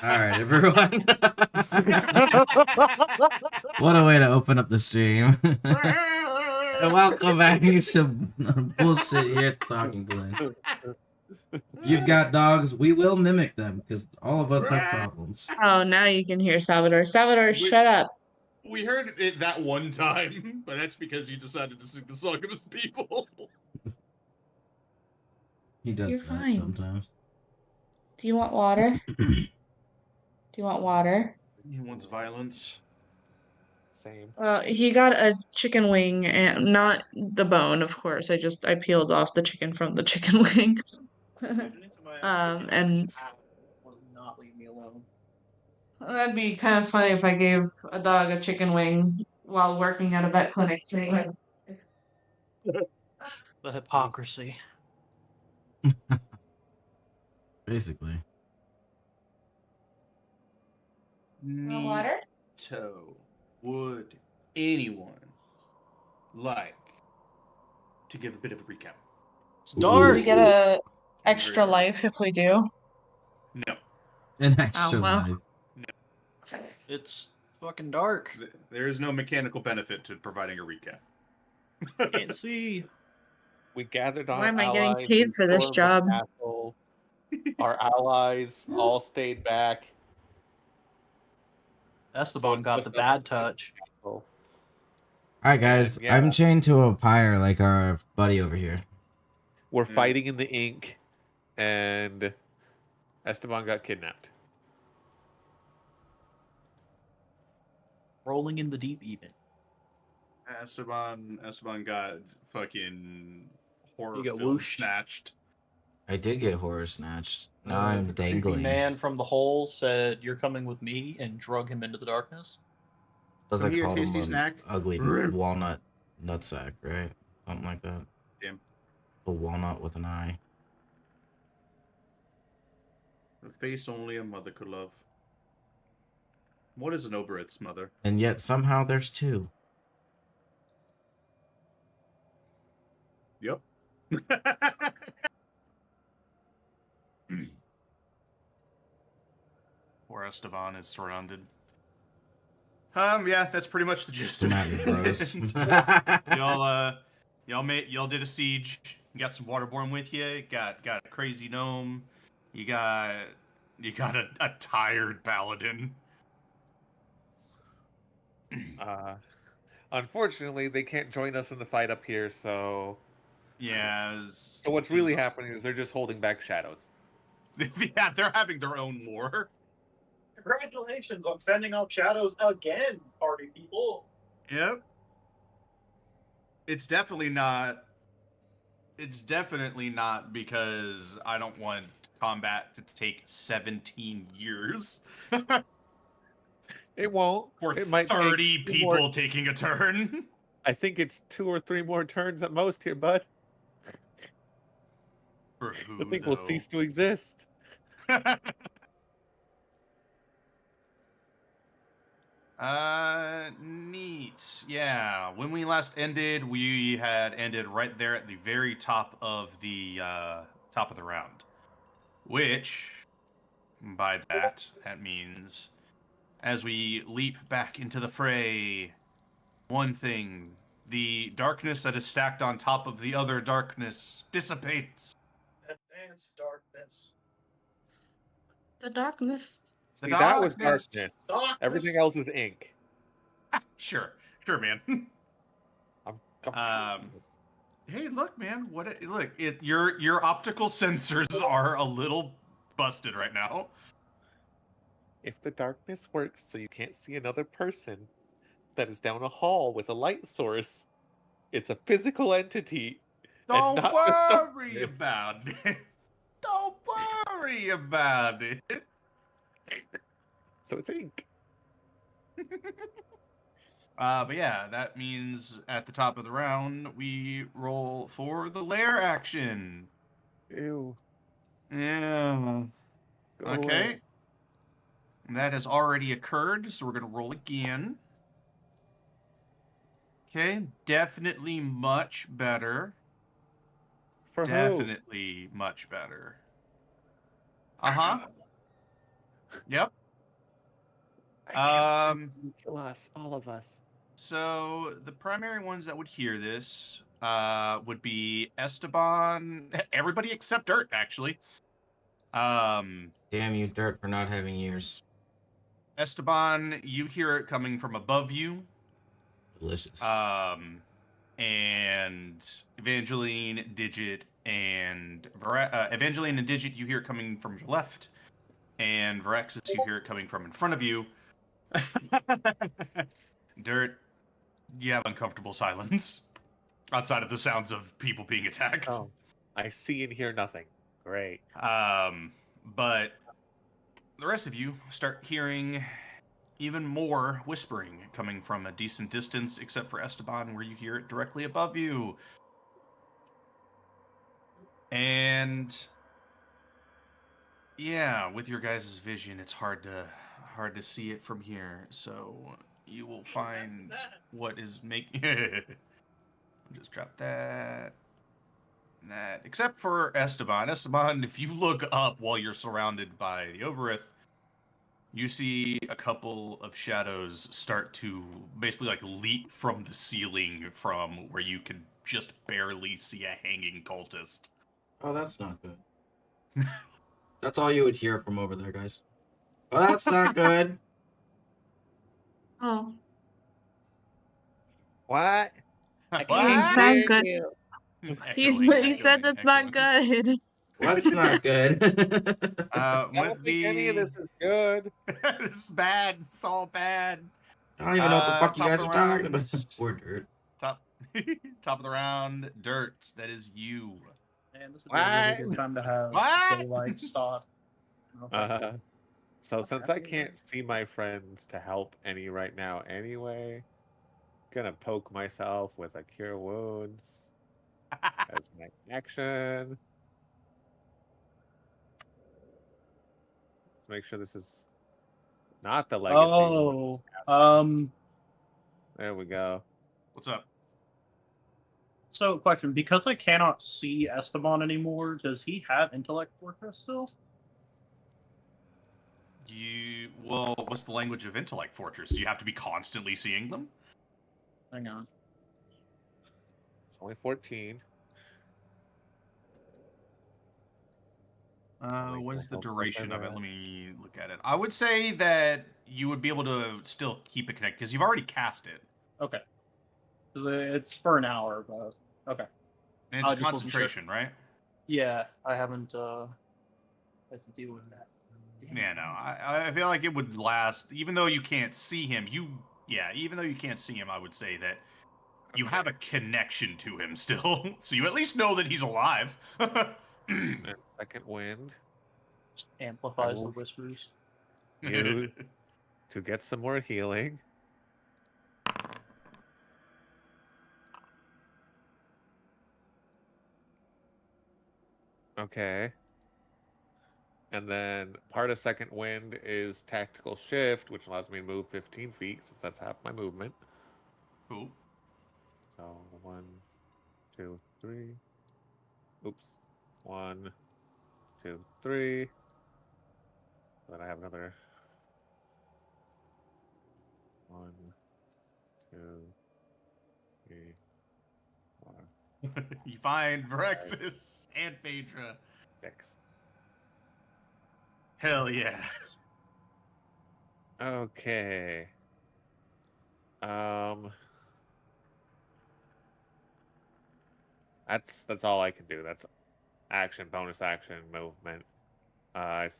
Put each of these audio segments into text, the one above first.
right, everyone. What a way to open up the stream. And welcome back to some bullshit here at the Talking Glen. You've got dogs. We will mimic them because all of us have problems. Oh, now you can hear Salvador. Salvador, shut up. We heard it that one time, but that's because you decided to sing the song of his people. He does You're that fine. sometimes. Do you want water? Do you want water? He wants violence. Same. He got a chicken wing and not the bone, of course. I peeled off the chicken from the chicken wing. And will not leave me alone. that'd be kind of funny if I gave a dog a chicken wing while working at a vet clinic. The hypocrisy. Basically. Want water? So, would anyone like to give a bit of a recap? It's Do dark. we get a extra life if we do? No. An extra well. life. It's fucking dark. There is no mechanical benefit to providing a recap. Can't see. We gathered on Why am I getting allies, paid we for this stormed the job? castle. Our allies all stayed back. Esteban got the bad touch. So, Alright, guys. Yeah. I'm chained to a pyre like our buddy over here. we're fighting in the ink, and Esteban got kidnapped. Rolling in the deep even. Esteban got fucking horror You got film whooshed. snatched. I did get horror snatched. Now I'm The dangling. man from the hole said, "You're coming with me," and drug him into the darkness. Does Come I here, call him tasty an snack. ugly walnut nutsack, right? Something like that. Damn. The walnut with an eye. A face only a mother could love. What is an Oberet's mother? And yet somehow there's two. Yep. Poor Esteban is surrounded. Yeah, that's pretty much the gist of Come at me, bros. y'all did a siege. You got some Waterborn with you. Got a crazy gnome. You got a tired paladin. Unfortunately, they can't join us in the fight up here, so... Yeah. So what's really happening is they're just holding back shadows. Yeah, they're having their own war. Congratulations on fending off shadows again, party people. Yep. It's definitely not because I don't want combat to take 17 years. It won't. Or It might take 30 two people more- taking a turn. I think it's 2 or 3 more turns at most here, bud. For who, The thing will though? cease to exist. Neat. Yeah, when we last ended, we had ended right there at the very top of the round. Which, by that means, as we leap back into the fray, one thing, the darkness that is stacked on top of the other darkness dissipates. Advanced darkness. The darkness. See, that was darkness. Darkness. Everything else is ink. Sure, man. Hey, look, man. Your optical sensors are a little busted right now. If the darkness works so you can't see another person that is down a hall with a light source, it's a physical entity. Don't not just worry darkness. about it. Don't worry about it. So it's ink. But yeah, that means at the top of the round, we roll for the lair action. Ew. Yeah. Go Okay. away. That has already occurred, so we're going to roll again. Okay, definitely much better. For who? Definitely much better. Uh-huh. Yep. Kill us, all of us. So the primary ones that would hear this would be Esteban, everybody except Dirt, actually. Damn you, Dirt, for not having ears. Esteban, you hear it coming from above you. Delicious. And Evangeline, Digit, and Evangeline and Digit, you hear it coming from your left, and Varaxis, you hear it coming from in front of you. Dirt, you have uncomfortable silence outside of the sounds of people being attacked. Oh, I see and hear nothing. Great. But the rest of you start hearing even more whispering coming from a decent distance, except for Esteban, where you hear it directly above you. And yeah, with your guys' vision, it's hard to see it from here. So you will find what is making. Just drop that. That. Except for Esteban. Esteban, if you look up while you're surrounded by the Oberith, you see a couple of shadows start to basically like leap from the ceiling from where you can just barely see a hanging cultist. Oh, that's not good. That's all you would hear from over there, guys. Oh, that's not good. Oh, What? I What? doesn't can't sound hear good. you. He said that's not good. What's not good? I don't think any of this is good. This is bad. It's all bad. I don't even know what the fuck you Top guys of are the talking round. about. Poor Dirt. Top of the round, Dirt. That is you. And this would be a really What? good time to have What? daylight stop. So since I can't see my friends to help any right now anyway, gonna poke myself with a cure wounds as my action. Let's make sure this is not the legacy. Oh, There we go. What's up? so question, because I cannot see Esteban anymore, does he have Intellect Fortress still? Well, what's the language of Intellect Fortress? Do you have to be constantly seeing them? Hang on. It's only 14. What is the I'll put duration that of it? in. Let me look at it. I would say that you would be able to still keep it connected because you've already cast it. Okay. It's for an hour, but okay. And it's I a just wasn't sure. concentration, right? Yeah, I haven't had to deal with that. Yeah, no. I feel like it would last, even though you can't see him. Even though you can't see him, I would say that you have a connection to him still, so you at least know that he's alive. And second wind Just amplifies the will- whispers. You- to get some more healing. Okay. And then part of second wind is tactical shift, which allows me to move 15 feet since that's half my movement. Cool. So 1, 2, 3. Oops. 1, 2, 3. Then I have another 1, 2, 3, 4, You find Varexis and Phaedra. 6. Hell yeah. Okay. That's all I can do. That's action, bonus action, movement. I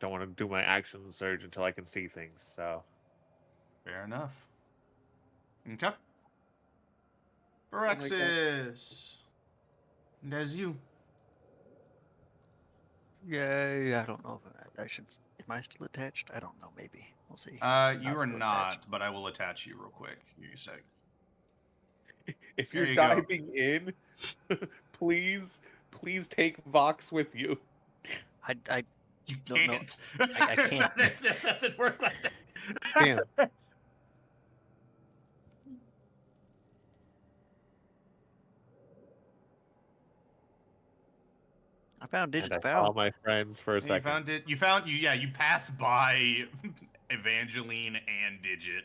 don't want to do my action surge until I can see things. So Fair enough. Okay. my God. Varexis. That's you. Yay, I don't know if I should. Am I still attached? I don't know, maybe. We'll see. You Not are still not, attached. but I will attach you real quick. Give me a sec. if There you're you go. diving in, please take Vox with you. I You Don't know. can't. I can't. It doesn't work like that. Damn. I found And Digit's I saw bow. my friends for a You second. found it. You passed by Evangeline and Digit.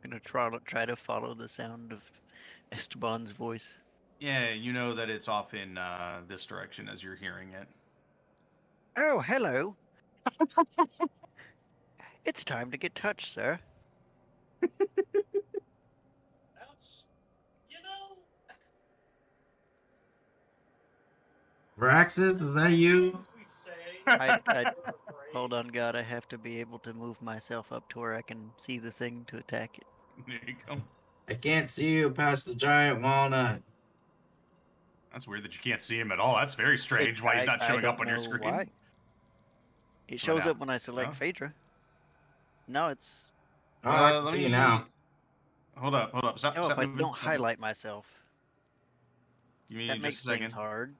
I'm gonna try to follow the sound of Esteban's voice. Yeah, you know that it's off in this direction as you're hearing it. Oh, hello. It's time to get touched, sir. That's, you know, Vraxis, is that you? things we say I when we're afraid. hold on, God. I have to be able to move myself up to where I can see the thing to attack it. There you go. I can't see you past the giant walnut. That's weird that you can't see him at all. That's very strange. Why he's not I showing up don't on your know screen? why. It shows now? up when I select No? Phaedra. No, it's Oh, I can see you now. Hold up. Stop if I moving. don't stop moving. highlight myself. Give me That just makes a second. things hard.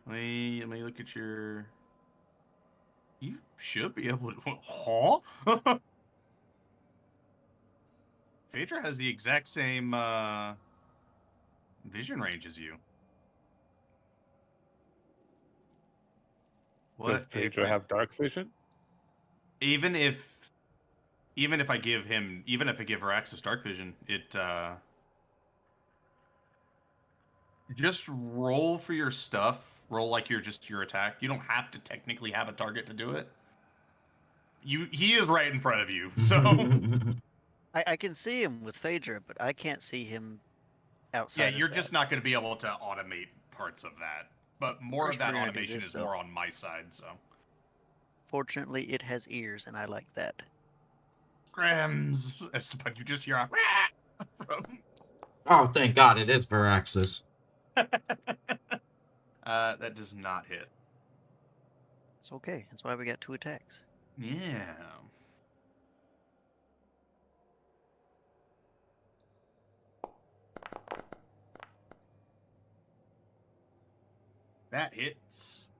Let me look at your. You should be able to. Huh? Phaedra has the exact same vision range as you. Does What if Pedro I- have dark vision? even if I give Veraxis dark vision, it just roll for your stuff. Roll like your attack. You don't have to technically have a target to do it. He is right in front of you, so I can see him with Phaedra, but I can't see him outside. yeah, of you're that. just not going to be able to automate parts of that. But more First of that we're gonna do automation this, is though. more on my side. So Fortunately, it has ears, and I like that. Grams, Esteban, you just hear a "Rah!" from. Oh, thank God, it is Veraxis. That does not hit. It's okay. That's why we got 2 attacks. Yeah. That hits.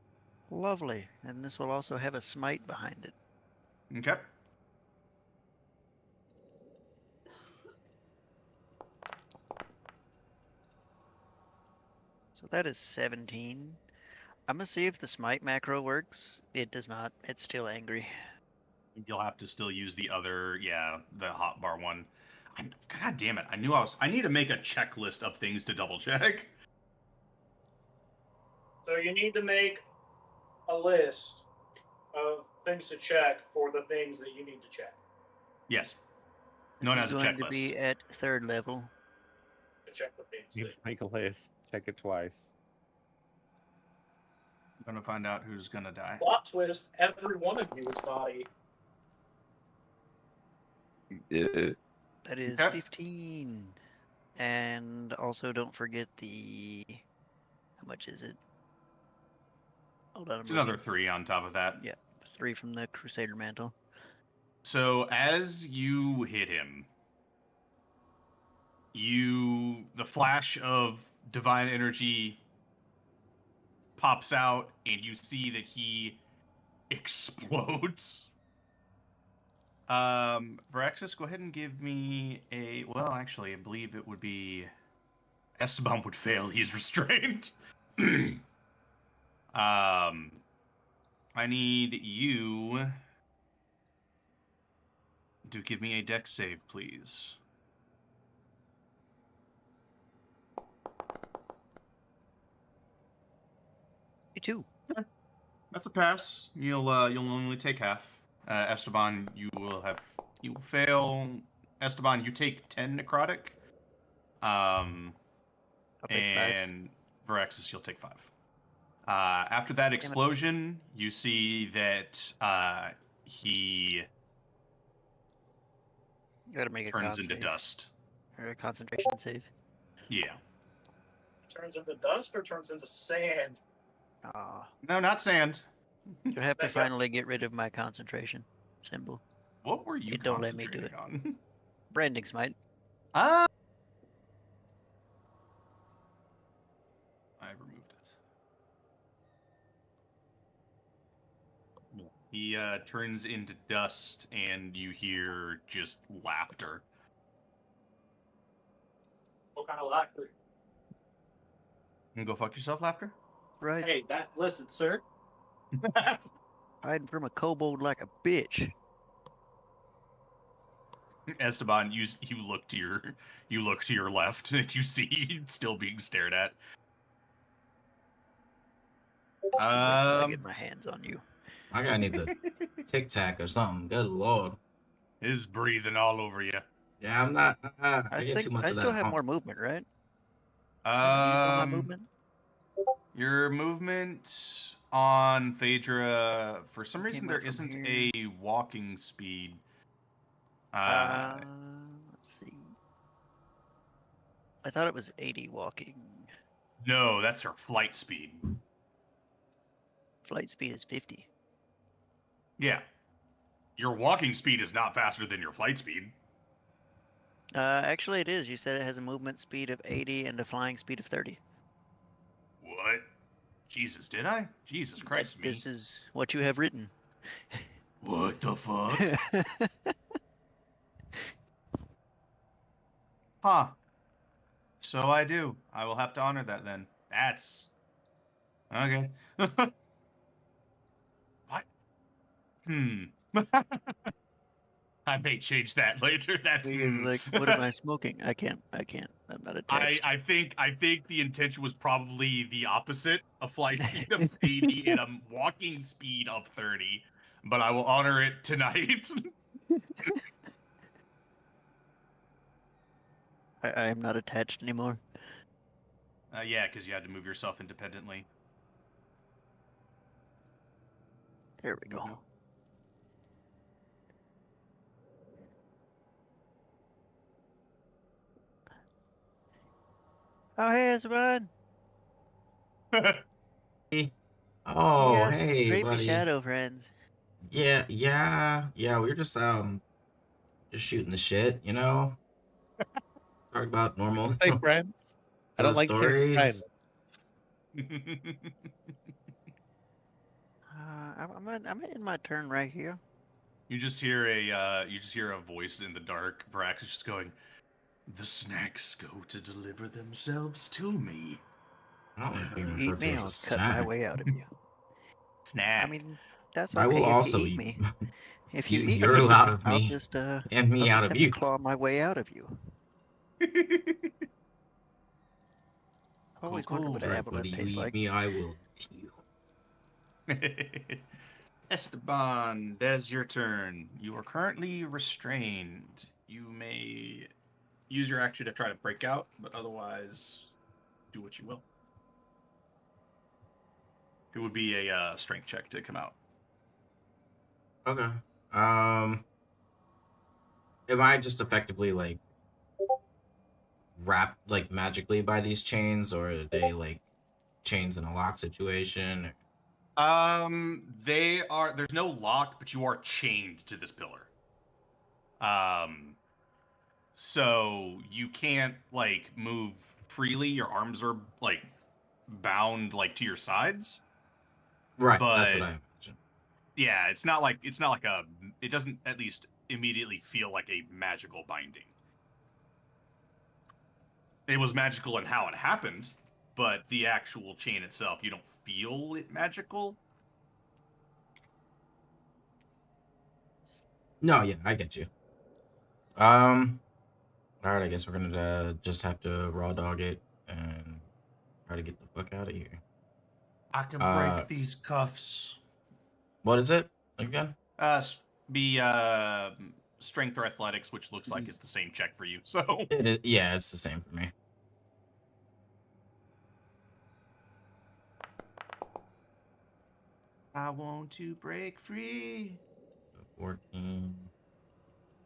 Lovely. And this will also have a smite behind it. Okay. So that is 17. I'm gonna see if the smite macro works. It does not. It's still angry. You'll have to still use the other, the hotbar one. God damn it! I need to make a checklist of things to double check. So you need to make a list of things to check for the things that you need to check. Yes. This Known is as a going checklist. to be at 3rd level. To check the things. Needs to make a list. Check it twice. I'm gonna find out who's gonna die. Plot twist: every one of you is naughty. That is Okay. 15. And also don't forget the... How much is it? Hold on. It's another 3 on top of that. Yeah, 3 from the Crusader Mantle. So as you hit him, the flash of divine energy pops out, and you see that he explodes. Veraxis, go ahead and give me a. Well, actually, I believe it would be Esteban would fail. He's restrained. I need you to give me a dex save, please. Me too. That's a pass. You'll only take half. Esteban, you will fail. Esteban, you take 10 necrotic. I'll take 5. And Veraxis, you'll take 5. After that explosion, you see that he You gotta make a turns con into save. dust. Or a concentration save. Yeah. Turns into dust or turns into sand. Ah, No, not sand. you have to Thank God. finally get rid of my concentration symbol. What were you It don't let me do concentrating it. on? Branding smite. I removed it. He turns into dust, and you hear just laughter. What kind of laughter? You go fuck yourself, Laughter? Right? Hey, listen, sir. Hiding from a kobold like a bitch. Esteban, you look to your left and you see still being stared at. Wait till I get my hands on you. My guy needs a Tic Tac or something. Good lord. Is breathing all over you. Yeah, I'm not. I I get think too much I of still that. have more movement, right? I haven't used all my movement. Your movement on Phaedra, for some reason, Came there up from isn't here. a walking speed. Let's see. I thought it was 80 walking. No, that's her flight speed. Flight speed is 50. Yeah. Your walking speed is not faster than your flight speed. Actually, it is. You said it has a movement speed of 80 and a flying speed of 30. What? Jesus, did I? Jesus Christ, me. This is what you have written. What the fuck? Huh. So I do. I will have to honor that then. That's okay. What? I may change that later. That's He is like, what am I smoking? I can't. I'm not attached. I think the intention was probably the opposite: a flight speed of 80 and a walking speed of 30. But I will honor it tonight. I am not attached anymore. Yeah, because you had to move yourself independently. There we go. Oh, hey, Esteban. Oh, You got some hey, creepy buddy. shadow friends. Yeah. We're just shooting the shit, you know. Talk about normal Say friends. I don't like hearing stories. friends. I'm in my turn right here. You just hear a voice in the dark. Vrax is just going, "The snacks go to deliver themselves to me." I don't like being You referred eat to me, as a I'll cut my snack. way out of you. Snack. I mean, that's I will okay if also you eat eat me. If you eat eat your me, lot of I'll me just and me I'll out just of have you. to claw my way out of you. I always wondered what That's right, abaleth buddy. You tastes eat like. me, I will eat you. Esteban, Des, your turn. You are currently restrained. You may use your action to try to break out, but otherwise, do what you will. It would be a strength check to come out. Okay. Am I just effectively like wrapped like magically by these chains, or are they like chains in a lock situation? There's no lock, but you are chained to this pillar. So you can't like move freely. Your arms are like bound like to your sides. Right. But That's what I imagine. yeah, it doesn't at least immediately feel like a magical binding. It was magical in how it happened, but the actual chain itself, you don't feel it magical. No, yeah, I get you. All right, I guess we're gonna just have to raw dog it and try to get the fuck out of here. I can break these cuffs. What is it again? Be strength or athletics, which looks like it's the same check for you. So It is, yeah, it's the same for me. I want to break free. 14.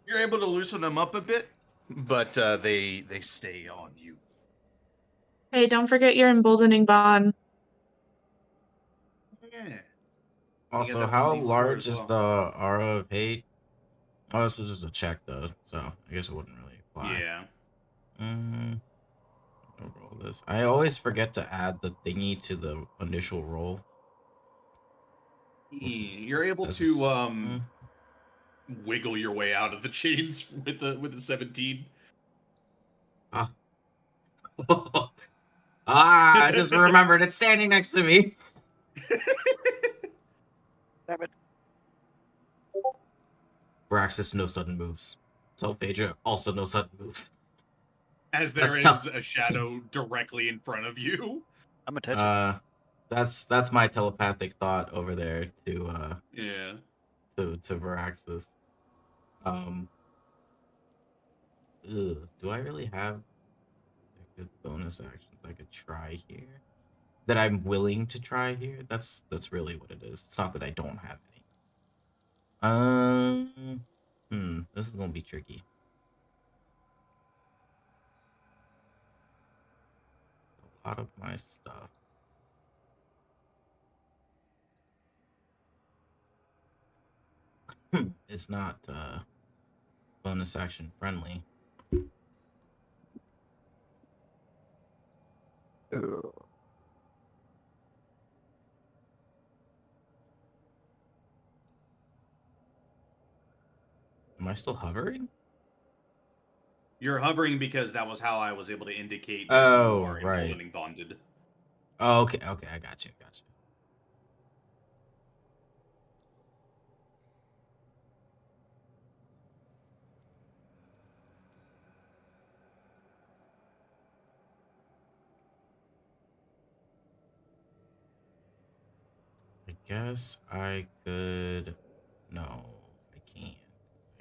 You're able to loosen them up a bit, but they stay on you. Hey, don't forget your emboldening bond. Yeah. Also, that how 1d4 large as is the aura of hate? Oh, this is just a check though, so I guess it wouldn't really apply. Yeah. I'll roll this. I always forget to add the thingy to the initial roll. You're able This to is- wiggle your way out of the chains with the 17. Ah, I just remembered it's standing next to me. Damn it. Braxis, no sudden moves. Telphaedra, also no sudden moves. As there That's is tough. a shadow directly in front of you. I'm attention. That's my telepathic thought over there to Yeah. to Varaxis. Do I really have a good bonus actions I could try here? That I'm willing to try here? That's really what it is. It's not that I don't have any. This is gonna be tricky. A lot of my stuff. It's not bonus action friendly. Am I still hovering? You're hovering because that was how I was able to indicate that Oh, you are right. emboldening bonded. Oh, okay, I got you. I guess I could. No, I can't.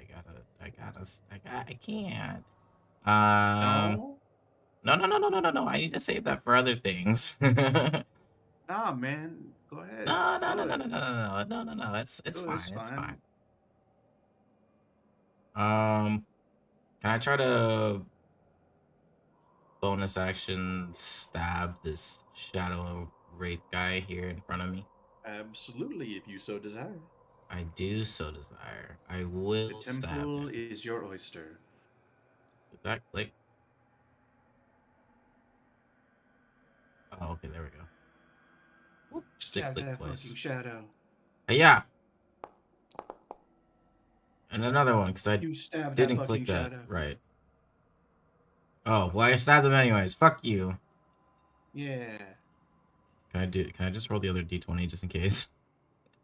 I can't. No? No. I need to save that for other things. No. Nah, man. Go ahead. No. It's Oh, fine. it's It's fine. fine. Can I try to bonus action stab this shadow wraith guy here in front of me? Absolutely, if you so desire. I do so desire. I will The stab temple him. is your oyster. Did that click? Oh, okay, there we go. Whoop, Stab click that twice. fucking shadow. Yeah. And another one, because I You stabbed didn't that click fucking that. shadow. Right. Oh, well, I stabbed him anyways. Fuck you. Yeah. Can I just roll the other d20 just in case?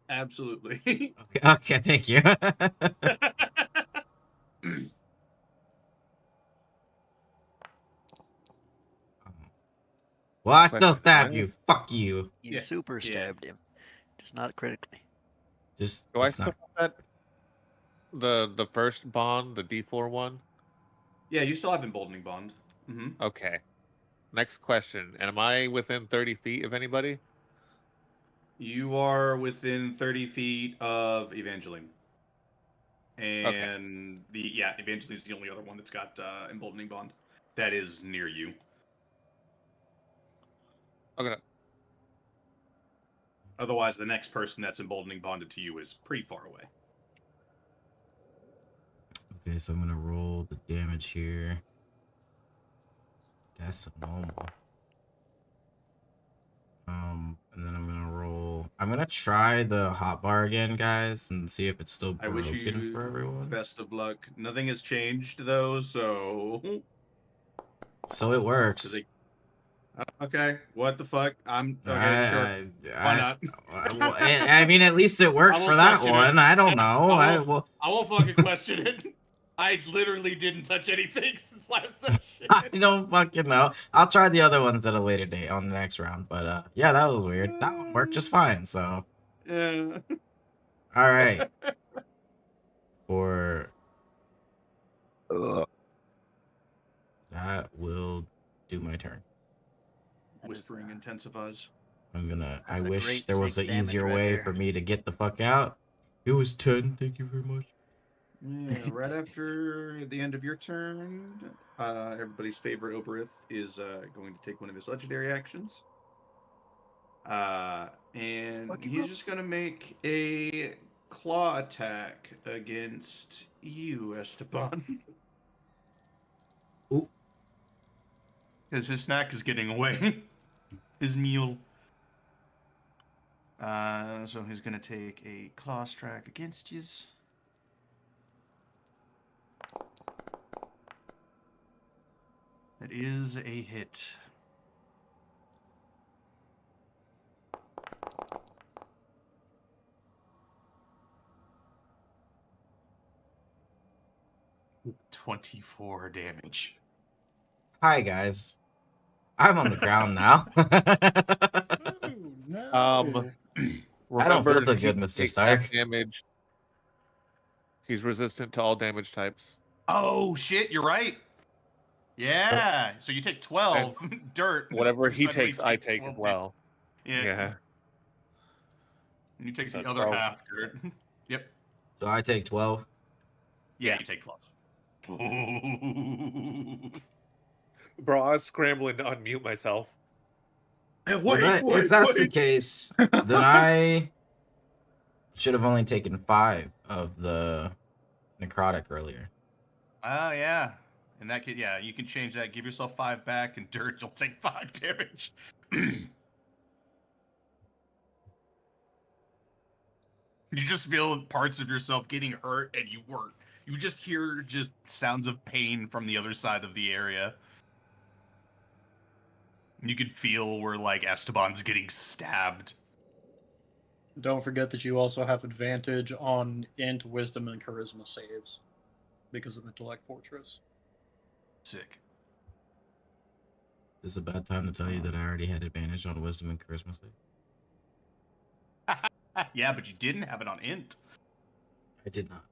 Absolutely. Okay, thank you. Well, I still Question, stabbed you. Fuck you. You Yeah, super yeah. stabbed him. Just not critically. Just, Do I just still not. have the first bond, the D4 one? Yeah, you still have emboldening bond. Mm-hmm. Okay. Next question. Am I within 30 feet of anybody? You are within 30 feet of Evangeline. And Evangeline is the only other one that's got emboldening bond that is near you. Okay. Otherwise, the next person that's emboldening bonded to you is pretty far away. Okay, so I'm gonna roll the damage here. That's normal. And then I'm gonna roll. I'm gonna try the hotbar again, guys, and see if it's still I wish broken you for everyone. best of luck. Nothing has changed though, so So it works. okay. What the fuck? I'm okay. Sure. Why not? Well, I mean, at least it worked I for won't that question it. one. I don't know. I I won't fucking question it. I literally didn't touch anything since last session. don't fucking know. I'll try the other ones at a later date on the next round. But yeah, that was weird. That one worked just fine. So Yeah. all right. That will do my turn. Whispering intensifies. I That's a wish great there was 6 an damage easier right way there. for me to get the fuck out. It was 10. Thank you very much. Yeah, right after the end of your turn, everybody's favorite Oberith is going to take one of his legendary actions. And Fuck him he's up. just going to make a claw attack against you, Esteban. Ooh. Because his snack is getting away. His mule. So he's going to take a claw strike against you. That is a hit. 24 damage. Hi guys. I'm on the ground now. Ooh, no. I don't feel so he good, Mr. takes Stark. half damage. He's resistant to all damage types. Oh shit, you're right. Yeah. So you take 12 dirt. Whatever you he suddenly takes, I take 12 as well. Yeah. Yeah. And you take So the other 12. half dirt. Yep. So I take 12. Yeah, you take 12. Bro, I was scrambling to unmute myself. If that's the case, then I should have only taken 5 of the necrotic earlier. Oh, yeah. In that case, yeah, you can change that. Give yourself 5 back, and dirt, you'll take 5 damage. You just feel parts of yourself getting hurt, and you just hear just sounds of pain from the other side of the area. You can feel where, like, Esteban's getting stabbed. Don't forget that you also have advantage on int, wisdom, and charisma saves because of Intellect Fortress. Sick. This is a bad time to tell you that I already had advantage on wisdom and charisma save. Yeah, but you didn't have it on int. I did not.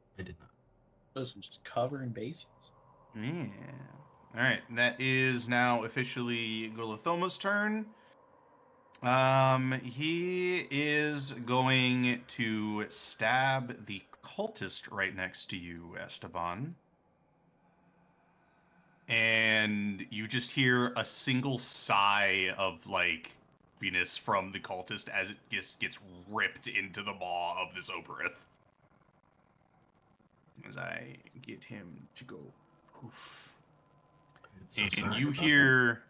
Listen, just covering bases. Yeah. All right, that is now officially Golothoma's turn. He is going to stab the cultist right next to you, Esteban. And you just hear a single sigh of, like, happiness from the cultist as it just gets ripped into the maw of this Oberith. As I get him to go poof. And you hear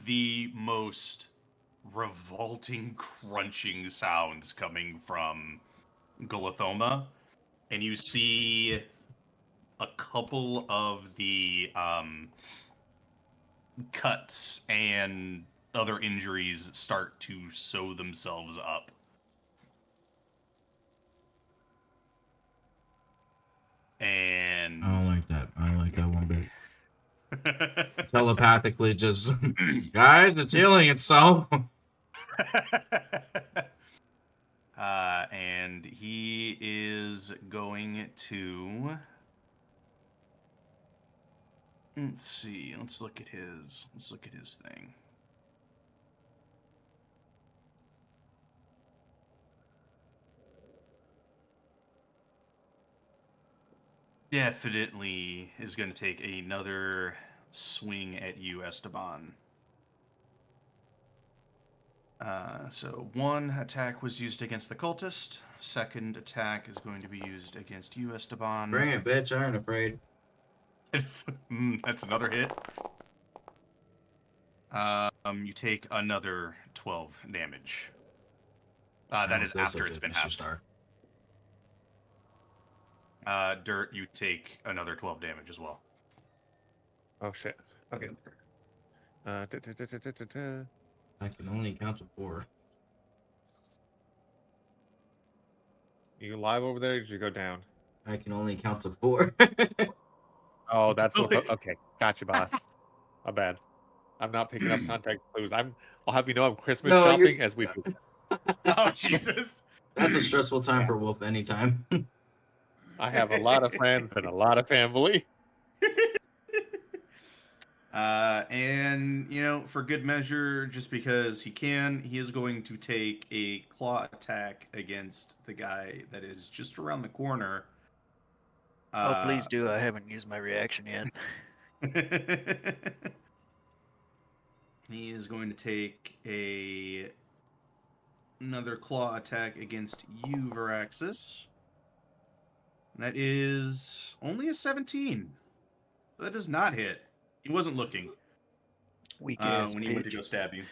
the most revolting crunching sounds coming from Golothoma, and you see a couple of the cuts and other injuries start to sew themselves up. And I don't like that. I don't like that one bit. Telepathically just, guys, it's healing itself. And he is going to, let's see, let's look at his thing. Definitely is going to take another swing at you, Esteban. So one attack was used against the cultist. Second attack is going to be used against you, Esteban. Bring it, bitch. I ain't afraid. That's another hit. You take another 12 damage. That is after it's been halved. Dirt, you take another 12 damage as well. Oh shit. Okay. I can only count to 4. You live over there? Or did you go down? I can only count to 4. Oh, that's what. Okay, gotcha, boss. My bad. I'm not picking up contact clues. I'll have you know I'm Christmas shopping as we. Oh Jesus! That's a stressful time for Wolf anytime. I have a lot of friends and a lot of family. And, you know, for good measure, just because he can, he is going to take a claw attack against the guy that is just around the corner. Oh, please do. I haven't used my reaction yet. He is going to take another claw attack against you, Veraxis. That is only a 17. So that does not hit. He wasn't looking Weak ass when he went to bitch. go stab you.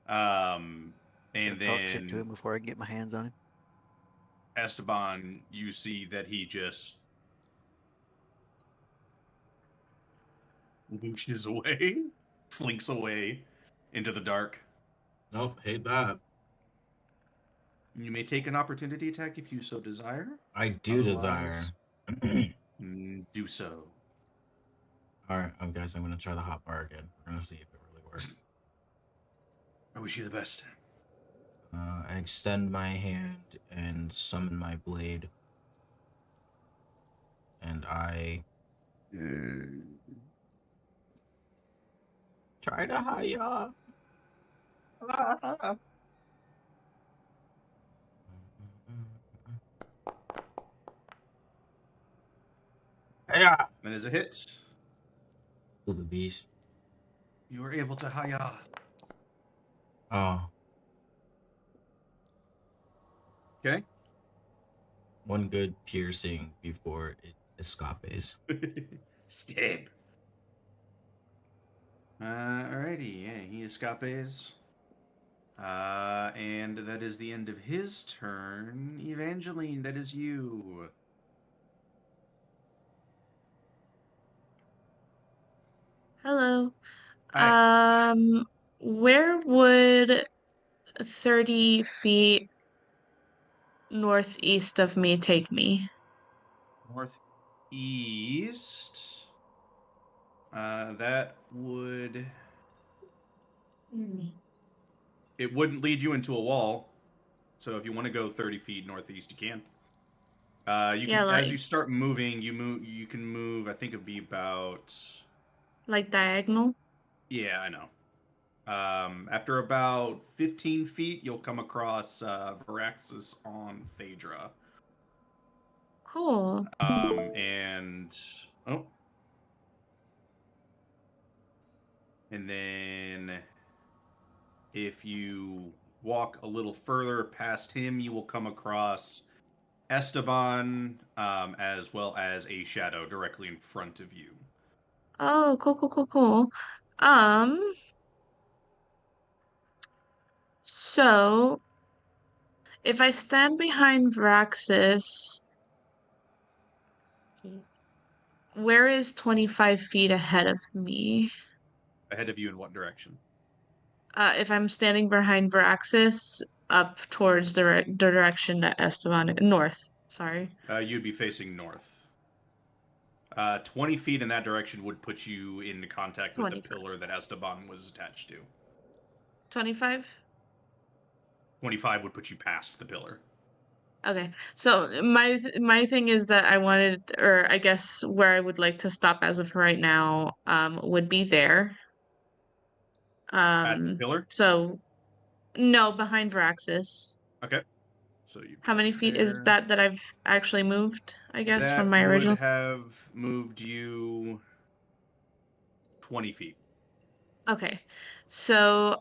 And Talk shit to then him before I can get my hands on him. Esteban, you see that he just whooshes away, slinks away into the dark. Nope, hate that. You may take an opportunity attack if you so desire. I do desire. Otherwise, Do so. All right, guys, I'm gonna try the hot bar again. We're gonna see if it really works. I wish you the best. I extend my hand and summon my blade, and I try to hire. Hiya! That is a hit. To the beast. You are able to haya. Oh, Okay. one good piercing before it escapes. Stab. Alrighty, yeah, he escapes. And that is the end of his turn. Evangeline, that is you. Hello. Hi. Where would 30 feet northeast of me take me? Northeast. That would. It wouldn't lead you into a wall. So if you want to go 30 feet northeast, you can. You Yeah, can, as you like start moving, you can move. I think it'd be about. diagonal? Yeah, I know. After about 15 feet, you'll come across Varaxis on Phaedra. Cool. And oh, and then if you walk a little further past him, you will come across Esteban, as well as a shadow directly in front of you. Oh, cool. Um, so if I stand behind Vraxis, where is 25 feet ahead of me? Ahead of you in what direction? If I'm standing behind Vraxis, up towards the direction that Esteban north. Sorry. You'd be facing north. 20 feet in that direction would put you in contact with the 25. pillar that Esteban was attached to. 25? 25 would put you past the pillar. Okay. So my thing is that I wanted, or I guess where I would like to stop as of right now, would be there. At the pillar? So no, behind Vraxis. Okay. So you How many feet is there. that I've actually moved, I guess, from That my would original? have moved you 20 feet. Okay. So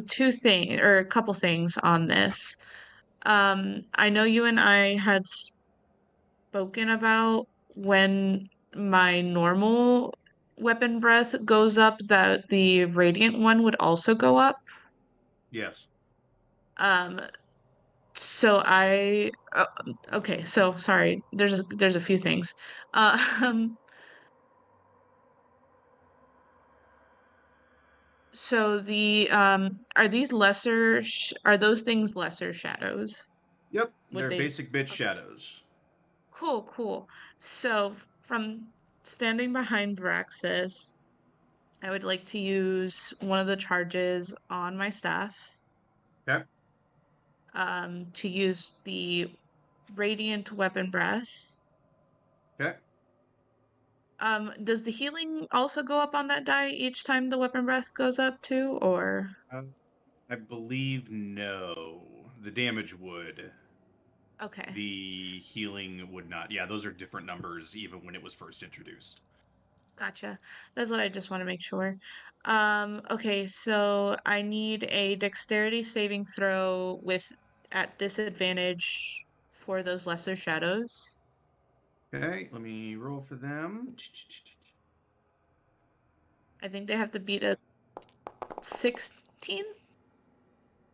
two things or a couple things on this. I know you and I had spoken about when my normal weapon breath goes up that the radiant one would also go up. Yes. Um, okay, so sorry. There's a few things. Um, so the are these are those things lesser shadows? Yep. Would They're they? basic bitch Okay. shadows. Cool. So from standing behind Vraxis, I would like to use one of the charges on my staff. Okay. To use the radiant weapon breath. Okay. Does the healing also go up on that die each time the weapon breath goes up too, or? I believe no. The damage would. Okay. The healing would not. Yeah, those are different numbers even when it was first introduced. Gotcha. That's what I just want to make sure. Okay, so I need a dexterity saving throw with at disadvantage for those lesser shadows. Okay, let me roll for them. I think they have to beat a 16.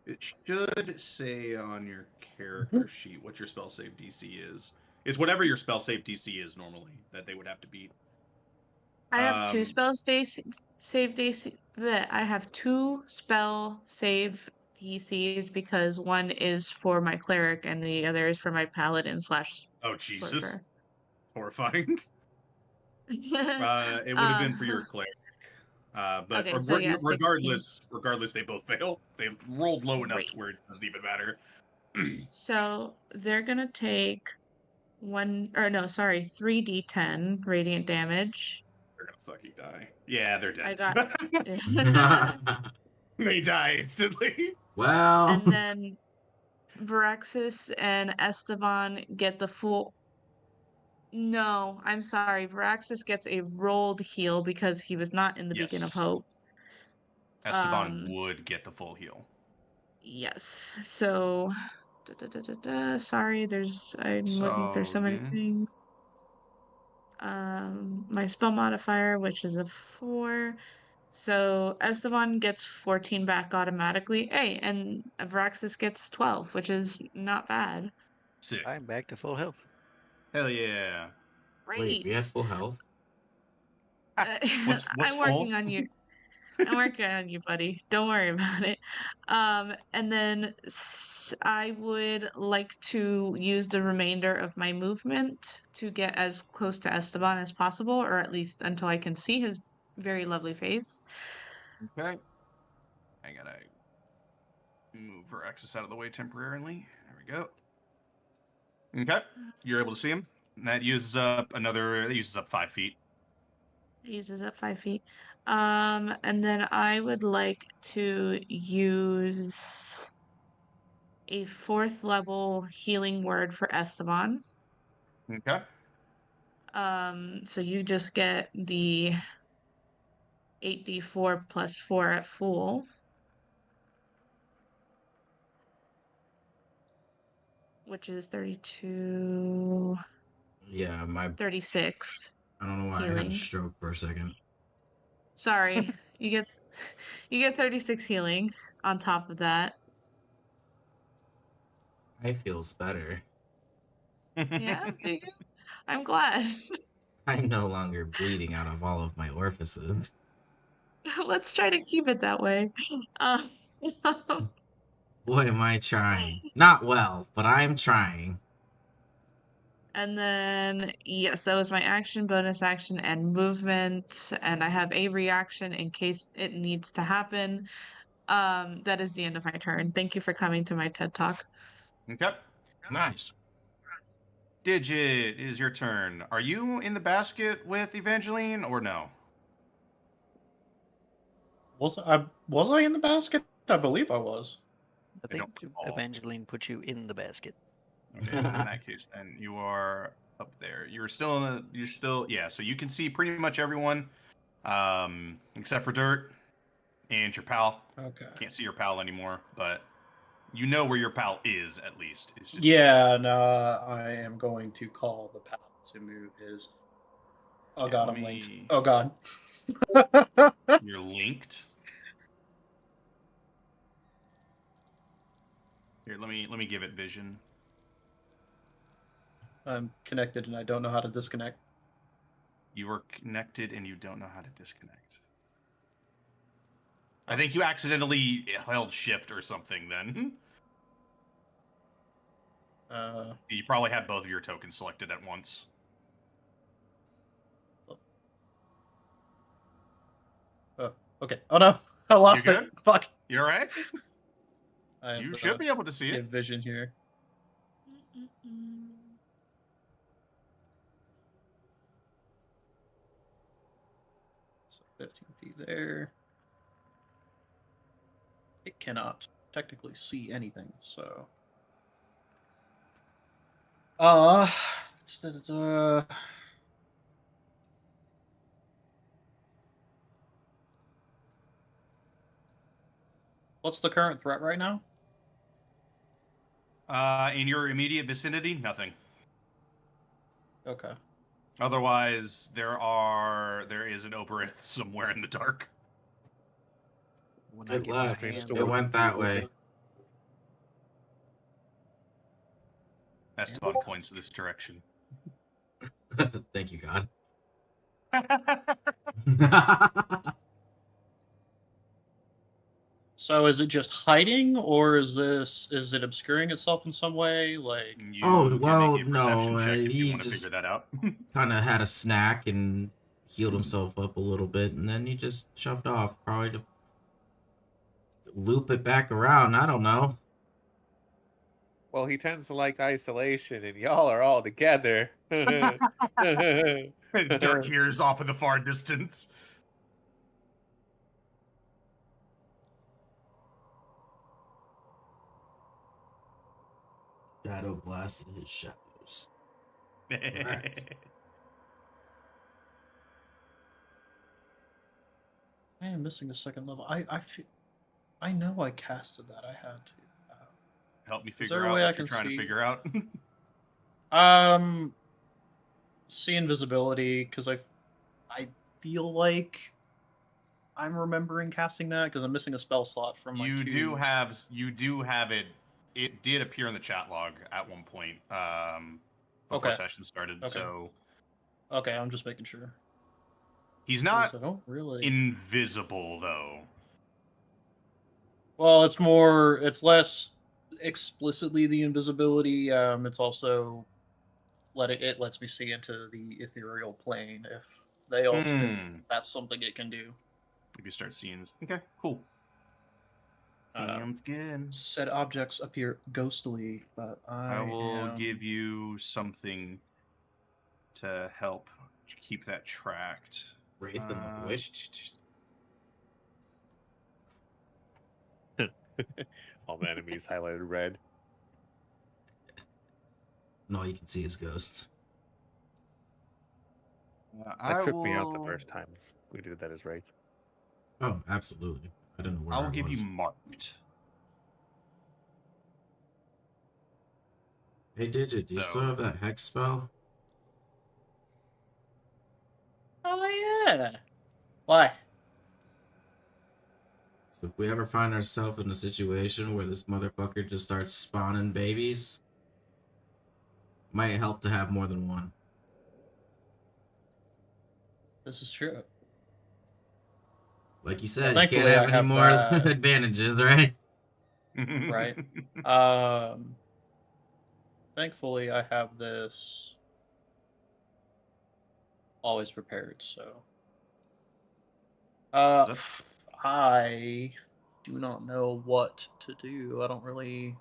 It should say on your character sheet what your spell save DC is. It's whatever your spell save DC is normally that they would have to beat. I have two Um, spell save DC. I have two spell save DCs because one is for my cleric and the other is for my paladin slash oh Jesus. sorcerer. horrifying. It would have been for your cleric. But Okay, so yeah, 16. regardless, they both fail. They rolled low enough Great. to where it doesn't even matter. So they're gonna take 3d10 radiant damage. They're gonna fucking die. Yeah, they're dead. I got They die instantly. Well, and then Varaxis and Esteban get the full. No, I'm sorry. Varaxis gets a rolled heal because he was not in the Beacon of Yes. Hope. Esteban would get the full heal. Yes. So, sorry. I'm looking for so many good. things. My spell modifier, which is a 4. So Esteban gets 14 back automatically. Hey, and Varaxis gets 12, which is not bad. Sick. I'm back to full health. Hell yeah. wait, we Great. had full health? What's I'm full? working on you. I'm working on you, buddy. Don't worry about it. And then I would like to use the remainder of my movement to get as close to Esteban as possible, or at least until I can see his very lovely face. Okay. I gotta move Varaxis out of the way temporarily. There we go. Okay. You're able to see him. And that uses up 5 feet. It uses up 5 feet. And then I would like to use a 4th level healing word for Esteban. Okay. So you just get the 8d4 plus 4 at full, which is 32, Yeah, 36 I don't know why I had healing. a stroke for a second. Sorry, you get 36 healing on top of that. I feels better. Yeah, do you? I'm glad. I'm no longer bleeding out of all of my orifices. Let's try to keep it that way. Um, Boy, am I trying. Not well, but I'm trying. and then, yes, that was my action, bonus action, and movement. And I have a reaction in case it needs to happen. That is the end of my turn. Thank you for coming to my TED Talk. Okay. Nice. Digit, it is your turn. Are you in the basket with Evangeline or no? Was I in the basket? I believe I was. I I don't think recall. Evangeline put you in the basket. Okay, in that case, then you are up there. You're still yeah. So you can see pretty much everyone, except for Dirt and your pal. Okay. Can't see your pal anymore, but you know where your pal is at least. It's just Yeah, no, I am going to call the pal to move his. Oh Yeah, god, let I'm linked. me- Oh god. You're linked. Here, let me give it vision. I'm connected and I don't know how to disconnect. You are connected and you don't know how to disconnect. I think you accidentally held shift or something then. You probably had both of your tokens selected at once. Okay. Oh no, I lost You it. good? Fuck. You alright? I have You to, should be able to see get it. vision here. So 15 feet there. It cannot technically see anything, so. What's the current threat right now? In your immediate vicinity, nothing. Okay. Otherwise, there is an Oberith somewhere in the dark. When I Good get my luck. hands It went that way. Esteban points this direction. Thank you, God. So is it just hiding, or is it obscuring itself in some way? Like, You Oh, can well, make a perception no, check if you he want to just- figure that out. Kind of had a snack and healed himself up a little bit, and then he just shoved off, probably to loop it back around. I don't know. Well, he tends to like isolation, and y'all are all together. Dark hears off in the far distance. Shadow blasted his shadows. Correct. I am missing a second level. I know I casted that. I had to. Help me there figure a out way I what you're can trying to see- figure out. See invisibility, because I feel like I'm remembering casting that because I'm missing a spell slot from my You twos. do have it. It did appear in the chat log at one point before Okay. session started. Okay. So Okay, I'm just making sure. he's 'Cause not I don't really. invisible though. Well, it's less explicitly the invisibility. It's also it lets me see into the ethereal plane if if that's something it can do. If you start seeing, okay, cool. Uh, Sounds good. Said objects appear ghostly, but I will am... give you something to help keep that tracked. Wraith in the void. All the enemies highlighted red. And all you can see is ghosts. That tripped me out the first time we did that as Wraith. Oh, absolutely. I don't know where I will I give was. you marked. Hey, Digit, do you still So- have that hex spell? Oh yeah. Why? So if we ever find ourselves in a situation where this motherfucker just starts spawning babies, might help to have more than one. This is true. Like you said, you thankfully can't have I any have more that. advantages, right? Right. Thankfully, I have this always prepared. So, I do not know what to do. I don't really.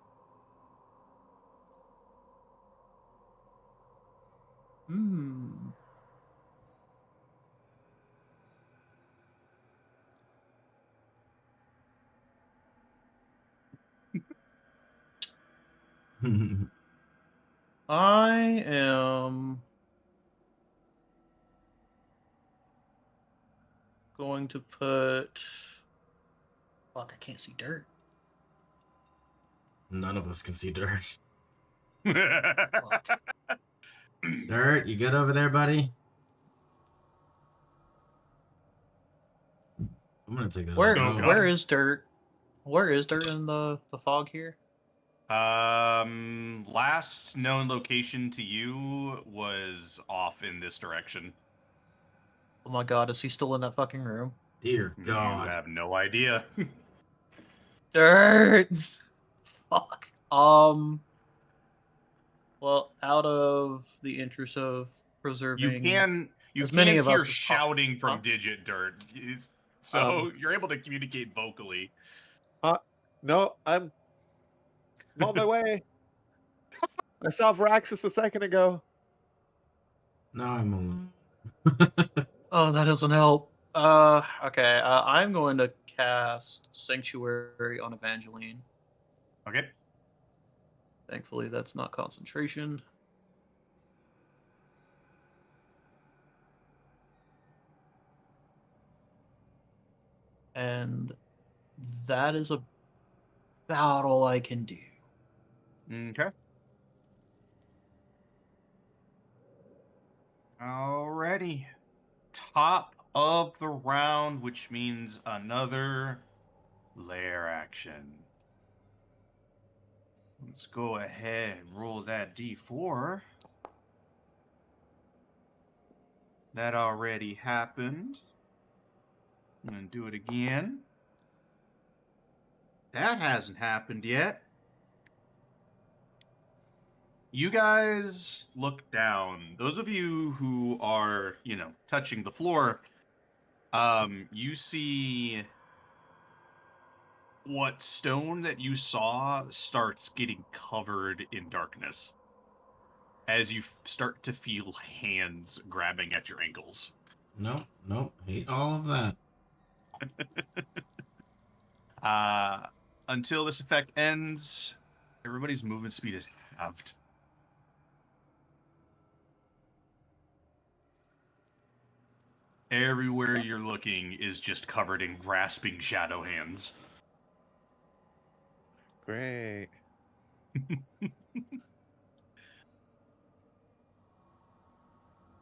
I am going to put. Fuck! I can't see dirt. None of us can see dirt. Fuck. Dirt, you good over there, buddy? I'm gonna take that Where as a no. where is dirt? Where is dirt in the fog here? Last known location to you was off in this direction. Oh my god, is he still in that fucking room? Dear You God. have no idea. Dirt. Fuck. Well, out of the interest of preserving, you as many can of hear us as shouting from Huh? Digit Dirt. So you're able to communicate vocally. No, I'm on my way. I saw Vraxis a second ago. No, I'm alone. Oh, that doesn't help. Okay. I'm going to cast Sanctuary on Evangeline. Okay. Thankfully, that's not concentration. And that is about all I can do. Okay. Alrighty. Top of the round, which means another lair action. Let's go ahead and roll that d4. That already happened. I'm going to do it again. that hasn't happened yet. You guys look down. Those of you who are, touching the floor, you see what stone that you saw starts getting covered in darkness as you start to feel hands grabbing at your ankles. Nope. Hate all of that. Until this effect ends, everybody's movement speed is halved. Everywhere you're looking is just covered in grasping shadow hands. Great.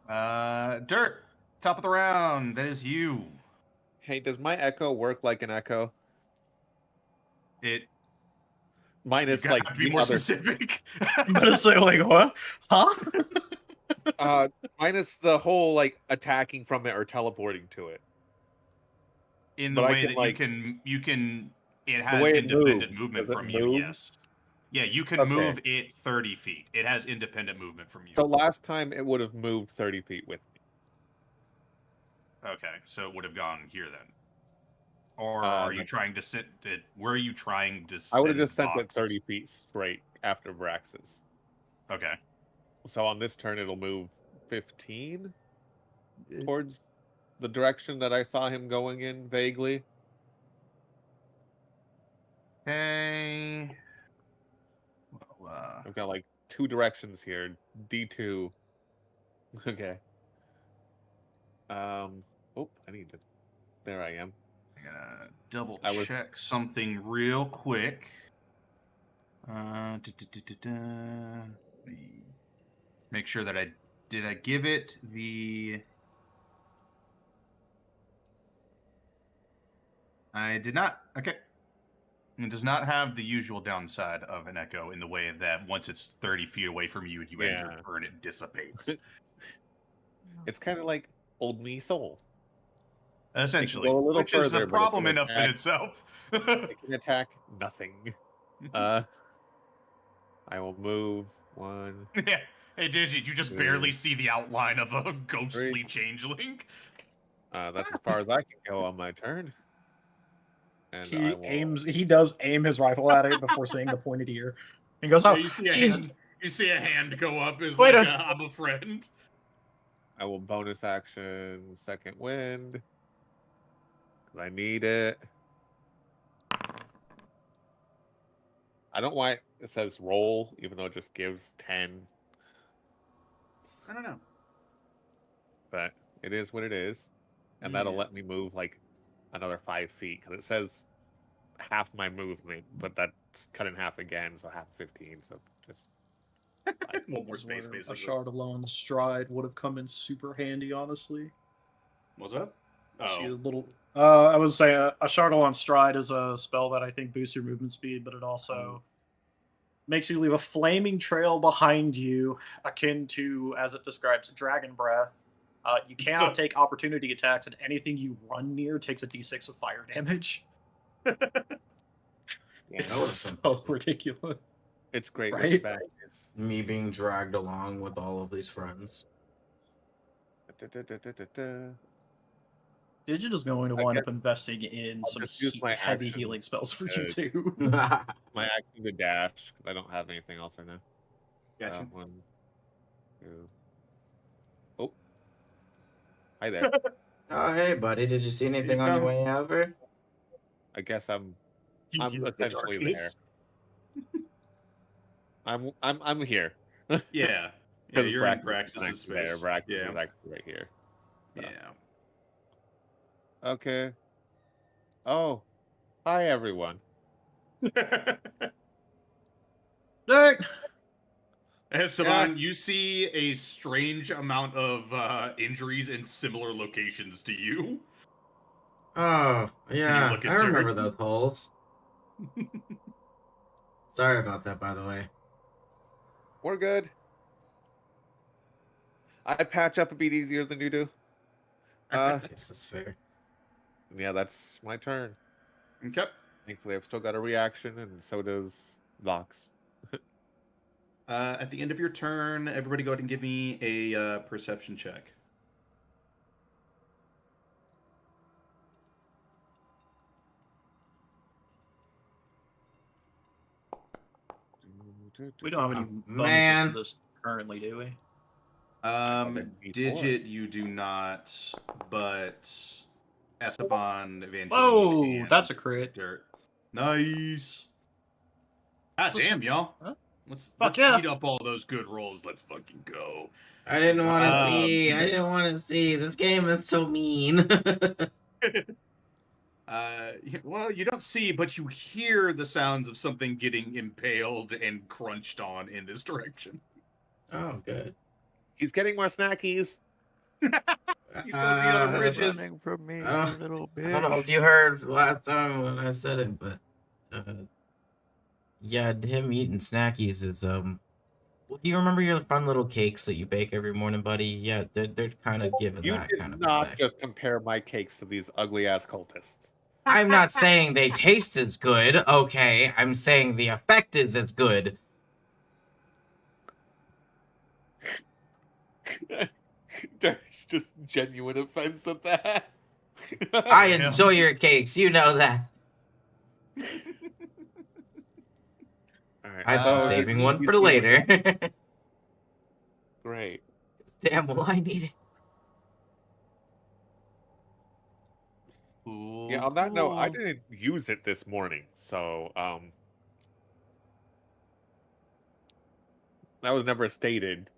Dirt, top of the round. That is you. Hey, does my echo work like an echo? It. Mine You is gotta like have to be the more other. specific. I'm gonna say like what? Huh? Mine is the whole like attacking from it or teleporting to it. In the But I way can, that like, you can. It the has way it independent moves, movement does it from you. move? Yes. Yeah, you can Okay. move it 30 feet. It has independent movement from you. So last time it would have moved 30 feet with me. Okay, so it would have gone here then. Or Uh, are you no. trying to sit it? Where are you trying to I would have send just sent it Vox? 30 feet straight after Brax's. Okay. So on this turn, it'll move 15 towards the direction that I saw him going in vaguely. Hey. Well, I've got like 2 directions here. D2. Okay. Oh, I need to. There I am. I gotta double I was- check something real quick. Make sure that I give it the. I did not. Okay. It does not have the usual downside of an echo in the way that once it's 30 feet away from you and you end your Yeah. turn, it dissipates. It's kind of like Old Me Soul. Essentially, go a little which is further, a but it problem can in attack- itself. It can attack nothing. I will move 1. Yeah. Hey, Digit, you just barely see the outline of a ghostly 3. changeling. That's as far as I can go on my turn. And I will. He does aim his rifle at it before saying the pointed ear. He goes, Yeah, "Oh, you see a Jesus. hand. You see a hand go up as Wait like a- I'm a friend. I will bonus action second wind. 'Cause I need it. I don't know why it says roll, even though it just gives 10. I don't know. But it is what it is. And that'll Yeah. let me move like another 5 feet. Because it says half my movement, but that's cut in half again, so half 15. So just. One more Is space, where basically. a shard alone stride would have come in super handy, honestly. What's up? See a Oh, little. I was saying a shard alone stride is a spell that I think boosts your movement speed, but it also makes you leave a flaming trail behind you, akin to, as it describes, dragon breath. You cannot take opportunity attacks, and anything you run near takes a d6 of fire damage. It's so ridiculous. It's great Right? with bad. Me being dragged along with all of these friends. Digit is going to I wind guess up investing in I'll some just use my heavy action healing spells for you to- too. My action to dash. 'Cause I don't have anything else right now. gotcha. 1, 2. Oh. Hi there. Oh, hey, buddy. Did you see anything on your come. way over? I guess I'm You I'm hear the essentially darkness. I'm here. Yeah. Yeah, Because you're in Braxis is Praxis's actually there. space. Braxis Yeah. is actually right here. Yeah. Okay. Oh. Hi everyone. Dirt! Esteban, you see a strange amount of injuries in similar locations to you. Oh, yeah. look I at remember dirt. those holes. Sorry about that, by the way. We're good. I patch up a bit easier than you do. I guess that's fair. Yeah, that's my turn. Okay. Thankfully, I've still got a reaction, and so does Vox. At the end of your turn, everybody go ahead and give me a perception check. We don't have any Oh, bonuses man. to this currently, do we? Digit, you do not, but Esteban, Evangeline, Oh, and that's a crit. Dirt. Nice. God Just- damn, y'all. Huh? Let's Fuck yeah. eat up all those good rolls. Let's fucking go. I didn't want to Um, see. I didn't want to see. This game is so mean. Well, you don't see, but you hear the sounds of something getting impaled and crunched on in this direction. Oh, good. He's getting more snackies. He's gonna be on the bridges. Running from me, I don't- little I don't know bitch. if you heard last time when I said it, but yeah, him eating snackies is Do you remember your fun little cakes that you bake every morning, buddy? Yeah, they're kind of giving You that did kind of not effect. just compare my cakes to these ugly ass cultists. I'm not saying they taste as good, okay? I'm saying the effect is as good. There's just genuine offense at that. I Yeah. enjoy your cakes, you know that. Alright, I've so been you- saving you- one you for see what- later. Great. Damn, will I need it? Yeah, on that note, I didn't use it this morning, so that was never stated.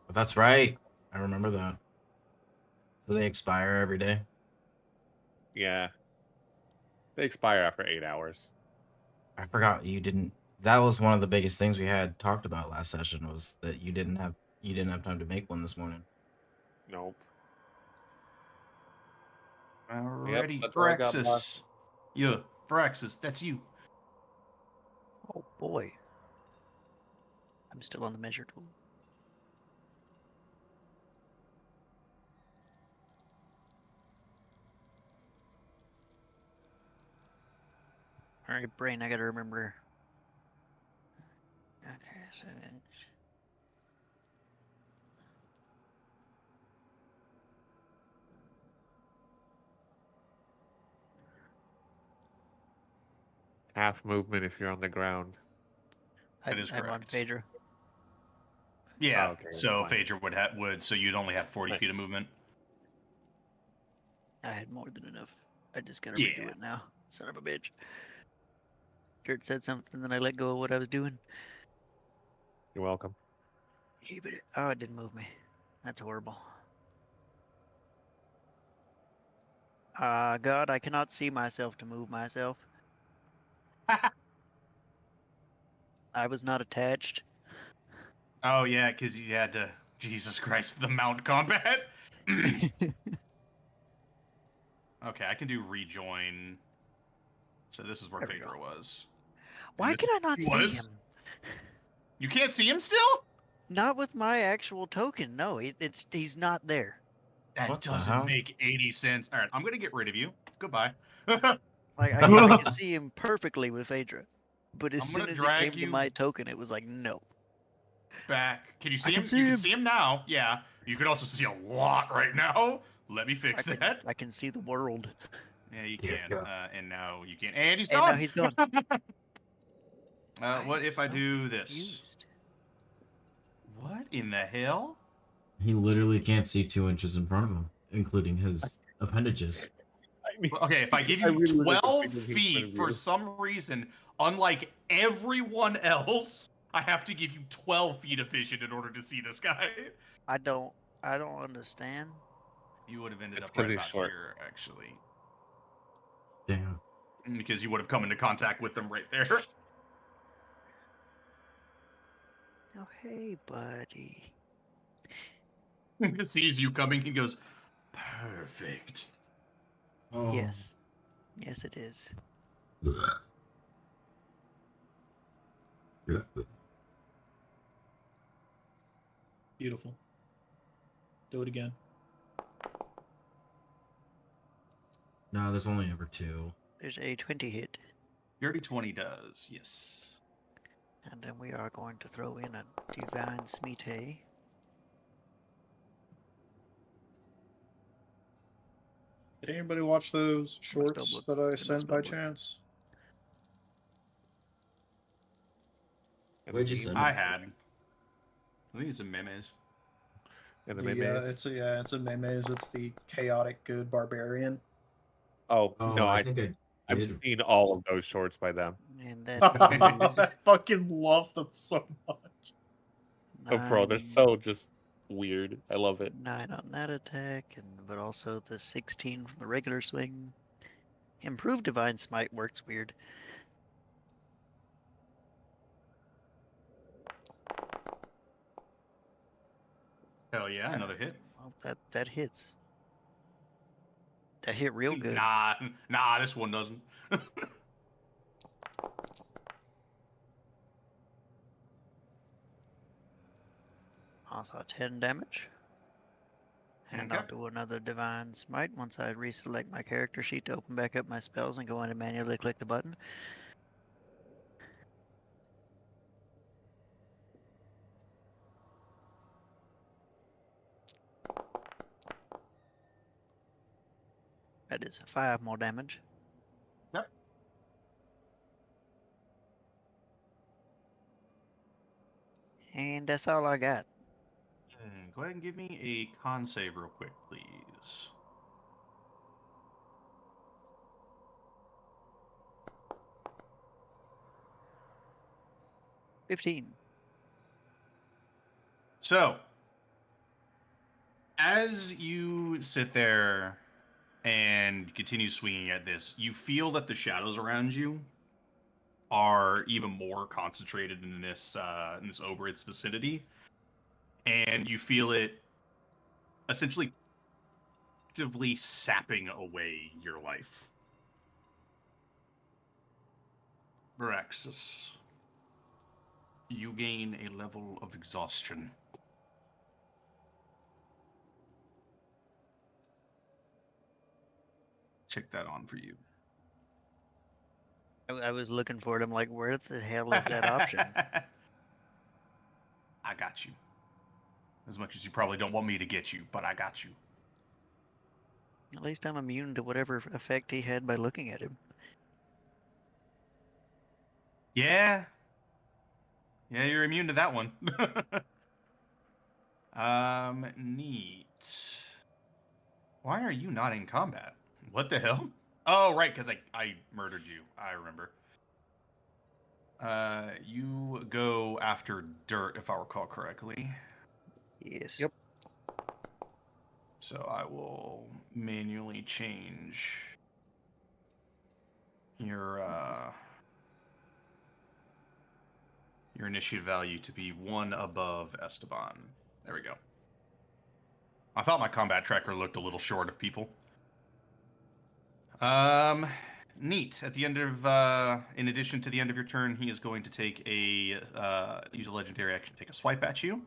That's right. I remember that. So they expire every day. Yeah. They expire after 8 hours. I forgot you didn't. That was one of the biggest things we had talked about last session was that you didn't have time to make one this morning. Nope. Alrighty, that's all I got, Braxis. boss. Yeah, Braxis, that's you. Oh boy. I'm still on the measure tool. Alright, brain, I gotta remember. Okay, so Half movement if you're on the ground. That is I'm on correct. Phaedra. Yeah. Oh, okay, So fine. Phaedra would so you'd only have 40 feet of Nice. movement. I had more than enough. I just gotta Yeah. redo it now. Son of a bitch. Dirt said something, then I let go of what I was doing. You're welcome. Oh, it didn't move me. That's horrible. God, I cannot see myself to move myself. I was not attached. Oh yeah, because you had to. Jesus Christ, the mount combat. Okay, I can do rejoin. So this is where There we Phaedra was. Why this can I not see was- him? You can't see him still? Not with my actual token. No, he's not there. That What the doesn't hell? make any sense. All right, I'm gonna get rid of you. Goodbye. Like I can see him perfectly with Phaedra, but as I'm soon gonna as it drag came to you- my token, it was like no. Back. Can you see can him? see You him. can see him now. Yeah. You can also see a lot right now. Let me fix that. I can see the world. Yeah, you Dear can. God. And now you can. And he's And gone. now he's gone. What am if I so do this? confused. What in the hell? He literally can't see 2 inches in front of him, including his appendages. I mean, Okay, if I give I you really was 12 expecting him to feet for view. some reason, unlike everyone else, I have to give you 12 feet of vision in order to see this guy. I don't understand. You would have ended It's up 'cause right he's about short. here, actually. Damn. Because you would have come into contact with them right there. Oh hey, buddy. He sees you coming, he goes, perfect. Oh. Yes, yes, it is. Beautiful. Do it again. No, there's only ever 2. There's a 20 hit. Dirty 20 does, yes. And then we are going to throw in a Divine Smite. Did anybody watch those shorts spellbook. that I Get my sent by spellbook. chance? And Where'd the you memes? send I it? had. I think it's in memes. And the The, memes? it's a memes. It's the chaotic good barbarian. Oh, Oh, no, I think I I've did. seen all of those shorts by them. And that I is fucking love them so much. Oh, bro, they're 9, so just weird. I love it. 9 on that attack, but also the 16 from the regular swing. Improved Divine Smite works weird. Hell yeah, another hit. Well, that hits. That hit real good. Nah, this one doesn't. Also 10 damage. And Okay. I'll do another Divine Smite once I reselect my character sheet to open back up my spells and go in and manually click the button. That is 5 more damage. Yep. And that's all I got. Go ahead and give me a con save real quick, please. $15. So, as you sit there and continue swinging at this, you feel that the shadows around you are even more concentrated in this over its vicinity, and you feel it essentially actively sapping away your life. Veraxis, you gain a level of exhaustion. Take that on for you. I was looking for it. I'm like, where the hell is that option? I got you. As much as you probably don't want me to get you, but I got you. At least I'm immune to whatever effect he had by looking at him. Yeah. Yeah, you're immune to that one. Neat. Why are you not in combat? What the hell? Oh, right, because I murdered you. I remember. You go after dirt, if I recall correctly. Yes. Yep. So I will manually change your initiative value to be 1 above Esteban. There we go. I thought my combat tracker looked a little short of people. Neat. At the end of, in addition to the end of your turn, he is going to take use a legendary action, take a swipe at you.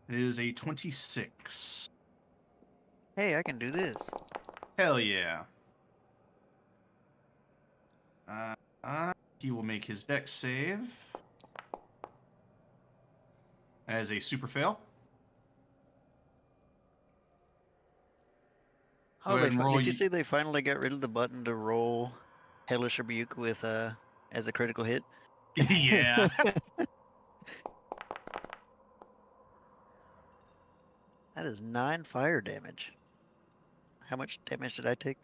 It is a 26. Hey, I can do this. Hell yeah. He will make his dex save as a super fail. Oh, ahead and roll did you ye- see they finally got rid of the button to roll Hellish Rebuke with as a critical hit? Yeah. That is 9 fire damage. How much damage did I take?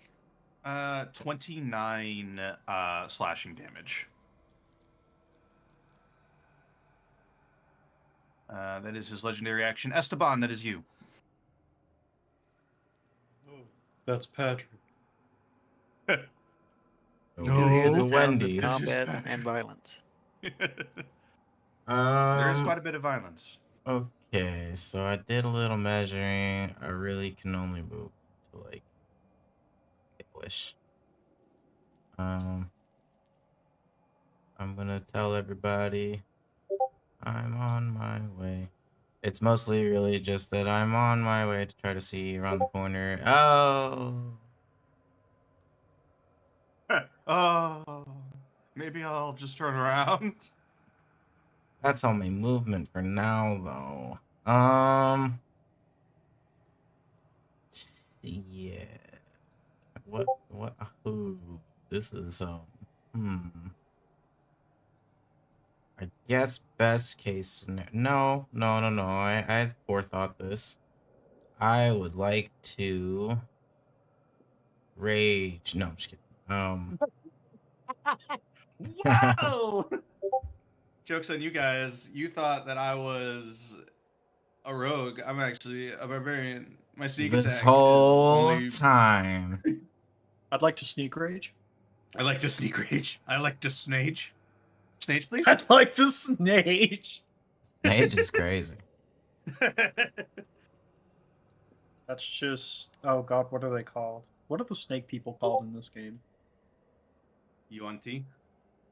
29 slashing damage. That is his legendary action. Esteban, that is you. That's Patrick. No, Hear the it's a sounds of Wendy's. This is combat Patrick. and violence. There is quite a bit of violence. Okay, so I did a little measuring. I really can only move to like English. I'm gonna tell everybody I'm on my way. It's mostly really just that I'm on my way to try to see around the corner. Oh, Oh, maybe I'll just turn around. that's all my movement for now, though. Yeah. What? Ooh, this is I guess best case scenario. No. I forethought this. I would like to rage. No, I'm just kidding. Whoa! Joke's on you guys. You thought that I was a rogue. I'm actually a barbarian. My sneak This attack is whole only. time. I'd like to sneak rage. I like to sneak rage. I like to snage. Snage, please. I'd like to snage. Mage is crazy. That's just, oh god, what are they called? What are the snake people called in this game? UNT.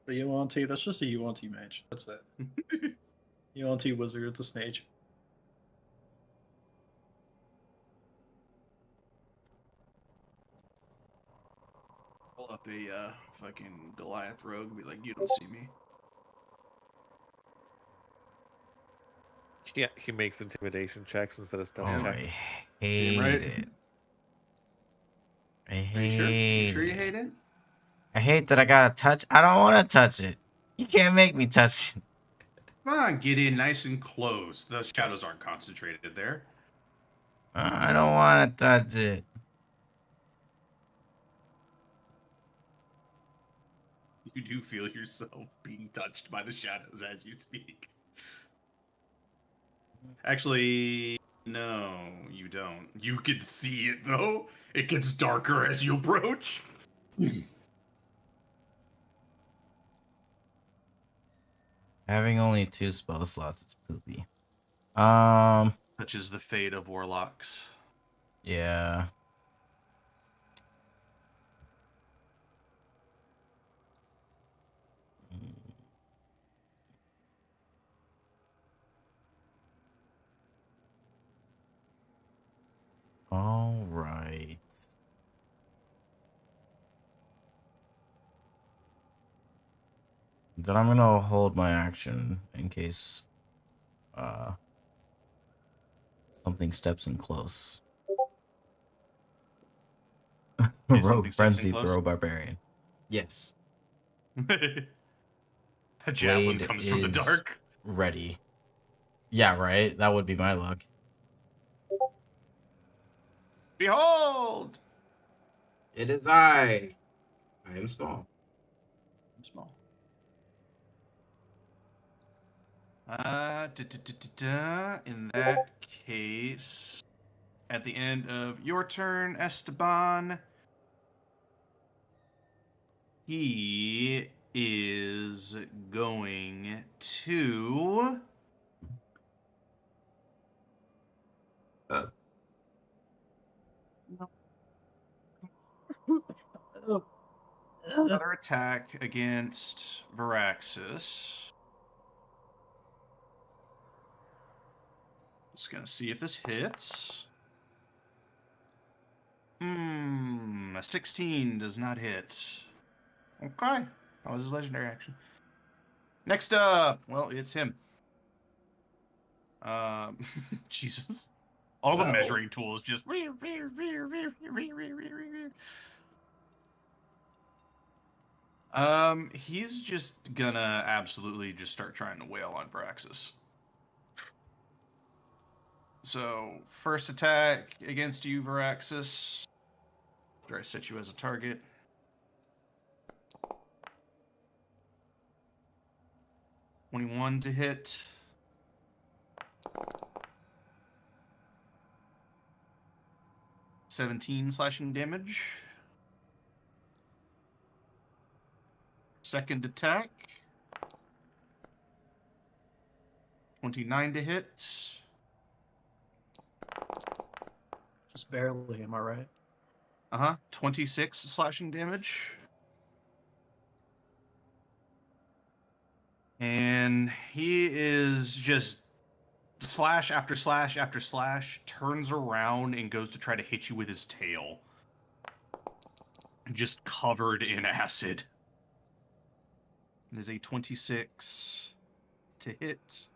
The UNT, that's just a UNT mage. That's it. UNT wizard, it's a snage. Pull up a fucking Goliath rogue and be like, you don't see me. Yeah, he makes intimidation checks instead of Oh, stone checks. I hate right. it. I Are you hate sure? You sure you it. hate it? I hate that I gotta touch. I don't want to touch it. You can't make me touch it. Come on, get in nice and close. The shadows aren't concentrated there. I don't want to touch it. You do feel yourself being touched by the shadows as you speak. Actually, no, you don't. You can see it, though. It gets darker as you approach. Having only 2 spell slots is poopy. Such is the fate of warlocks. Yeah. All right. Then I'm gonna hold my action in case something steps in close. Something Rogue steps in frenzy close? throw barbarian. Yes. A javelin Blade comes from the is dark. ready. Yeah, right. That would be my luck. Behold! It is I. I am small. I'm small. In that case, at the end of your turn, Esteban, he is going to another attack against Varaxis. Just gonna see if this hits. A 16 does not hit. Okay. That was his legendary action. Next up, well, it's him. Jesus. All the measuring tools just. He's just gonna absolutely just start trying to wail on Varaxis. So, first attack against you, Varaxis. After I set you as a target. $21 to hit. $17 slashing damage. Second attack. 29 to hit. Just barely, am I right? 26 slashing damage. And he is just slash after slash after slash, turns around and goes to try to hit you with his tail. Just covered in acid. It is a 26 to hit.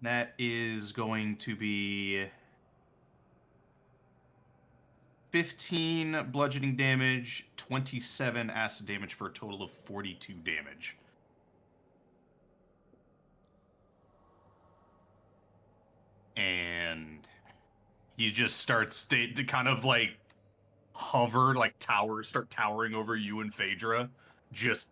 That is going to be 15 bludgeoning damage, 27 acid damage for a total of 42 damage. And he just starts to kind of like hover, like start towering over you and Phaedra. Just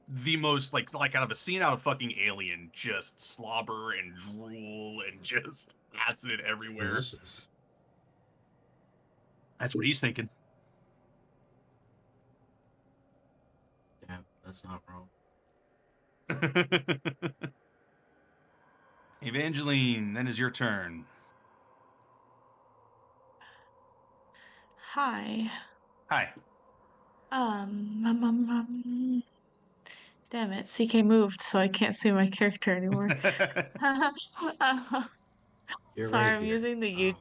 the most like out of a scene out of fucking Alien, just slobber and drool and just acid everywhere. Delicious. That's what he's thinking. Damn, that's not wrong. Evangeline, then is your turn. Hi. Hi. Damn it, CK moved, so I can't see my character anymore. You're Sorry, right I'm here. using the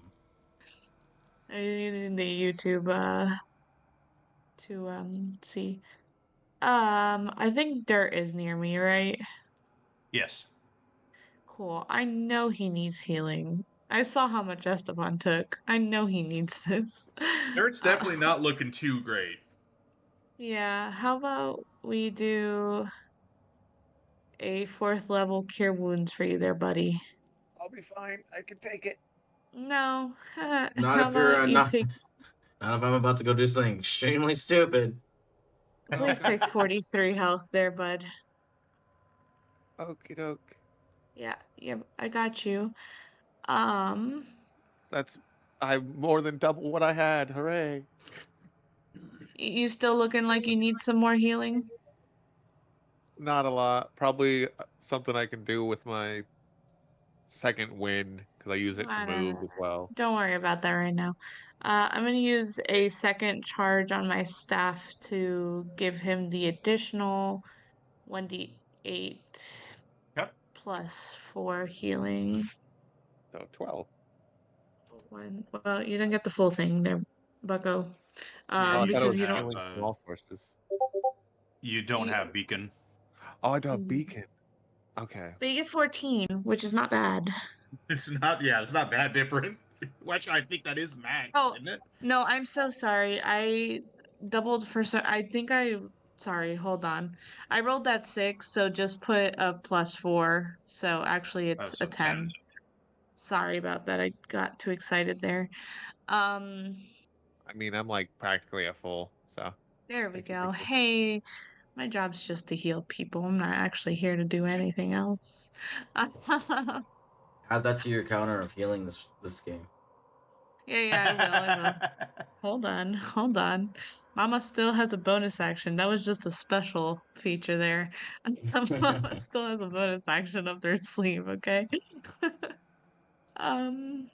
YouTube to see. I think Dirt is near me, right? Yes. Cool. I know he needs healing. I saw how much Esteban took. I know he needs this. Dirt's Uh, definitely not looking too great. yeah, how about we do a 4th level cure wounds for you there, buddy? I'll be fine. I can take it. No. How Not if you're about you not. take Not if I'm about to go do something extremely stupid. please take 43 health there, bud. Okie doke. Yeah, I got you. Um, I more than double what I had. Hooray. you still looking like you need some more healing? Not a lot. Probably something I can do with my second wind because I use it to move as well. Don't worry about that right now. I'm gonna use a second charge on my staff to give him the additional 1d8 Yep. plus 4 healing. So 12. Well, you didn't get the full thing there, Bucko. Yeah, I thought it Because was you don't. healing from all sources. You don't You- have beacon. Oh, I do have beacon. Okay. But you get 14, which is not bad. It's not that different. Which I think that is max, Oh. isn't it? No, I'm so sorry. I doubled for sorry, hold on. I rolled that 6, so just put a +4. So actually it's so a 10. Sorry about that. I got too excited there. I mean, I'm like practically at full, so. There we Thank you, go. thank you. Hey, my job's just to heal people. I'm not actually here to do anything else. Add that to your counter of healing this game. Yeah, I will. Hold on. Mama still has a bonus action. That was just a special feature there. Mama still has a bonus action up their sleeve, okay? Um,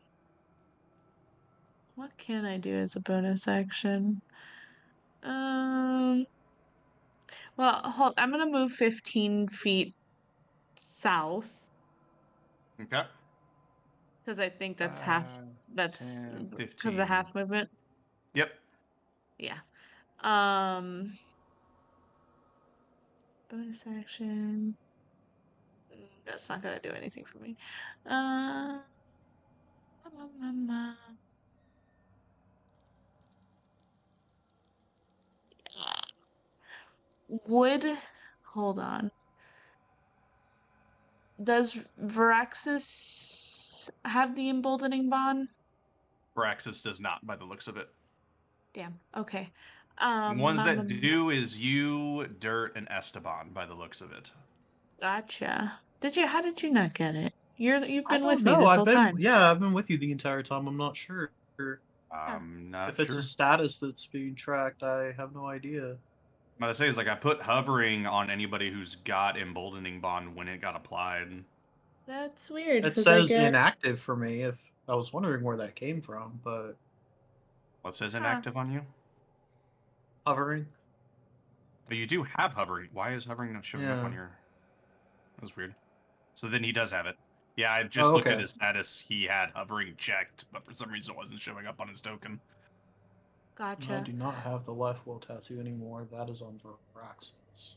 what can I do as a bonus action? Well, I'm gonna move 15 feet south Okay. because I think that's that's 10, because of 15. half movement. Yep. Yeah. Bonus action. That's not gonna do anything for me. Uh, would hold on. Does Veraxis have the emboldening bond? Braxis does not, by the looks of it. Damn. Okay. Ones that do is you, Dirt, and Esteban, by the looks of it. Gotcha. How did you not get it? You've I been with don't me know. this I've whole been time. I've been with you the entire time. I'm not sure. I'm not If it's sure. a status that's being tracked, I have no idea. What I say is, like, I put hovering on anybody who's got emboldening bond when it got applied. That's weird. It 'cause I says get inactive for me. If I was wondering where that came from, but What says inactive on you? hovering. But you do have hovering. Why is hovering not showing up on Yeah. your? That was weird. So then he does have it. Yeah, I just Oh, looked at okay. his status. He had hovering checked, but for some reason it wasn't showing up on his token. I Gotcha. do not have the life will tattoo anymore. That is on Veraxis.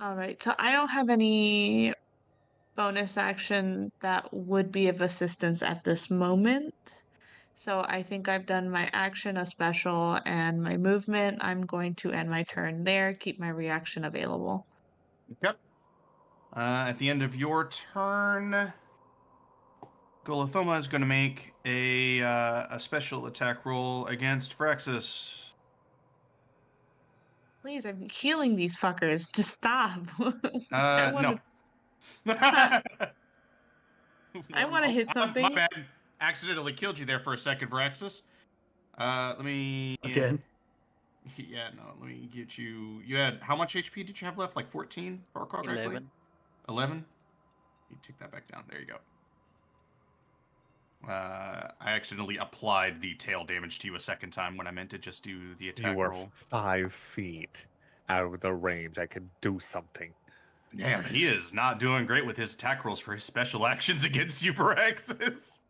All right. So I don't have any bonus action that would be of assistance at this moment. So I think I've done my action, a special, and my movement. I'm going to end my turn there, keep my reaction available. Yep. At the end of your turn, Golothoma is going to make a special attack roll against Phraxis. Please, I'm healing these fuckers. Just stop. I want to. No. I want to hit My something. bad. Accidentally killed you there for a second, Phraxis. Let me. Again. Yeah, no, let me get you. You had how much HP did you have left? Like 14? If I recall correctly? 11. 11? You take that back down. There you go. I accidentally applied the tail damage to you a second time when I meant to just do the attack You were roll. 5 feet out of the range. I could do something. Damn, he is not doing great with his attack rolls for his special actions against you, Phraxis.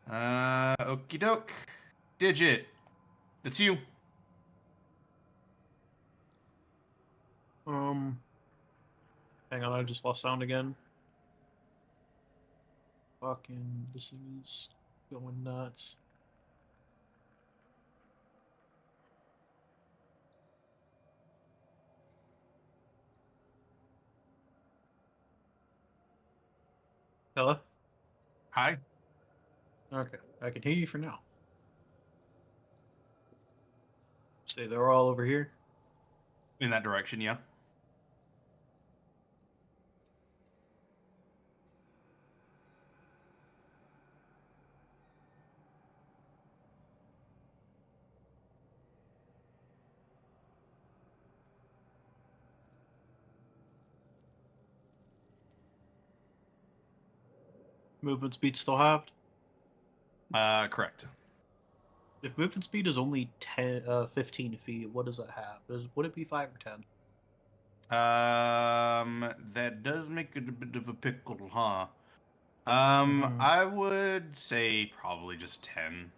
Okie doke. Digit. That's you. Hang on, I just lost sound again. Fucking, this thing is going nuts. Hello? Hi. Okay, I can hear you for now. Say they're all over here. In that direction, yeah. Movement speed still halved? Correct. If movement speed is only 15 feet, what does that have? Would it be 5 or 10? That does make it a bit of a pickle, huh? Mhm. I would say probably just 10.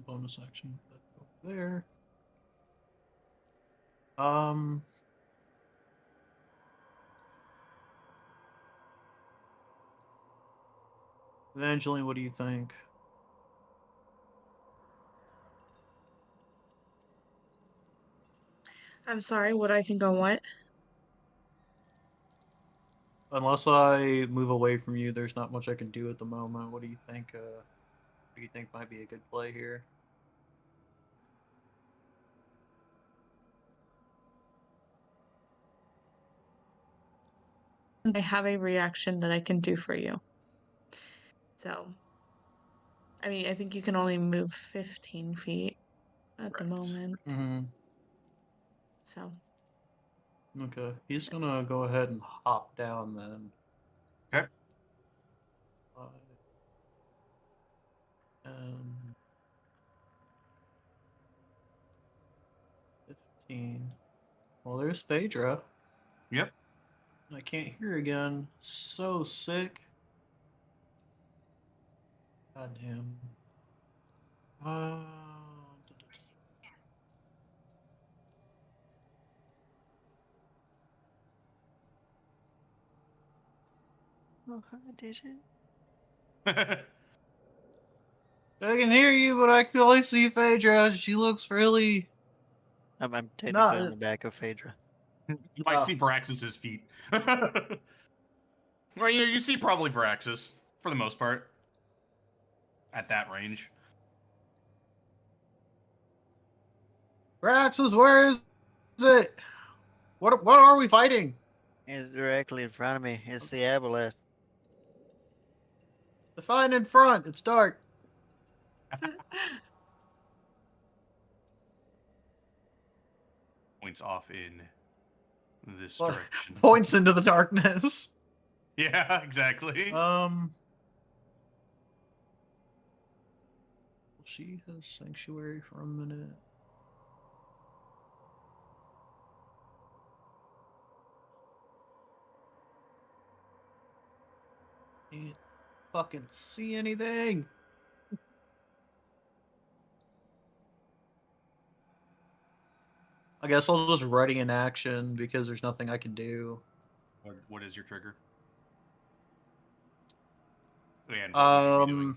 Bonus action. Over there. Um. Evangeline, what do you think? I'm sorry, what I think on what? Unless I move away from you, there's not much I can do at the moment. What do you think? What do you think might be a good play here? I have a reaction that I can do for you. So, I mean, I think you can only move 15 feet at the Correct. moment. Mm-hmm. So, Okay, he's gonna go ahead and hop down then. Okay. 5, 15. Well, there's Phaedra. Yep. I can't hear again. So sick. God damn. Oh, hi, Digit. I can hear you, but I can only see Phaedra. She looks really I'm technically on not. the back of Phaedra. You might Oh. see Veraxis's feet. Well, you see probably Veraxis, for the most part. At that range. Raxus, where is it? What are we fighting? It's directly in front of me. It's the Aboleth. The fight in front. It's dark. Points off in this Well, direction. Points into the darkness. Yeah, exactly. She has sanctuary for a minute. Can't fucking see anything. I guess I'll just ready in action because there's nothing I can do. What is your trigger? And what would you be doing?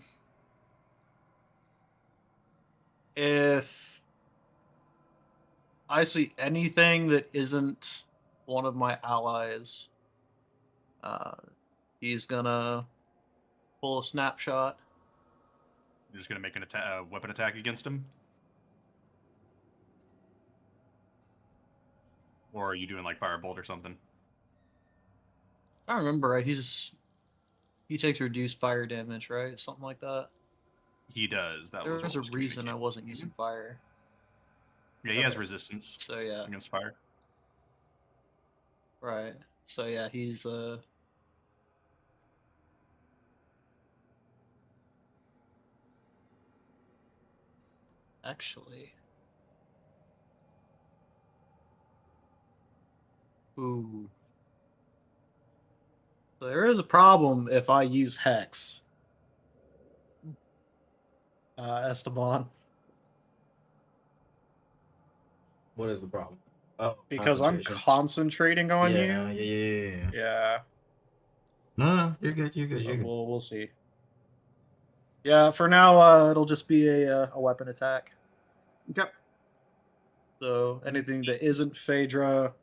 If I see anything that isn't one of my allies, he's gonna pull a snapshot. You're just gonna make an weapon attack against him, or are you doing like firebolt or something? I don't remember right. He takes reduced fire damage, right? Something like that. He does. That There was was what a reason I communicated. wasn't using fire. Yeah, he has Okay. resistance So yeah, against fire. right. So yeah, he's actually. Ooh. So there is a problem if I use Hex. Esteban. What is the problem? Oh, Because I'm concentration. concentrating on Yeah, you. yeah. Yeah. No, you're good. You're good. So You're good. we'll see. Yeah, for now, it'll just be a weapon attack. Okay. So anything that isn't Phaedra,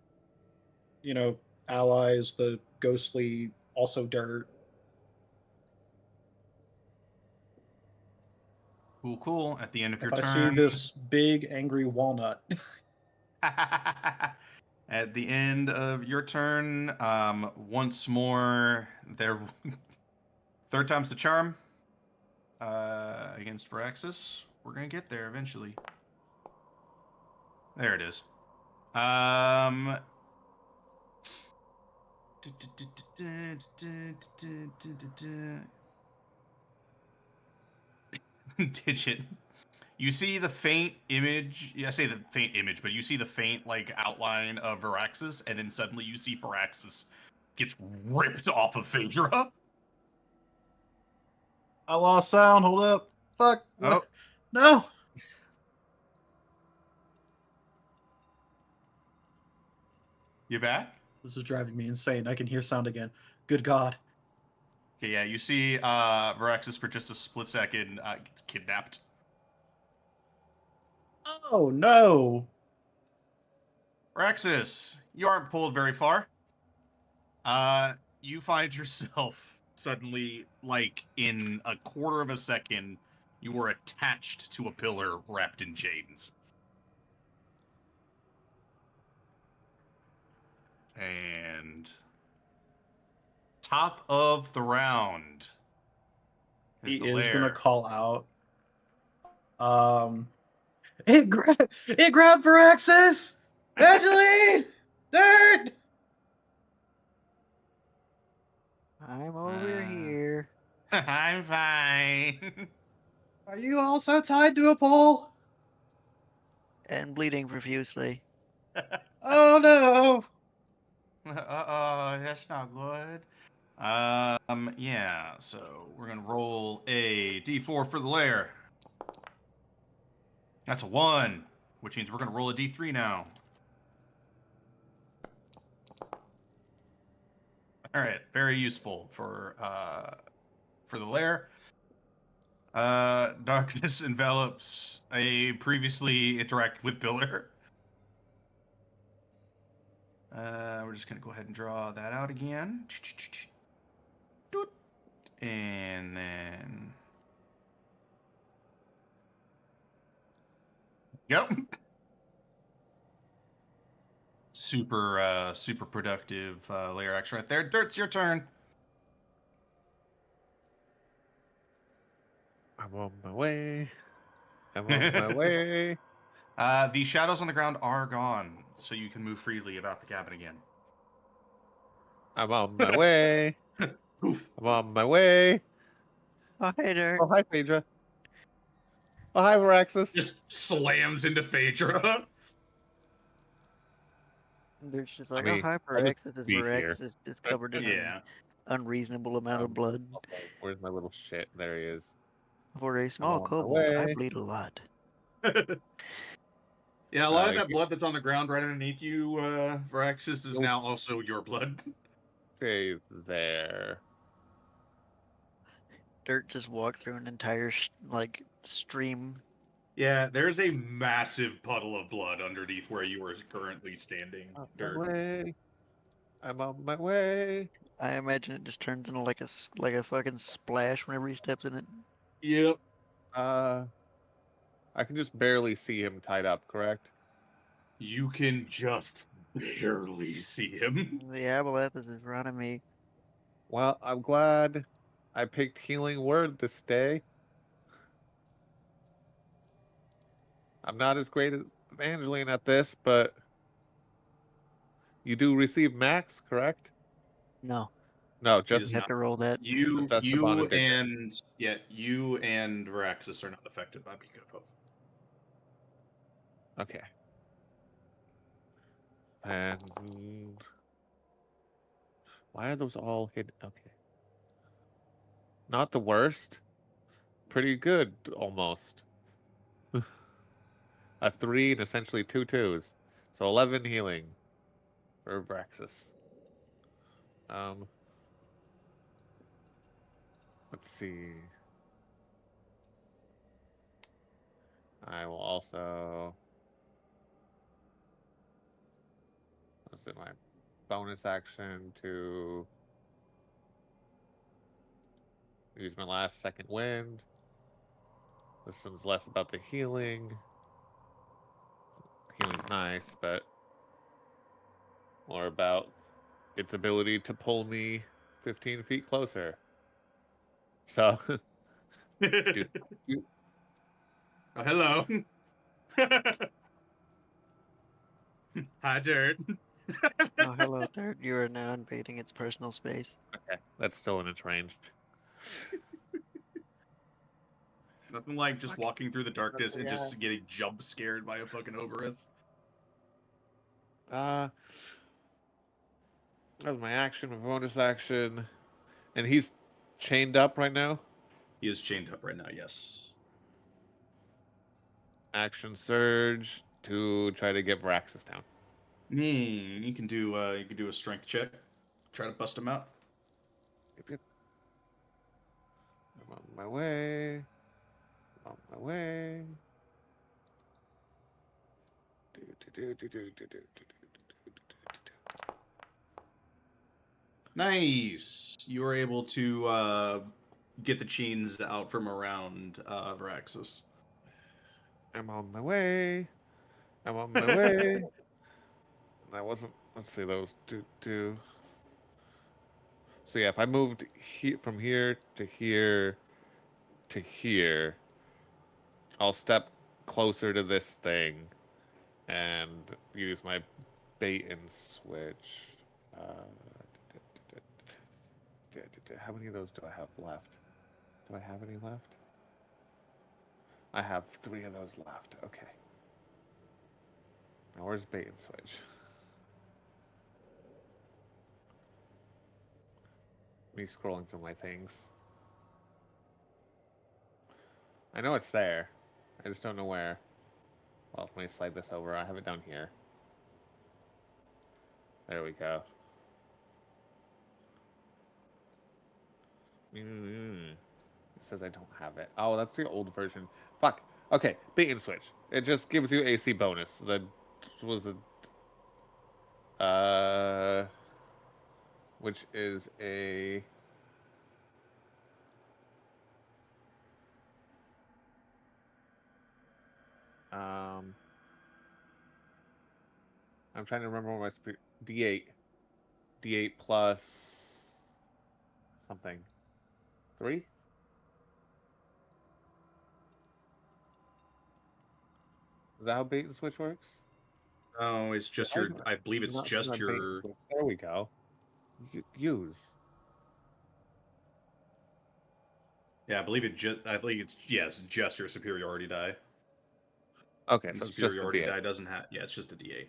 allies, the ghostly, also dirt. Cool. At the end of your If I turn, see this big angry walnut, at the end of your turn, once more, there, third time's the charm. Against Veraxis, we're gonna get there eventually. There it is. Digit. You see the faint image. Yeah, I say the faint image, but you see the faint like outline of Veraxis, and then suddenly you see Veraxis gets ripped off of Phaedra. I lost sound. Hold up. Fuck. Oh. What? No. You back? This is driving me insane. I can hear sound again. Good God. Okay, yeah, you see Veraxis for just a split second gets kidnapped. Oh no. Veraxis, you aren't pulled very far. You find yourself suddenly, like, in a quarter of a second, you were attached to a pillar wrapped in chains. And top of the round He the is gonna lair. call out. It grabbed Veraxis! Evangeline! Dirt! I'm over here. I'm fine. Are you also tied to a pole? And bleeding profusely. Oh no! Uh-oh, that's not good. Yeah, so we're gonna roll a d4 for the lair. That's a 1, which means we're gonna roll a d3 now. Alright, very useful for the lair. Darkness envelops a previously interacted with pillar. We're just gonna go ahead and draw that out again. And then... Yep. Super productive layer action right there. Dirt's your turn. I'm on my way. I'm on my way. The shadows on the ground are gone, so you can move freely about the cabin again. I'm on my way. Oof. I'm on my way. Oh, hey, Dirk. Oh, hi, Phaedra. Oh, hi, Varaxis. Just slams into Phaedra. Dirk's just I like, mean, oh, hi, I'll just Varaxis. This be here. Varaxis is just covered in an Yeah. unreasonable amount of blood. Okay, where's my little shit? There he is. For a small on my kobold, I way. bleed a lot. Yeah, a lot of Uh, that blood that's on the ground right underneath you, Varaxis, is now also your blood. Stay there. Dirt just walked through an entire stream. Yeah, there's a massive puddle of blood underneath where you are currently standing. On my Dirt. way. I'm on my way. I imagine it just turns into like a fucking splash whenever he steps in it. Yep. I can just barely see him tied up, correct? You can just barely see him. The Aboleth is in front of me. Well, I'm glad I picked Healing Word this day. I'm not as great as Evangeline at this, but you do receive max, correct? No, No, You just you have to roll that. You, That's the you, bond addiction. and you and Varaxis are not affected by Beacon of Hope. Okay. And why are those all hidden? Okay. Not the worst. Pretty good, almost. A 3 and essentially 2 2s. So 11 healing for Braxis. Let's see. I will also. What's it? My bonus action to use my last second wind. This one's less about the healing. Healing's nice, but more about its ability to pull me 15 feet closer. So, dude, Oh, hello. Hi, Dirt. Oh, hello, Dirt. You are now invading its personal space. okay, that's still in its range. Nothing like just Fuck. walking through the darkness and Yeah. just getting jump scared by a fucking Oberith. That was my action, my bonus action. And he's chained up right now. He is chained up right now, yes. Action surge to try to get Varaxis down. You can do a strength check. Try to bust him out. Yep. I'm on my way. I'm on my way. Nice. You were able to get the chains out from around Varaxis. I'm on my way. I'm on my way. That wasn't. Let's see those. So yeah, if I moved from here to here to here, I'll step closer to this thing and use my bait and switch. How many of those do I have left? Do I have any left? I have 3 of those left. Okay. Now where's bait and switch? Me scrolling through my things. I know it's there. I just don't know where. Well, let me slide this over. I have it down here. There we go. It says I don't have it. Oh, that's the old version. Fuck. Okay, bait and switch. It just gives you AC bonus. That was a which is a I'm trying to remember what my D8 plus something 3. Is that how bait and switch works? Oh, it's just your. I believe it's just your. There we go. use. Yeah, I believe it's just your superiority die. Okay, And so it's just a superiority D8. die doesn't have. Yeah, it's just a D8.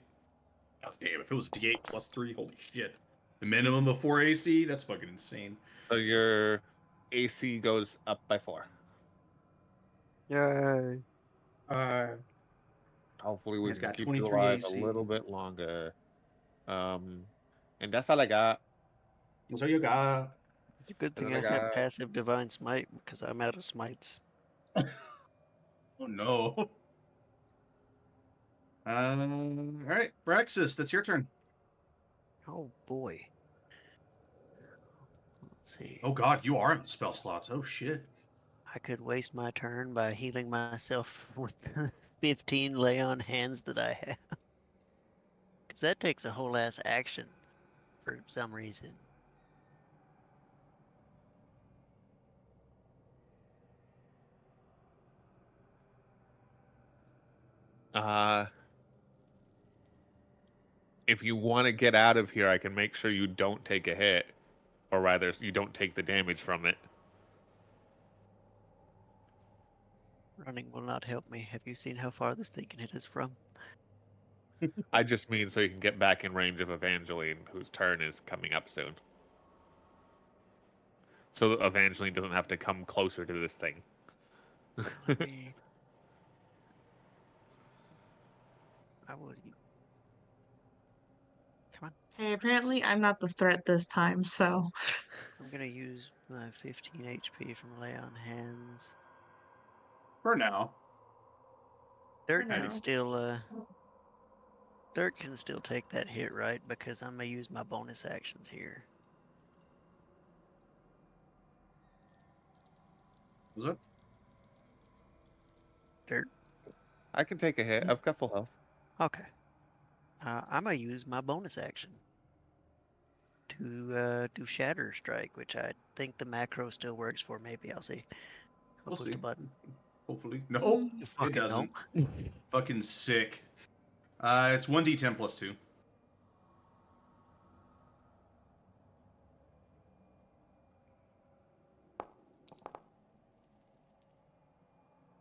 Oh damn! If it was a D8 plus 3, holy shit! The minimum of 4 AC. That's fucking insane. So your AC goes up by 4. Yay. Hopefully we He's can got keep you 23 alive a AC. little bit longer. And that's all I got. So you got. It's a good And thing then I I have got passive divine smite because I'm out of smites. Oh no. All right, Braxis, that's your turn. Oh boy. Let's see. Oh god, you are in spell slots. Oh shit. I could waste my turn by healing myself with the 15 lay on hands that I have. Because that takes a whole ass action for some reason. if you want to get out of here, I can make sure you don't take a hit, or rather, you don't take the damage from it. Running will not help me. Have you seen how far this thing can hit us from? I just mean so you can get back in range of Evangeline, whose turn is coming up soon. So that Evangeline doesn't have to come closer to this thing. Let me... I will... Come on. Hey, apparently I'm not the threat this time, so. I'm gonna use my 15 HP from lay on hands. For now. Dirt For can now. still Dirt can still take that hit, right? Because I'm gonna use my bonus actions here. Was it? Dirt. I can take a hit. I've got full health. Okay. I'm gonna use my bonus action to do Shatter Strike, which I think the macro still works for. Maybe I'll see. I'll We'll push see. the button. Hopefully. No, You it fucking doesn't. know. Fucking sick. It's 1d10 plus 2.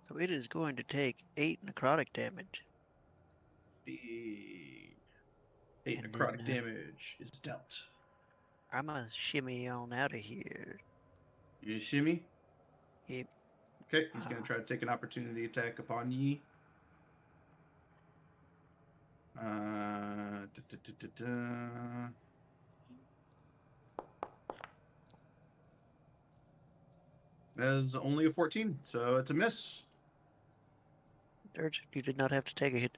So it is going to take 8 necrotic damage. 8 And necrotic then, damage is dealt. I'm gonna shimmy on out of here. You shimmy? Yep. Okay, he's gonna try to take an opportunity attack upon ye. Da, da, da, da, da. That is only a 14, so it's a miss. Dirt, you did not have to take a hit.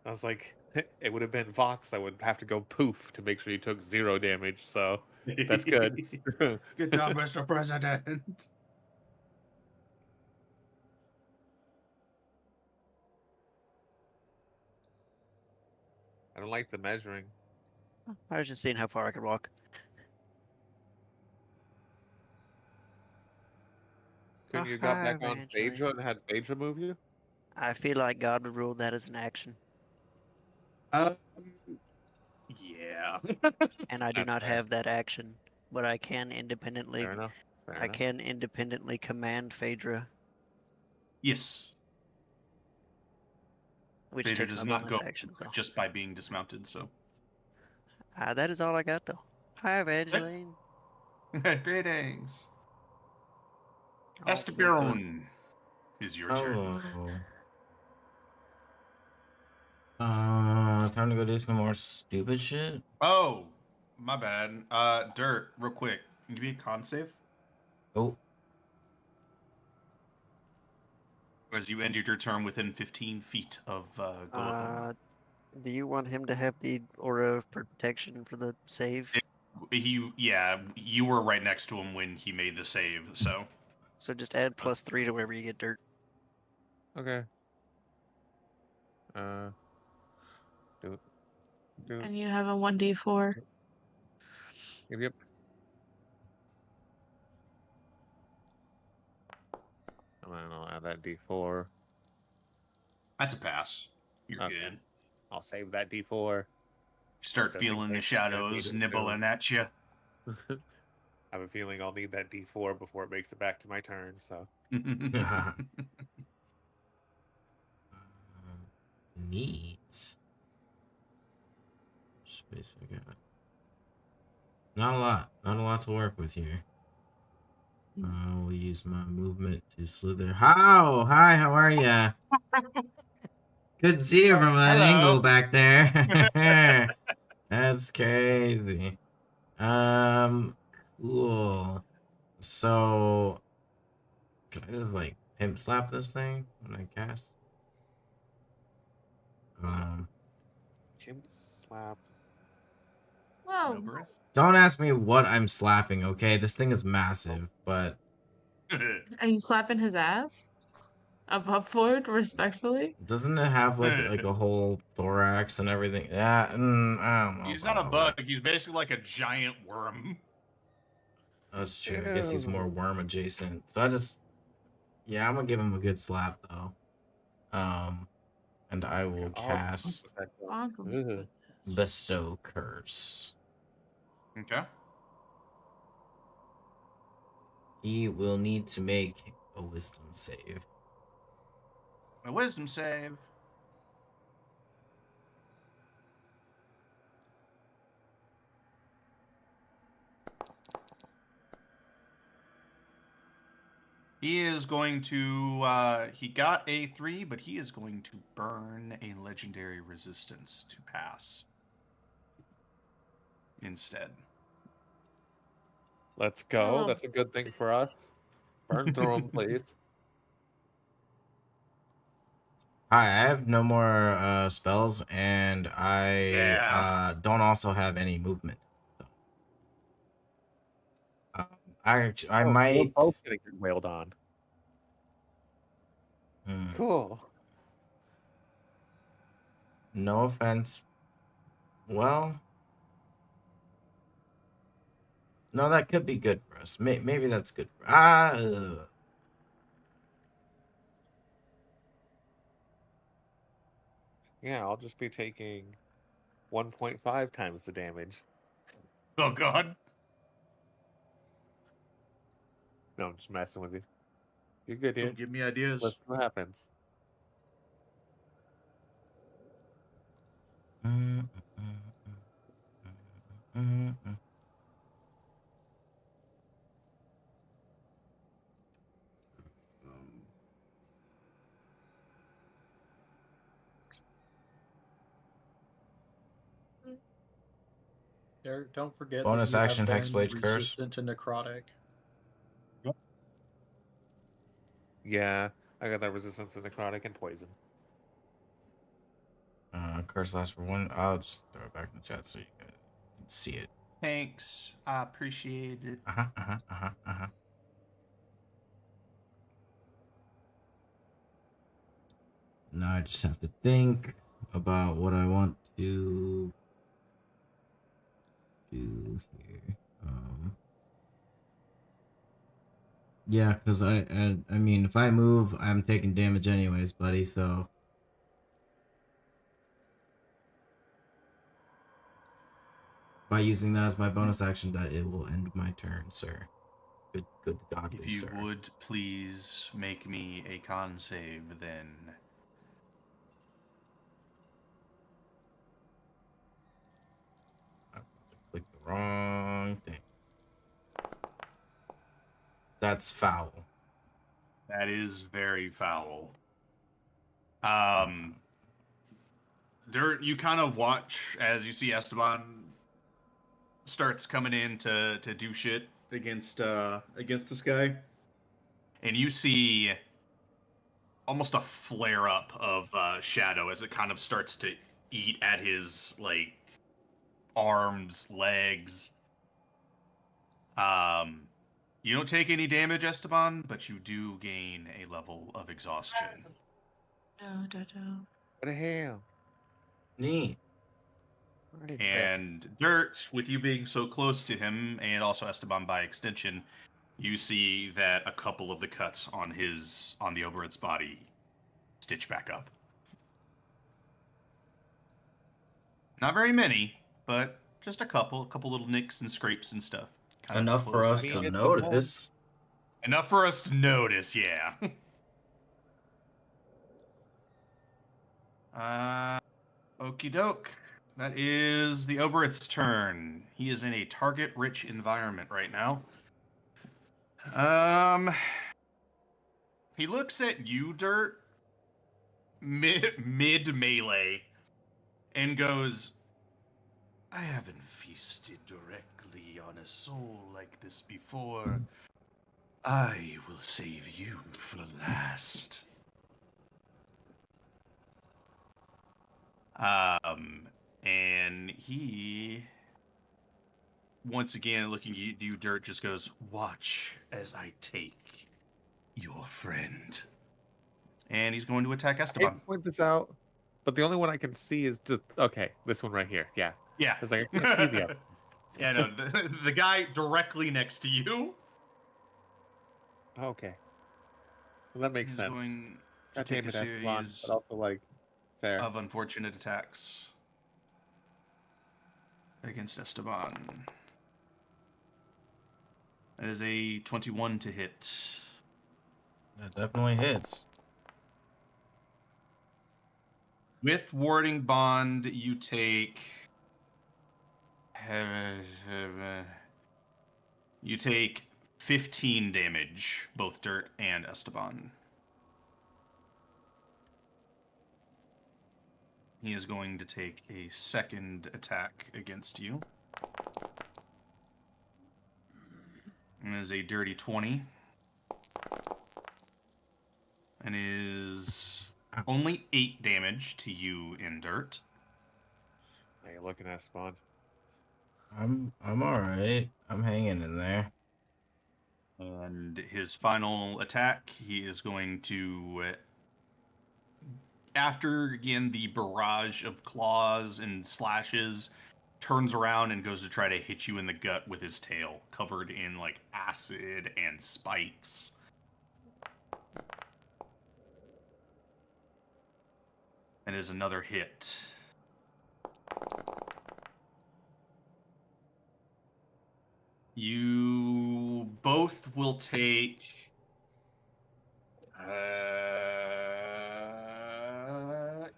I was like, it would have been Vox that would have to go poof to make sure he took 0 damage, so that's good. Good job, Mr. President. I don't like the measuring. I was just seeing how far I could walk. Couldn't you got back on Evangeline. Phaedra and had Phaedra move you? I feel like God would rule that as an action, Yeah. and I do That's not fair. have that action, but I can independently. Fair enough. Fair I enough. can independently command Phaedra, Yes. which Vader takes does my not bonus go action. So just by being dismounted, so. that is all I got, though. Hi, Evangeline. Greetings. Oh, Estebiron is your turn. Hello. Time to go do some more stupid shit. Oh, my bad. Dirt, real quick. Can you give me a con save? Oh, As you ended your turn within 15 feet of Golithon. Do you want him to have the aura of protection for the save? You were right next to him when he made the save, so. So just add +3 to wherever you get dirt. Okay. Do it. Do it. And you have a 1d4. Yep. And then I'll add that D4. That's a pass. You're Okay. good. I'll save that D4. Start I think feeling the I need shadows it too. nibbling at you. I have a feeling I'll need that D4 before it makes it back to my turn. So Neat. Space I got. Not a lot. Not a lot to work with here. We'll use my movement to slither. How? Hi, how are ya? Good to see you from that Hello. angle back there. That's crazy. Cool. So, can I just like pimp slap this thing when I cast? Kim slap. Whoa. Oberith? Don't ask me what I'm slapping, okay? This thing is massive, but Are you slapping his ass? Above board, respectfully? doesn't it have like a whole thorax and everything? Yeah, I don't know. He's about not a all bug. that. He's basically like a giant worm. That's true. I guess he's more worm adjacent. So yeah, I'm gonna give him a good slap though. And I will cast Bonk. Ugh. Bestow Curse. Okay. He will need to make a Wisdom save. A wisdom save. He is going to, he got a 3, but he is going to burn a legendary resistance to pass instead. Let's go. Oh. That's a good thing for us. Burn through them, please. Hi, I have no more spells, and I Yeah. don't also have any movement. So. I Oh, so we're might. both gonna get wailed on. Cool. No offense. Well, no, that could be good for us. Maybe that's good for Yeah, I'll just be taking 1.5 times the damage. Oh, God. No, I'm just messing with you. You're good here. Don't give me ideas. Let's see what happens. Derek, don't forget Bonus that you action, have Hex been Wage Curse. resistant to necrotic. Yeah, I got that resistance to necrotic and poison. Curse lasts for 1. I'll just throw it back in the chat so you guys can see it. Thanks. I appreciate it. Now I just have to think about what I want to do here. Yeah, because I mean, if I move, I'm taking damage anyways, buddy. So by using that as my bonus action, that it will end my turn, sir. Good godly If you sir. would please make me a con save, then. I clicked the wrong thing. That's foul. That is very foul. Dirt, you kind of watch as you see Esteban starts coming in to do shit against this guy, and you see almost a flare up of shadow as it kind of starts to eat at his like arms, legs. You don't take any damage, Esteban, but you do gain a level of exhaustion. No. What the hell? Neat. And Dirt, with you being so close to him, and also Esteban by extension, you see that a couple of the cuts on the Oberyn's body stitch back up. Not very many, but just a couple little nicks and scrapes and stuff. Kind of Enough for close us back to up. It's a home. notice. Enough for us to notice, yeah. Okie doke. That is the Oberith's turn. He is in a target-rich environment right now. He looks at you, Dirt, mid melee, and goes, "I haven't feasted directly on a soul like this before. I will save you for last." And he, once again, looking at you, Dirt, just goes, "Watch as I take your friend." And he's going to attack I Esteban. point this out, but the only one I can see is just okay. This one right here. Yeah, Yeah. because I can't see the other. Yeah, no, the guy directly next to you Okay, well, that makes is sense. going to God take damn a it, Esteban, series but also like fair. of unfortunate attacks against Esteban. That is a 21 to hit. That definitely hits. With warding bond, you take 15 damage, both Dirt and Esteban. He is going to take a second attack against you. And is a dirty 20. And is only 8 damage to you in Dirt. Now you're looking at Esteban. I'm alright. I'm hanging in there. And his final attack, he is going to, after again the barrage of claws and slashes, turns around and goes to try to hit you in the gut with his tail, covered in like acid and spikes. And is another hit. You both will take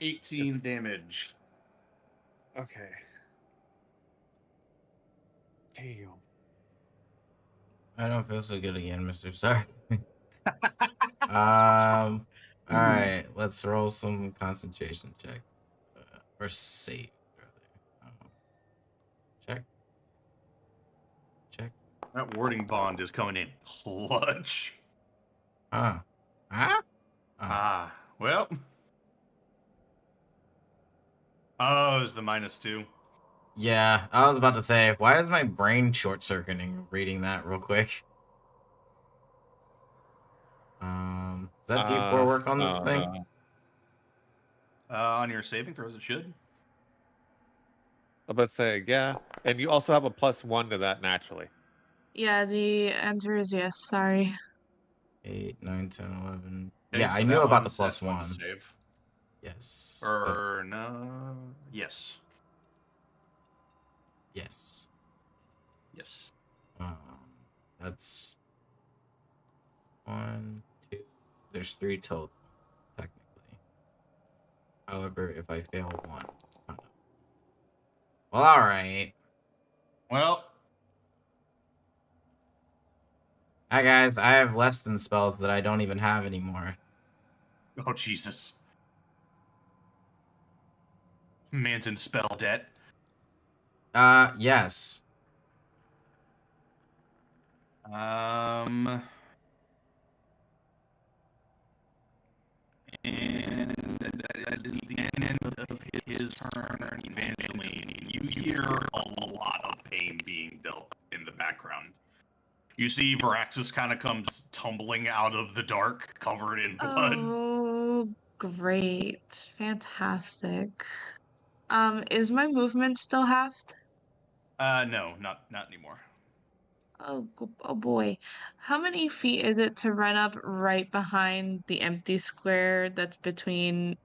18 damage. Okay. Damn. I don't feel so good again, Mr. Sorry. Alright, let's roll some concentration check. Or save, rather. Check. Check. That warding bond is coming in clutch. Ah. Ah? Well. Oh, it was the -2. Yeah, I was about to say, why is my brain short-circuiting reading that real quick? Does that D4 work on this thing? On your saving throws, it should. I'm about to say, yeah. And you also have a +1 to that naturally. Yeah, the answer is yes. Sorry. 8, 9, 10, 11. Okay, Yeah, so I knew that about the one's- that one's +1. a save. Yes. but- Or no? Yes. yes. Yes. That's 1, 2. There's 3 total, technically. However, if I fail 1, it's kind of... Well, alright. Well, Hi, guys. I have less than spells that I don't even have anymore. oh Jesus. Man's in spell debt. Yes. And as the end of his turn, Evangeline, you hear a lot of pain being dealt in the background. You see Varaxis kind of comes tumbling out of the dark, covered in blood. Oh, great. Fantastic. Is my movement still halved? No, not anymore. Oh boy. How many feet is it to run up right behind the empty square that's between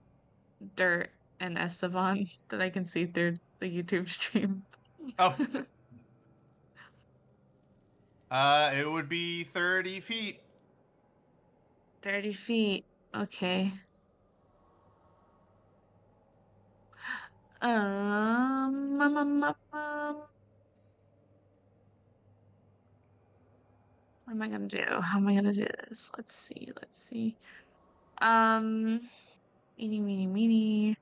Dirt and Esteban that I can see through the YouTube stream? Oh. It would be 30 feet. 30 feet. Okay. Um, um, um, um, um, what am I gonna do? How am I gonna do this? Let's see. Let's see. Eeny, meeny, meeny,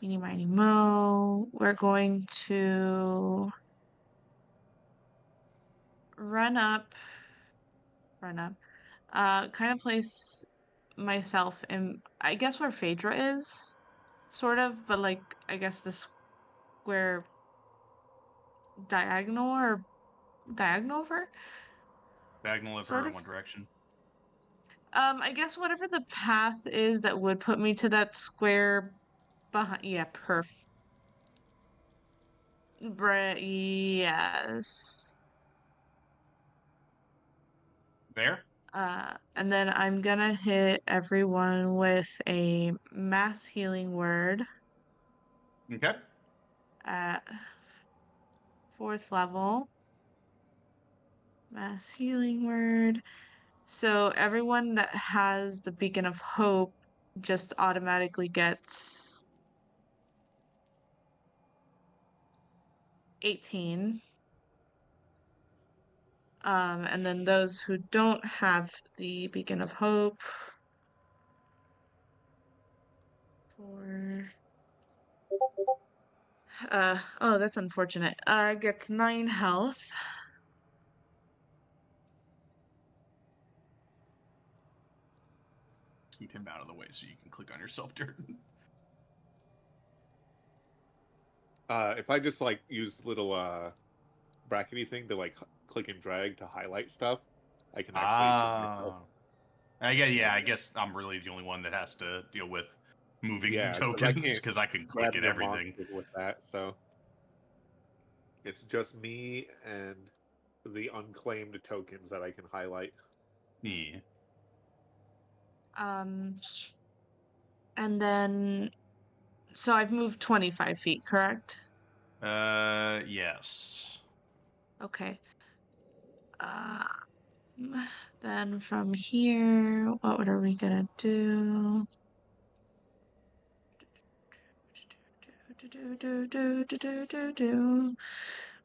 meeny, miny, mo. We're going to run up, run up. Kind of place myself in, I guess where Phaedra is, sort of, but like, I guess the square diagonal or diagonal over, Diagonal of sort her in of. one direction. I guess whatever the path is that would put me to that square behind. Yeah, yes. There? And then I'm gonna hit everyone with a mass healing word Okay. at 4th level. Mass healing word. So everyone that has the Beacon of Hope just automatically gets 18. And then those who don't have the Beacon of Hope for oh, that's unfortunate. Gets 9 health. Scoot him out of the way so you can click on yourself, dirt. If I just like use little brackety thing to like click and drag to highlight stuff, I can actually put myself. I guess I'm really the only one that has to deal with moving Yeah, 'cause I tokens can't because I can grab click at your everything. monsters with that, so it's just me and the unclaimed tokens that I can highlight. Yeah. And then so I've moved 25 feet, correct? Yes. Okay. Then from here, what are we gonna do?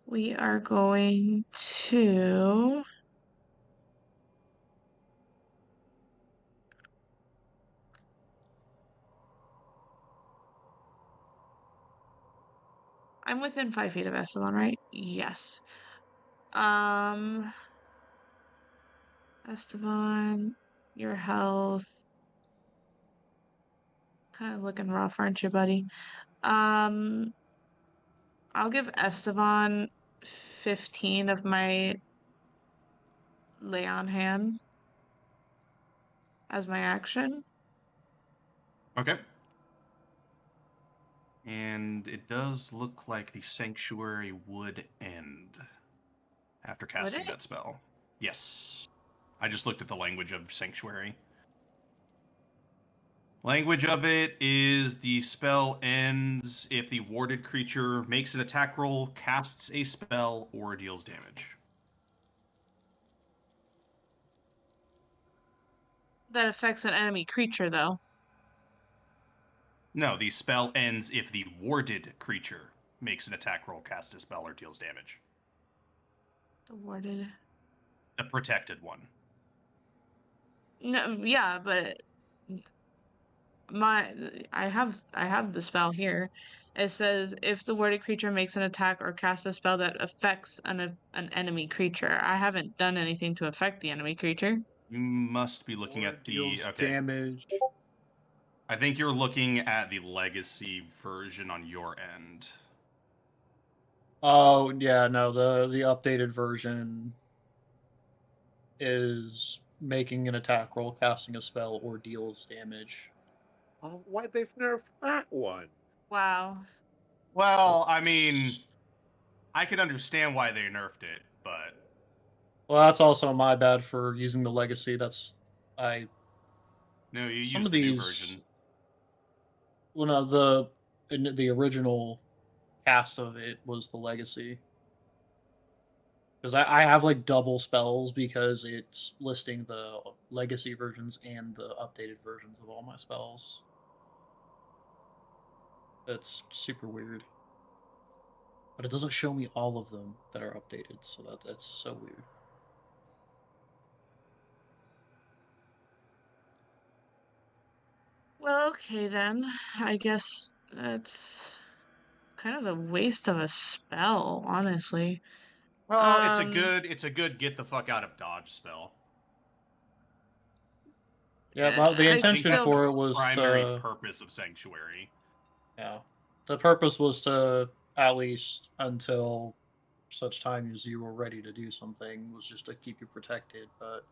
We are going to I'm within 5 feet of Esteban, right? Yes. Esteban, your health. Kind of looking rough, aren't you, buddy? I'll give Esteban 15 of my lay on hand as my action. Okay. And it does look like the sanctuary would end after casting it? that spell. Yes. I just looked at the language of sanctuary. Language of it is the spell ends if the warded creature makes an attack roll, casts a spell, or deals damage. That affects an enemy creature, though. No, the spell ends if the warded creature makes an attack roll, casts a spell, or deals damage. The warded. The protected one. No, yeah, but I have the spell here. It says if the warded creature makes an attack or casts a spell that affects an enemy creature. I haven't done anything to affect the enemy creature. You must be looking Or at the deals okay. damage. I think you're looking at the legacy version on your end. Oh yeah, no, the updated version is making an attack roll, casting a spell, or deals damage. Oh, why they've nerfed that one? Wow. Well, I mean, I can understand why they nerfed it, but Well, that's also my bad for using the legacy. That's I no, you some use of the new these. version. Well, no, the original cast of it was the legacy. Because I have like double spells because it's listing the legacy versions and the updated versions of all my spells. That's super weird. But it doesn't show me all of them that are updated, so that's so weird. Well, okay then. I guess that's kind of a waste of a spell, honestly. Well, it's Um, a good get the fuck out of dodge spell. Yeah, well, the I I think intention that's still, for the it was primary purpose of Sanctuary. yeah, the purpose was to at least until such time as you were ready to do something was just to keep you protected. But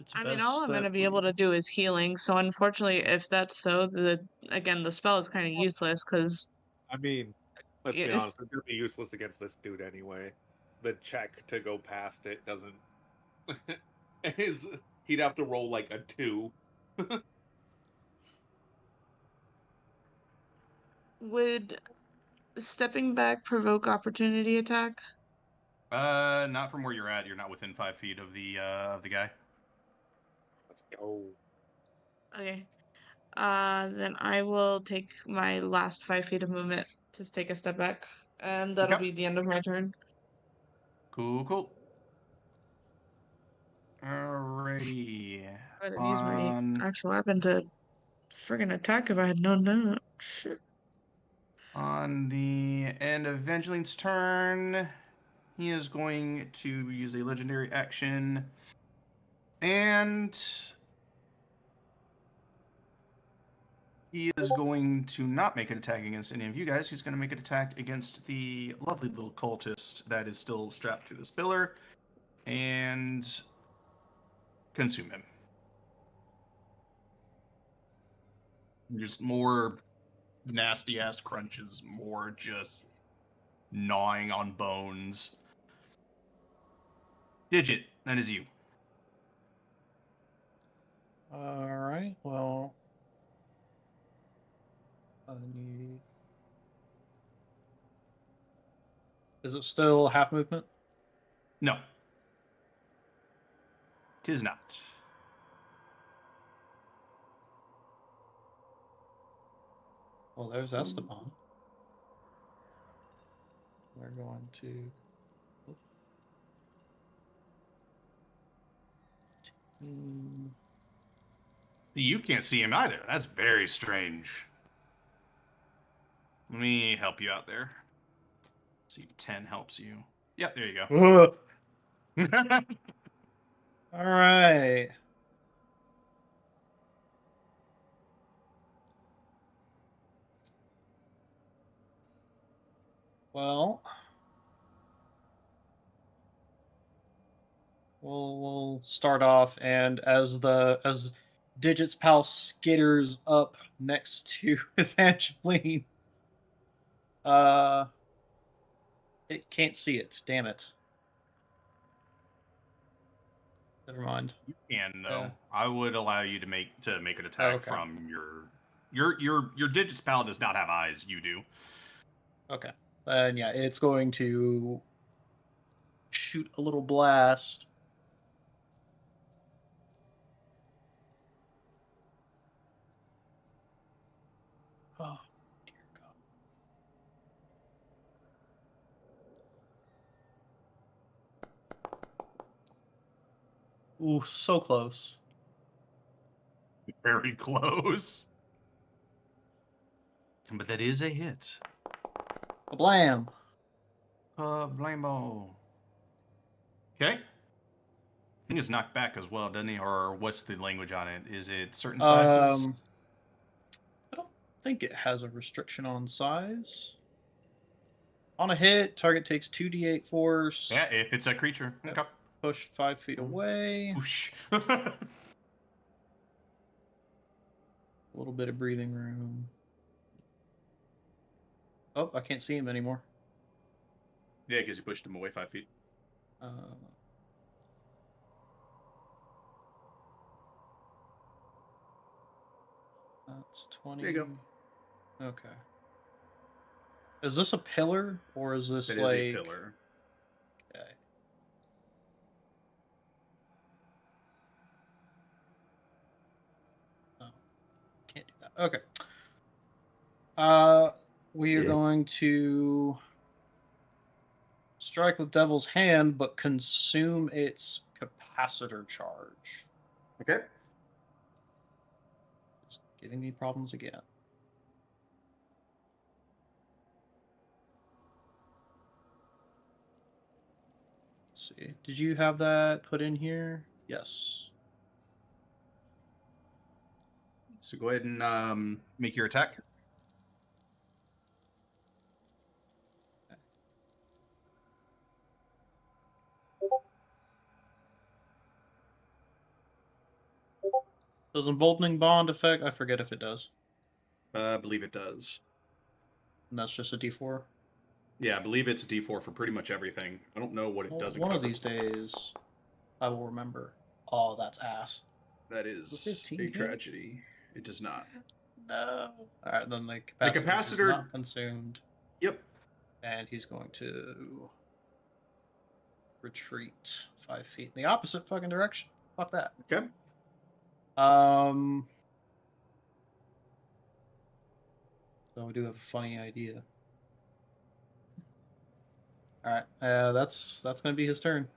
it's I mean, all best I'm gonna that be able to do is healing. So unfortunately, if that's so, the spell is kind of useless because I mean, let's be it, honest, it's gonna be useless against this dude anyway. The check to go past it doesn't is he'd have to roll like a 2. would stepping back provoke opportunity attack. Not from where you're at. You're not within 5 feet of the guy. Let's go. Okay. Then I will take my last 5 feet of movement to take a step back, and that'll Okay. be the end of my turn. Cool. Alrighty. I'd have used my On actual weapon to friggin' attack if I had known that. Shit. on the end of Evangeline's turn, he is going to use a legendary action, and he is going to not make an attack against any of you guys. He's going to make an attack against the lovely little cultist that is still strapped to this pillar, and consume him. Just more nasty ass crunches, more just gnawing on bones. Digit, that is you. All right. Well, I need. Is it still half movement? No. Tis not. Well, there's Esteban. We're going to. You can't see him either. That's very strange. Let me help you out there. See if 10 helps you. Yep, there you go. All right. Well, we'll start off, and as Digits Pal skitters up next to Evangeline, it can't see it. Damn it. Never mind. You can though. Yeah. I would allow you to make an attack okay. from your Digits Pal does not have eyes. You do. Okay. Then yeah, it's going to shoot a little blast. Oh, dear God. Ooh, so close. Very close. But that is a hit. Blam. Blambo. Okay. He gets knocked back as well, doesn't he? Or what's the language on it? Is it certain sizes? I don't think it has a restriction on size. On a hit, target takes 2d8 force. Yeah, if it's a creature. Okay. Pushed 5 feet away. Whoosh. A little bit of breathing room. Oh, I can't see him anymore. Yeah, because you pushed him away 5 feet. That's 20. There you Okay. Is this a pillar or is this It is like a pillar. Okay. Oh, can't do that. Okay. We are Yeah. going to strike with Devil's Hand, but consume its capacitor charge. Okay. It's giving me problems again. Let's see. Did you have that put in here? Yes. So go ahead and make your attack. Does emboldening bond affect? I forget if it does. I believe it does. And that's just a D4. Yeah, I believe it's a D4 for pretty much everything. I don't know what it Well, doesn't one of cover. these days, I will remember. Oh, that's ass. That The is 15 a hit? tragedy. It does not. No. All right, then the The capacitor, is capacitor- not consumed, Yep. and he's going to retreat 5 feet in the opposite fucking direction. Fuck that. Okay. So we do have a funny idea. All right, that's gonna be his turn.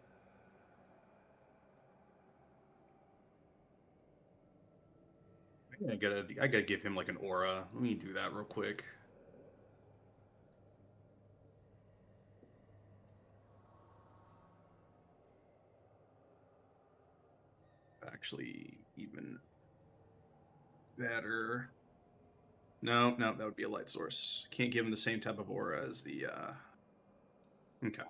I gotta give him like an aura. Let me do that real quick. Actually, even better. No, that would be a light source. Can't give him the same type of aura as the. Okay.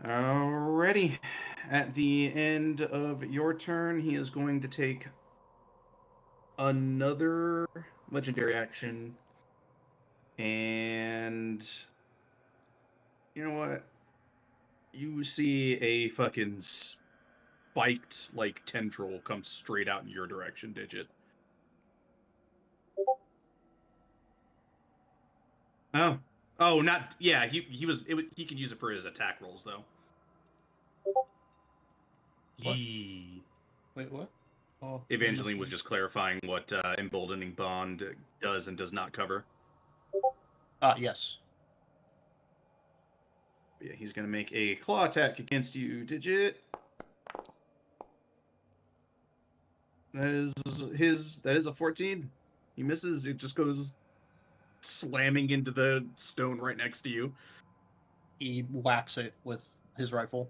Alrighty. At the end of your turn, he is going to take another legendary action. And you know what? You see a fucking spiked like tendril come straight out in your direction, Digit. Oh, not yeah. He can use it for his attack rolls though. What? Yee. Wait, what? Oh, Evangeline was just clarifying what emboldening bond does and does not cover. Yes. Yeah, he's gonna make a claw attack against you, Digit. That is a 14. He misses. It just goes slamming into the stone right next to you. He whacks it with his rifle.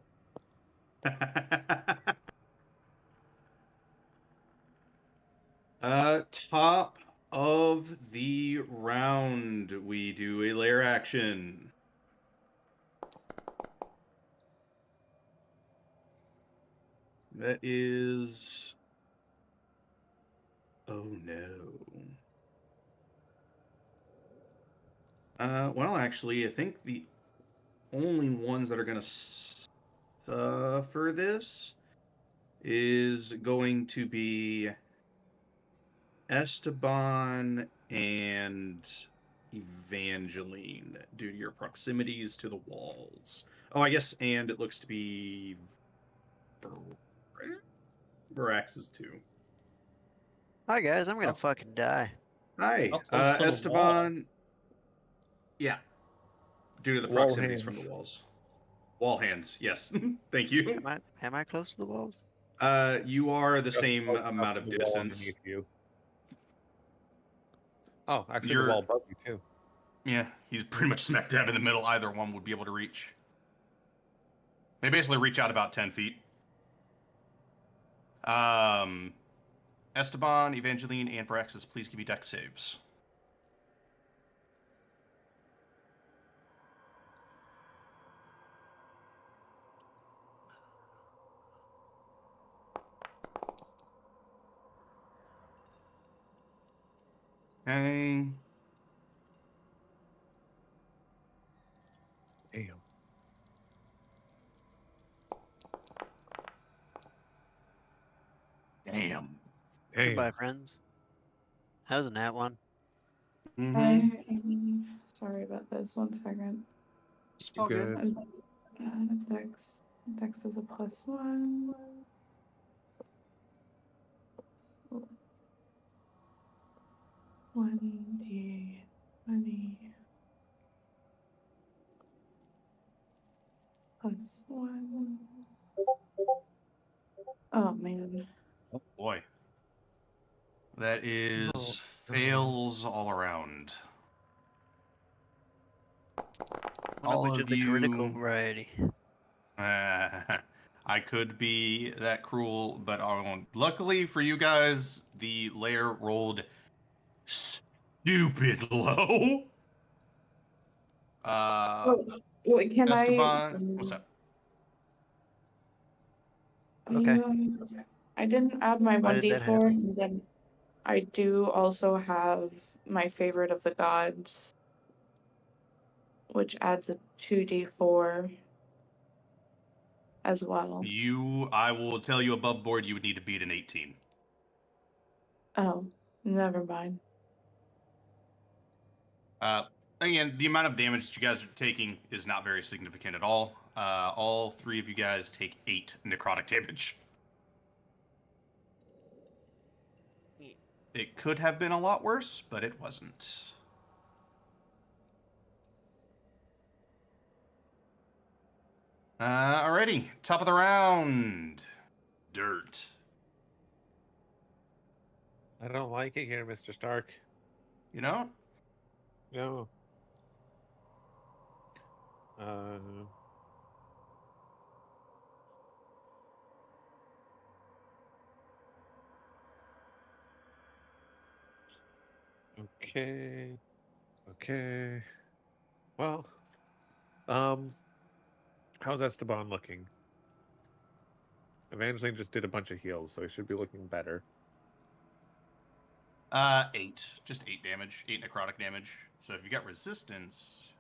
Top of the round, we do a lair action. That is. Oh no. Well, actually, I think the only ones that are gonna suffer this is going to be Esteban and Evangeline due to your proximities to the walls. Oh, I guess, and it looks to be Varax's too. Hi guys, I'm gonna Oh. fucking die. Hi, How close to the Esteban. Yeah, due to the Wall proximities from the hands. walls. Wall hands, yes. Thank you. Am I close to the walls? You are the Just same close enough amount to of the wall distance. underneath you. Oh, actually, You're- the wall above you too. Yeah, he's pretty much smack dab in the middle. Either one would be able to reach. They basically reach out about 10 feet. Esteban, Evangeline, and Varaxis, please give me dex saves. Okay. Damn. Damn. Goodbye, friends. How's a nat one? Sorry about this. 1 second. It's all good. Dex is a +1. 1d 20 +1. Oh man. Oh boy. That is fails all around. All Which of of the critical you. variety? I could be that cruel, but I won't. Luckily for you guys, the layer rolled stupid low. Wait, can Esteban, what's up? Okay. I didn't add my Why did that happen? 1d4, and then I do also have my favorite of the gods, which adds a 2d4 as well. I will tell you above board you would need to beat an 18. Oh, never mind. Again, the amount of damage that you guys are taking is not very significant at all. All 3 of you guys take 8 necrotic damage. It could have been a lot worse, but it wasn't. Alrighty, top of the round. Dirt. I don't like it here, Mr. Stark. You know? No. Okay. Okay. Well, how's Esteban looking? Evangeline just did a bunch of heals, so he should be looking better. 8. Just 8 damage. 8 necrotic damage. So if you got resistance...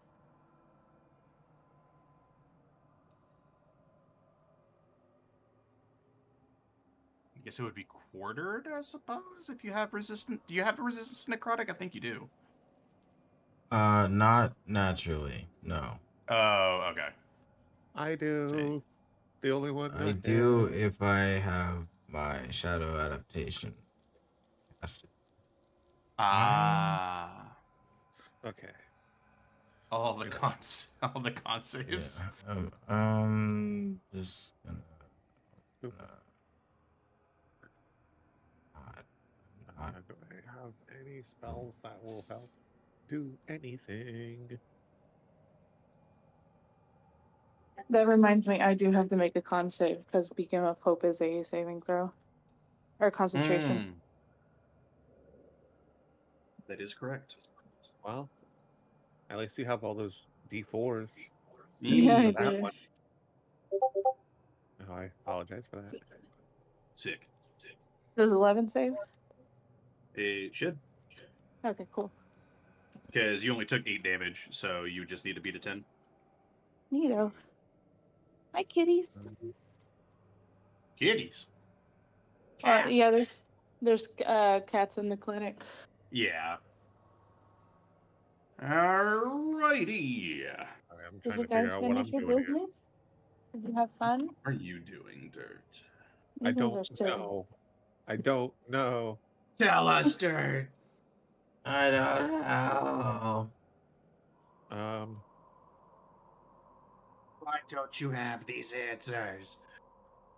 I guess it would be quartered, I suppose, if you have resistant... Do you have a resistance to necrotic? I think you do. Not naturally, no. Oh, okay. I do. See. The only one I that do has- if I have my shadow adaptation casted. Ah. Okay. All the con saves. Yeah. Just gonna. Oop. Not Do I have any spells that will help do anything? That reminds me, I do have to make a con save because Beacon of Hope is a saving throw. Or concentration. Mm. That is correct. Well, at least you have all those D4s. Yeah, I For that did. one. Oh, I apologize for that. Sick. Does 11 save? It should. Okay, cool. Because you only took 8 damage, so you just need to beat a 10. Neato. Hi, kitties. Kitties. Yeah, there's cats in the clinic. Yeah. Alrighty. Sorry, I'm Did trying you to figure guys out what I'm finish your doing here. business? Did you have fun? What are you doing, Dirt? I You guys don't are silly. know. I don't know. Tell us, Dirt. I don't know. Why don't you have these answers?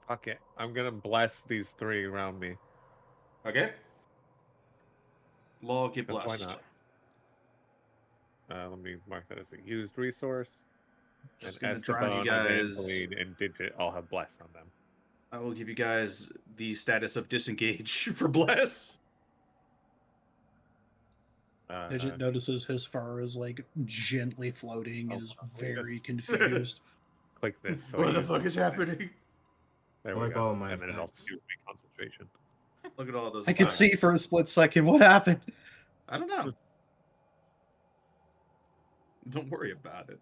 Fuck it. I'm gonna bless these 3 around me. Okay. Law get 'Cause why blessed. not? Let me mark that as a used resource. Just And gonna drown you Esteban, guys. Evangeline, and Digit all have bless on them. I will give you guys the status of disengage for bless. Digit notices his fur is like gently floating and is very yes. confused. Click this. So What I the use fuck it. is happening? There I we like go. all my And then it also effects. gives me concentration. Look at all those. I could see effects. for a split second what happened. I don't know. Don't worry about it.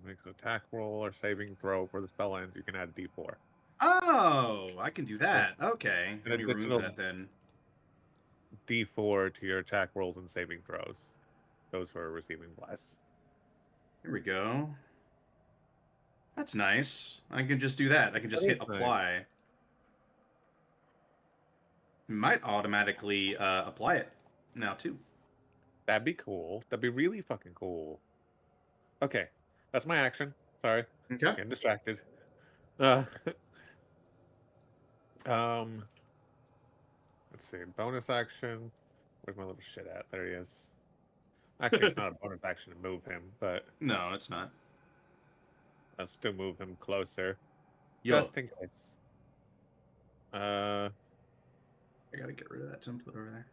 Makes an attack roll or saving throw for the spell ends. You can add D4. Oh, I can do that. Okay. An Let me remove additional- that then. D4 to your attack rolls and saving throws. Those who are receiving bless. Here we go. That's nice. I can just do that. I can just That hit is nice. apply. Might automatically apply it now too. That'd be cool. That'd be really fucking cool. Okay, that's my action. Sorry, Okay. getting distracted. Uh, let's see. Bonus action. Where's my little shit at? There he is. Actually, it's not a bonus action to move him, but No, it's not. I'll still move him closer, Yo, just in case. I gotta get rid of that template over there.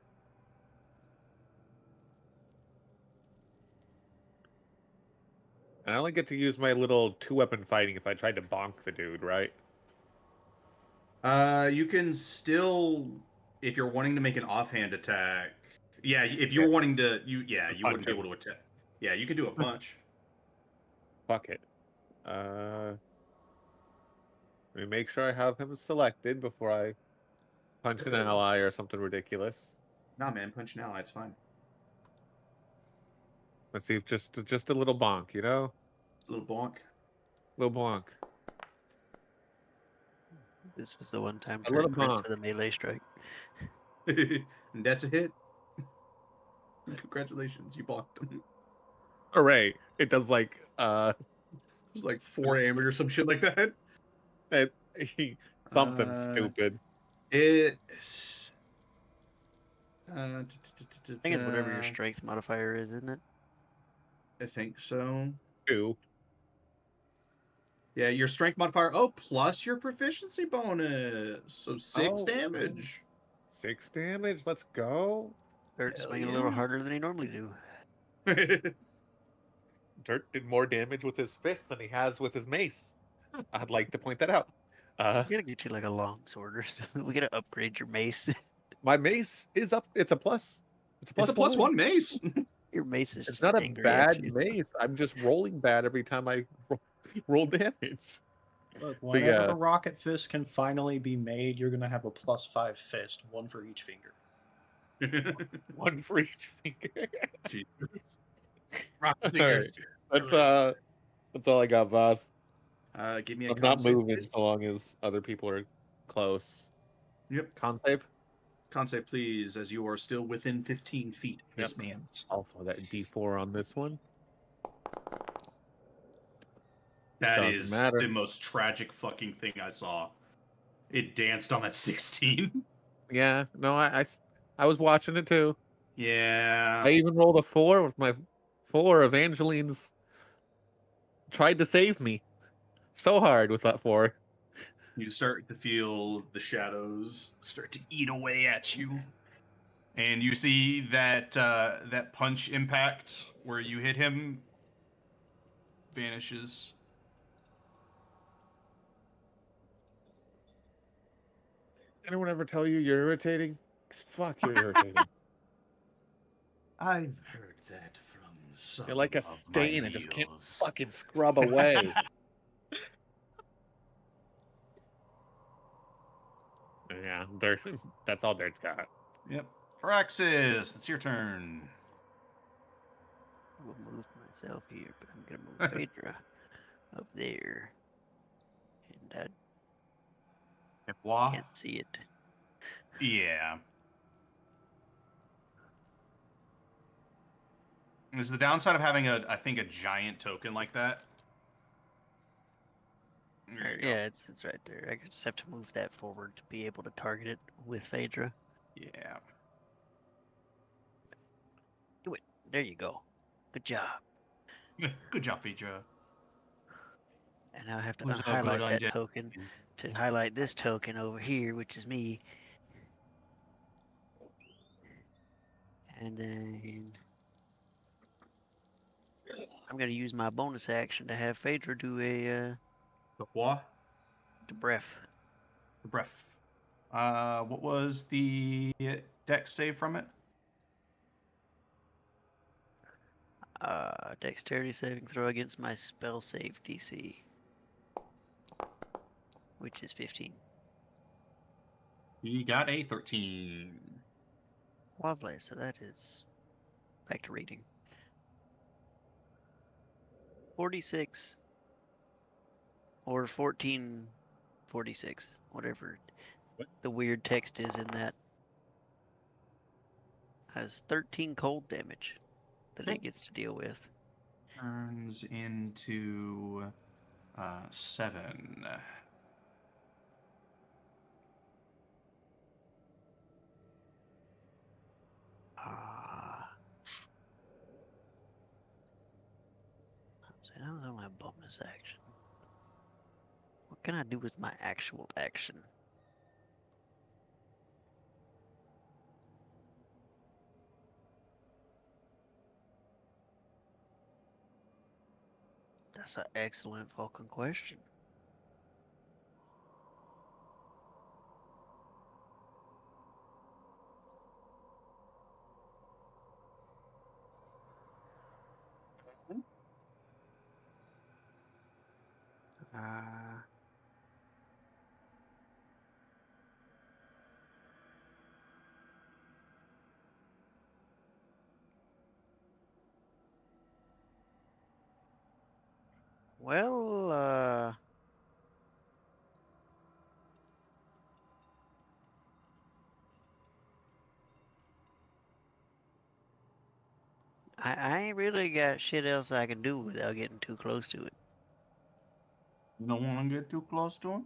And I only get to use my little 2-weapon fighting if I tried to bonk the dude, right? You can still, if you're wanting to make an offhand attack. Yeah, if you're wanting to, you Punch wouldn't be him. able to attack. Yeah, you could do a punch. Fuck it. Let me make sure I have him selected before I punch an ally or something ridiculous. Nah, man, punch an ally. It's fine. Let's see if just a little bonk, you know, A little bonk. little bonk. This was the one time A little Kurt crits bonk. with a melee strike. And that's a hit. Congratulations, you blocked him. Hooray! It does like It's like 4 damage or some shit like that. something stupid. It's I think it's whatever your strength modifier is, isn't it? I think so. 2. Yeah, your strength modifier. Oh, plus your proficiency bonus. So 6 Oh. damage. 6 damage. Let's go. Dirt Hell swinging a yeah. little harder than he normally do. Dirt did more damage with his fist than he has with his mace. I'd like to point that out. We gotta get you like a long sword or something. We gotta upgrade your mace. My mace is up. It's a plus. It's a plus 1 mace. Your mace is It's just not a angry at bad you. mace. I'm just rolling bad every time I roll damage. Look, But whenever yeah. the rocket fist can finally be made, you're gonna have a +5 fist, one for each finger. One for each finger. Jesus. All right. That's all I got, boss. Give me a I'm not con save, moving please. so long as other people are close. Yep. Con save? Con save, please, as you are still within 15 feet of this man's. I'll throw that D4 on this one. That Doesn't is matter. the most tragic fucking thing I saw. It danced on that 16. Yeah, no, I was watching it too. Yeah. I even rolled a 4 with my 4. Evangeline's tried to save me so hard with that 4. You start to feel the shadows start to eat away at you. And you see that that punch impact where you hit him vanishes. Anyone ever tell you you're irritating? 'Cause fuck, you're irritating. I've heard that from some You're like a of my stain and just can't meals. fucking scrub away. Yeah, Dirt. That's all Dirt's got. Yep. Firaxis, it's your turn. I will move myself here, but I'm gonna move Phaedra up there. And I can't see it. Yeah. Is the downside of having I think a giant token like that? There you go. Yeah, it's right there. I just have to move that forward to be able to target it with Phaedra. Yeah. Do it. There you go. Good job. Good job, Phaedra. And now I have to Who's a highlight good that undead? token to highlight this token over here, which is me. And then I'm gonna use my bonus action to have Phaedra do a The what? the breath. The breath. What was the dex save from it? Dexterity saving throw against my spell save DC. which is 15. You got a 13. Lovely. So that is back to reading. 46 or 1446, whatever the weird text is in that. Has 13 cold damage that Okay. it gets to deal with. Turns into 7. So that was only a bonus action. What can I do with my actual action? That's an excellent fucking question. Uh, well, I ain't really got shit else I can do without getting too close to it. You don't want to get too close to him?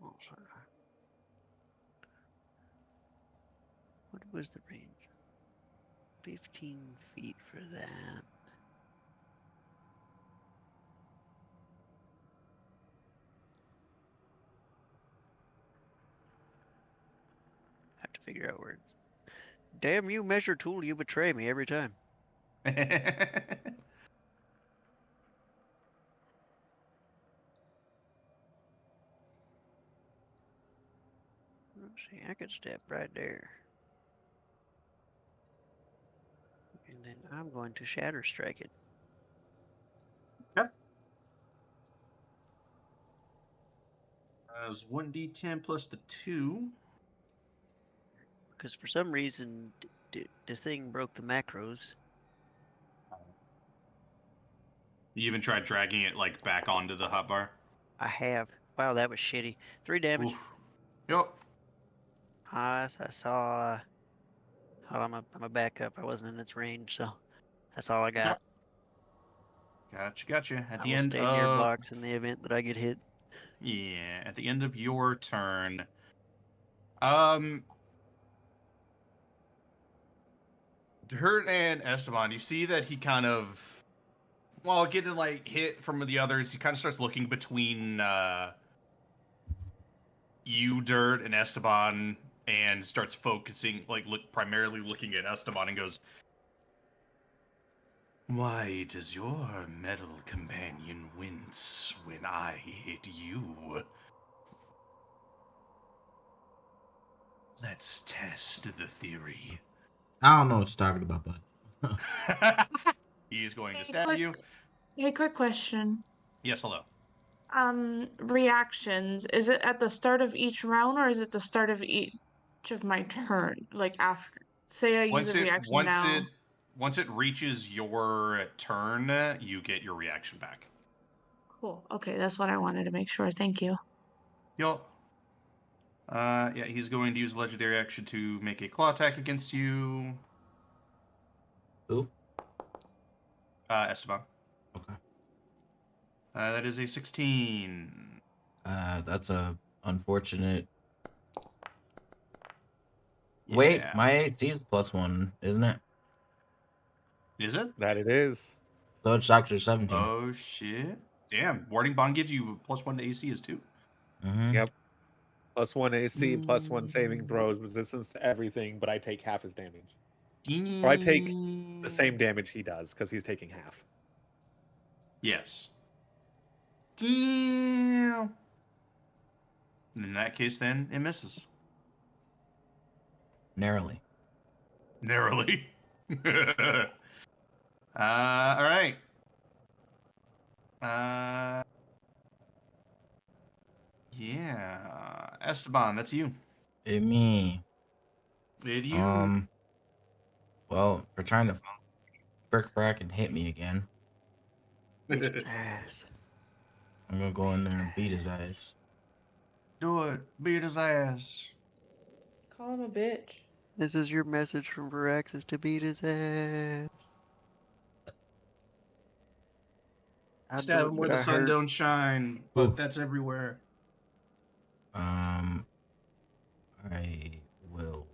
Oh, sorry. What was the range? 15 feet for that. Have to figure out words. Damn you, measure tool, you betray me every time. Let's see, I could step right there. And then I'm going to shatter strike it. As 1d10 plus the 2. Because for some reason, the thing broke the macros. You even tried dragging it like back onto the hotbar? I have. Wow, that was shitty. 3 damage. Oof. Yup. I saw. I'm a backup. I wasn't in its range, so that's all I got. Gotcha. At I the will end stay near of blocks in the event that I get hit. yeah, at the end of your turn, Hurt and Esteban, you see that he kind of, while getting like hit from the others, he kind of starts looking between you, Dirt, and Esteban, and starts focusing, like primarily looking at Esteban, and goes, "Why does your metal companion wince when I hit you? Let's test the theory." I don't know what you're talking about, bud. He's going to stab you. Hey, quick question. Yes, hello. Reactions. Is it at the start of each round or is it the start of each of my turn? Like after, say I use a reaction now. Once it reaches your turn, you get your reaction back. Cool. Okay, that's what I wanted to make sure. Thank you. Yo. Yeah, he's going to use legendary action to make a claw attack against you. Who? Esteban. Okay. That is a 16. That's a unfortunate. Wait, Yeah. my AC is +1, isn't it? Is it? That it is. So it's actually 17. Oh, shit. Damn, Warding Bond gives you +1 to AC as too. Mm-hmm. Yep. +1 AC, +1 saving throws, resistance to everything, but I take half his damage. Or I take the same damage he does, because he's taking half. Yes. Damn. In that case, then, it misses. Narrowly. Narrowly. All right. Yeah. Esteban, that's you. It me. It you. Well, for trying to brick brack and hit me again, Beat its ass. I'm gonna go in there and beat his ass. Do it. Beat his ass. Call him a bitch. This is your message from Viraxis to beat his ass. I Stab do him it, where but the I sun hurt. don't shine, but Ooh. that's everywhere. I will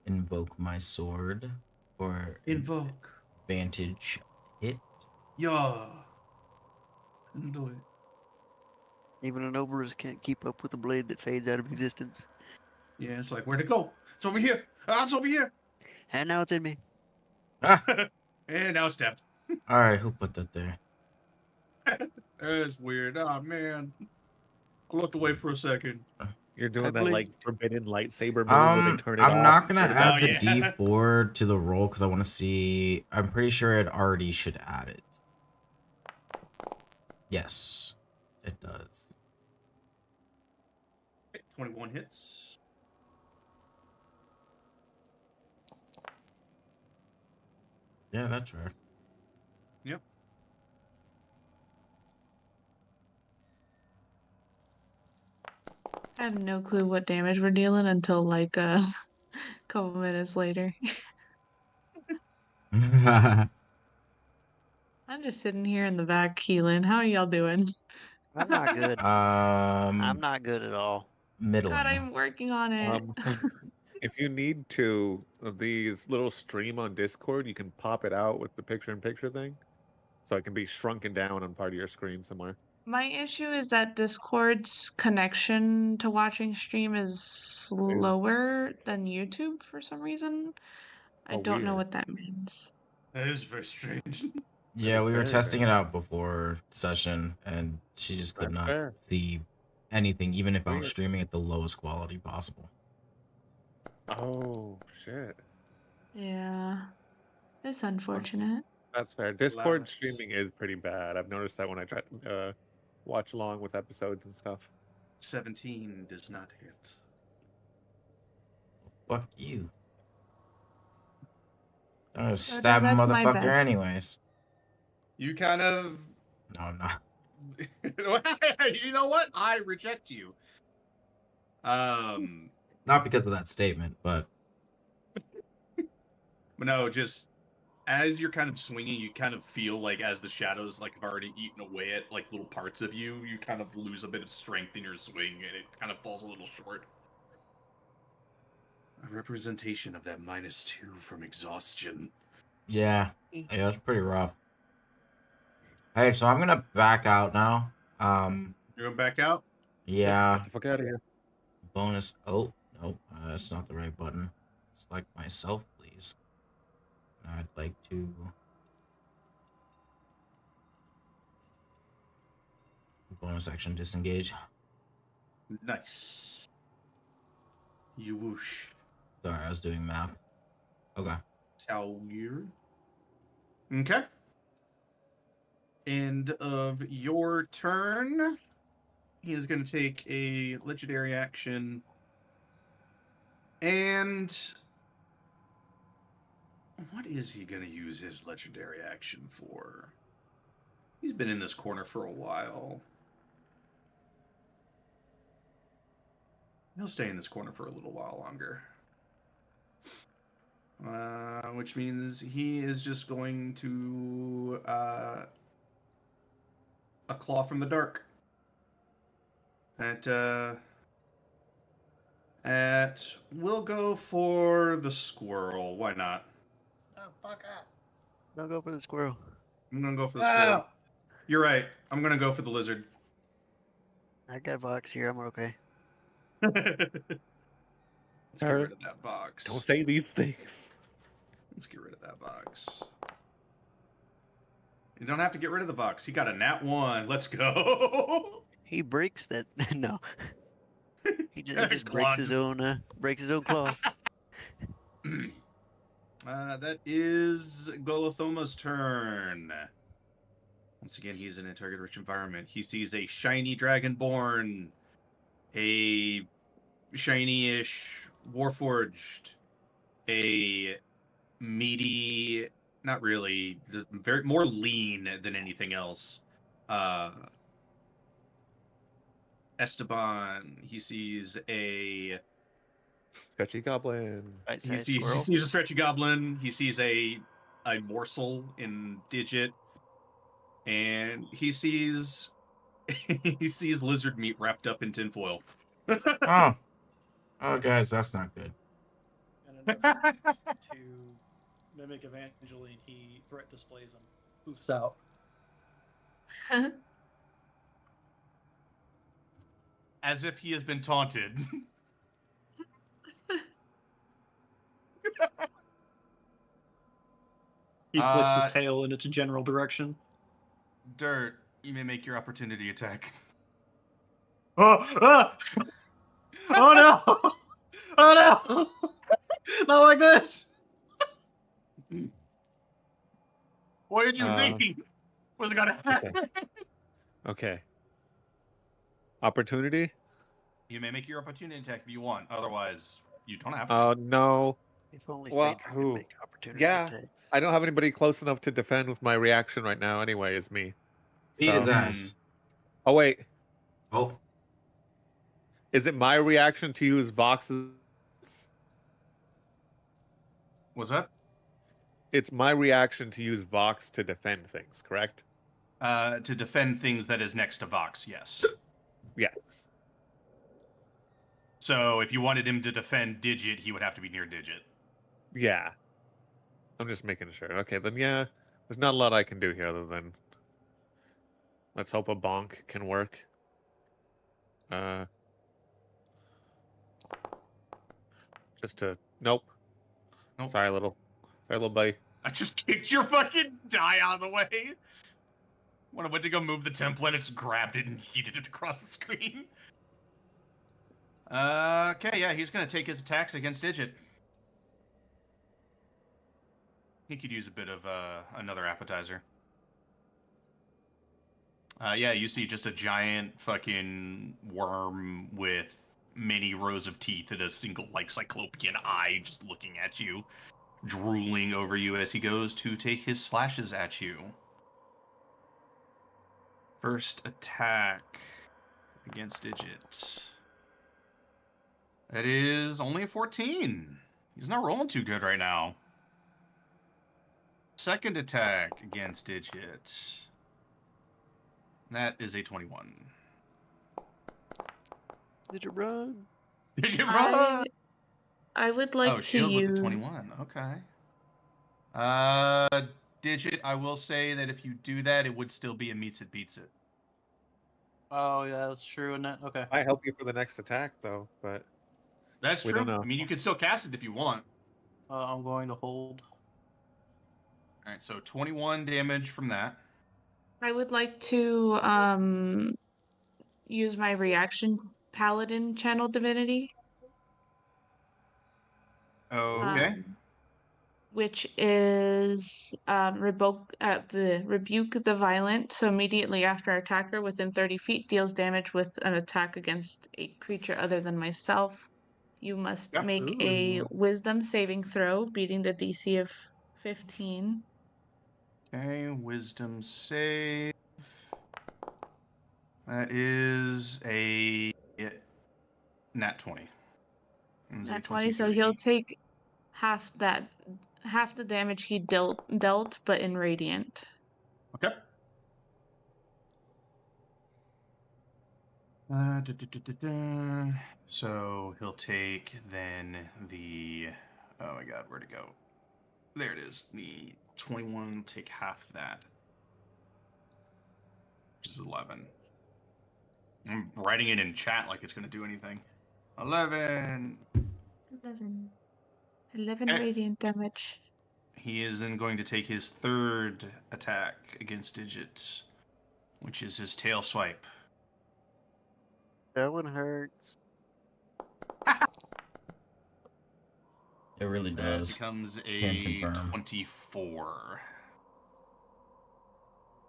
invoke my sword for Invoke. advantage hit. Yeah. Do it. Even an Oberus can't keep up with a blade that fades out of existence. Yeah, it's like, where'd it go? It's over here. Ah, it's over here. And now it's in me. Ah! And now stabbed. Alright, who put that there? That's weird. Oh, man. I looked away for a second. You're doing I that believe- like forbidden lightsaber move where they turn it off. I'm not gonna add Oh, the yeah. D4 to the roll because I want to see. I'm pretty sure it already should add it. Yes, it does. Okay, 21 hits. Yeah, that's right. Yep. I have no clue what damage we're dealing until like a couple minutes later. I'm just sitting here in the back healing. How are y'all doing? I'm not good. Um, I'm not good at all. middling. God, I'm working on it. If you need to, these little stream on Discord, you can pop it out with the picture-in-picture thing, so it can be shrunken down on part of your screen somewhere. My issue is that Discord's connection to watching stream is slower than YouTube for some reason. I Oh, don't know weird. what that means. That is very strange. Yeah, we were Very testing fair. it out before session, and she just could That's not fair. see anything, even if I was Weird. streaming at the lowest quality possible. Oh, shit. Yeah, it's unfortunate. That's fair. Discord Allows- streaming is pretty bad. I've noticed that when I try to watch along with episodes and stuff. 17 does not hit. Fuck you. I'm gonna stab a that's my motherfucker bad. anyways. You kind of. No, I'm not. You know what? I reject you. Not because of that statement, but But no, just as you're kind of swinging, you kind of feel like as the shadows like have already eaten away at like little parts of you, you kind of lose a bit of strength in your swing, and it kind of falls a little short. A representation of that -2 from exhaustion. yeah, it's pretty rough. Hey, so I'm gonna back out now. You're going back out? Yeah, Get the fuck out of here. bonus. Oh, nope, that's not the right button. Select myself, please. I'd like to. Bonus action disengage. Nice. You whoosh. Sorry, I was doing map. Okay. How weird. Okay. End of your turn. He is going to take a legendary action. And what is he going to use his legendary action for? He's been in this corner for a while. He'll stay in this corner for a little while longer. Which means he is just going to a claw from the dark we'll go for the squirrel. Why not? Oh, fuck up. Don't go for the squirrel. I'm gonna go for the squirrel. You're right. I'm gonna go for the lizard. I got Vox here. I'm okay. Let's get Sir, rid of that box. Don't say these things. Let's get rid of that box. You don't have to get rid of the box. He got a nat 1. Let's go. He breaks that. No. He just breaks his own claw. That is Golothoma's turn. Once again, he's in a target-rich environment. He sees a shiny Dragonborn, a shiny-ish Warforged, a meaty, not really, very more lean than anything else. Esteban. He sees a Sketchy goblin. he sees a stretchy goblin. He sees a morsel in Digit, and he sees he sees lizard meat wrapped up in tinfoil. Oh, guys, that's not good. And in an effort to mimic Evangeline, he threat displays him. Poofs out. As if he has been taunted. He flicks his tail in its general direction. Dirt, you may make your opportunity attack. Oh no! Oh no! Not like this! What did you think? Was it gonna happen? Okay. Opportunity? You may make your opportunity attack if you want. Otherwise, you don't have to. No. If only Well, Phaedra could make opportunity yeah. attacks. I don't have anybody close enough to defend with my reaction right now anyway, is me. Need a So- dice. Oh, wait. Oh, Is it my reaction to use Vox's? Was that? It's my reaction to use Vox to defend things, correct? To defend things that is next to Vox, yes. Yes. So if you wanted him to defend Digit, he would have to be near Digit. Yeah. I'm just making sure. Okay, then yeah. There's not a lot I can do here other than... Let's hope a bonk can work. Just to... Nope. Nope. Sorry, little buddy. I just kicked your fucking die out of the way. When I went to go move the template, it's grabbed it and yeeted it across the screen. Okay, yeah, he's gonna take his attacks against Digit. He could use a bit of another appetizer. Yeah, you see just a giant fucking worm with many rows of teeth and a single, like, cyclopean eye just looking at you, drooling over you as he goes to take his slashes at you. First attack against Digit. That is only a 14. He's not rolling too good right now. Second attack against Digit. That is a 21. Did it run? Did you run? I would like Oh, to shield use. with the 21. Okay. Digit, I will say that if you do that, it would still be a meets it beats it. Oh yeah, that's true, isn't it? Okay. I help you for the next attack, though, but... That's We true. don't know. I mean, you can still cast it if you want. I'm going to hold. All right, so 21 damage from that. I would like to use my reaction paladin channel divinity. Okay. Which is rebuke the violent. So immediately after our attacker within 30 feet deals damage with an attack against a creature other than myself. You must Yep. make a wisdom saving throw, beating the DC of 15. Okay, wisdom save. That is a nat 20. It was a Nat 20, so he'll take half the damage he dealt, but in radiant. Okay. So he'll take then the... Oh my god, where'd it go? There it is. The 21 will take half of that. Which is 11. I'm writing it in chat like it's going to do anything. 11. 11 Okay. radiant damage. He is then going to take his third attack against Digit, which is his tail swipe. That one hurts. it really That does. becomes Can a confirm. 24.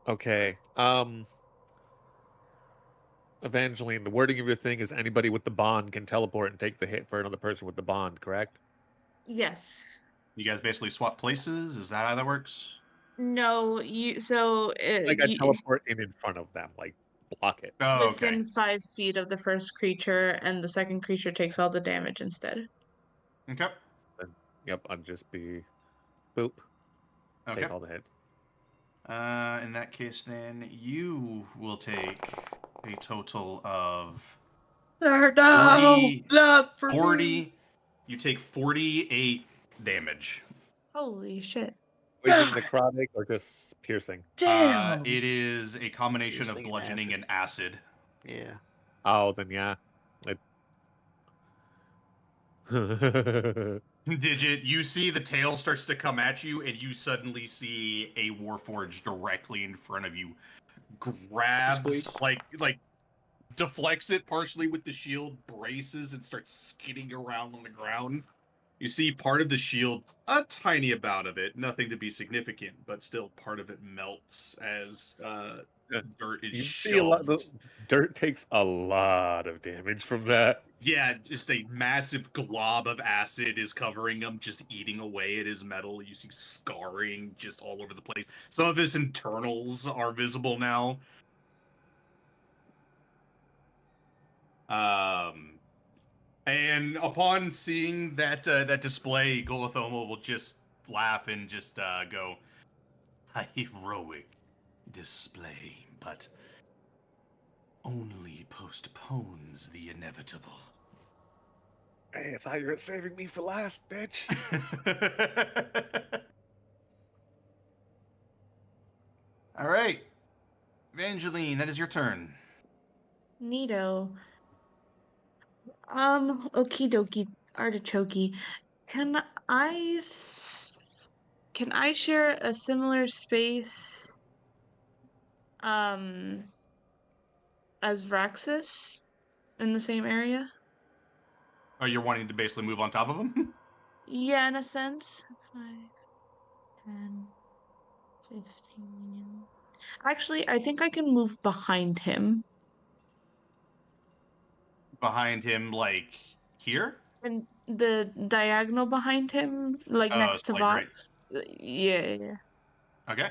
Okay. Evangeline, the wording of your thing is anybody with the bond can teleport and take the hit for another person with the bond, correct? Yes. You guys basically swap places. Is that how that works? No, you so Like I teleport in front of them, like block it. Oh, okay. within 5 feet of the first creature, and the second creature takes all the damage instead. Okay. Then, yep, I'd just be boop, Okay. take all the hits. In that case, then you will take a total of No, 40, not for 40. me. You take 48 damage. Holy shit. Poison, necrotic, or just piercing? Damn. It is a combination of Piercing and bludgeoning and acid. Yeah. Oh, then yeah. Digit, you see the tail starts to come at you, and you suddenly see a Warforged directly in front of you. Grabs, like deflects it partially with the shield, braces, and starts skidding around on the ground. You see part of the shield, a tiny amount of it, nothing to be significant, but still part of it melts as dirt is You see a lot. The shoved. dirt takes a lot of damage from that. Yeah, just a massive glob of acid is covering him, just eating away at his metal. You see scarring just all over the place. Some of his internals are visible now. And upon seeing that that display, Golathoma will just laugh and just go, "A heroic display, but only postpones the inevitable." Hey, I thought you were saving me for last, bitch. All right, Evangeline, that is your turn. Neato. Okie dokie, artichoke. Can can I share a similar space um as Vraxis in the same area? Oh, you're wanting to basically move on top of him? Yeah, in a sense. 5, 10, 15. Actually, I think I can move behind him. Behind him, like here? And the diagonal behind him, like Oh, next it's to like right. Vox. Yeah. Okay.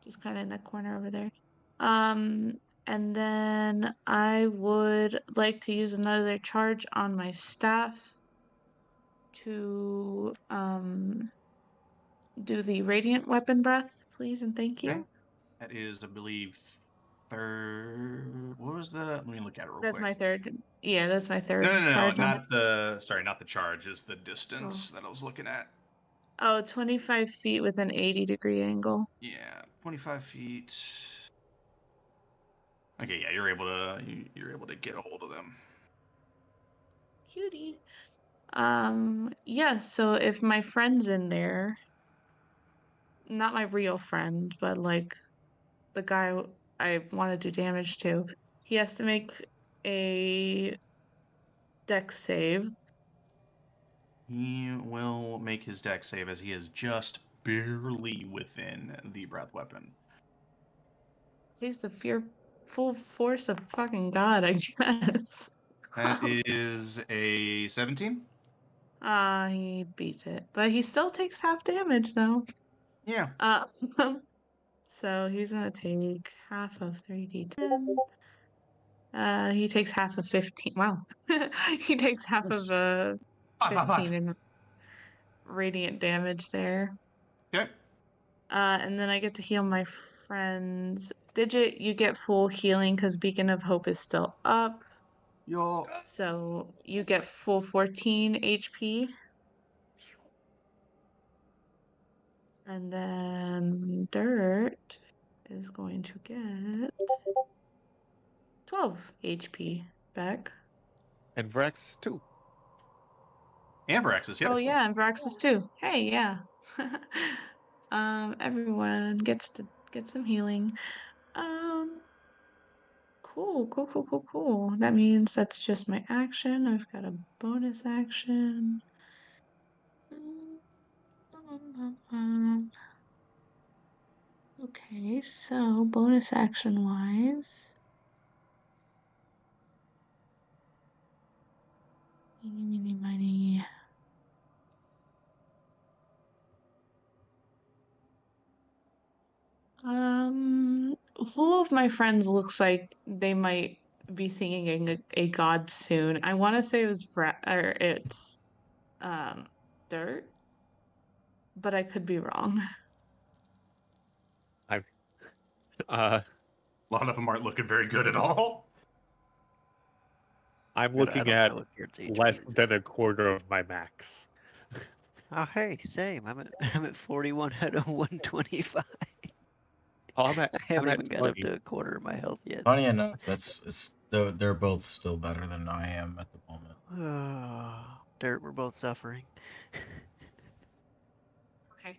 Just kind of in that corner over there. Um, and then I would like to use another charge on my staff to do the radiant weapon breath, please and thank Okay. you. That is, I believe, third. What was the? Let me look at it real That's quick. my third. Yeah, that's my No, third no, no, no, charge on it. not the. Sorry, not the charge. Is the distance that I was looking at. Oh, 25 feet with an 80-degree angle. Yeah, 25 feet. Okay, yeah, you're able to you're able to get a hold of them. Cutie. Yeah, so if my friend's in there, not my real friend, but like the guy I want to do damage to, he has to make a dex save. He will make his deck save as he is just barely within the breath weapon. He's the full force of fucking God, I guess. That is a 17. He beats it, but he still takes half damage though. Yeah. Uh, so he's gonna take half of 3d10. He takes half of 15. Wow. He takes half of 15 in radiant damage there. Okay. And then I get to heal my friends. Digit, you get full healing because Beacon of Hope is still up. Yo. So you get full 14 HP. And then Dirt is going to get 12 HP back. And Vrax too. Ambraxis, yeah. Oh yeah, and Vraxis too. Hey, yeah. Everyone gets to get some healing. Cool. That means that's just my action. I've got a bonus action. Okay, so bonus action wise. Eeny, meeny, miny. Who of my friends looks like they might be singing a god soon? I want to say it was or it's um Dirt, but I could be wrong. Uh, A lot of them aren't looking very good at all. I'm God, I looking don't at know if yours less HP. than a quarter of my max. Oh, hey, same. I'm at 41 out of 125. Oh, I haven't I'm at even got up 20. to a quarter of my health yet. Funny enough, they're both still better than I am at the moment. Oh, Dirt, we're both suffering. Okay.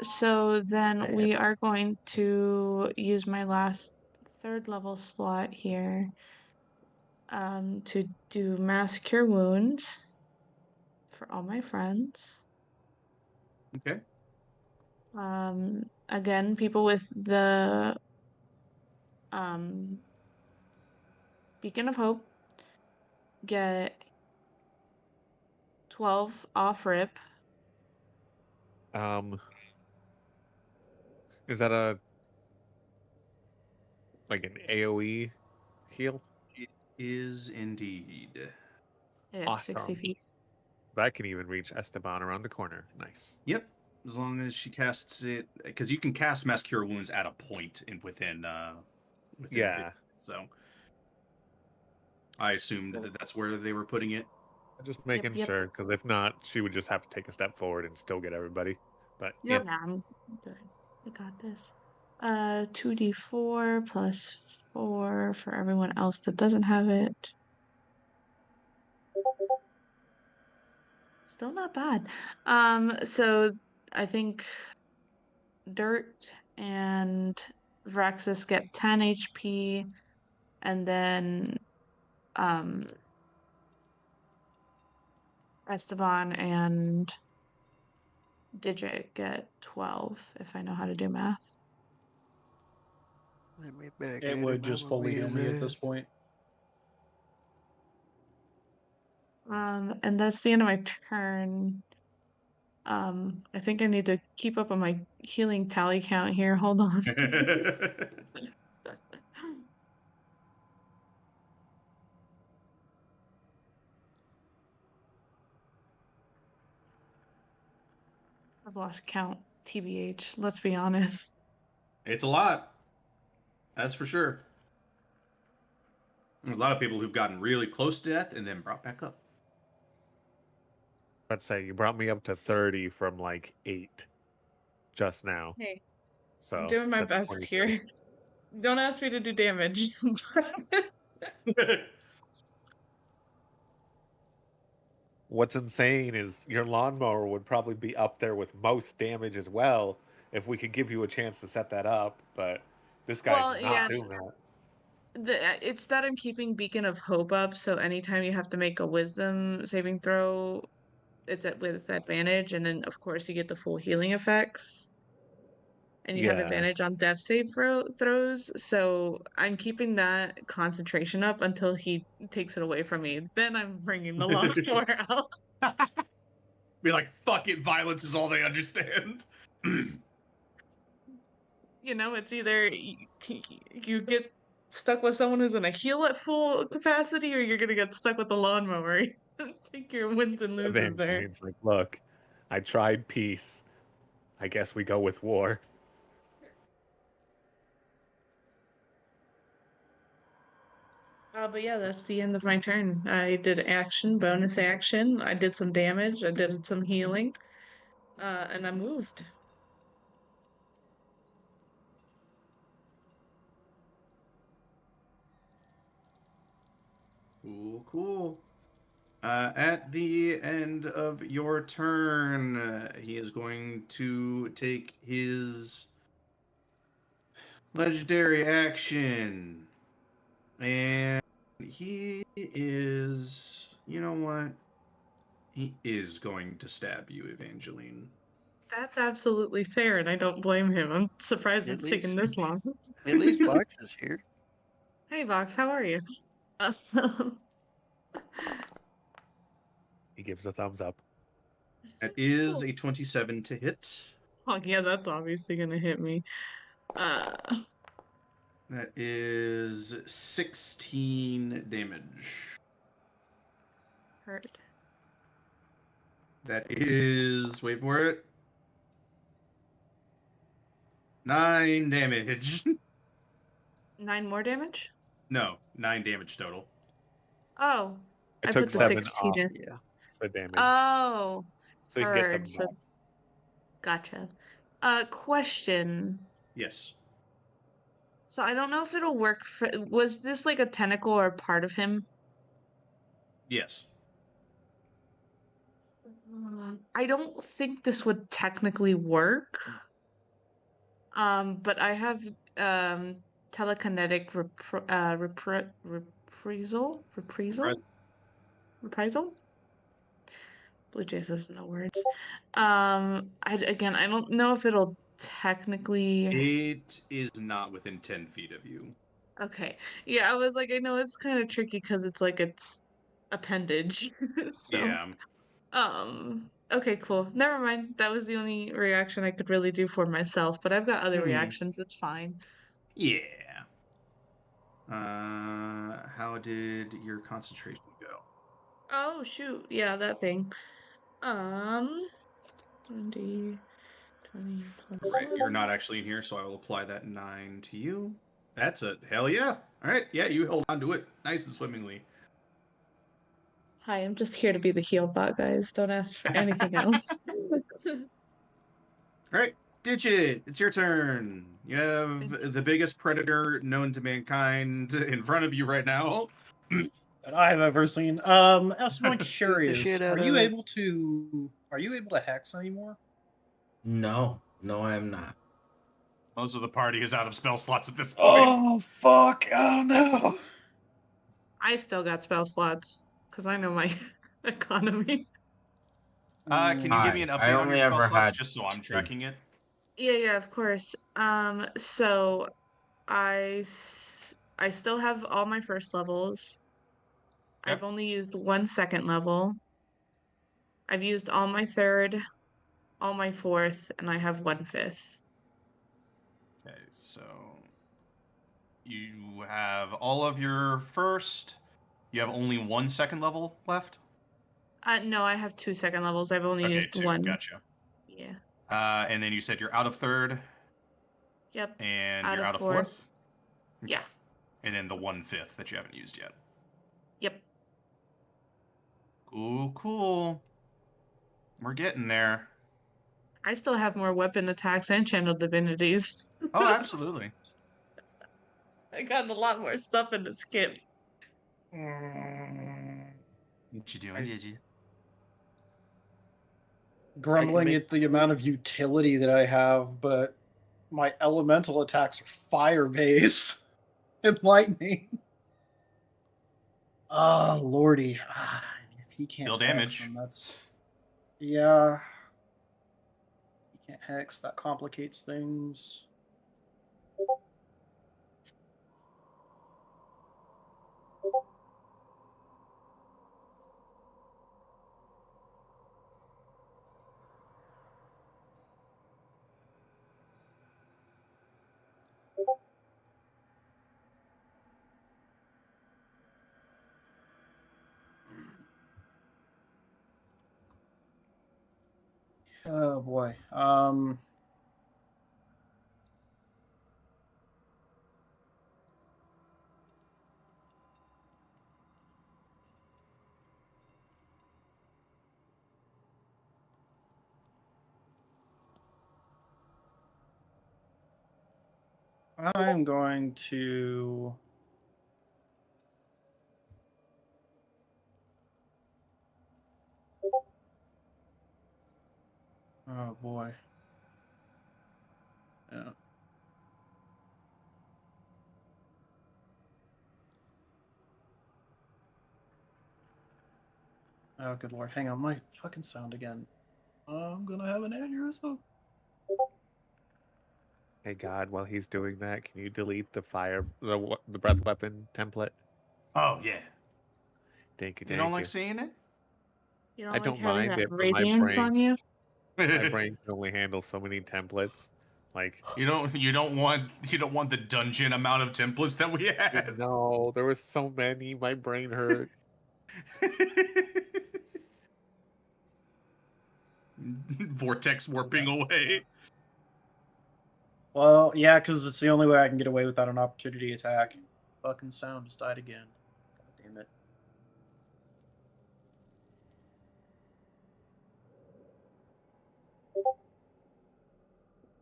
So then Bad. we are going to use my last third level slot here to do Mass Cure Wounds for all my friends. Okay. Again, people with the Beacon of Hope get 12 off rip. Is that a like an AoE heal? It is indeed. It's 60 Awesome. feet. That can even reach Esteban around the corner. Nice. Yep. As long as she casts it, because you can cast Mass Cure Wounds at a point within Yeah. it. So I assumed that that's where they were putting it. Just making yep. sure, because if not, she would just have to take a step forward and still get everybody. But Yep. Nah, I'm good. I got this. 2d4 plus 4 for everyone else that doesn't have it. Still not bad. So I think Dirt and Vraxis get 10 HP, and then um Esteban and Digit get 12, if I know how to do math. Let me back It at would him, just I'm fully away heal me at this last. point. And that's the end of my turn. I think I need to keep up on my healing tally count here. Hold on. I've lost count, TBH. Let's be honest. It's a lot. That's for sure. There's a lot of people who've gotten really close to death and then brought back up. let's say you brought me up to 30 from like 8 just now. Hey, So I'm doing my that's best 23. here. Don't ask me to do damage. What's insane is your lawnmower would probably be up there with most damage as well if we could give you a chance to set that up, but this guy's Well, not yeah, doing that. it's that I'm keeping Beacon of Hope up, so anytime you have to make a Wisdom saving throw, it's with advantage, and then of course you get the full healing effects. And you have Yeah. advantage on death save throws, so I'm keeping that concentration up until he takes it away from me. Then I'm bringing the lawnmower out. Be like, fuck it, violence is all they understand. You know, it's either you get stuck with someone who's gonna heal at full capacity, or you're gonna get stuck with the lawnmower. Take your wins and loses there. Evangeline's like, look, I tried peace. I guess we go with war. But yeah, that's the end of my turn. I did action, bonus action. I did some damage. I did some healing. And I moved. Cool, cool. At the end of your turn, he is going to take his legendary action. And he is, you know what? He is going to stab you, Evangeline. That's absolutely fair, and I don't blame him. I'm surprised At it's taken this long. At least Box is here. Hey, Vox, how are you? Uh, He gives a thumbs up. That is a 27 to hit. oh, yeah, that's obviously gonna hit me. Uh, That is 16 damage. hurt. That is, wait for it, 9 damage. 9 more damage? No, 9 damage total. Oh, I I took put the 7 16 off in. Yeah. the damage. Oh, so you can get 7 heard. So, back. gotcha. Question. Yes. So I don't know if it'll work for. Was this like a tentacle or a part of him? Yes. I don't think this would technically work. But I have telekinetic reprisal. Blue Jays has no words. I don't know if it'll technically. It is not within 10 feet of you. Okay, yeah, I was like, I know it's kind of tricky because it's like its appendage. So, Yeah. okay, cool. Never mind. That was the only reaction I could really do for myself, but I've got other reactions. It's fine. Yeah. How did your concentration go? Oh shoot, yeah, that thing. 20, 20 plus Right, you're 1. not actually in here, so I will apply that 9 to you. That's a hell yeah. All right, yeah, you hold on to it nice and swimmingly. Hi, I'm just here to be the heal bot, guys. Don't ask for anything else. All right, Digit, it's your turn. You have the biggest predator known to mankind in front of you right now. That I've ever seen. As I'm Shoot the curious, shit out are of you it. able to hex anymore? No, I am not. Most of the party is out of spell slots at this point. Oh fuck! Oh no! I still got spell slots because I know my economy. Can you give me an I update on only your spell ever slots had just so I'm two. tracking it? Yeah, of course. So I still have all my first levels. Yep. I've only used 1 second level. I've used all my third, all my fourth, and I have 1/5. Okay, so you have all of your first. You have only 1 second level left. No, I have 2 second levels. I've only Okay, used 2. one. Gotcha. Yeah. And then you said you're out of third Yep. and Out you're of out of fourth. fourth. Yeah. And then the 1/5 that you haven't used yet. Yep. Cool. We're getting there. I still have more weapon attacks and channel divinities. Oh, absolutely. I got a lot more stuff in the skip. What you doing, did you? Grumbling make- at the amount of utility that I have, but my elemental attacks are fire based and lightning. Oh lordy! If he can't Deal hex, damage. then that's yeah. He can't hex. That complicates things. Oh boy. I'm going to oh boy. Yeah. Oh good lord. Hang on, my fucking sound again. I'm gonna have an aneurysm. Hey God, while he's doing that, can you delete the the breath weapon template? Oh yeah. Thank you, You don't thank like you. seeing it? You I don't like don't having mind that it, but radiance on you? my brain can only handle so many templates. Like, you don't want the dungeon amount of templates that we had. no, there was so many. My brain hurt. Vortex warping away. Well, yeah, because it's the only way I can get away without an opportunity attack. Fucking sound just died again. God damn it.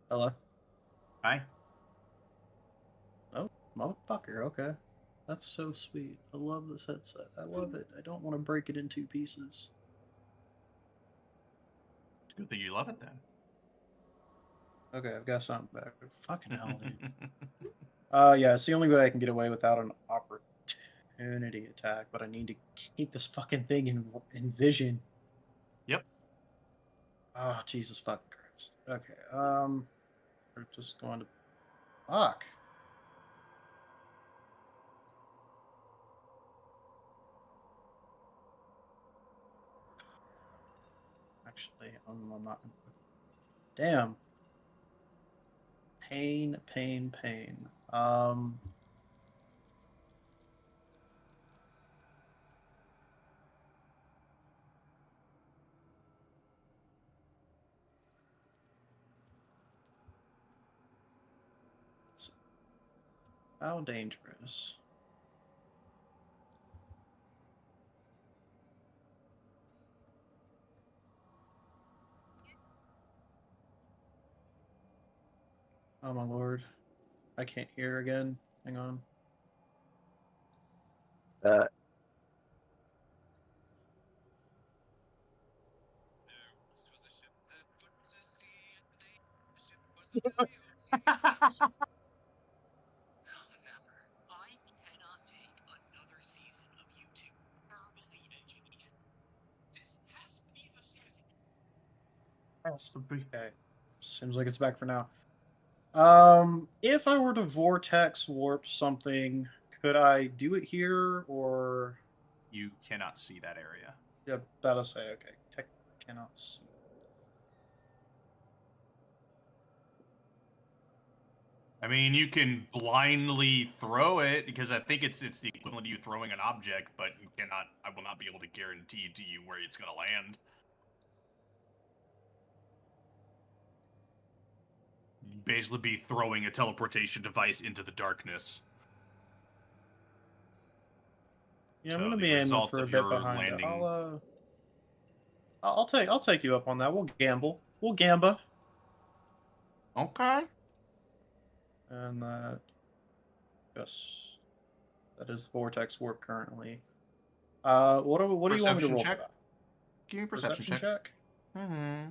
Hello? Hi. Oh, motherfucker, okay. That's so sweet. I love this headset. I love it. I don't want to break it in two pieces. It's a good thing you love it then. Okay, I've got something better. Fucking hell, dude. Yeah, it's the only way I can get away without an opportunity attack, but I need to keep this fucking thing in vision. Yep. Oh, Jesus fucking Christ. Okay, we're just going to... Fuck. Actually, I'm not... Damn. Pain, pain, pain. How dangerous? Oh my lord. I can't hear again. Hang on. Has to be. Okay. Seems like it's back for now. If I were to vortex warp something, could I do it here or... You cannot see that area. Yeah, that'll say, okay. Tech cannot see. I mean, you can blindly throw it because I think it's the equivalent of you throwing an object, but you cannot. I will not be able to guarantee to you where it's going to land. You'd basically be throwing a teleportation device into the darkness. Yeah, I'm So gonna the be aiming result for a of bit your behind it. landing. I'll take you up on that. We'll gamble. We'll gamba. Okay. And yes, that is vortex warp currently. What do you want me to Perception roll check? for that? Give me a perception check. check? Mm-hmm.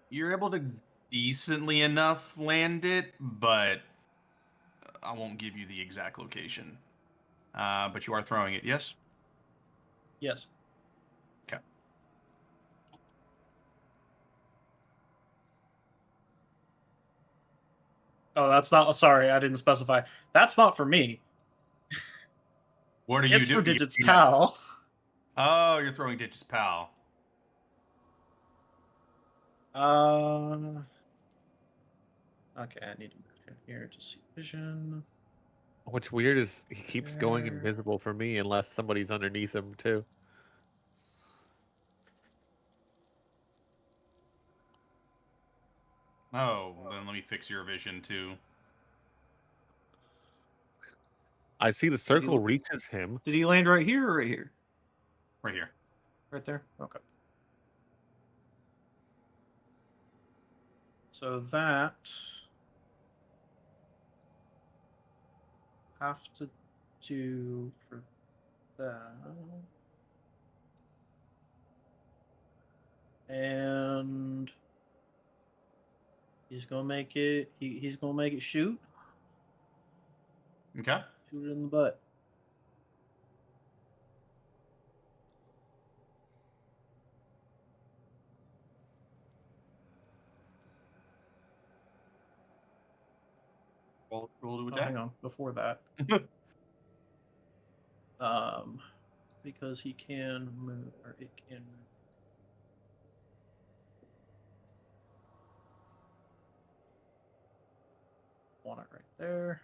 You're able to decently enough land it, but I won't give you the exact location. But you are throwing it, yes? Yes. Okay. Oh, that's not. Sorry, I didn't specify. That's not for me. What are you It's for doing? Digits Yeah. Pal. Oh, you're throwing Digits Pal. Okay, I need to move him here to see vision. What's weird is he keeps going There. invisible for me unless somebody's underneath him too. Oh, then let me fix your vision too. I see the circle reaches him. Did he land right here or right here? Right here. Right there? Okay. So that have to do for that. And He's gonna make it. He's gonna make it shoot. Okay. Shoot it in the butt. Roll to Oh, attack. hang on. Before that, because he can move, or it can. Want it right there.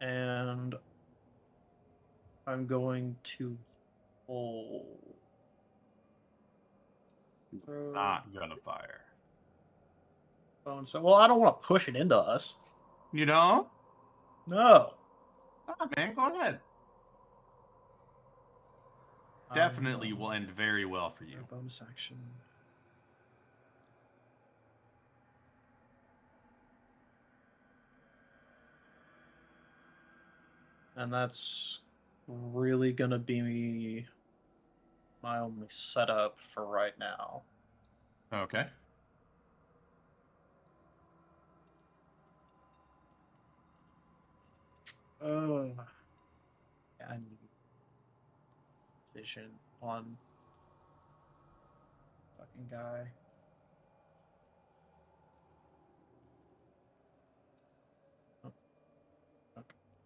And I'm going to hold. Not gonna fire. Phone. So, well, I don't want to push it into us. You know? No. Oh, man, go ahead. Definitely will end very well for you. Bonus action. And that's really gonna be my only setup for right now. Okay. Yeah, I need vision on fucking guy. Oh,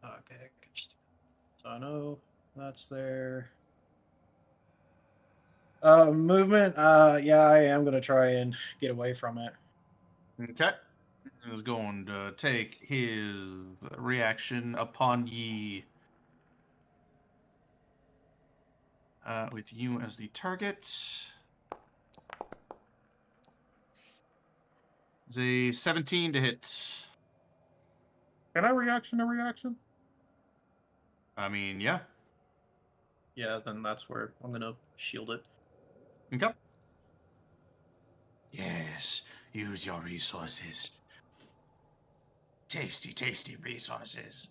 okay, I can just. So I know that's there. Movement. Yeah, I am gonna try and get away from it. Okay. Is going to take his reaction upon ye. With you as the target. It's a 17 to hit. Can I reaction to reaction? I mean, yeah. Yeah, then that's where I'm gonna shield it. Okay. Yes, use your resources. Tasty, tasty resources.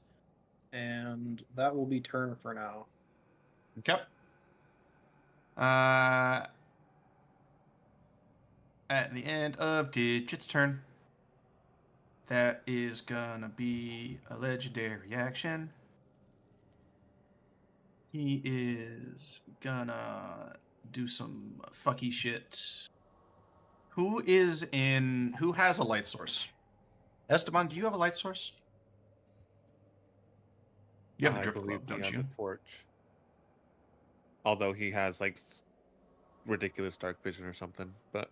And that will be turn for now. Okay. At the end of Digit's turn, that is gonna be a legendary action. He is gonna do some fucky shit. Who has a light source? Esteban, do you have a light source? You have the I drift believe globe, he don't has you? a torch. Although he has like ridiculous dark vision or something, but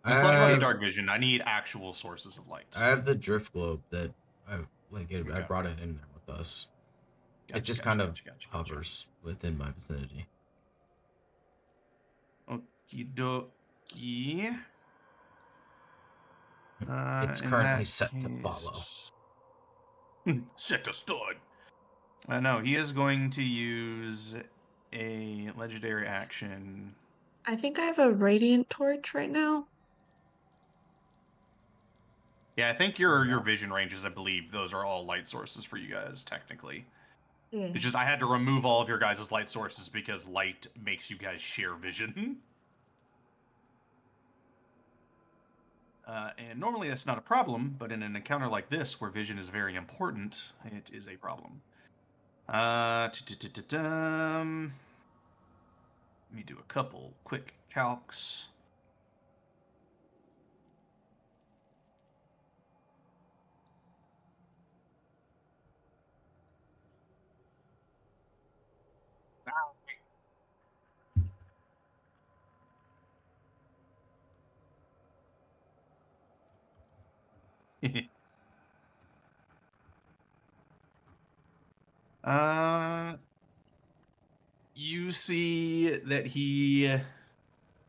It's less about the have- dark vision. I need actual sources of light. I have the drift globe that I Okay. brought it in there with us. Gotcha, It just gotcha, kind of gotcha. hovers within my vicinity. Okie dokie. It's In currently that set to follow. case- Set to stud. No, he is going to use a legendary action. I think I have a radiant torch right now. Yeah, I think your vision ranges, I believe those are all light sources for you guys, technically. Yeah. It's just I had to remove all of your guys' light sources because light makes you guys share vision. And normally that's not a problem, but in an encounter like this, where vision is very important, it is a problem. Let me do a couple quick calcs. You see that he,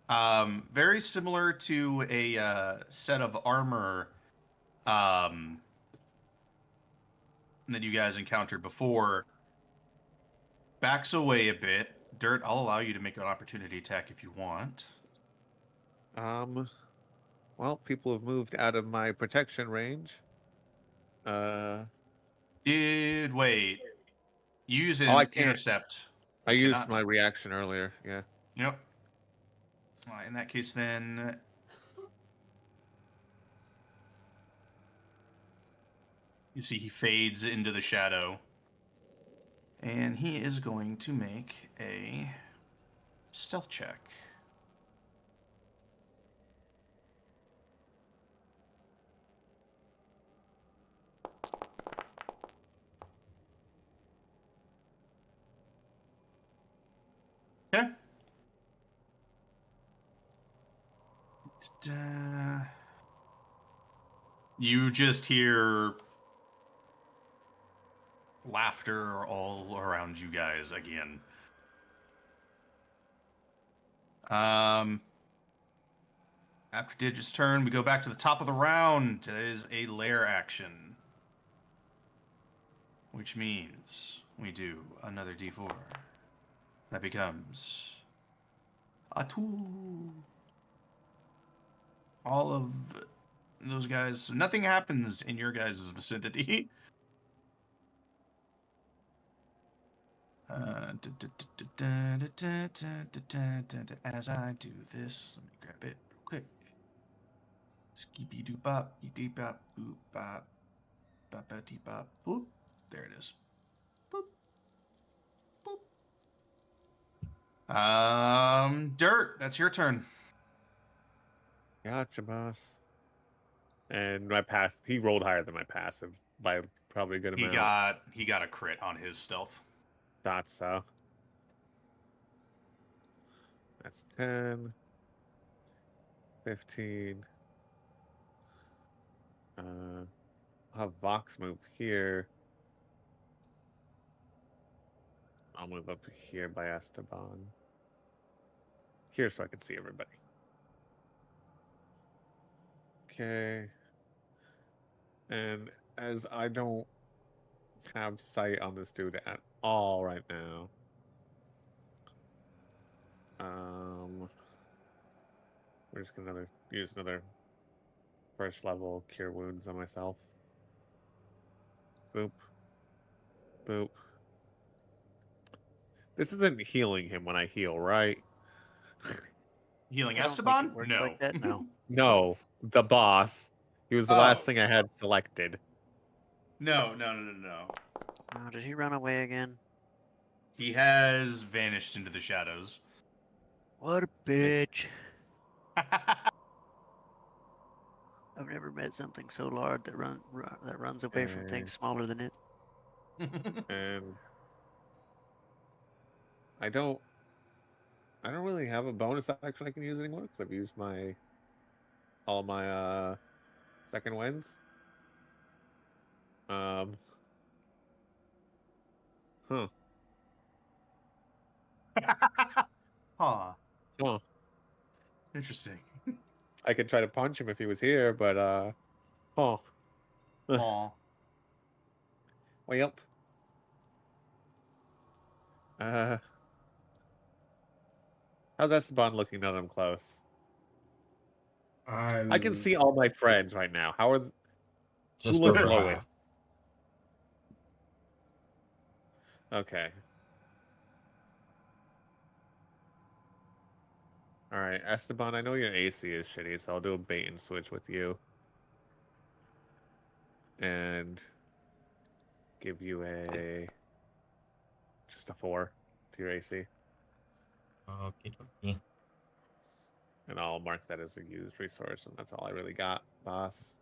very similar to a set of armor, that you guys encountered before, backs away a bit. Dirt, I'll allow you to make an opportunity attack if you want. well, people have moved out of my protection range. Wait. Use an I can't. intercept. I You used cannot. my reaction earlier. Yeah. Yep. In that case, then You see he fades into the shadow. And he is going to make a stealth check. Okay. You just hear laughter all around you guys again. After Digit's turn, we go back to the top of the round. It is a lair action. Which means we do another d4. That becomes a 2. All of those guys. So nothing happens in your guys' vicinity. As I do this, let me grab it real quick. Skippy doo bop, dee bop, boop bop, bop dee bop, boop. There it is. Boop. Boop. Dirt, that's your turn. Gotcha, boss. And my pass, he rolled higher than my passive by probably a good amount. He got a crit on his stealth. Thought so. That's 10, 15. I'll have Vox move here. I'll move up here by Esteban. Here so I can see everybody. Okay. And as I don't have sight on this dude at all right now, we're just gonna use another first level cure wounds on myself. Boop. Boop. This isn't healing him when I heal, right? Healing I don't think Esteban? it works No. like that. No. No, the boss. He was the last thing I had selected. No. Oh, did he run away again? He has vanished into the shadows. What a bitch. I've never met something so large that runs away from things smaller than it. And I don't really have a bonus action I can use anymore because I've used all my second wins. Huh. Huh. Huh. Interesting. I could try to punch him if he was here, but huh. Aw. Way up. How's Esteban looking now that I'm close? I can see all my friends right now. How are Just who looks over lowest? half. Okay. All right, Esteban, I know your AC is shitty, so I'll do a bait and switch with you. And give you just a 4 to your AC. Okay. And I'll mark that as a used resource, and that's all I really got, boss.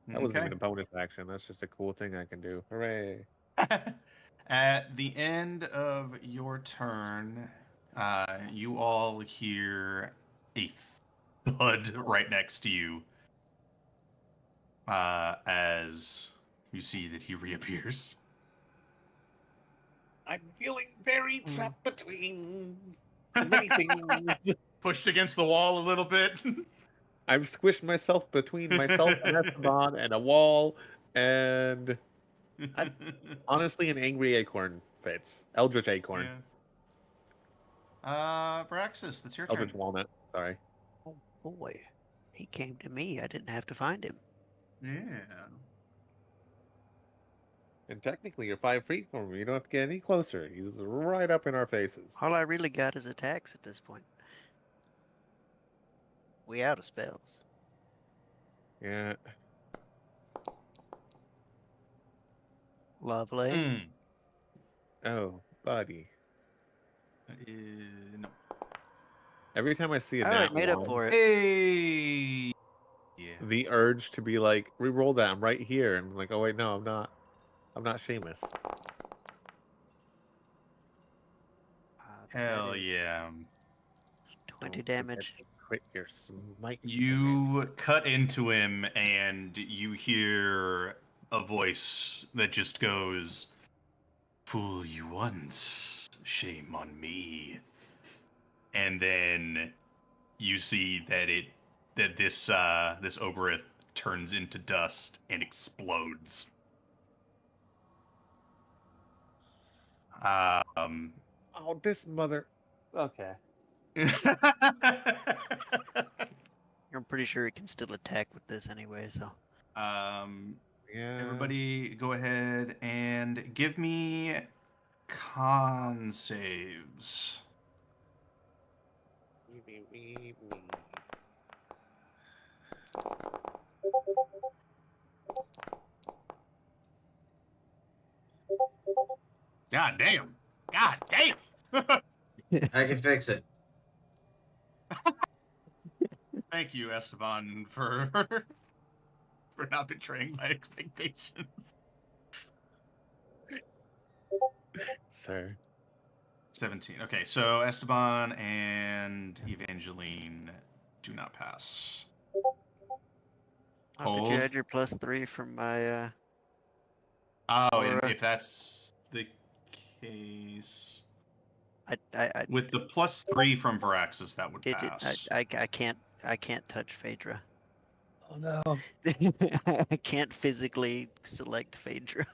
That wasn't even a bonus action. That's just a cool thing I can do. Hooray. At the end of your turn, you all hear a thud right next to you as you see that he reappears. I'm feeling very trapped between many things. Pushed against the wall a little bit. I've squished myself between myself and Esteban and a wall, and honestly, an angry acorn fits. Eldritch acorn. Yeah. Braxis, that's your turn. Eldritch walnut. Sorry. Oh boy. He came to me. I didn't have to find him. Yeah. And technically, you're 5 feet from him. You don't have to get any closer. He's right up in our faces. All I really got is attacks at this point. We out of spells. Yeah. Lovely. Mm. Oh, buddy. No. Every time I see a All right, nat made up one, for it. Hey. Yeah. the urge to be like, re-roll that, I'm right here. And I'm like, oh wait, no, I'm not. I'm not Seamus. That Hell is yeah. 20 Don't forget damage. to crit your smite. damage. You cut into him and you hear a voice that just goes, "Fool you once, shame on me." And then you see that this Oberith turns into dust and explodes. Oh, this mother. Okay. I'm pretty sure he can still attack with this anyway, so. Yeah. Everybody go ahead and give me con saves. Me. God damn. God damn. I can fix it. Thank you, Esteban, for not betraying my expectations. Sir. 17. Okay, so Esteban and Evangeline do not pass. Oh, did you Hold. add your +3 from my Oh, and aura? if that's the case, I with the +3 from Varaxis, that would did it. pass. I can't touch Phaedra. Oh no. I can't physically select Phaedra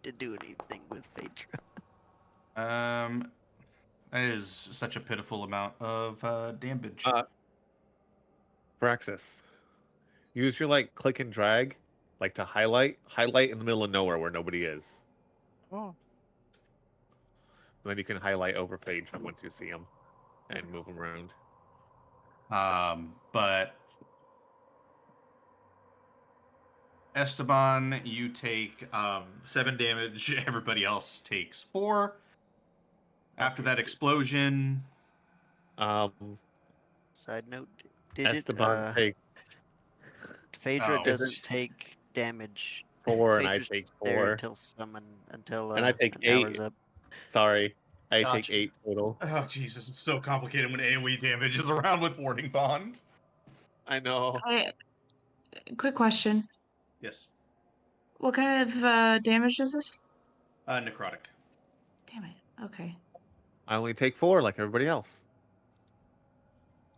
to do anything with Phaedra. That is such a pitiful amount of damage. Praxis. Use your like click and drag, like to highlight in the middle of nowhere where nobody is. Oh. And then you can highlight over Phaedra once you see them and move them around. But Esteban, you take 7 damage. Everybody else takes 4. After that explosion, Side note, did Esteban takes Phaedra Oh. doesn't take damage. 4 and I Phaedra's take just there 4. until And I take an hour's 8. up. Sorry. I take Gotcha. 8 total. oh Jesus, it's so complicated when AoE damage is around with Warding Bond. I know. Quick question. Yes. What kind of damage is this? Necrotic. Damn it. Okay. I only take 4 like everybody else.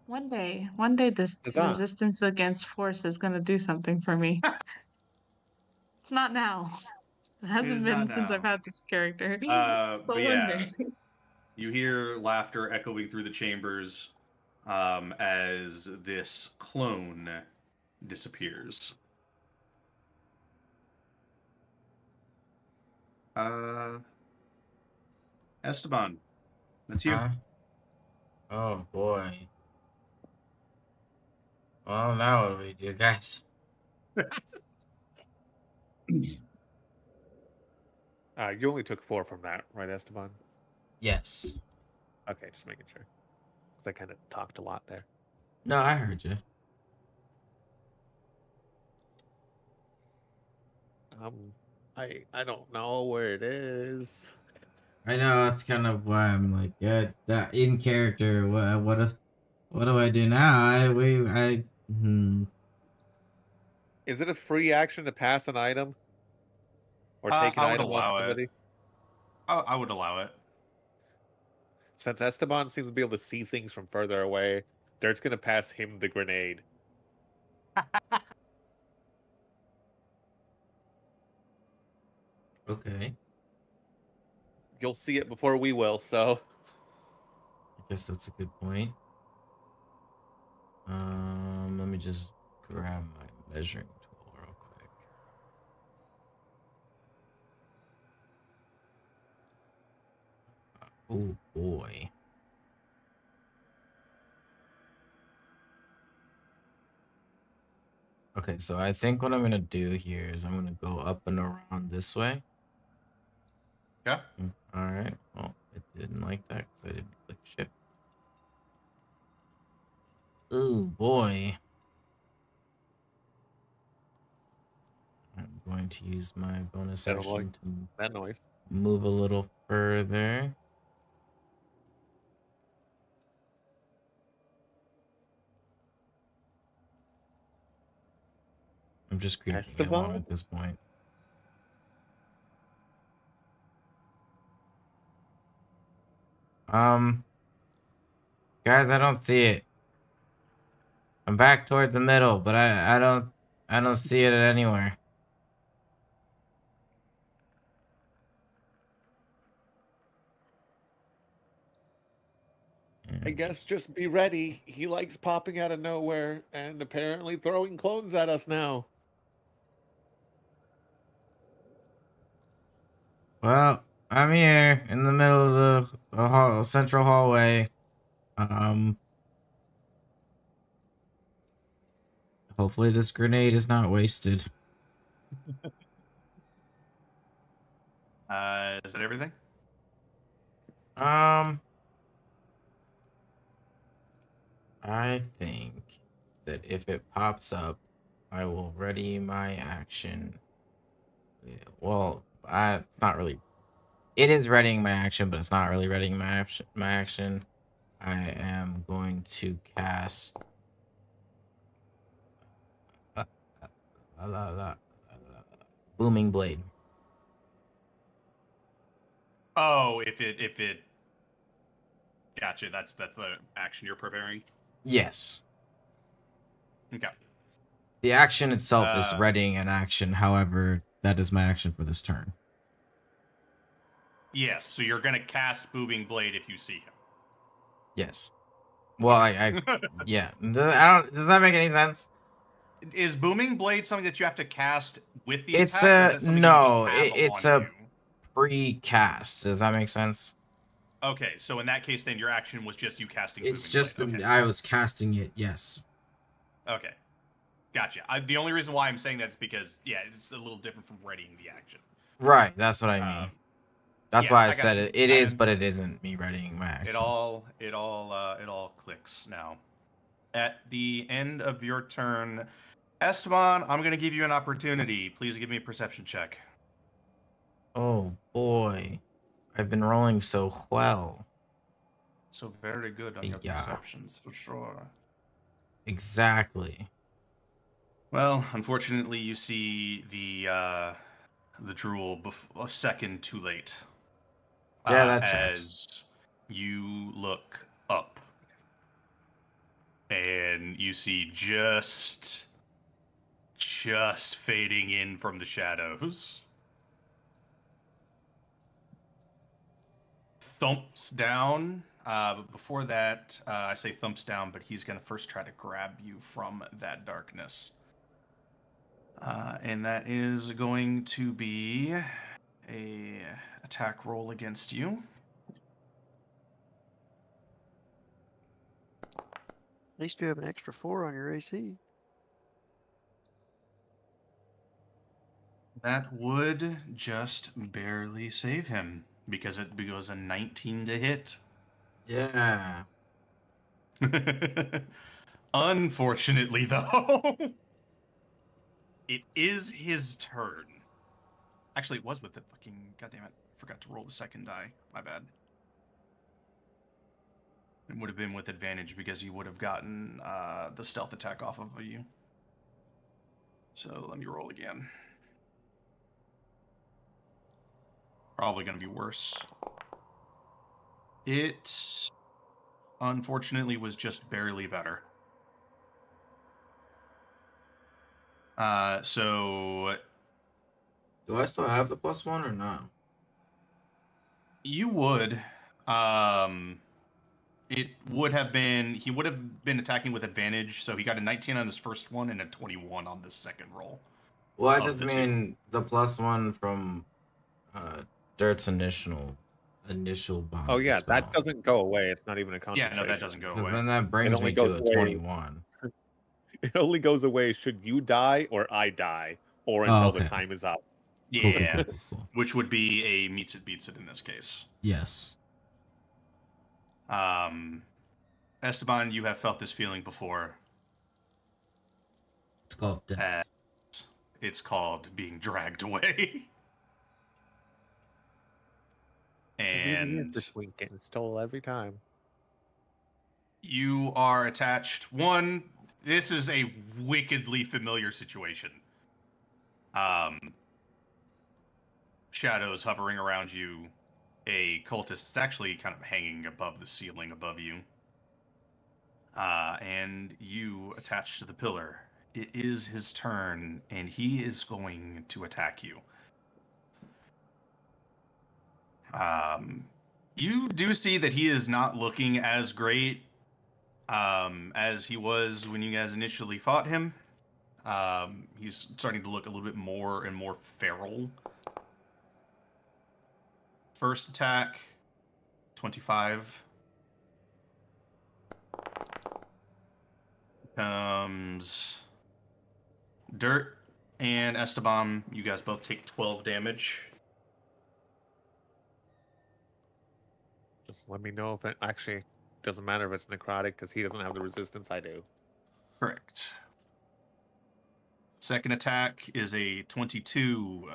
One day this Huzzah. resistance against force is gonna do something for me. It's not now. It hasn't is been not since I've now. had this character. But But one yeah, day. you hear laughter echoing through the chambers as this clone disappears. Esteban, that's you. Huh? Oh boy. Well, now what do we do, guys? You only took 4 from that, right, Esteban? Yes. Okay, just making sure. Because I kind of talked a lot there. No, I heard you. I don't know where it is. I know that's kind of why I'm like, yeah, that in character. What do I do now? Is it a free action to pass an item? Or take an I would item off allow it. somebody? I would allow it. Since Esteban seems to be able to see things from further away, Dirt's gonna pass him the grenade. Okay. You'll see it before we will, so I guess that's a good point. Let me just grab my measuring tool real quick. Oh boy. Okay, so I think what I'm gonna do here is I'm gonna go up and around this way. Yeah. All right. Well, it didn't like that because I didn't click shift. Ooh, boy. I'm going to use my bonus I don't like action to that noise. move a little further. I'm just creeping along Esteban? at this point. Guys, I don't see it. I'm back toward the middle, but I don't see it anywhere. I guess just be ready. He likes popping out of nowhere and apparently throwing clones at us now. Well, I'm here in the middle of the central hallway. Hopefully this grenade is not wasted. Is that everything? I think that if it pops up, I will ready my action. Yeah, well, it's not really. It is readying my action, but it's not really readying my action. I am going to cast. Booming Blade. Oh, if it. Gotcha. That's the action you're preparing. Yes. Okay. The action itself is Uh, readying an action. However, that is my action for this turn. Yes. So you're gonna cast Booming Blade if you see him. Yes. Well, I yeah. Does that make any sense? Is Booming Blade something that you have to cast with the It's attack? Or is it something you no, just have it's on a pre-cast. Does that make sense? you? Okay, so in that case, then your action was just you casting. It's Booming just Blade. Okay. I was casting it. Yes. Okay. Gotcha. The only reason why I'm saying that is because it's a little different from readying the action. Right. That's what I mean. That's yeah, why I I got said you. it. It is, but it isn't me readying my action. It all clicks now. At the end of your turn, Esteban, I'm gonna give you an opportunity. Please give me a perception check. Oh boy, I've been rolling so well. So very good on your Yeah. perceptions for sure. Exactly. Well, unfortunately, you see the drool a second too late. Yeah, that tracks. As you look up, and you see just fading in from the shadows, thumps down. But before that, I say thumps down, but he's gonna first try to grab you from that darkness. And that is going to be a attack roll against you. At least you have an extra 4 on your AC. That would just barely save him because it goes a 19 to hit. Yeah. Unfortunately, though, it is his turn. Actually, it was with the fucking... Goddammit. Forgot to roll the second die. My bad. It would have been with advantage because he would have gotten the stealth attack off of you. So let me roll again. Probably going to be worse. It, unfortunately, was just barely better. So... Do I still have the +1 or not? You would. It would have been... He would have been attacking with advantage, so he got a 19 on his first one and a 21 on the second roll. Well, I Of just the two. mean the +1 from Dirt's initial bomb. Oh yeah, spell. that doesn't go away. It's not even a Yeah, concentration. no, that doesn't go 'Cause away. then that brings only me to goes a away. 21. It only goes away should you die or I die, or Oh, until okay. the time is up. Cool, cool, Yeah, cool. which would be a meets it beats it in this case. Yes. Esteban, you have felt this feeling before. It's called death. It's called being dragged away. And this week getting stole every time. you are attached. One, this is a wickedly familiar situation. Shadows hovering around you. A cultist is actually kind of hanging above the ceiling above you. And you attached to the pillar. It is his turn, and he is going to attack you. You do see that he is not looking as great as he was when you guys initially fought him. He's starting to look a little bit more and more feral. First attack, 25. Comes Dirt and Esteban. You guys both take 12 damage. Just let me know if it actually doesn't matter if it's necrotic because he doesn't have the resistance I do. Correct. Second attack is a 22.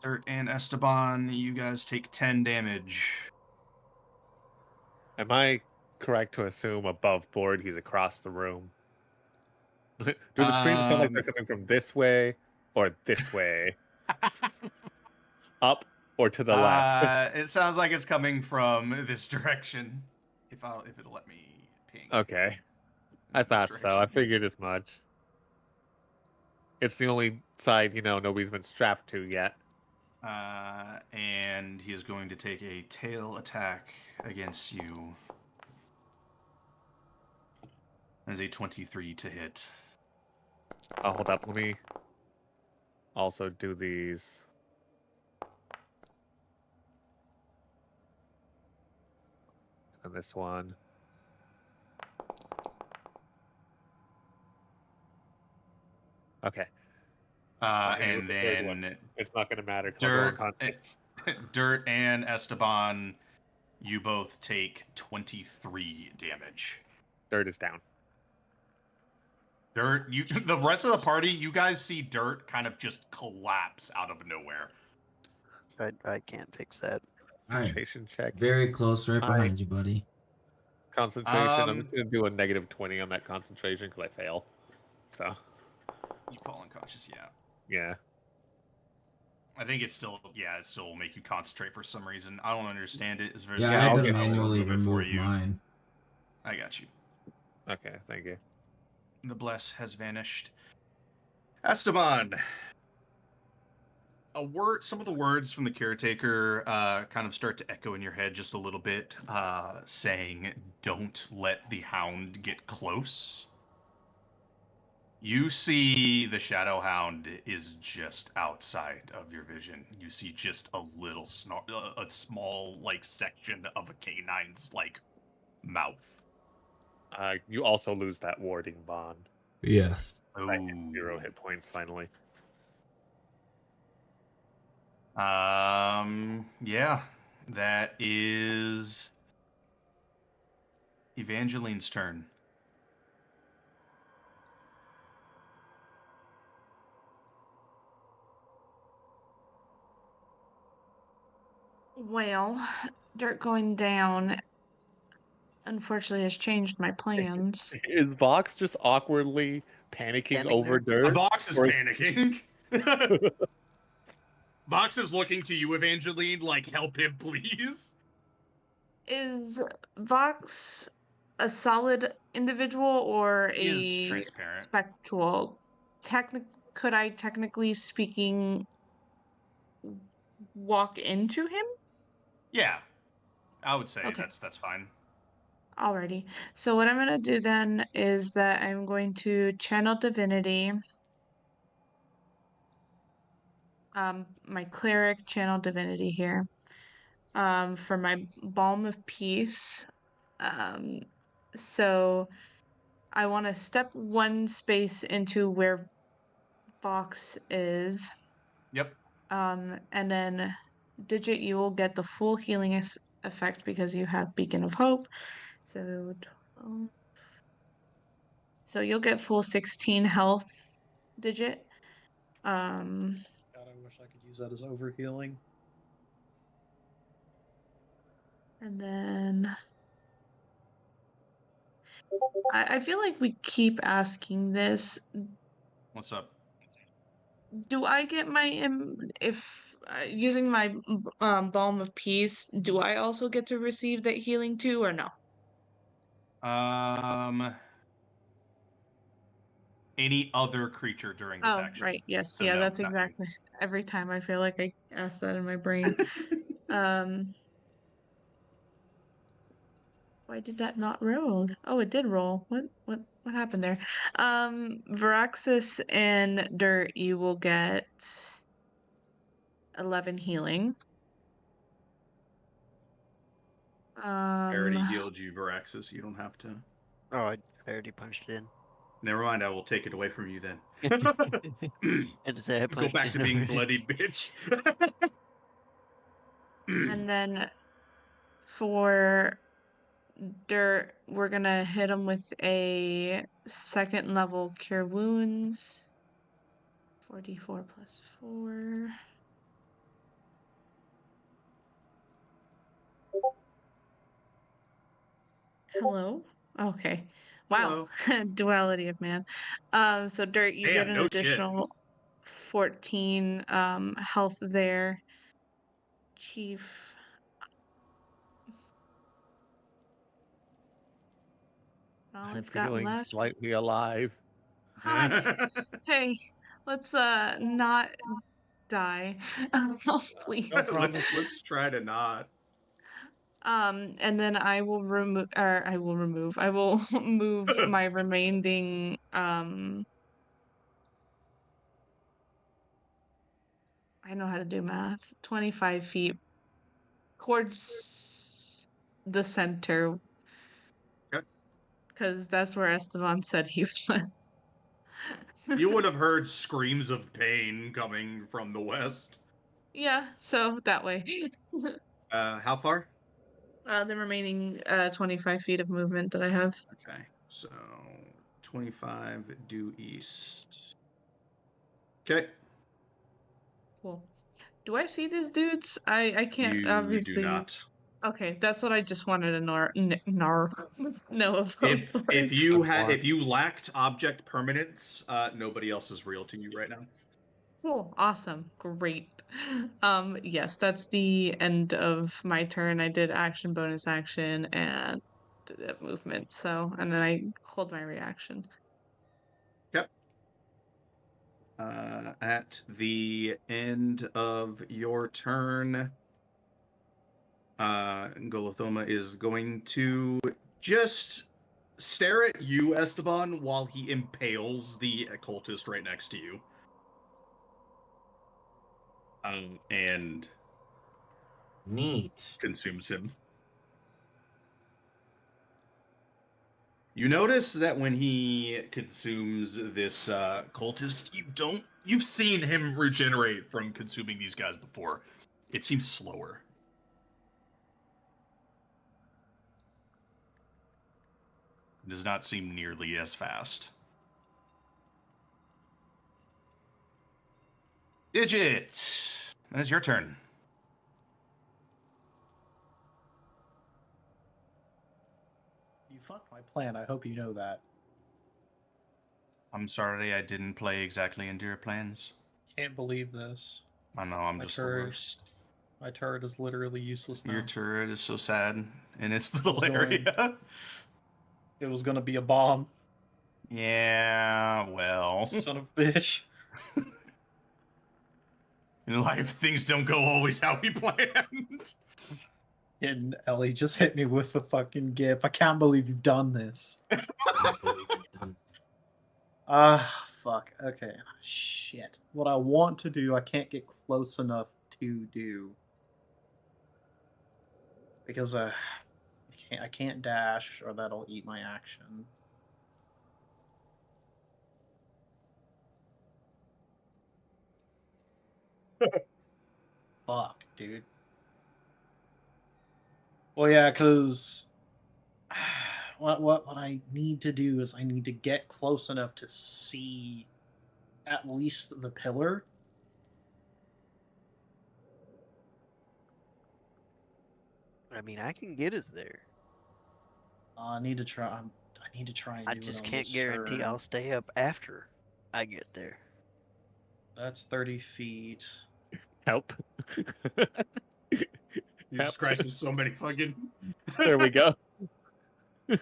Dirt and Esteban, you guys take 10 damage. Am I correct to assume above board he's across the room? Do the screams sound like they're coming from this way or this way? Up or to the left? It sounds like it's coming from this direction. If it'll let me ping. Okay. I This thought so. I direction. figured as much. It's the only side, nobody's been strapped to yet. And he is going to take a tail attack against you. That is a 23 to hit. Oh, hold up. Let me also do these. And this one. Okay. And with the third one, then it's not going to matter. 'Cause I'll go in Dirt, context. Dirt and Esteban, you both take 23 damage. Dirt is down. Dirt, the rest of the party, you guys see Dirt kind of just collapse out of nowhere. I can't fix that. All right. Concentration check. Very close, right behind you, buddy. Concentration. I'm just going to do a negative 20 on that concentration because I fail. So. You fall unconscious, yeah. Yeah. I think it still will make you concentrate for some reason. I don't understand it. It's very Yeah, I I'll had to get- manually remove remove mine. I got you. Okay, thank you. The bless has vanished. Esteban. Some of the words from the caretaker kind of start to echo in your head just a little bit, saying, "Don't let the hound get close." You see the Shadow Hound is just outside of your vision. You see just a little a small section of a canine's mouth. You also lose that warding bond. Yes. I hit 0 hit points finally. Yeah, that is Evangeline's turn. Well, Dirt going down unfortunately has changed my plans. Is Vox just awkwardly panicking Standing over there? Dirt? Vox is Or- panicking. Vox is looking to you, Evangeline, help him, please. Is Vox a solid individual or He is a transparent. spectral? Could I, technically speaking, walk into him? Yeah, I would say Okay. that's fine. Alrighty. So what I'm gonna do then is that I'm going to channel divinity. My cleric channel divinity here. For my balm of peace. So I want to step one space into where Fox is. Yep. And then Digit, you will get the full healing effect because you have Beacon of Hope. So, 12. So you'll get full 16 health, Digit. God, I wish I could use that as overhealing. And then I feel like we keep asking this. What's up? Do I get my if using my Balm of Peace, do I also get to receive that healing too, or no? Any other creature during this Oh, action. right. Yes. So Yeah, no, that's not you. exactly. Every time I feel like I ask that in my brain. Why did that not roll? Oh, it did roll. What happened there? Varaxis and Dirt, you will get 11 healing. I already healed you, Varaxis. You don't have to. Oh, I already punched it in. Never mind, I will take it away from you then. And to say I Go punched back it to being already. bloodied, bitch. And then for Dirt, we're gonna hit him with a second level Cure Wounds. 4d4 plus 4. Hello? Okay. Wow. Duality of man. So Dirt, you get Damn, an no shit. additional 14 health there. Chief. All I'm we've got feeling left. slightly alive. Hi. Hey, let's not die. Please. No problem. let's try to not. And then I will remove, or I will remove, I will move my remaining, I know how to do math, 25 feet towards the center, Okay. because that's where Esteban said he was. You would have heard screams of pain coming from the west. Yeah, so that way. How far? The remaining 25 feet of movement that I have. Okay, so 25 due east. Okay. Cool. Do I see these dudes? I can't You obviously. do not. Okay, that's what I just wanted to know of. If you lacked object permanence, nobody else is real to you right now. Cool, awesome, great. Yes, that's the end of my turn. I did action, bonus action, and movement. So, and then I hold my reaction. Yep. At the end of your turn, Golothoma is going to just stare at you, Esteban, while he impales the occultist right next to you. And Neat. consumes him. You notice that when he consumes this cultist, you've seen him regenerate from consuming these guys before. It seems slower. It does not seem nearly as fast. Digit! That is your turn. You fucked my plan. I hope you know that. I'm sorry I didn't play exactly into your plans. Can't believe this. I know, I'm My just the turret. worst. My turret is literally useless now. Your turret is so sad in its little Going. area. It was gonna be a bomb. Yeah, well. Son of a bitch. In life, things don't go always how we planned. And Ellie just hit me with the fucking gif. I can't believe you've done this. Fuck. Okay. Shit. What I want to do, I can't get close enough to do. Because, I I can't dash, or that'll eat my action. Fuck, dude. Well, yeah, because what I need to do is I need to get close enough to see at least the pillar. I mean, I can get us there. I need to try. I need to try and I do it just on can't this guarantee turn. I'll stay up after I get there. That's 30 feet. Help. Jesus Christ, there's so many fucking. There we go.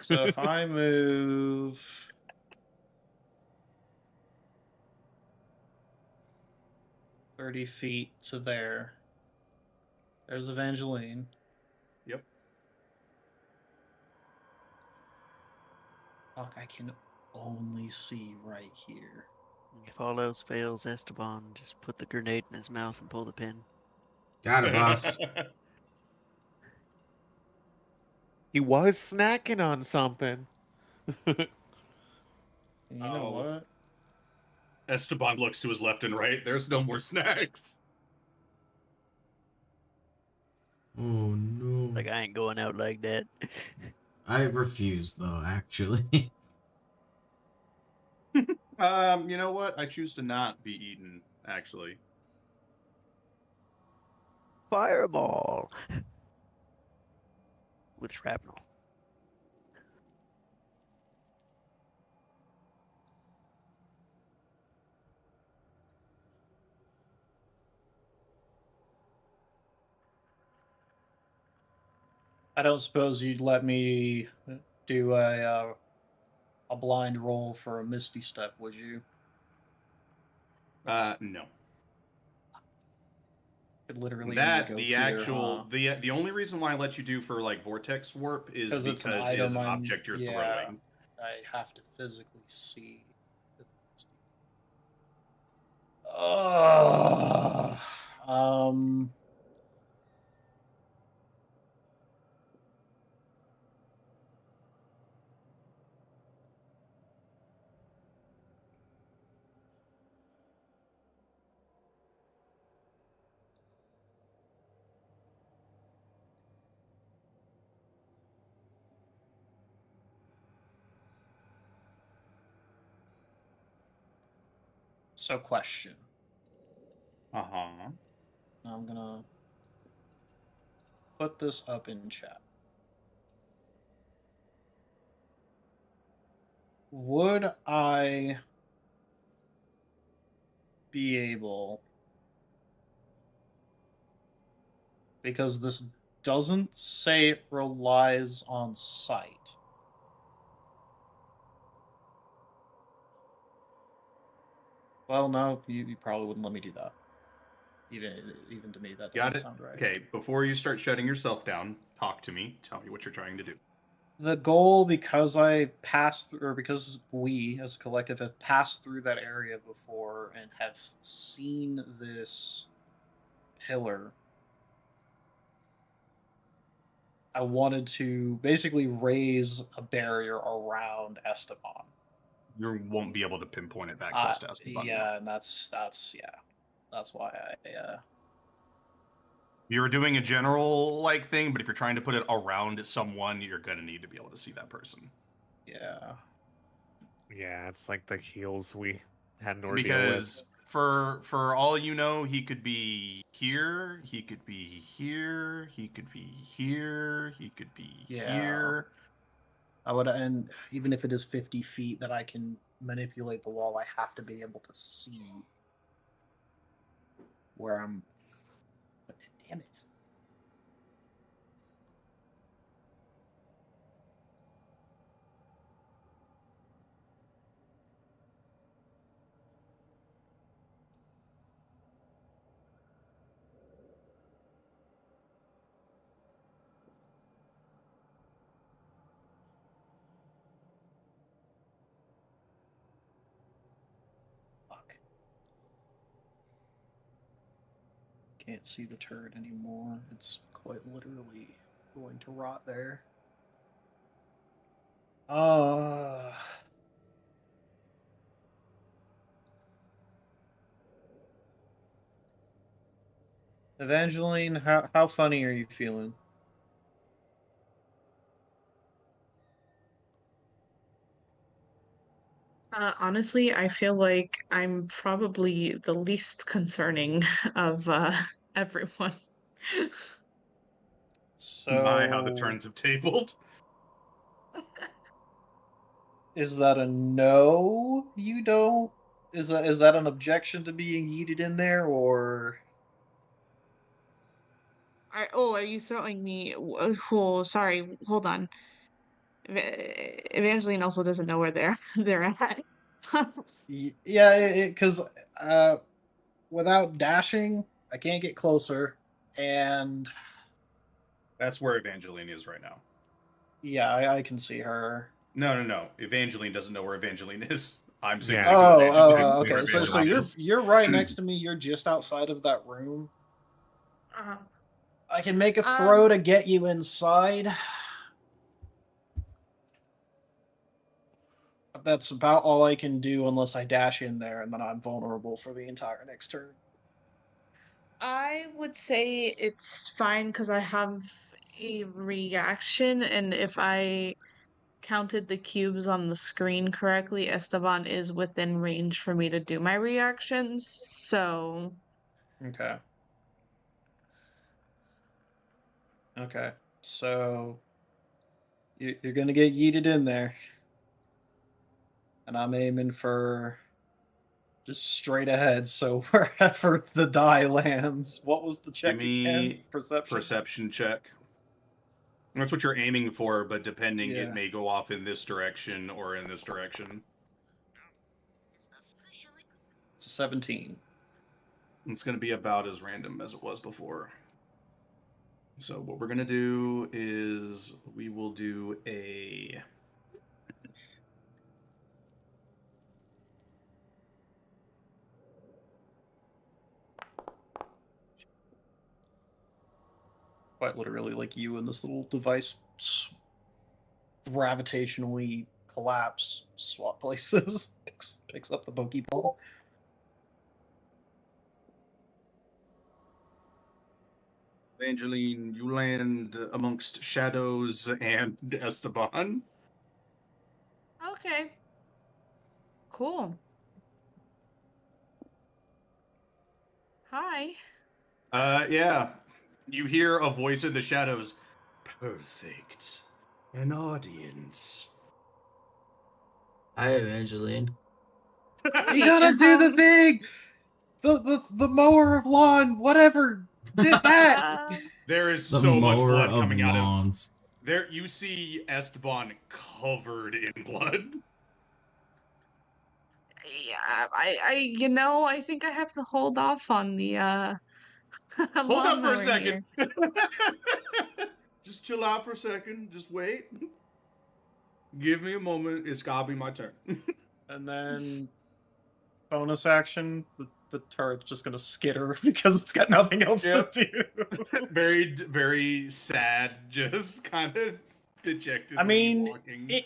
So if I move 30 feet to there, there's Evangeline. Yep. Fuck, I can only see right here. If all else fails, Esteban, just put the grenade in his mouth and pull the pin. Got it, boss. He was snacking on something. And you know Oh. what? Esteban looks to his left and right. There's no more snacks. Oh no. Like, I ain't going out like that. I refuse, though, actually. You know what? I choose to not be eaten, actually. Fireball! With shrapnel. I don't suppose you'd let me do a blind roll for a Misty Step, would you? No. Could literally That go the here, actual the only reason why I let you do for like vortex warp is 'Cause because it's an it is item an I'm- object you're yeah. throwing. I have to physically see. Um. So, question. Uh-huh. I'm gonna put this up in chat. Would I be able, because this doesn't say it relies on sight. Well, no, you probably wouldn't let me do that. Even to me, that Got doesn't it? sound right. Okay, before you start shutting yourself down, talk to me. Tell me what you're trying to do. The goal, because I passed through, or because we as a collective have passed through that area before and have seen this pillar, I wanted to basically raise a barrier around Esteban. You won't be able to pinpoint it that close to Esteban. Yeah, and that's why I You're doing a general like thing, but if you're trying to put it around someone, you're gonna need to be able to see that person. yeah. Yeah, it's like the heels we had an ordeal Because for all you know, he could be here, he could be here, he could be here, he could be Yeah. here. I would, and even if it is 50 feet that I can manipulate the wall, I have to be able to see where I'm. Damn it. Fuck. Can't see the turret anymore. It's quite literally going to rot there. Uh, Evangeline, how funny are you feeling? Honestly, I feel like I'm probably the least concerning of everyone. My, how the So, turns have tabled. is that a no? You don't? Is that an objection to being yeeted in there, or Oh, are you throwing me? Oh, sorry. Hold on. Evangeline also doesn't know where they're at. Yeah, because uh, without dashing, I can't get closer, and That's where Evangeline is right now. yeah, I can see her. No. Evangeline doesn't know where Evangeline is. I'm Yeah. signaling Oh, to Evangeline where okay. So Evangeline you're is. you're right next to me. You're just outside of that room. Uh-huh. I can make a throw to get you inside. But that's about all I can do unless I dash in there, and then I'm vulnerable for the entire next turn. I would say it's fine because I have a reaction, and if I counted the cubes on the screen correctly, Esteban is within range for me to do my reactions. So, Okay. Okay. So you're gonna get yeeted in there, and I'm aiming for just straight ahead. So wherever the die lands, what was the Give check again? me Perception. perception check. That's what you're aiming for, but depending, Yeah. it may go off in this direction or in this direction. It's a 17. It's going to be about as random as it was before. So what we're going to do is we will do a... Quite literally, like you and this little device gravitationally collapse, swap places, picks up the Pokeball. Evangeline, you land amongst Shadows and Esteban. okay. Cool. Hi. Yeah. You hear a voice in the shadows. Perfect. An audience. Hi, Evangeline. You gotta do the thing. The mower of lawn, whatever, did that. There is The so much mower blood of coming out of lawns. there. You see Esteban covered in blood. Yeah, I think I have to hold off on the Hold up for a lawnmower second. here. Just chill out for a second. Just wait. Give me a moment. It's gotta be my turn. And then bonus action, the turret's just gonna skitter because it's got nothing else Yep. to do. Very, very sad. Just kind of dejectedly I mean, walking. it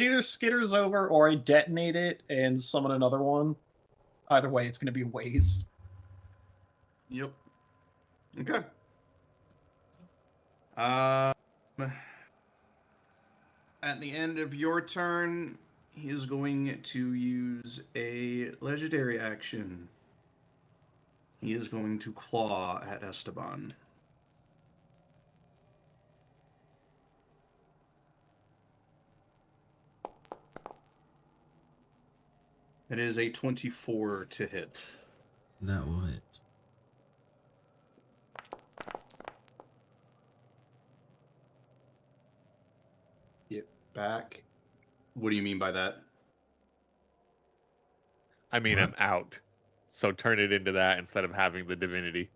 either skitters over or I detonate it and summon another one. Either way, it's gonna be a waste. Yep. Okay. At the end of your turn, he is going to use a legendary action. He is going to claw at Esteban. It is a 24 to hit. That will hit. Get back. What do you mean by that? I mean, I'm out. So turn it into that instead of having the divinity.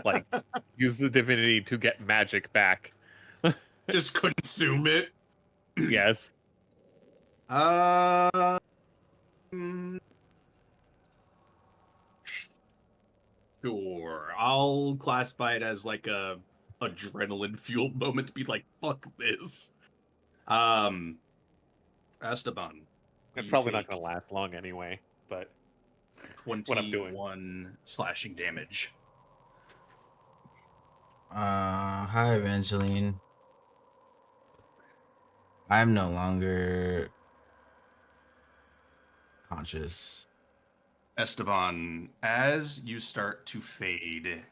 Like, use the divinity to get magic back. Just consume it. Yes. Sure. I'll classify it as like a adrenaline fueled moment to be like, fuck this. Esteban. It's you probably not take going to last long anyway, but what I'm doing. 21 slashing damage. Hi, Evangeline. I'm no longer conscious. Esteban, as you start to fade,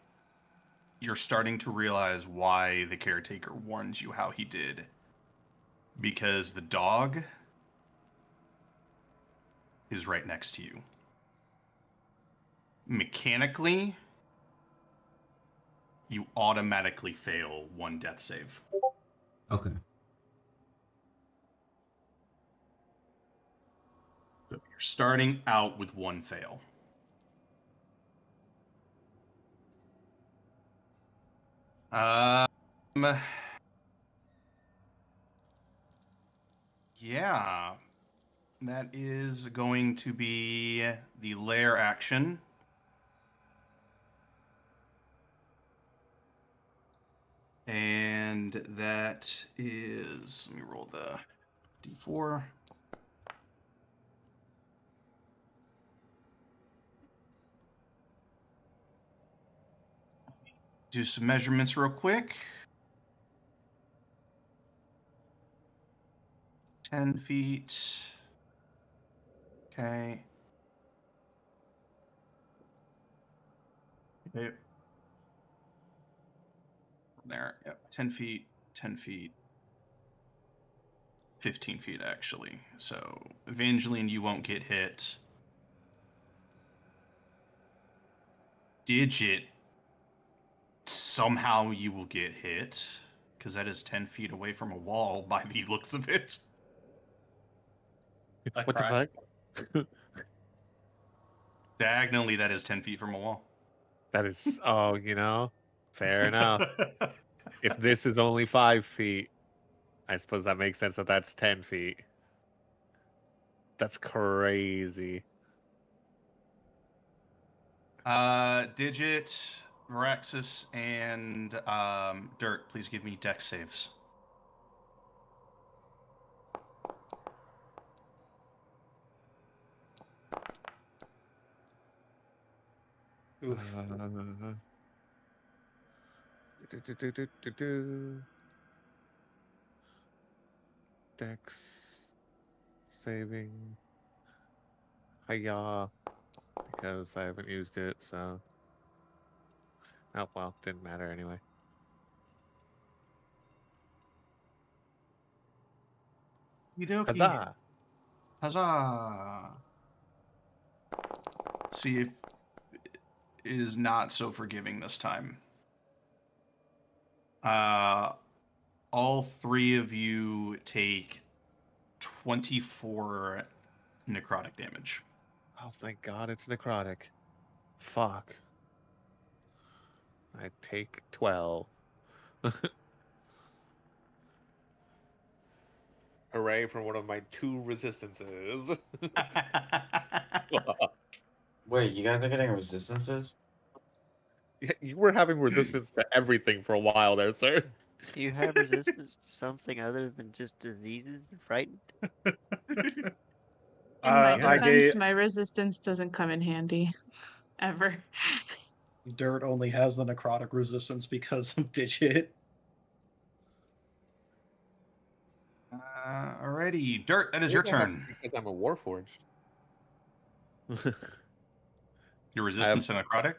you're starting to realize why the caretaker warned you how he did. Because the dog is right next to you. Mechanically, you automatically fail one death save. Okay. So you're starting out with one fail. Yeah, that is going to be the lair action. And that is, let me roll the d4. Do some measurements real quick. 10 feet. Okay. Okay. There, yep. 10 feet, 10 feet, 15 feet, actually. So, Evangeline, you won't get hit. Digit, somehow you will get hit, because that is 10 feet away from a wall by the looks of it. What the fuck? Diagonally, that is 10 feet from a wall. That is, oh, fair enough. If this is only 5 feet, I suppose that makes sense that that's 10 feet. That's crazy. Digit, Varaxis, and Dirt, please give me dex saves. Oof. Dex saving. Hiya. Because I haven't used it, so. Oh, well, didn't matter anyway. Huzzah! Huzzah! See if it is not so forgiving this time. All three of you take 24 necrotic damage. Oh, thank God it's necrotic. Fuck. I take 12. Hooray for one of my 2 resistances. Wait, you guys are getting resistances? Yeah, you were having resistance to everything for a while there, sir. Do you have resistance to something other than just diseases and frightened? In my I defense, gave my resistance doesn't come in handy. Ever. Dirt only has the necrotic resistance because of Digit. Alrighty, Dirt, that is your turn. Because I'm a Warforged. Your resistance to necrotic?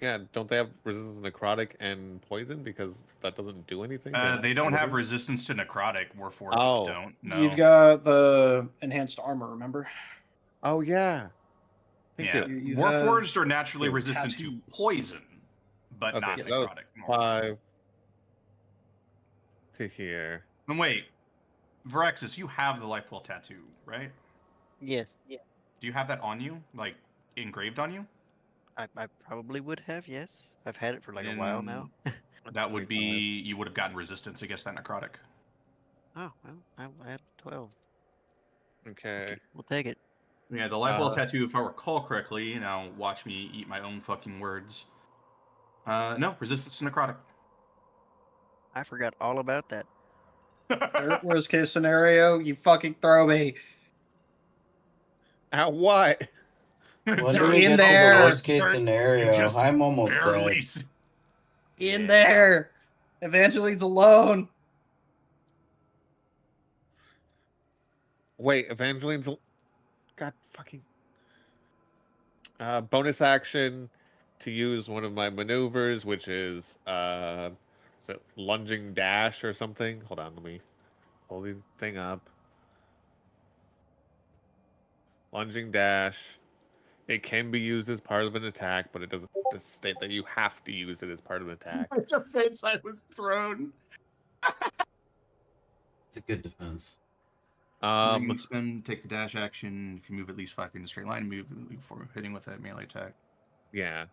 Yeah, don't they have resistance to necrotic and poison? Because that doesn't do anything? They don't have resistance to necrotic. Warforged Oh. don't. No. You've got the enhanced armor, remember? Oh, yeah. Thank Yeah, you. You Warforged have are naturally the resistant to tattoos. poison, but Okay, not so that was necrotic. normally. 5 to here. And wait, Varaxis, you have the Lifewell tattoo, right? Yes. Yeah. Do you have that on you, like engraved on you? I probably would have, yes. I've had it for like a while now. That would be, you would have gotten resistance against that necrotic. Oh, well, I had 12. Okay. We'll take it. Yeah, the Lifewell tattoo, if I recall correctly, now watch me eat my own fucking words. No, resistance to necrotic. I forgot all about that. Worst case scenario, you fucking throw me. At what? When do Dirt we in get to the there. worst case Dirt, scenario? just I'm almost barely. dead. In Yeah. there. Evangeline's alone. Wait, Evangeline's. God fucking. Bonus action to use one of my maneuvers, which is lunging dash or something. Hold on, let me hold the thing up. Lunging dash. It can be used as part of an attack, but it doesn't state that you have to use it as part of an attack. Defense I was thrown. It's a good defense. You spin, take the dash action. If you move at least 5 feet in a straight line, move before hitting with a melee attack. Yeah.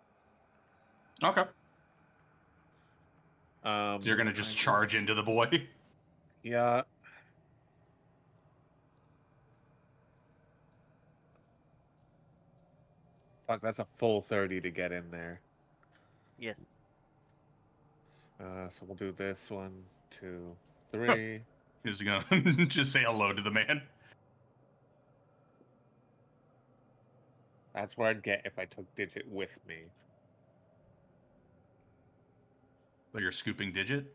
Okay. So So you're gonna just charge into the boy. Yeah. Fuck, that's a full 30 to get in there. Yes. So we'll do this 1, 2, 3. Just gonna just say hello to the man. That's where I'd get if I took Digit with me. But you're scooping Digit.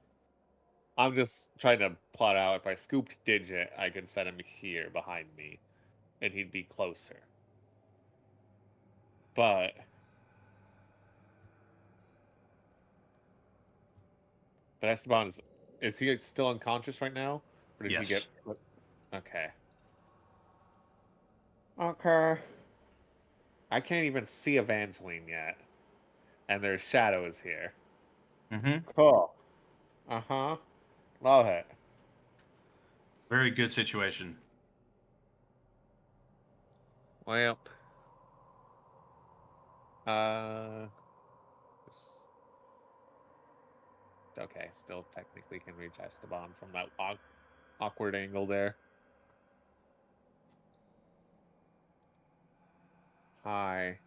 I'm just trying to plot out if I scooped Digit, I could set him here behind me, and he'd be closer. But Esteban is he still unconscious right now? Or did Yes. he get okay. Okay. I can't even see Evangeline yet. And there's shadows here. Mm-hmm. Cool. Uh-huh. Love it. Very good situation. Well. Okay, still technically can reach Esteban from that awkward angle there. Hi.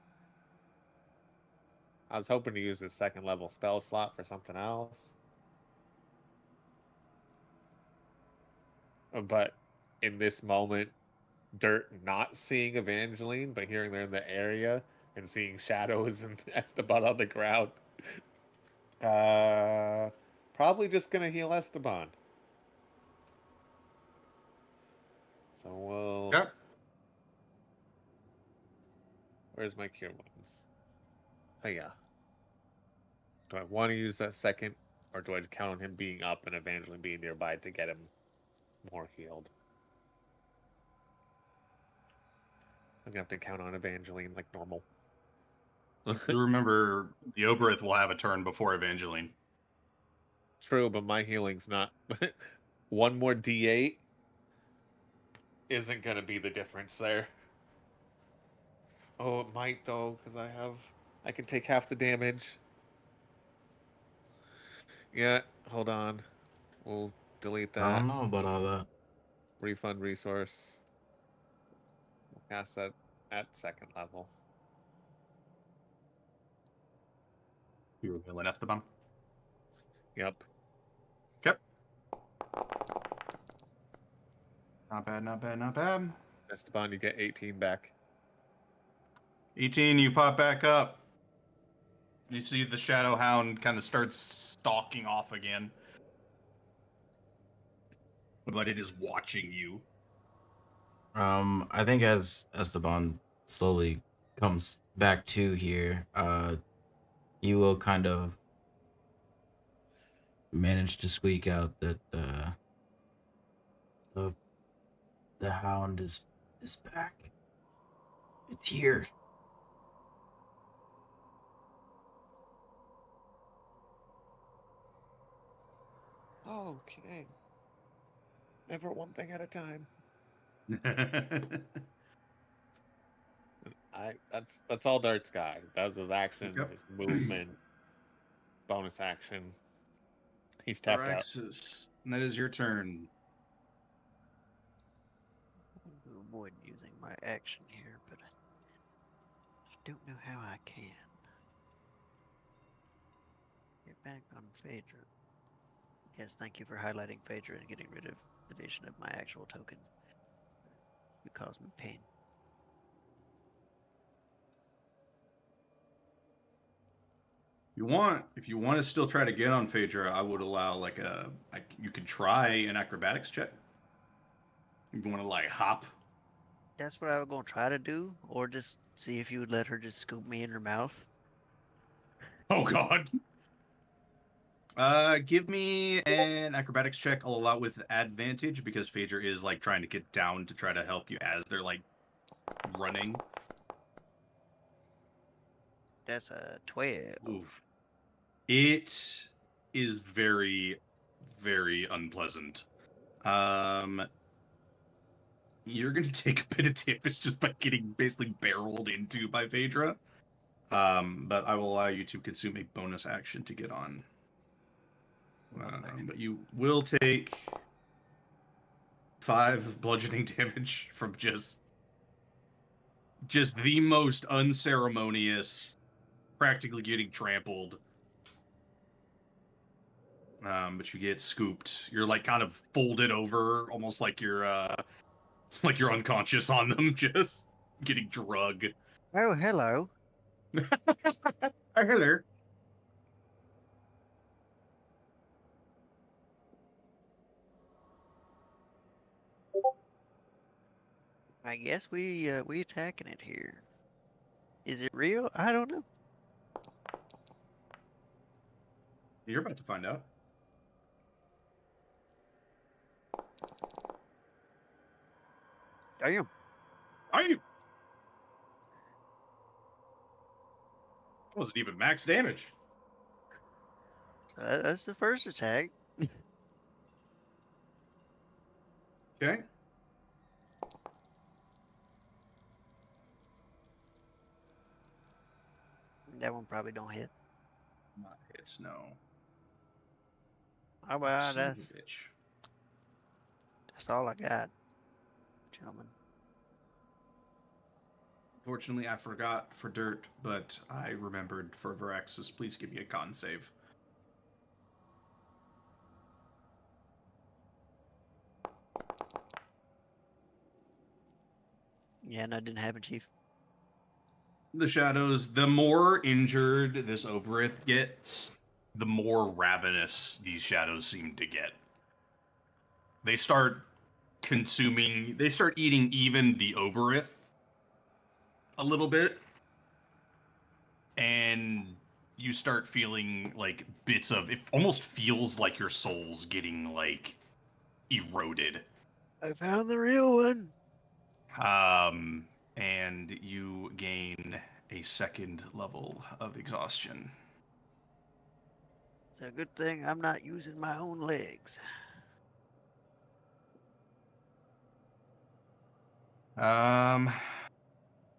I was hoping to use this second level spell slot for something else. But in this moment, Dirt not seeing Evangeline, but hearing they're in the area and seeing shadows and Esteban on the ground. Probably just gonna heal Esteban. So we'll. Okay. Where's my cure ones? Oh yeah. Do I want to use that second, or do I count on him being up and Evangeline being nearby to get him more healed? I'm gonna have to count on Evangeline like normal. Do remember the Oberith will have a turn before Evangeline. True, but my healing's not. One more D8 isn't gonna be the difference there. Oh, it might though, because I can take half the damage. Yeah, hold on. We'll delete that. I don't know about all that. Refund resource. We'll cast that at second level. You were healing Esteban. Yep. Okay. Not bad, not bad, not bad. Esteban, you get 18 back. 18, you pop back up. You see the Shadow Hound kind of starts stalking off again. But it is watching you. I think as Esteban slowly comes back to here, you will kind of manage to squeak out that the hound is back. It's here. Okay. Never one thing at a time. That's all Dart's got. That was his action, Yep. his movement, bonus action. He's tapped out. Araxis, that is your turn. I'm going to avoid using my action here, but I don't know how I can. Get back on Phaedra. Yes, thank you for highlighting Phaedra and getting rid of the vision of my actual token. You caused me pain. If you want to still try to get on Phaedra, I would allow you could try an acrobatics check. If you want to like hop. That's what I was gonna try to do, or just see if you would let her just scoop me in her mouth. Oh God. Give me an acrobatics check. I'll allow it with advantage because Phaedra is like trying to get down to try to help you as they're like running. That's a 12. Oof. It is very, very unpleasant. You're gonna take a bit of damage just by getting basically barreled into by Phaedra. But I will allow you to consume a bonus action to get on. But you will take 5 bludgeoning damage from just the most unceremonious, practically getting trampled. But you get scooped. You're like kind of folded over, almost like you're unconscious on them, just getting drug. Oh, hello. I heard her. I guess we attacking it here. Is it real? I don't know. You're about to find out. Damn. Are you? Wasn't even max damage. So that's the first attack. Okay. That one probably don't hit. Not hits, no. Oh, well, Son of a that's bitch. all I got, gentlemen. Fortunately, I forgot for Dirt, but I remembered for Veraxis. Please give me a con save. Yeah, no, it didn't happen, Chief. The shadows, the more injured this Oberith gets, the more ravenous these shadows seem to get. They start eating even the Oberith a little bit. And you start feeling like bits of, it almost feels like your soul's getting like eroded. I found the real one. And you gain a 2nd level of exhaustion. It's a good thing I'm not using my own legs.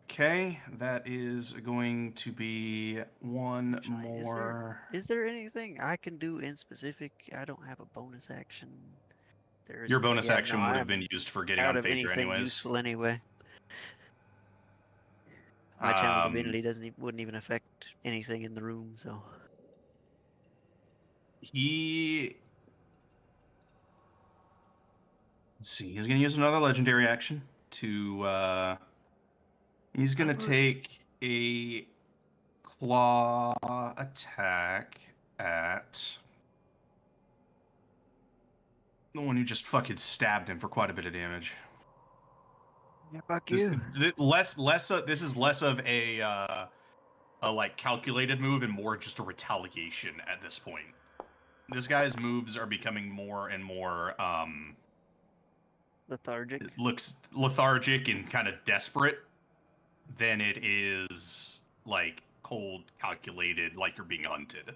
Okay, that is going to be one Actually, more. Is there anything I can do in specific? I don't have a bonus action. There Your isn't. bonus Yeah, action no, would I have am been used for getting out on of Phaedra anything anyways. useful anyway. My channel divinity wouldn't even affect anything in the room, so. Let's see, he's gonna use another legendary action to he's gonna take a claw attack at the one who just fucking stabbed him for quite a bit of damage. Yeah, fuck This you. this is less of a like calculated move and more just a retaliation at this point. This guy's moves are becoming more and more Lethargic. it looks lethargic and kind of desperate than it is like cold, calculated, like you're being hunted.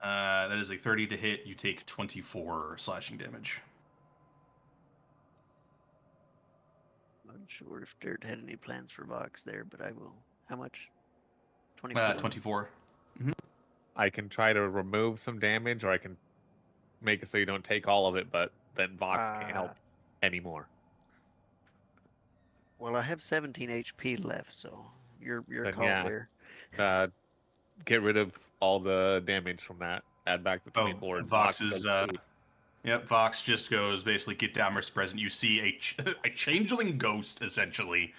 That is a 30 to hit. You take 24 slashing damage. Not sure if Dirt had any plans for Vox there, but I will. How much? 24. 24. I can try to remove some damage, or I can make it so you don't take all of it, but then Vox can't help anymore. Well, I have 17 HP left, so your Then call yeah. there. get rid of all the damage from that. Add back the 24. and Vox does is too. Yep, Vox just goes basically get down, Mr. President. You see a changeling ghost essentially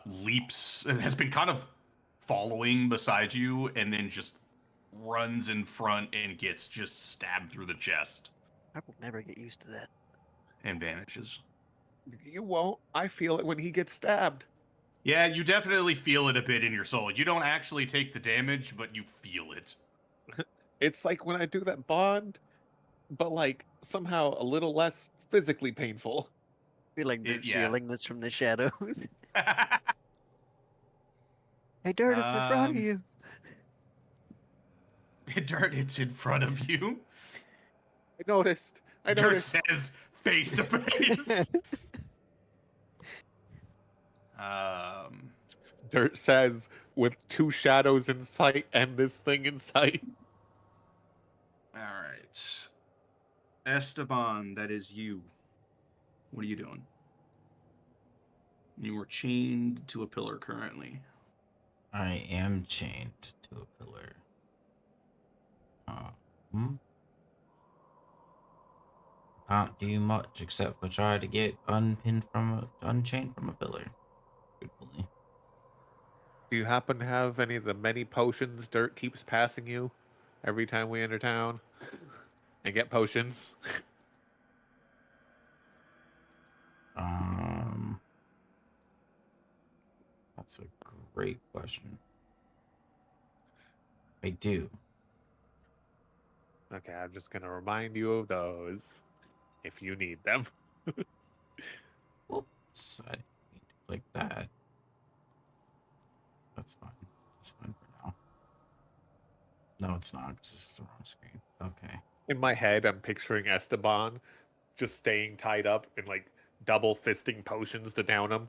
leaps, has been kind of following beside you, and then just runs in front and gets just stabbed through the chest I will never get used to that. and vanishes. You won't. I feel it when he gets stabbed. Yeah, you definitely feel it a bit in your soul. You don't actually take the damage, but you feel it. It's like when I do that bond, but like somehow a little less physically painful. I feel like Dirt's yeah. yelling this from the shadow. Hey, Dirt, it's in front of you. Dirt, it's in front of you. I noticed. I Dirt noticed. says face to face. Dirt says, with 2 shadows in sight and this thing in sight. All right. Esteban, that is you. What are you doing? You are chained to a pillar currently. I am chained to a pillar. Can't do much except for try to get unchained from a pillar. Truthfully. Do you happen to have any of the many potions Dirt keeps passing you every time we enter town? And get potions? That's a great question. I do. Okay, I'm just gonna remind you of those if you need them. Whoops, I need to click that. That's fine. That's fine for now. No, it's not, because this is the wrong screen. Okay. In my head, I'm picturing Esteban just staying tied up and like double fisting potions to down him.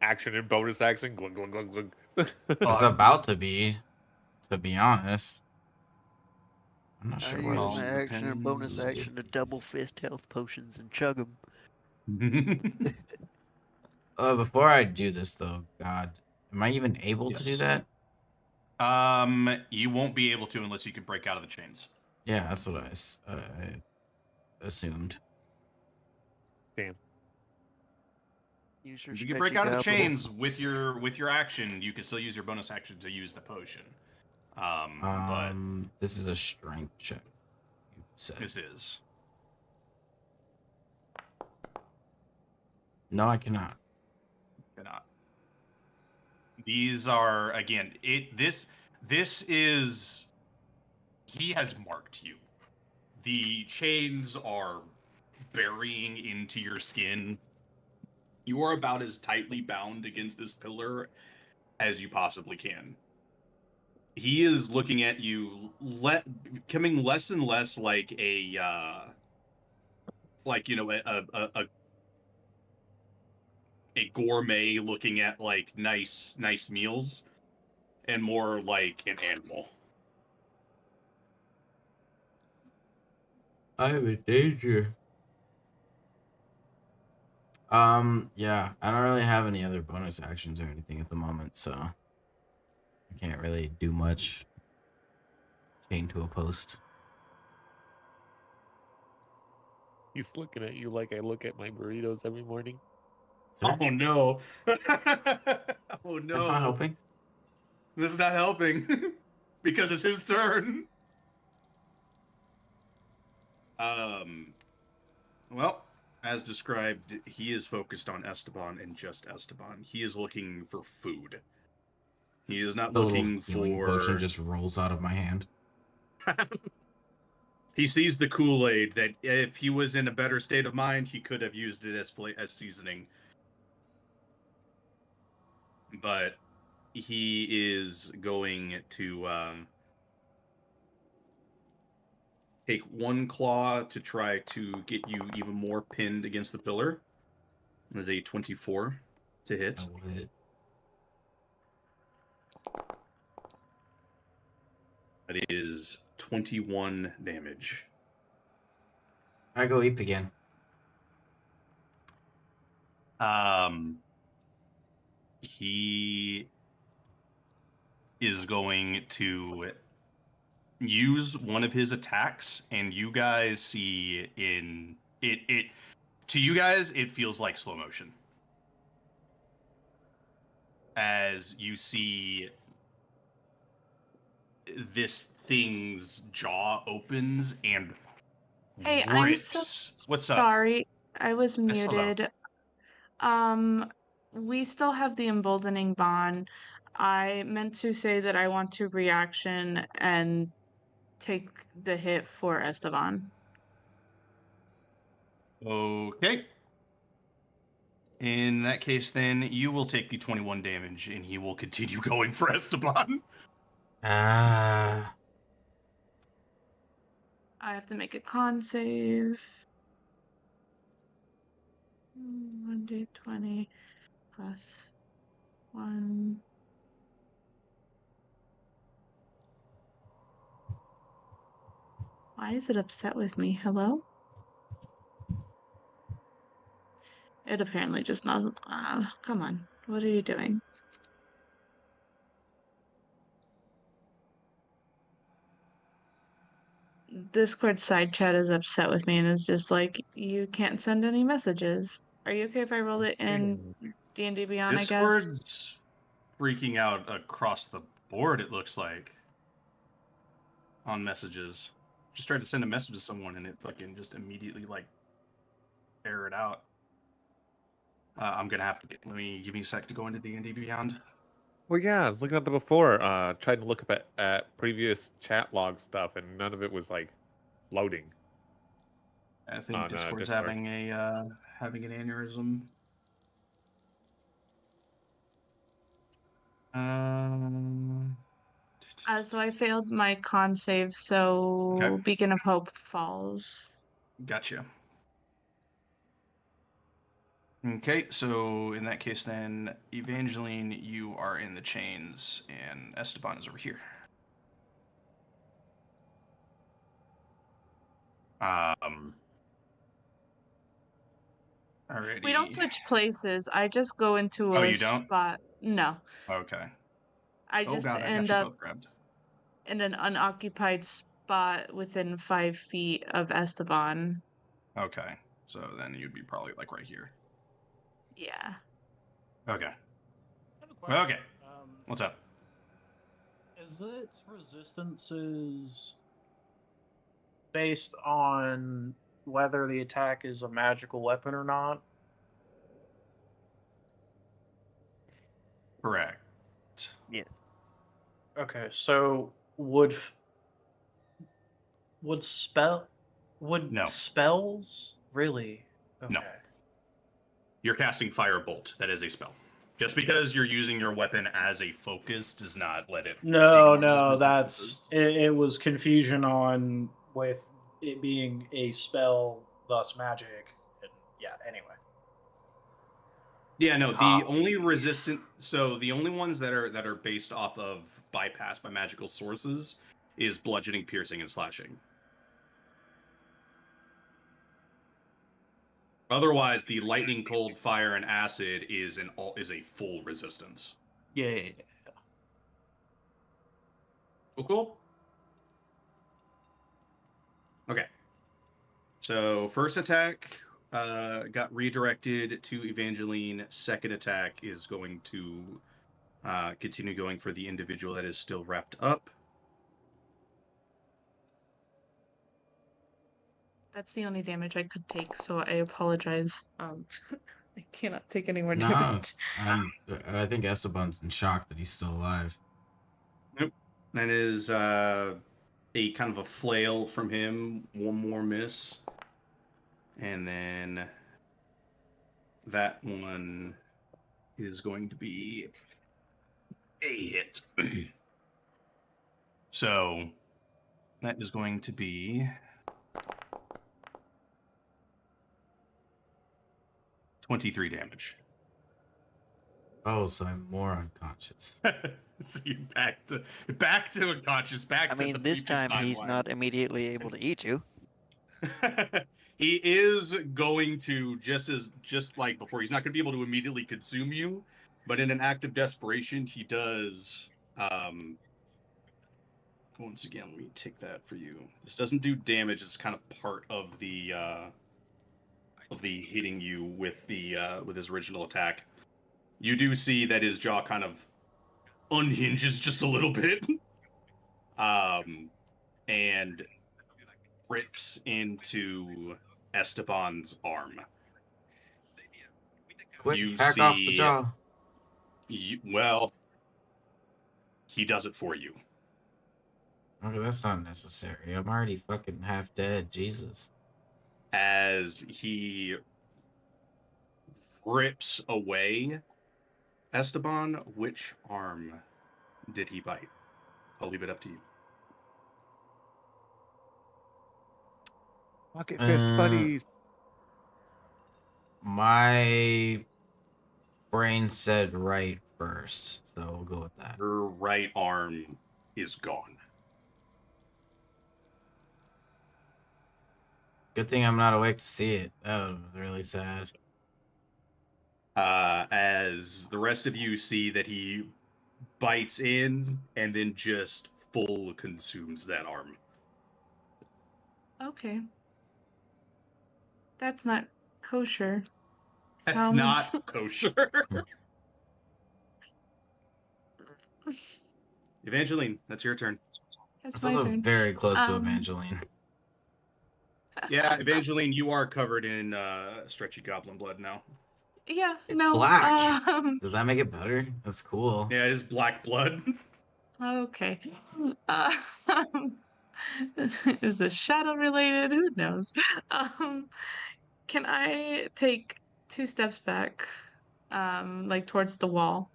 Action and bonus action. Glug, glug, glug, glug. It's about to be honest. I'm not I sure use where All my this action and bonus depends. action to double fist health potions and chug them. Before I do this though, God, am I even able to do Yes. that? You won't be able to unless you can break out of the chains. Yeah, that's what I assumed. Damn. Use your If you can stretchy break out of the goblet. chains with your action, you can still use your bonus action to use the potion. But This is a strength check. You said. this is. No, I cannot. Cannot. These are again. This is. He has marked you. The chains are burying into your skin. You are about as tightly bound against this pillar as you possibly can. He is looking at you, becoming less and less like a, a gourmet looking at like nice meals, and more like an animal. I'm in danger. Yeah, I don't really have any other bonus actions or anything at the moment, so I can't really do much. Chain to a post. He's looking at you like I look at my burritos every morning. Sir? Oh no! Oh no! That's not helping. This is not helping because it's his turn. Well, as described, he is focused on Esteban and just Esteban. He is looking for food. He is not The little looking healing for. potion just rolls out of my hand. He sees the Kool-Aid that if he was in a better state of mind, he could have used it as seasoning. But he is going to take one claw to try to get you even more pinned against the pillar. There's a 24 to hit. That will hit. That is 21 damage. I go eep again. He is going to use one of his attacks, and you guys see it to you guys it feels like slow motion as you see this thing's jaw opens and Hey, I'm rips. so What's up? sorry. I was Yes, hello. muted. We still have the emboldening bond. I meant to say that I want to reaction and take the hit for Esteban. Okay. In that case, then you will take the 21 damage, and he will continue going for Esteban. Ah. I have to make a con save. 1d20 plus 1. Why is it upset with me? Hello? It apparently just doesn't. Come on. What are you doing? Discord side chat is upset with me and is just like, you can't send any messages. Are you okay if I roll it in D&D Beyond, I guess? Discord's freaking out across the board, it looks like, on messages. Just tried to send a message to someone, and it fucking just immediately, like, errored out. I'm gonna have to give me a sec to go into D&D Beyond. Well, yeah, I was looking at that before. Trying to look up at previous chat log stuff, and none of it was like loading. I think On, Discord's Discord. having an aneurysm. So I failed my con save, so Okay. Beacon of Hope falls. Gotcha. Okay, so in that case, then Evangeline, you are in the chains, and Esteban is over here. Alrighty. We don't switch places. I just go into Oh, a you don't? spot. No. Okay. I Oh just god, I got end you up both grabbed. in an unoccupied spot within 5 feet of Esteban. Okay, so then you'd be probably like right here. Yeah. Okay. I have a question. Okay. What's up? Is its resistances based on whether the attack is a magical weapon or not? Correct. Okay, so would No. spells really? Okay. No. You're casting Firebolt. That is a spell. Just because you're using your weapon as a focus does not let it. No, ignore those no, that's resistances. it was confusion on with it being a spell, thus magic. And yeah, anyway. Yeah, no. The Copy. only resistant, so the only ones that are based off of bypass by magical sources is bludgeoning, piercing, and slashing. Otherwise, the lightning, cold, fire, and acid is a full resistance. Yeah. Cool. Okay. So first attack got redirected to Evangeline. Second attack is going to continue going for the individual that is still wrapped up. That's the only damage I could take, so I apologize. I cannot take any more No, damage. I think Esteban's in shock that he's still alive. Nope. That is a kind of a flail from him. One more miss. And then that one is going to be a hit. So that is going to be 23 damage. Oh, so I'm more unconscious. So you back to unconscious. Back I to mean, the this previous time he's timeline. not immediately able to eat you. He is going to just like before. He's not going to be able to immediately consume you, but in an act of desperation, he does Once again, let me take that for you. This doesn't do damage. It's kind of part of the hitting you with his original attack. You do see that his jaw kind of unhinges just a little bit, and rips into Esteban's arm. Quick, You hack off the see- jaw. Well, he does it for you. Okay, that's not necessary. I'm already fucking half dead. Jesus. As he rips away Esteban, which arm did he bite? I'll leave it up to you. Pocket fist buddies. My brain said right first, so we'll go with that. Your right arm is gone. Good thing I'm not awake to see it. That would be really sad. As the rest of you see that he bites in and then just full consumes that arm. Okay. That's not kosher. That's not kosher. Evangeline, that's your turn. That's That's my also turn. very close to Um, Evangeline. Yeah, Evangeline, you are covered in stretchy goblin blood now. Yeah, It's no. black. Does that make it better? That's cool. Yeah, it is black blood. Okay. Uh, is it shadow related? Who knows? Can I take 2 steps back, like towards the wall?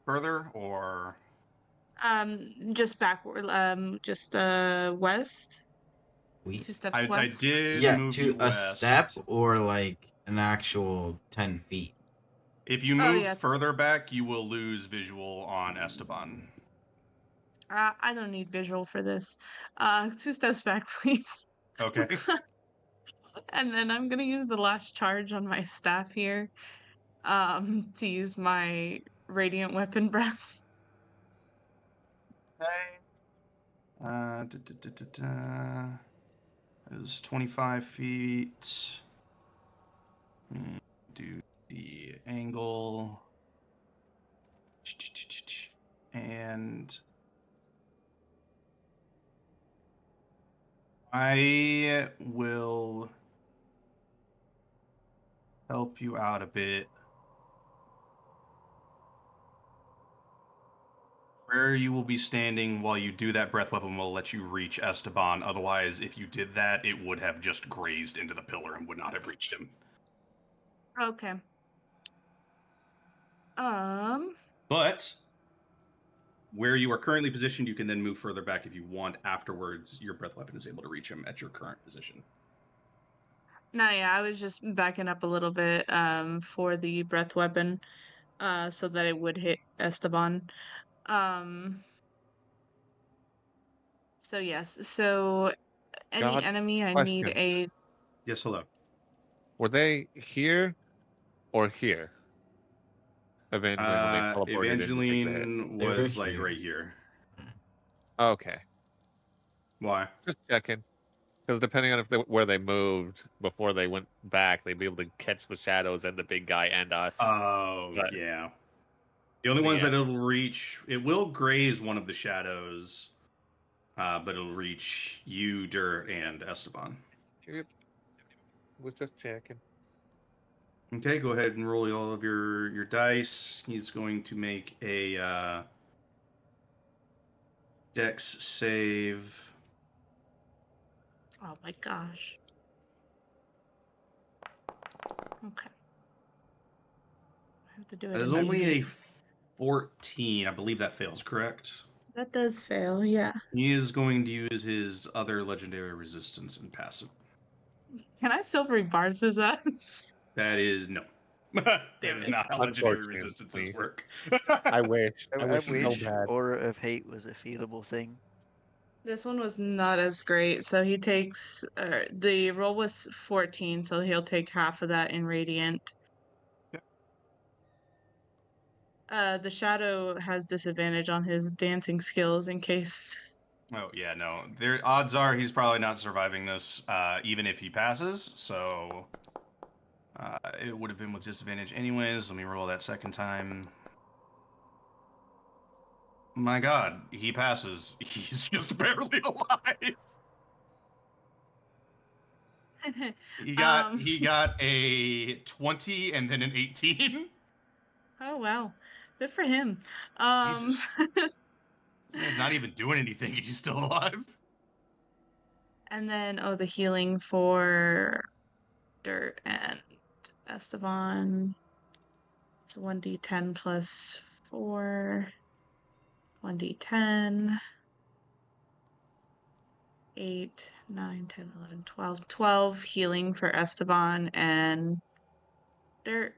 Further or Just backward. Just west. 2 Wheat. steps I west. did Yeah, move to you a west. step or like an actual 10 feet. If you Oh, move yeah. further back, you will lose visual on Esteban. I don't need visual for this. 2 steps back, please. Okay. And then I'm gonna use the last charge on my staff here, to use my radiant weapon breath. It was 25 feet. Do the angle. And I will help you out a bit. Where you will be standing while you do that breath weapon will let you reach Esteban. Otherwise, if you did that, it would have just grazed into the pillar and would not have reached him. Okay. But where you are currently positioned, you can then move further back if you want. Afterwards, your breath weapon is able to reach him at your current position. No, yeah, I was just backing up a little bit, for the breath weapon, so that it would hit Esteban. So yes, so any God, enemy, I question. need a. Yes, hello. Were they here or here? Evangeline, when they teleported in to take the hit. Evangeline They were was like here. right here. Okay, Why? just checking. Because depending on where they moved before they went back, they'd be able to catch the shadows and the big guy and us. Oh, But- yeah. The only ones Yeah. that it'll reach, it will graze one of the shadows, but it'll reach you, Dirt, and Esteban. Yep. Was just checking. Okay, go ahead and roll all of your dice. He's going to make a Dex save. Oh my gosh. Okay. I have to do it. That is in only a English. 14. I believe that fails, correct? That does fail, yeah. He is going to use his other legendary resistance and passive. Can I silvery barbs his ass? That is no. That is not how legendary Unfortunately. resistances work. I wish. I wish so wish bad. Aura of Hate was a feelable thing. This one was not as great, so he takes the roll was 14, so he'll take half of that in radiant. The shadow has disadvantage on his dancing skills in case. Oh yeah, no. There odds are he's probably not surviving this, even if he passes. So it would have been with disadvantage anyways. Let me roll that second time. My God, he passes. He's just barely alive. He got a 20 and then an 18. Oh wow, good for him. Jesus. This man's not even doing anything. He's still alive. And then the healing for Dirt and Esteban. It's 1d10 plus 4. 1d10. 8, 9, 10, 11, 12. 12 healing for Esteban and Dirt.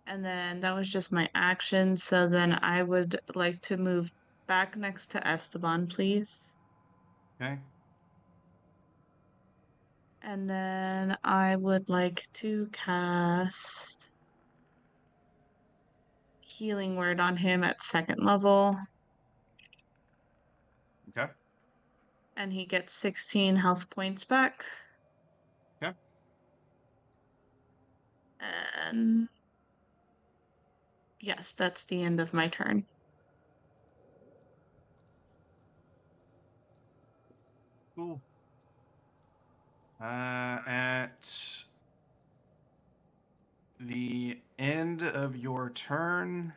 And then that was just my action. So then I would like to move back next to Esteban, please. Okay. And then I would like to cast Healing Word on him at 2nd level. Okay. And he gets 16 health points back. Okay. And yes, that's the end of my turn. Cool. At the end of your turn,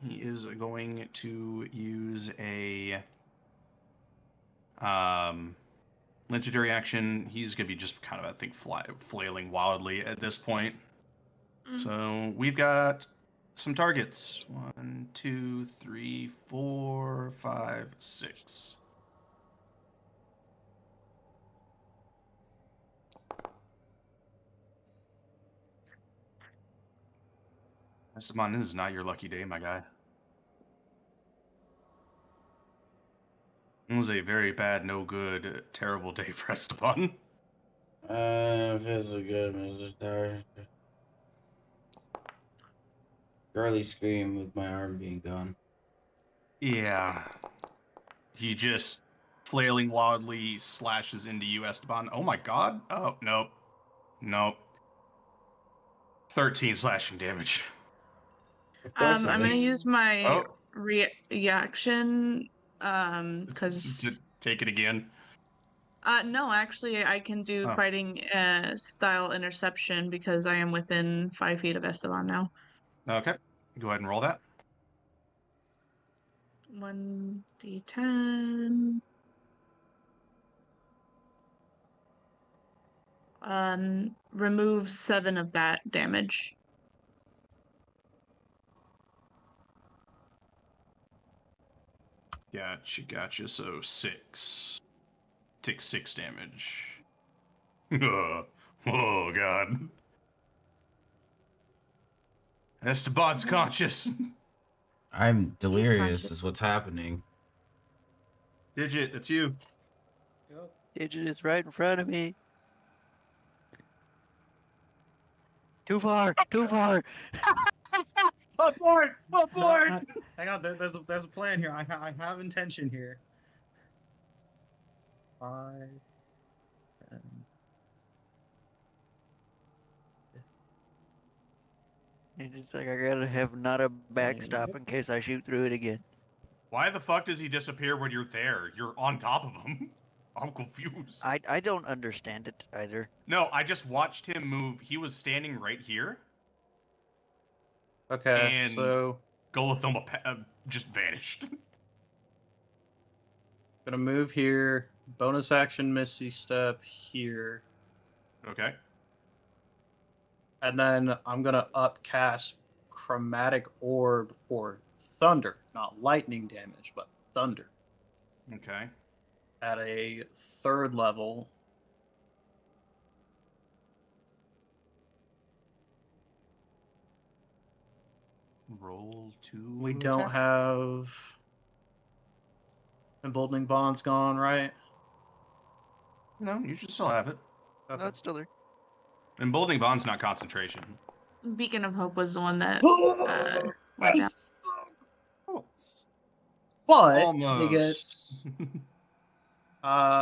he is going to use a legendary action. He's gonna be just kind of, I think, flailing wildly at this point. So we've got some targets. 1, 2, 3, 4, 5, 6. Esteban, this is not your lucky day, my guy. It was a very bad, no good, terrible day for Esteban. Feels so good, Mr. Tower. Girly scream with my arm being gone. Yeah. He just flailing wildly slashes into you, Esteban. Oh my god. Oh, nope. Nope. 13 slashing damage. Of course I'm gonna use my Oh. reaction because Take it again. no, actually I can do Oh. fighting style interception because I am within 5 feet of Esteban now. Okay. Go ahead and roll that. 1d10. Remove 7 of that damage. Gotcha. So 6. Take 6 damage. Oh god. Esteban's conscious. I'm delirious conscious. is what's happening. Digit, that's you. Digit is right in front of me. Too far! Too far! Abort! Hang on, there's a plan here. I have intention here. 5, 10. And it's like I gotta have not a backstop in case I shoot through it again. Why the fuck does he disappear when you're there? You're on top of him. I'm confused. I don't understand it either. No, I just watched him move. He was standing right here. Okay, And so Golathum just vanished. gonna move here. Bonus action, Misty Step here, Okay. and then I'm gonna upcast Chromatic Orb for thunder, not lightning damage, but thunder Okay. at a 3rd level. Roll 2. We don't attack. have Emboldening Bond's gone, right? No, you should still have it. No, it's still there. Emboldening Bond's not concentration. Beacon of Hope was the one that Oh, went down. but Almost.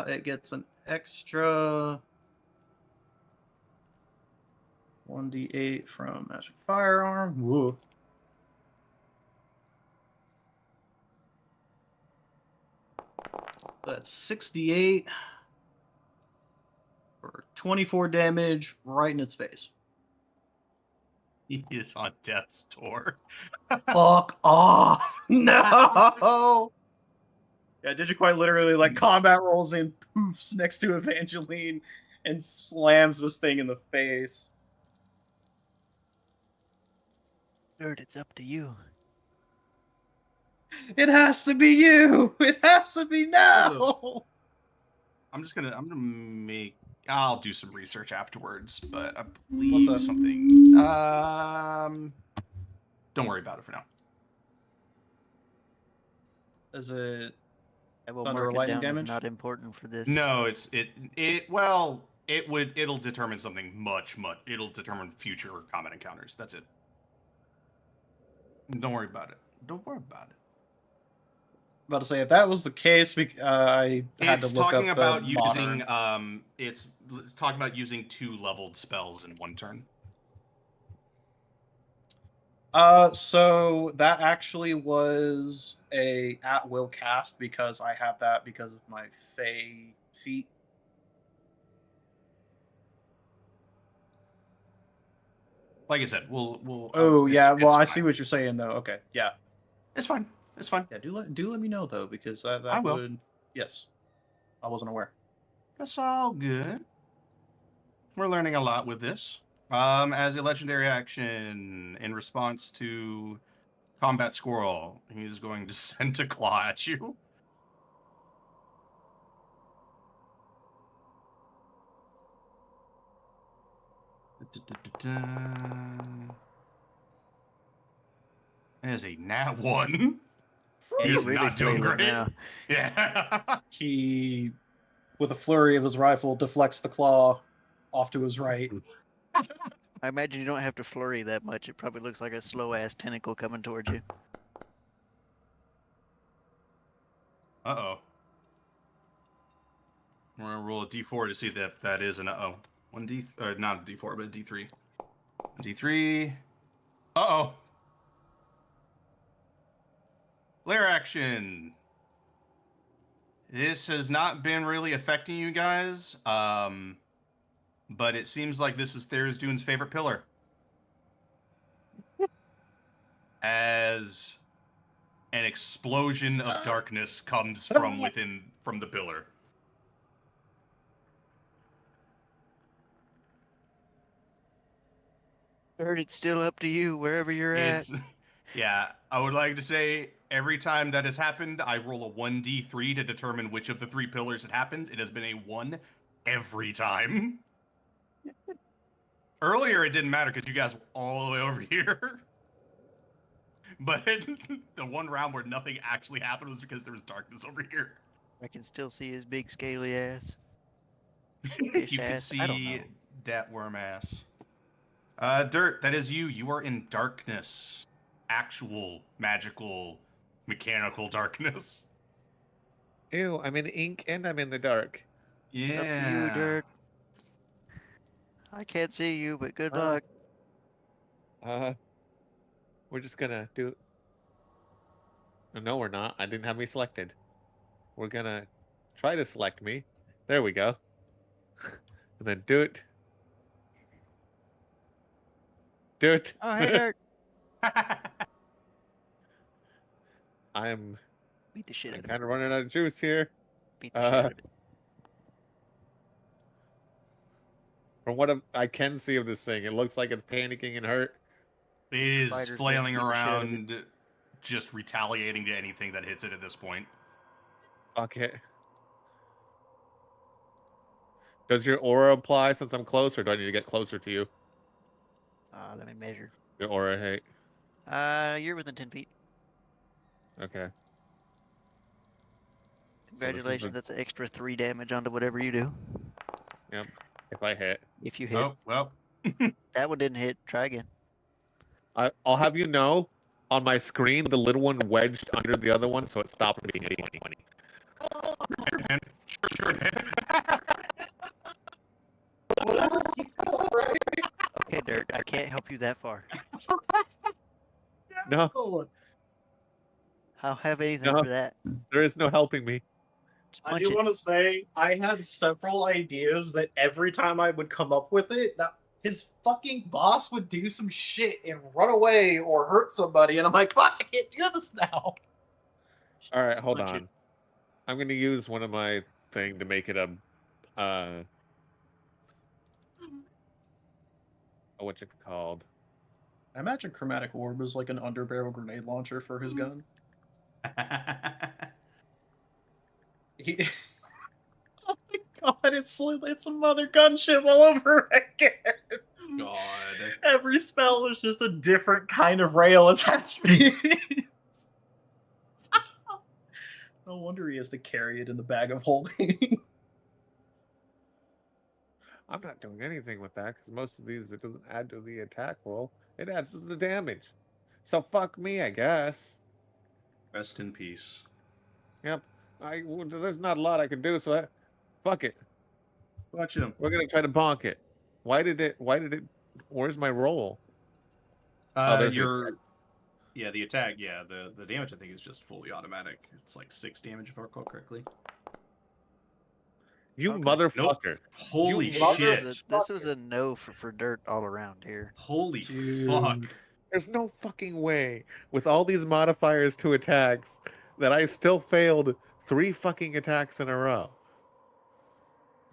it gets an extra 1d8 from Magic Firearm. Whoa. That's 68 for 24 damage right in its face. He is on death's door. Fuck off! No! Yeah, Digit quite literally like combat rolls in, poofs next to Evangeline, and slams this thing in the face. Dirt, it's up to you. It has to be you! It has to be now! I'm gonna make. I'll do some research afterwards, but I What's believe up? something. Don't worry about it for now. Is it I will Thunder or mark it lightning down as damage? not important for this. No, it'll determine something much. It'll determine future combat encounters. That's it. Don't worry about it. Don't worry about it. about to say if that was the case, I had It's to look talking up about the modern. using it's talking about using 2 leveled spells in 1 turn. So that actually was a at-will cast because I have that because of my Fey feat. Like I said, we'll. Oh yeah, it's well I fine. see what you're saying though. Okay, yeah, It's fine. It's fine. yeah. Do let me know though because that I will. would yes, I wasn't aware. That's all good. We're learning a lot with this. As a legendary action in response to Combat Squirrel, he's going to send a claw at you. That is a nat 1. Yeah, He's you're really not doing flailing great. now. Yeah. He, with a flurry of his rifle, deflects the claw off to his right. I imagine you don't have to flurry that much. It probably looks like a slow ass tentacle coming towards you. Uh-oh. We're gonna roll a d4 to see if that is an uh-oh. 1d, or not a d4, but a d3. D3. Uh-oh. Lair action. This has not been really affecting you guys, but it seems like this is Tharizdun's favorite pillar. As an explosion of darkness comes from the pillar. Dirt, it's still up to you wherever you're at. Yeah, I would like to say every time that has happened, I roll a 1d3 to determine which of the 3 pillars it happens. It has been a 1 every time. Earlier, it didn't matter because you guys were all the way over here. But the one round where nothing actually happened was because there was darkness over here. I can still see his big scaly ass. You can ass? I don't see know. dat worm ass. Dirt, that is you. You are in darkness. Actual, magical, mechanical darkness. Ew, I'm in ink and I'm in the dark. Yeah. Up to you, Dirt. I can't see you, but good luck. We're just gonna do. No, we're not. I didn't have me selected. We're gonna try to select me. There we go. And then do it. Do it. Oh, hey, Dirt. I'm Beat the shit out of it. kind of running out of juice here. Beat the shit out of it. From what I can see of this thing, it looks like it's panicking and hurt. It is Spiders flailing beat the shit out of it. around, just retaliating to anything that hits it at this point. Okay. Does your aura apply since I'm close, or do I need to get closer to you? Let me measure. Your aura, hey. You're within 10 feet. Okay. Congratulations, that's an extra 3 damage onto whatever you do. Yep. If I hit. If you hit. Oh, well, That one didn't hit. Try again. I'll have you know, on my screen, the little one wedged under the other one, so it stopped being a 20. Man, sure, man. Okay, Dirt. I can't help you that far. No, I'll have anything No. for that. there is no helping me. Just I punch do it. want to say I had several ideas that every time I would come up with it, that his fucking boss would do some shit and run away or hurt somebody, and I'm like, fuck, I can't do this now. All right, hold Punch it. on. I'm gonna use one of my thing to make it a what's it called? I imagine Chromatic Orb is like an underbarrel grenade launcher for his gun. He... oh my god, it's a mother gunship all over again. God. Every spell was just a different kind of rail attachment. No wonder he has to carry it in the bag of holding. I'm not doing anything with that because most of these it doesn't add to the attack roll. It adds to the damage. So fuck me, I guess. Rest in peace. Yep. There's not a lot I can do, so fuck it. Watch him. We're gonna try to bonk it. Why did it? Where's my roll? There's the the attack. Yeah, the damage I think is just fully automatic. It's like 6 damage if I recall correctly. You Okay. motherfucker. Holy You shit! This was a no for Dirt all around here. Holy Dude. fuck! There's no fucking way with all these modifiers to attacks that I still failed 3 fucking attacks in a row.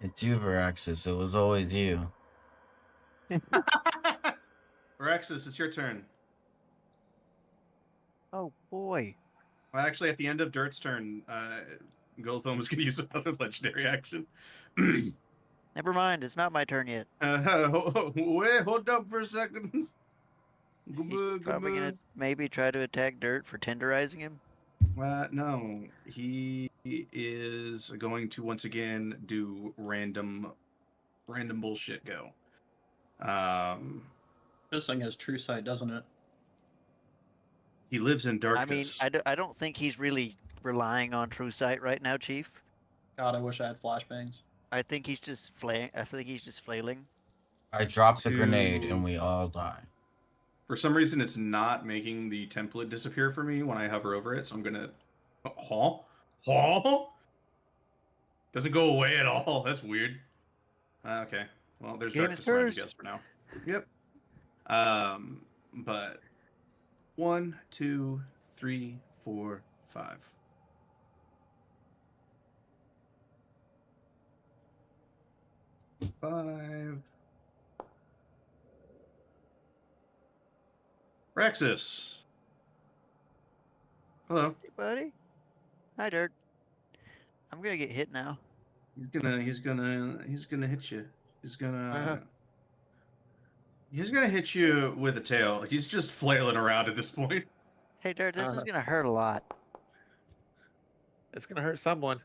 It's you, Veraxis. It was always you. Veraxis, it's your turn. Oh boy. Well, actually, at the end of Dirt's turn, Goldthome was going to use another legendary action. Never mind. It's not my turn yet. Wait, hold up for a second. He's probably gonna maybe try to attack Dirt for tenderizing him. No, he is going to once again do random bullshit go. This thing has true sight, doesn't it? He lives in I mean, darkness. I don't think he's really relying on true sight right now, Chief. God, I wish I had flashbangs. I think he's just flailing. I dropped the grenade To- and we all die. For some reason, it's not making the template disappear for me when I hover over it, so I'm gonna. Doesn't go away at all. That's weird. Okay. Well, there's Game darkness is around, I cursed. guess, for now. Yep. But 1, 2, 3, 4, 5. Rexus. Hello. Hey, buddy. Hi, Dirt. I'm gonna get hit now. He's gonna hit you. He's gonna hit you with a tail. He's just flailing around at this point. Hey, Dirt. This is gonna hurt a lot. It's gonna hurt someone.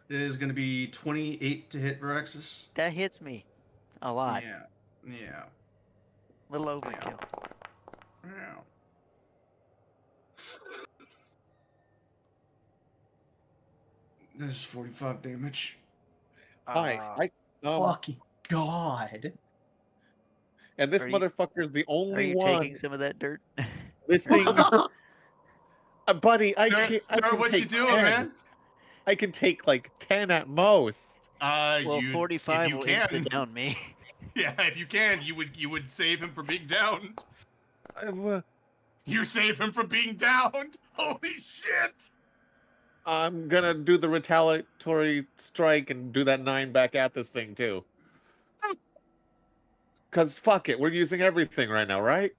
It is gonna be 28 to hit Veraxis. That hits me a lot. Yeah. Little overkill. Yeah. This is 45 damage. Hi. Fucking God. And this Are you- motherfucker's the Are only you one taking some of that dirt? listening. Buddy, I Dirt, can't. I Dirt, can what you take doing, 10. man? I can take like 10 at most. Well, You, 45 if you will can, insta down me. Yeah, if you can, you would save him from being downed. I'm You save him from being downed. Holy shit! gonna do the retaliatory strike and do that 9 back at this thing too. Cause fuck it, we're using everything right now, right?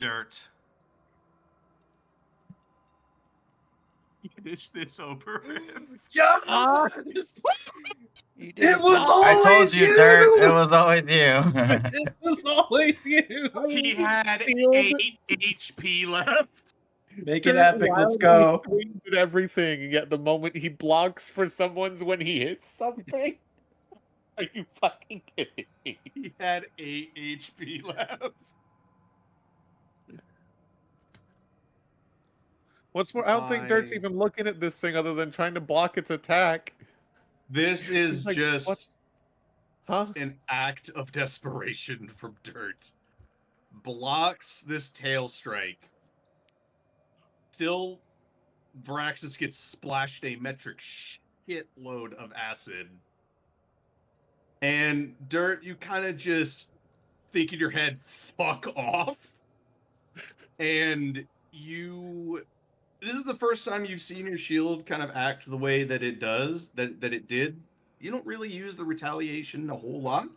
Dirt. Finish this over with. You did It was I told always you, you! Dirt. It was always you. It was always you. He had Feels- 8 HP left. Make it epic. Let's go. He swings at everything, and yet the moment he blocks for someone's when he hits something. Are you fucking kidding me? He had 8 HP left. What's more, I don't think Dirt's Why? even looking at this thing other than trying to block its attack. This is He's like, just "What?" Huh? an act of desperation from Dirt. Blocks this tail strike. Still, Varaxis gets splashed a metric shitload of acid. And Dirt, you kind of just think in your head, fuck off. And this is the first time you've seen your shield kind of act the way that it does, that it did. You don't really use the retaliation a whole lot.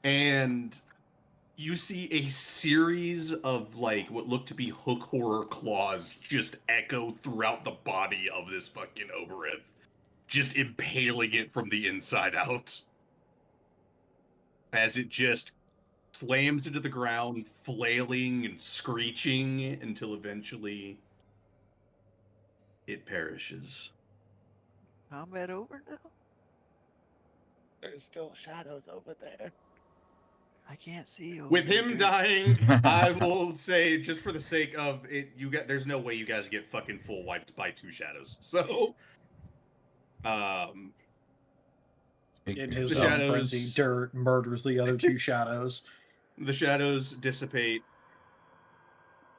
And you see a series of like what look to be hook horror claws just echo throughout the body of this fucking Oberith, just impaling it from the inside out. As it just slams into the ground, flailing and screeching until eventually it perishes. Combat over now? There's still shadows over there. I can't see you. With him dying, I will say, just for the sake of it, there's no way you guys get fucking full wiped by 2 shadows. So, In Speaking his The of- own shadows- frenzy, Dirt murders the other 2 shadows. the shadows dissipate,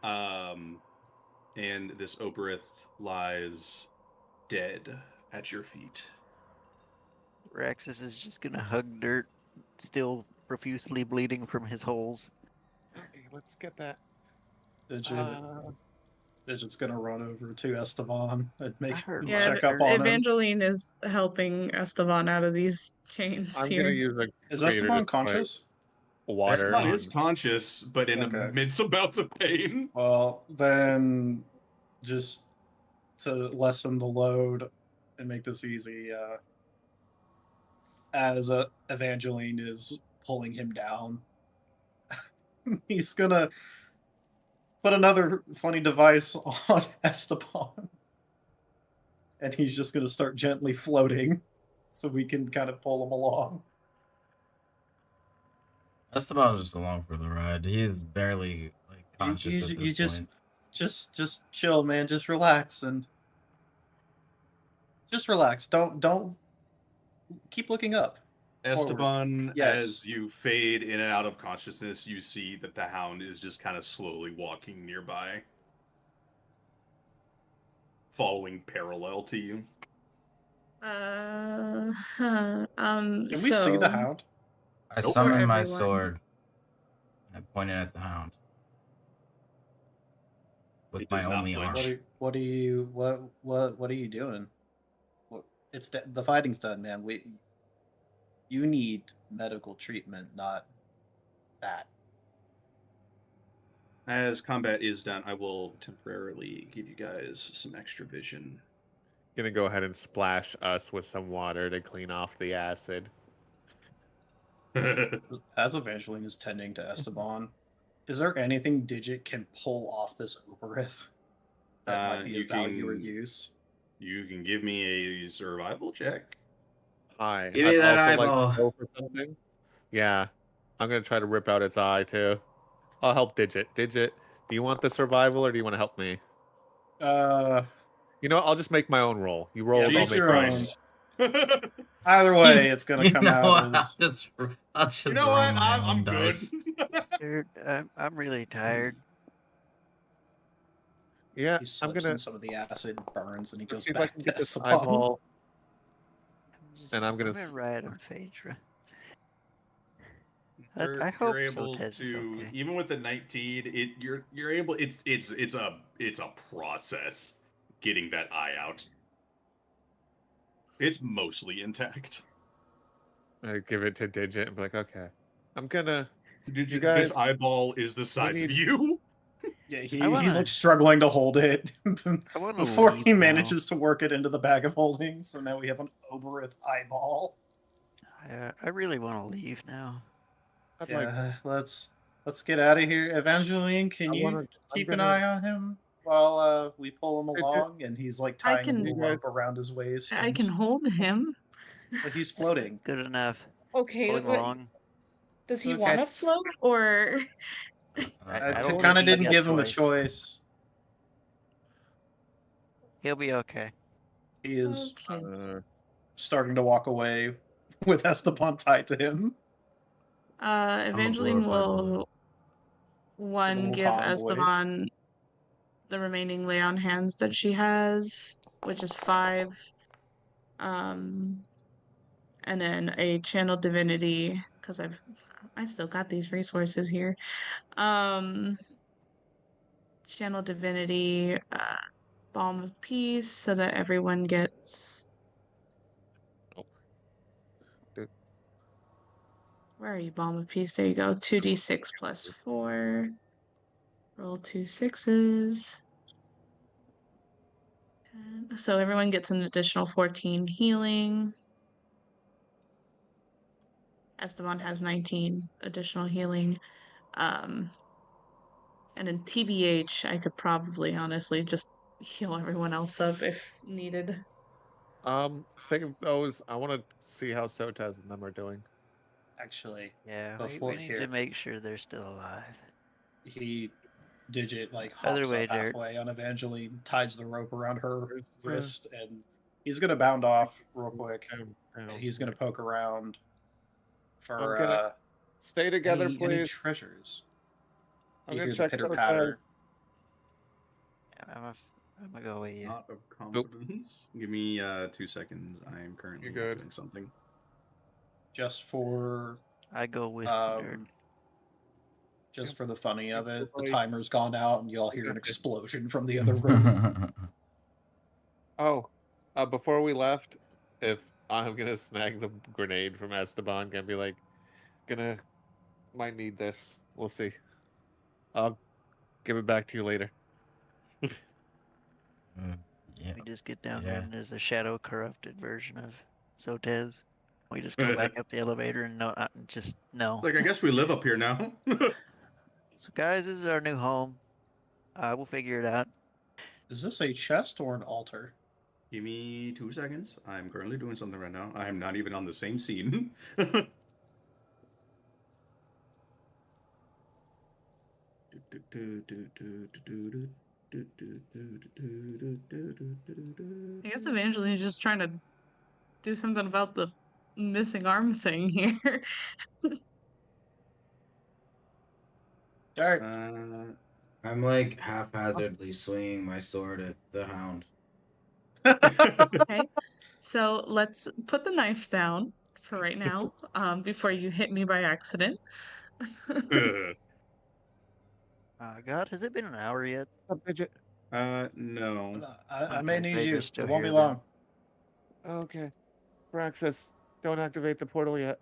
and this Oberith lies dead at your feet. Raxus is just gonna hug Dirt, still profusely bleeding from his holes. Hey, let's get that. Digit's gonna run over to Esteban and make heard Yeah, check up on him. Evangeline is helping Esteban out of these chains I'm here. gonna use a Is creator Esteban to spray conscious? water. Esteban on- is conscious, but in Okay. immense amounts of pain. Well, then, just to lessen the load and make this easy, as Evangeline is pulling him down, he's gonna put another funny device on Esteban, and he's just gonna start gently floating, so we can kind of pull him along. Esteban's just along for the ride. He is barely like conscious you at this just- point. Just chill, man. Just relax and just relax. Don't keep looking up. Esteban, Yes. as you fade in and out of consciousness, you see that the hound is just kind of slowly walking nearby, following parallel to you. Can we see the hound? I Nope. summoned my Everyone. sword and pointed at the hound with It my does not only arm. flinch. What are you doing? The fighting's done, man. You need medical treatment, not that. As combat is done, I will temporarily give you guys some extra vision. Gonna go ahead and splash us with some water to clean off the acid. As Evangeline is tending to Esteban, is there anything Digit can pull off this Oberith that might be You of value or can- use? You can give me a survival check. Hi. Give me that also like eyeball. to go for something. Yeah. I'm gonna try to rip out its eye too. I'll help Digit. Digit, do you want the survival or do you want to help me? You know what? I'll just make my own roll. You roll, Yeah, I'll make make your mine. own. Either way, it's gonna come out What? as I'll just You know roll what? my I'm own good. dice. Dirt, I'm really tired. Yeah, he I'm slips gonna and some of the acid burns, and he let's goes see if I back can to get this Esteban. eyeball. I'm I'm gonna ride on Phaedra. You're- I hope you're so, able Tez is to, okay. even with the 19, you're able. It's a process getting that eye out. It's mostly intact. I give it to Digit and be like, okay. I'm gonna Did you guys- This eyeball is the size of need- you. Yeah, I he's wanna- like struggling to hold it I want before he manages to work it into the bag of holding. So now we have an Oberith eyeball. I really want to leave now. I'd like Yeah, let's get out of here. Evangeline, can I you wanna- I'm keep an gonna- eye on him while we pull him Uh, Digit. along? And he's like I tying can- a rope around his waist. I and- can hold him. But he's floating. Good enough. Okay, Pull him but along. does he Okay. want to float or? I I don't kind of think he didn't got give him a choice. choice. He'll be okay. He is Okay. starting to walk away with Esteban tied to him. I'm a Evangeline glorified balloon. will one little give convoy. Esteban the remaining lay on hands that she has, which is 5. And then a channel divinity, because I still got these resources here. Channel divinity, balm of peace, so that everyone gets. Oh. Dude. Where are you, balm of peace? There you go. 2d6 plus 4. Roll 2 6s. So everyone gets an additional 14 healing. Esteban has 19 additional healing. And in TBH, I could probably honestly just heal everyone else up if needed. Save those. I want to see how Sotaz and them are doing. Actually, Yeah, Before we need here. to make sure they're still alive. he Digit like Other hops way, up Dirt. halfway on Evangeline, ties the rope around her Where's the- wrist, and he's gonna bound off real quick. Down, And down. he's gonna poke around for I'm gonna Stay together, any please. treasures. I'm You gonna hear the check pitter Sotaz. patter. Yeah, I'm gonna go with you. Not of confidence. Give me 2 seconds. I am currently good. doing something. Just for I go with you, Dirt. just for the funny of it, the Like- timer's gone out, and you all We hear got an this. explosion from the other room. Oh, before we left, if I'm gonna snag the grenade from Esteban, gonna be like, might need this. We'll see. I'll give it back to you later. Yeah. We just get down Yeah. there and there's a shadow corrupted version of Sotez. We just go back up the elevator and no. It's like, I guess we live up here now. So guys, this is our new home. We'll figure it out. Is this a chest or an altar? Give me 2 seconds. I'm currently doing something right now. I am not even on the same scene. I guess Evangeline's just trying to do something about the missing arm thing here. Dart, I'm like haphazardly swinging my sword at the hound. Okay, so let's put the knife down for right now, before you hit me by accident. God, has it been an hour yet? No. I may Okay, need Vader's you. still It won't be here then. long. Okay. Praxis, don't activate the portal yet.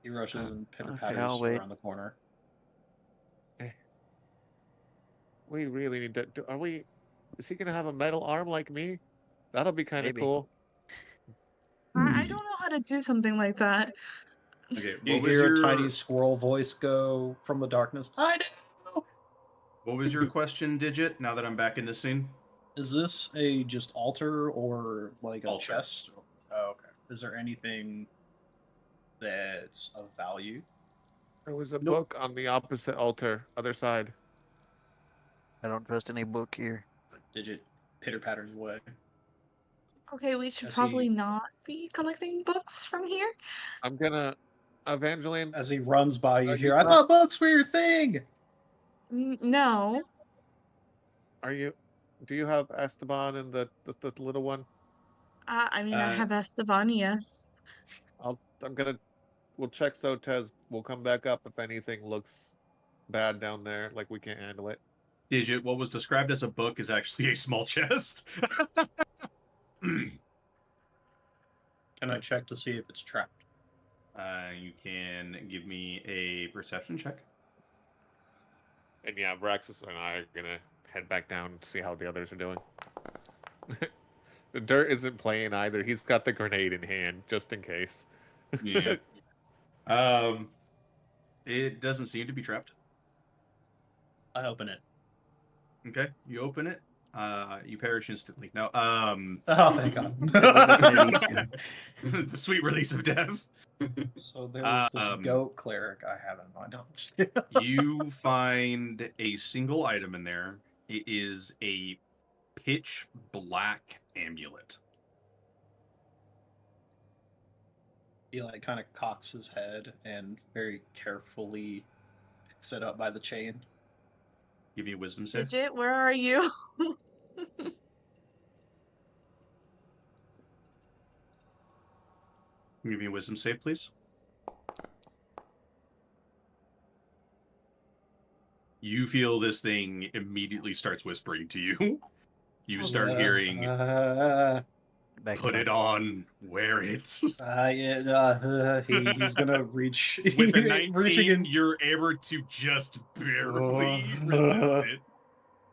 He rushes and pitter Okay, patters I'll wait. around the corner. We really need to. Are we? Is he gonna have a metal arm like me? That'll be kind of Maybe. cool. I don't know how to do something like that. Okay, You what was hear your a tiny squirrel voice go from the darkness. I know. what was your question, Digit? Now that I'm back in this scene. Is this a just altar or like a Altar. chest? Oh, okay. Is there anything that's of value? There was a Nope. book on the opposite altar, other side. I don't trust any book here. Digit pitter patters away. Okay, we should As probably he- not be collecting books from here. I'm gonna, Evangeline. As he runs by, you Are hear, you "I not- thought books were your thing." No. Are you? Do you have Esteban and the little one? I mean, I Uh, have Esteban, yes. We'll check Sotez. We'll come back up if anything looks bad down there, like we can't handle it. Digit, what was described as a book is actually a small chest. Can I check to see if it's trapped? You can give me a perception check. And yeah, Braxis and I are gonna head back down and see how the others are doing. The Dirt isn't playing either. He's got the grenade in hand, just in case. Yeah. It doesn't seem to be trapped. I open it. Okay, you open it. You perish instantly. No. Oh, thank God. The sweet release of death. So there's this Um, goat cleric I have in mind. You find a single item in there. It is a pitch black amulet. He like kind of cocks his head and very carefully picks it up by the chain. Give me a wisdom save. Digit, where are you? Give me a wisdom save, please. You feel this thing immediately starts whispering to you. You start hearing, Back put to it on, wear it. He's gonna reach. With a reaching 19, in. you're able to just barely resist it.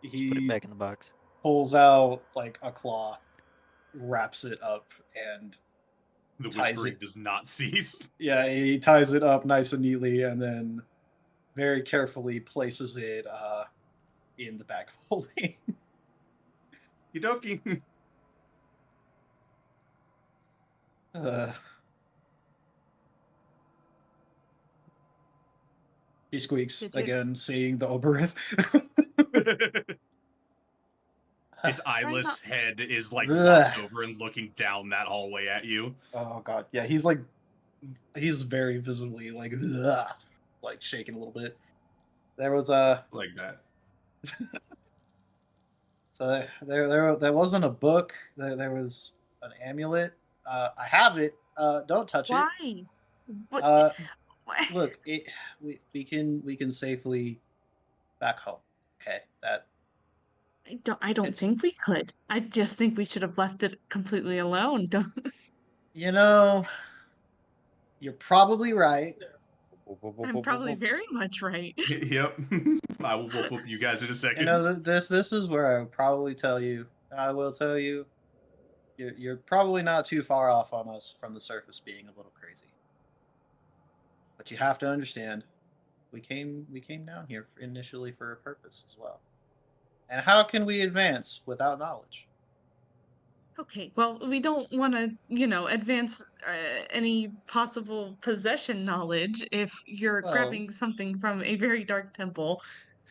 Put He it back in the box. pulls out like a cloth, wraps it up, and The ties whispering it. does not cease. yeah, he ties it up nice and neatly, and then very carefully places it in the bag folding. Yudoki. He squeaks Did you- again, seeing the Oberith. Its eyeless head is like Ugh. flopped over and looking down that hallway at you. Oh God, yeah, he's very visibly like shaking a little bit. There was Like that. so there wasn't a book. There was an amulet. I have it. Don't touch Why? What? it. What? Look, we can safely back home. Okay, that I don't it's- think we could. I just think we should have left it completely alone. Don't. you know, you're probably right. I'm probably very much right. Yep. I will whoop up you guys in a second. You know, this is where I would probably tell you. I will tell you, you're probably not too far off on us from the surface being a little crazy. But you have to understand, we came down here initially for a purpose as well. And how can we advance without knowledge? Okay, well, we don't want to, advance any possible possession knowledge if you're Well- grabbing something from a very dark temple.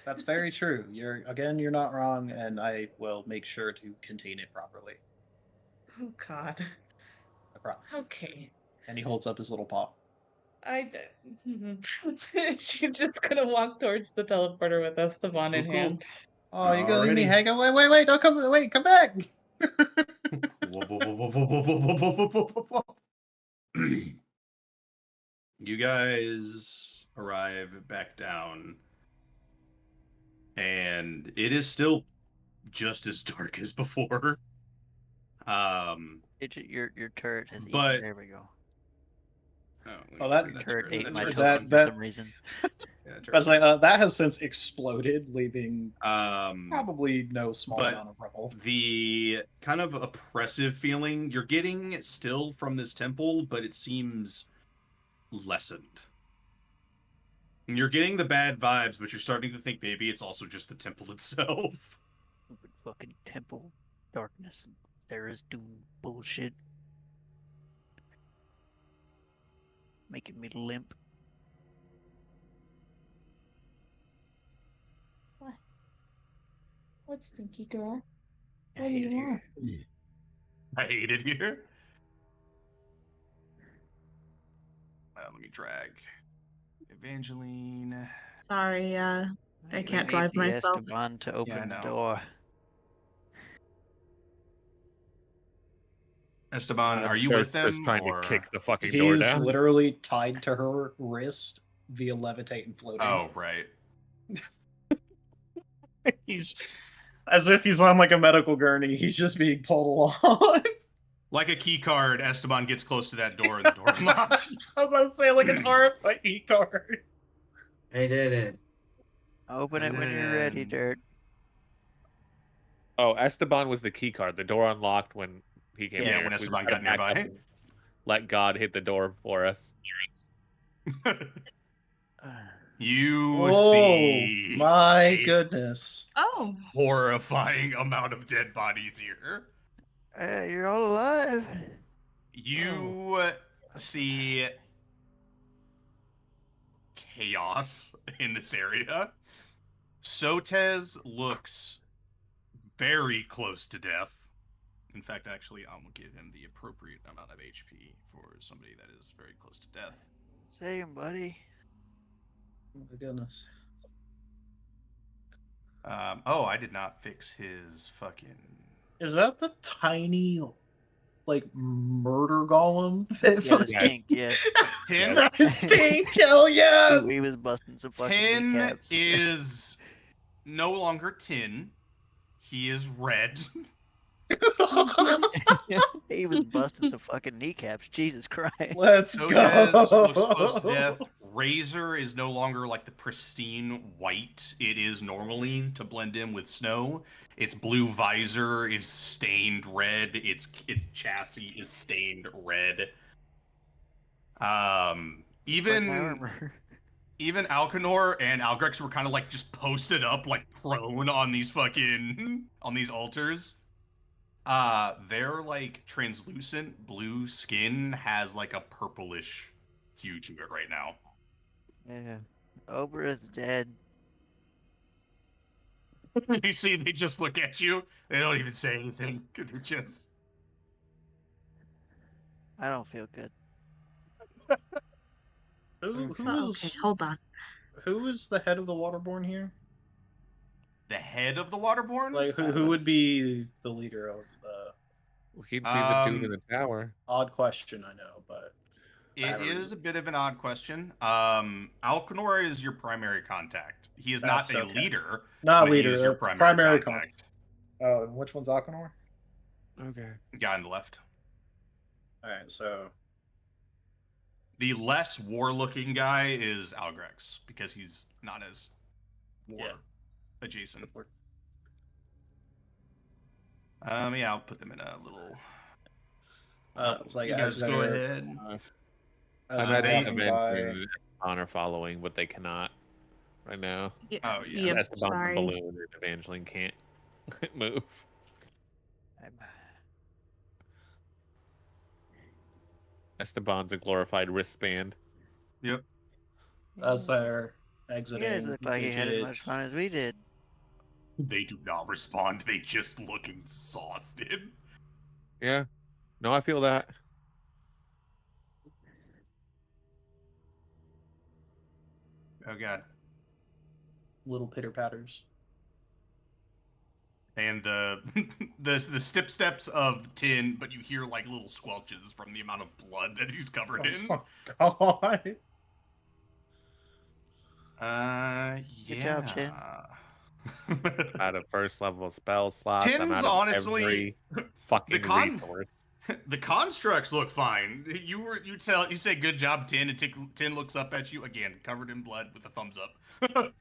That's very true. You're not wrong, and I will make sure to contain it properly. Oh God. I promise. Okay. And he holds up his little paw. She's just gonna walk towards the teleporter with Esteban in Cool. hand. Oh, you gonna leave me Alrighty. hang out? Wait! Don't come! Wait, come back! You guys arrive back down, and it is still just as dark as before. Digit, your turret has But- eaten. There we go. Oh, that- Your turret ate my that- token that- for some reason. I was like, that has since exploded, leaving Um, probably no small but- amount of rubble. the kind of oppressive feeling you're getting still from this temple, but it seems lessened. And you're getting the bad vibes, but you're starting to think maybe it's also just the temple itself. Stupid fucking temple, darkness, and there is doom bullshit. Making me limp. What, stinky girl? I What do hate you it here. want? I hate it here. Let me drag Evangeline. Sorry, I You can't need drive the myself. Esteban to open the no. door. Esteban, are you with them? Just trying or... to kick the fucking door He's down. literally tied to her wrist via levitate and floating. Oh, right. He's as if he's on like a medical gurney. He's just being pulled along. Like a key card, Esteban gets close to that door and the door unlocks. I was about to say like an RFID card. I did it. Open it when you're ready, And- Dirt. Oh, Esteban was the key card. The door unlocked when he came. Yeah, in. when We Esteban had to got back up nearby. and Let God hit the door for us. You Oh see my a goodness! Oh. horrifying amount of dead bodies here. You're all alive. You see chaos in this area. Sotez looks very close to death. In fact, actually, I'm gonna give him the appropriate amount of HP for somebody that is very close to death. Same, buddy. Oh my goodness. Oh, I did not fix his fucking. Is that the tiny, like, murder golem? That Yeah, fucking- Tink, yes. Ten. That's Tink, hell yes! He was busting some fucking 10 kneecaps. is no longer 10. He is red. He was busting some fucking kneecaps. Jesus Christ. Let's Sotez go! looks close to death. Razor is no longer like the pristine white it is normally to blend in with snow. Its blue visor is stained red. Its chassis is stained red. It's like my Even armor. even Alcanor and Algrex were kind of like just posted up, like prone on these fucking on these altars. Their like translucent blue skin has like a purplish hue to it right now. Yeah. Obra is dead. You see, they just look at you. They don't even say anything. They're just. I don't feel good. Who Oh, is okay, hold on. who is the head of the Waterborn here? The head of the Waterborn? Like, who would be the leader of the? He'd be the dude in the Um, tower. Odd question, I know, but It have a is reason. a bit of an odd question. Alcanor is your primary contact. He is not That's a okay. leader. not but he leader. is your primary contact. Oh, and which one's Alcanor? Okay. Guy on the left. All right, so The less war-looking guy is Algrex because he's not as war Yeah. adjacent. Yeah, I'll put them in a little. like you guys as go they're- ahead. as I they're imagine walking by- Esteban are following, but they cannot right now. Yeah, Oh, yeah. Yep, Esteban the sorry. balloon and Evangeline can't move. Esteban's a glorified wristband. Yep. as they're You exiting. guys look like you had as much Digit, fun as we did. They do not respond. They just look exhausted. Yeah. No, I feel that. Oh god. little pitter patters. And the the steps of Tin, but you hear like little squelches from the amount of blood that he's covered in. Oh god. Good job, Tin. Out of first level spell slots. I'm Tin's out of honestly- every fucking con- resource. The constructs look fine. You say good job, Tin, and Tin looks up at you again, covered in blood with a thumbs up.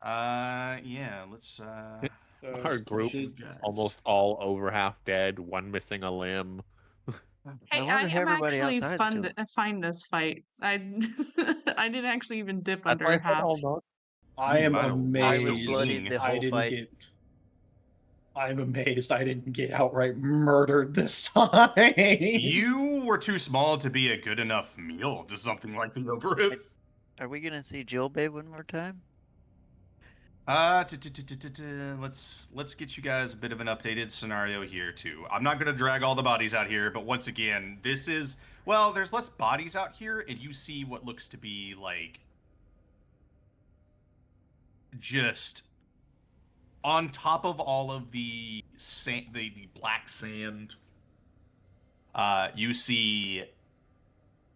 Yeah, let's Our group is almost all over half dead, one missing a limb. Hey, wonder I how am everybody actually outside's doing. fine this fight. I I didn't actually even dip That's under why I said half. almost. I am I was amazed. bloodied the whole fight. I'm amazed I didn't get outright murdered this time. You were too small to be a good enough meal to something like the Oberith. Are we gonna see Jill Babe one more time? Let's get you guys a bit of an updated scenario here too. I'm not gonna drag all the bodies out here, but once again, this is there's less bodies out here, and you see what looks to be like just on top of all of the sand, the black sand. You see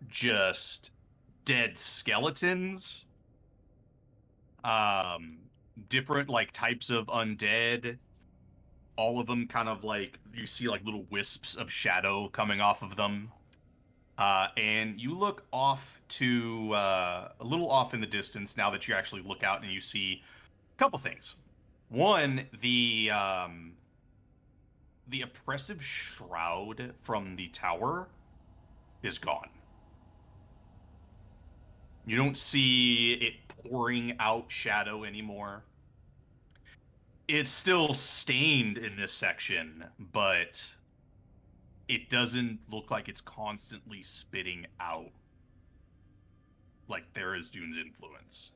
just dead skeletons. Different like types of undead, all of them kind of like you see like little wisps of shadow coming off of them, and you look off to a little off in the distance now that you actually look out and you see a couple things. One, the oppressive shroud from the tower is gone. You don't see it pouring out shadow anymore. It's still stained in this section, but it doesn't look like it's constantly spitting out like Tharizdun's influence.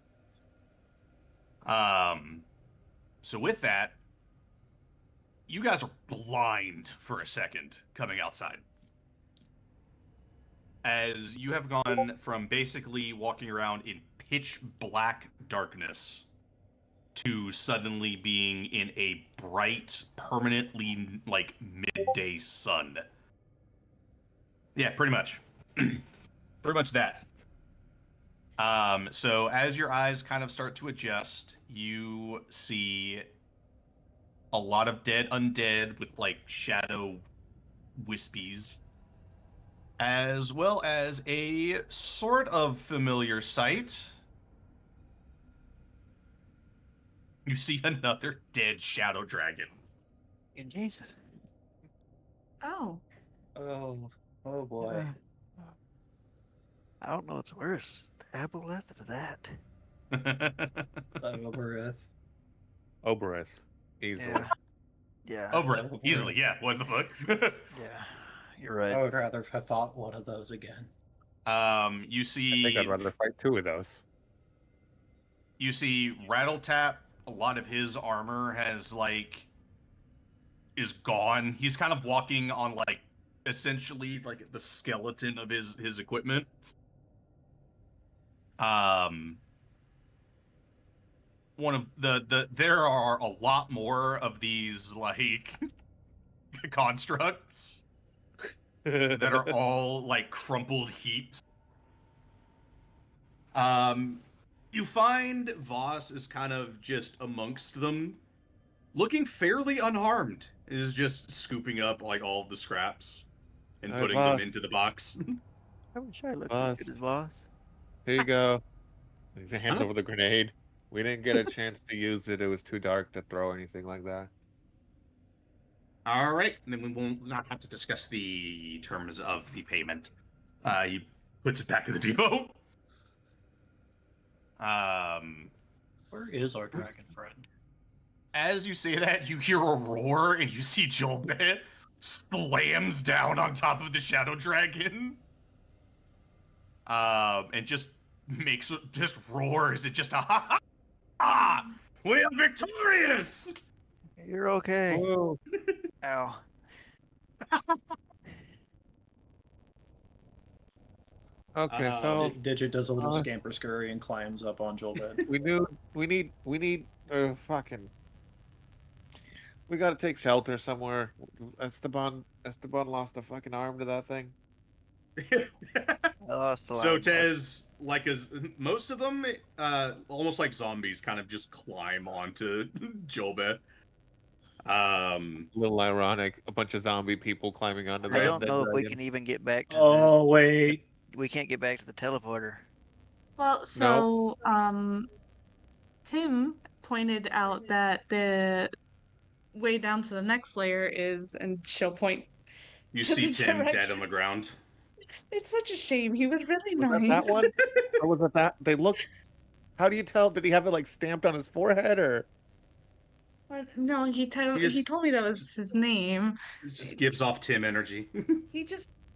So with that, you guys are blind for a second coming outside. As you have gone from basically walking around in pitch black darkness to suddenly being in a bright, permanently, like, midday sun. Yeah, pretty much. Pretty much that. So as your eyes kind of start to adjust, you see a lot of dead undead with, like, shadow wispies, as well as a sort of familiar sight. You see another dead shadow dragon. And Jesus. Oh. Oh boy. I don't know what's worse, the aboleth or that. Oberith. Oberith. Easily. Yeah. Yeah. Oberith, easily, yeah. What the fuck? Yeah. You're right. I would rather have fought one of those again. You I see. think I'd rather fight 2 of those. You see Rattletap. A lot of his armor is gone. He's kind of walking on essentially the skeleton of his equipment. One of there are a lot more of these constructs that are all crumpled heaps. You find Voss is kind of just amongst them, looking fairly unharmed. Is just scooping up all of the scraps and putting them Voss. into the box. I wish I looked Boss. as good as Voss. Here you go. He hands Huh? over the grenade. We didn't get a chance to use it. It was too dark to throw anything like that. All right, and then we will not have to discuss the terms of the payment. He puts it back in the depot. Where is our dragon friend? As you say that, you hear a roar, and you see Jolbet slams down on top of the shadow dragon. And just roars. It just ha ha! We are victorious! You're okay. Oh, Ow. okay, so Digit does a little uh, scamper scurry and climbs up on Jolbed. we need fucking. We gotta take shelter somewhere. Esteban lost a fucking arm to that thing. I lost a lot. So of blood. Tez, most of them, almost like zombies, kind of just climb onto Jolbet. A little ironic. A bunch of zombie people climbing onto I that. don't dead know if we dragon. can even get back to Oh wait. we can't get back to the teleporter. Well, so Tim pointed out that the way down to the next layer is, and she'll point. You To see the Tim dead direction. on the ground. It's such a shame. He was really Was that nice. that one? Or was it that? They look. How do you tell? Did he have it stamped on his forehead or? But no, he He just- told me that was his name. It just gives off Tim energy.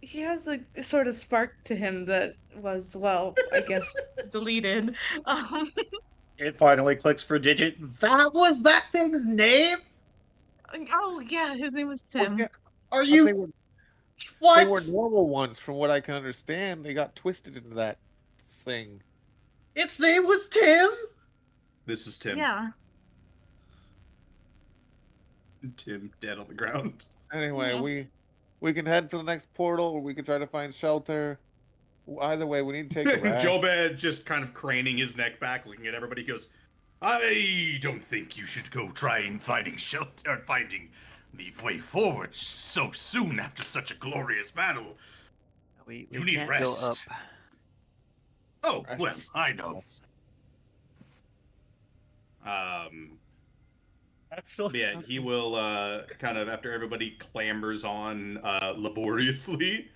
He has a sort of spark to him that was, well, I guess deleted. It finally clicks for Digit. That was that thing's name? Oh yeah, his name was Tim. yeah. Are They you were, what? they were normal ones, from what I can understand. They got twisted into that thing. Its name was Tim? This is Tim. Yeah. Tim dead on the ground. Anyway, Yeah. we can head for the next portal, or we can try to find shelter. Either way, we need to take a rest. Jolbed just kind of craning his neck back, looking at everybody, goes, I don't think you should go trying finding shelter, or finding the way forward so soon after such a glorious battle. We You need can't rest. go up. Oh, Rest. well, I know. Actually, Yeah, he will kind of, after everybody clambers on laboriously.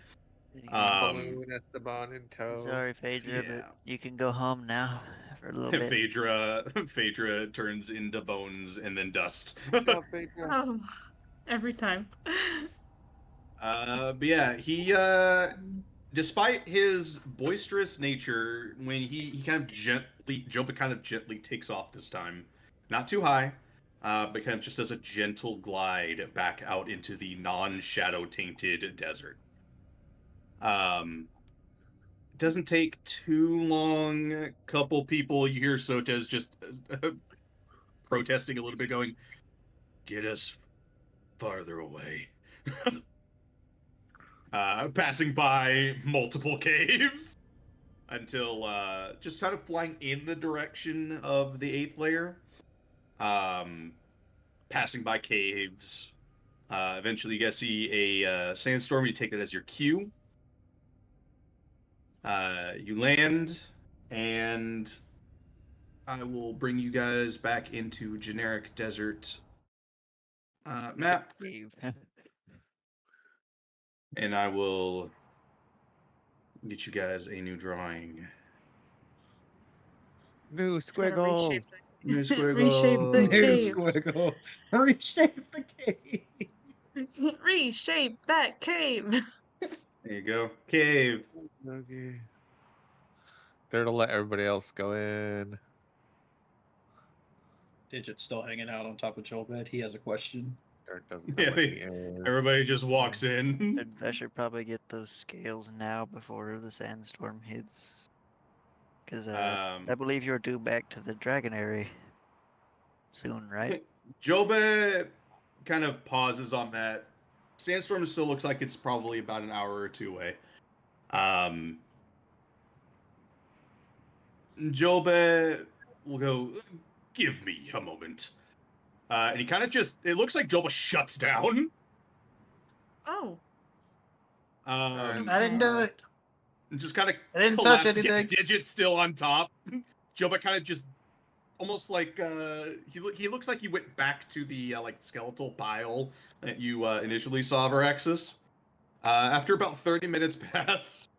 You can- Um, Balloon Esteban in tow. Sorry, Phaedra, yeah. but you can go home now for a little bit. Phaedra turns into bones and then dust. Oh, every time. But yeah, he despite his boisterous nature, when he kind of Joba kind of gently takes off this time, not too high, but kind of just as a gentle glide back out into the non-shadow tainted desert. Doesn't take too long. Couple people, you hear Sotes just protesting a little bit, going, "Get us farther away." Passing by multiple caves until just kind of flying in the direction of the 8th layer. Passing by caves. Eventually, you guys see a sandstorm. You take that as your cue. You land, and I will bring you guys back into generic desert map, Cave. and I will get you guys a new drawing. New It's gonna squiggles. reshape New Reshape the squiggles. New cave. squiggle. Reshape the cave. Reshape that cave. There you go. Cave. Okay. There to let everybody else go in. Digit's still hanging out on top of Joel bed. He has a question. Dirt doesn't know Yeah, what he is. Everybody just walks in. I should probably get those scales now before the sandstorm hits. Because I believe you're due back to the Dragonary soon, right? Joba kind of pauses on that. Sandstorm still looks like it's probably about an hour or two away. Joba will go, "Give me a moment." And he kind of just, it looks like Joba shuts down. Oh. I didn't do it. And just kind of I didn't touch collapses, anything. Digit still on top. Joba kind of just, almost like, he looks like he went back to the, like, skeletal pile that you initially saw, Veraxis. After about 30 minutes pass,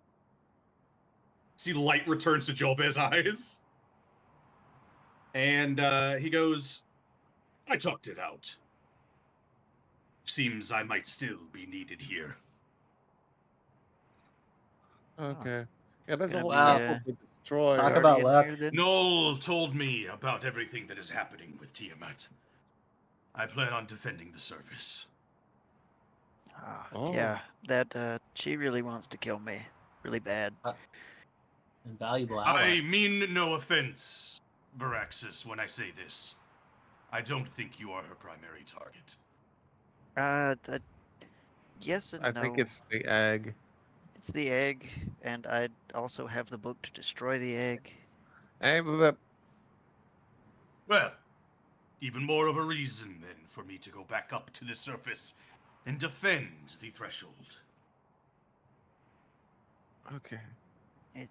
see light returns to Joba's eyes. And he goes, "I talked it out. Seems I might still be needed here." Okay. Yeah, there's a Gonna whole be, temple to destroy. Talk Already about in luck. here then? Noel told me about everything that is happening with Tiamat. I plan on defending the surface. Ah, Oh. yeah, that she really wants to kill me, really bad. Invaluable I ally. mean no offense, Veraxis, when I say this. I don't think you are her primary target. Yes and I no. think it's the egg. It's the egg, and I also have the book to destroy the egg. Hey, but Well, even more of a reason, then, for me to go back up to the surface and defend the threshold. okay.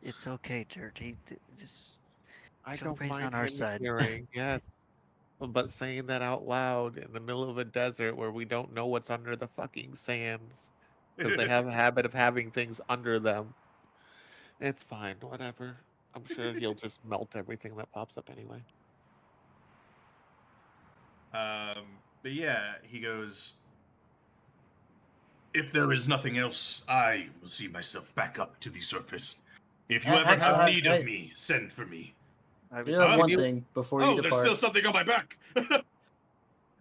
It's okay, Dirty. Just I Joe don't Bay's mind on our him side. hearing, yes. But saying that out loud in the middle of a desert where we don't know what's under the fucking sands. Because they have a habit of having things under them. It's fine, whatever. I'm sure he'll just melt everything that pops up anyway. But yeah, he goes, "If there is nothing else, I will see myself back up to the surface. If you ever have Actually, need of me, send for me." I I was do have one you- thing before Oh, you there's depart. still something on my back.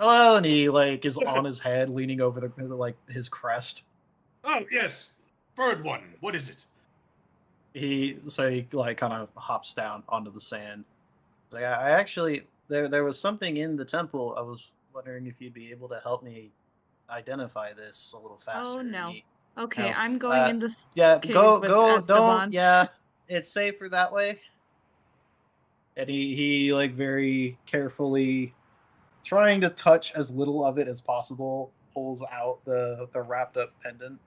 Hello, and he like is on his head, leaning over the like his crest. Oh, yes. Bird one. What is it? He like kind of hops down onto the sand. He's like, I actually there was something in the temple. I was wondering if you'd be able to help me identify this a little faster. And no. he- Okay, No, I'm going in this yeah, cave go with don't. Esteban. Yeah, it's safer that way. And he like very carefully, trying to touch as little of it as possible, pulls out the wrapped up pendant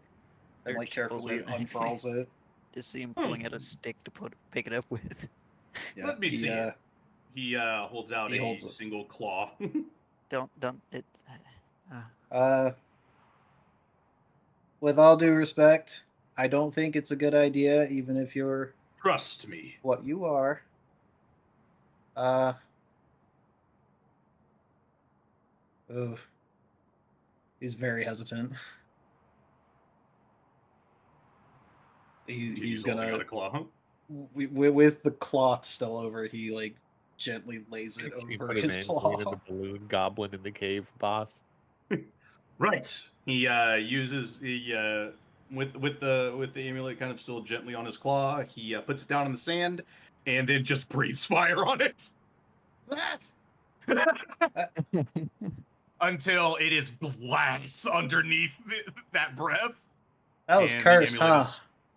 and like Search pulls carefully out- unfurls it. just see him pulling out a stick to pick it up with. Yeah, Let me see it. He holds out he a holds it. single claw. Don't it. With all due respect, I don't think it's a good idea, even if you're Trust me. what you are. Uh. Ugh. He's very hesitant. He's holding gonna out a claw. with the cloth still over it. He like gently lays it Can you over put an his Angelina claw. the balloon goblin in the cave, boss? Right. He uses the with the amulet kind of still gently on his claw. He puts it down in the sand and then just breathes fire on it. Until it is glass underneath that breath. That was and cursed, huh?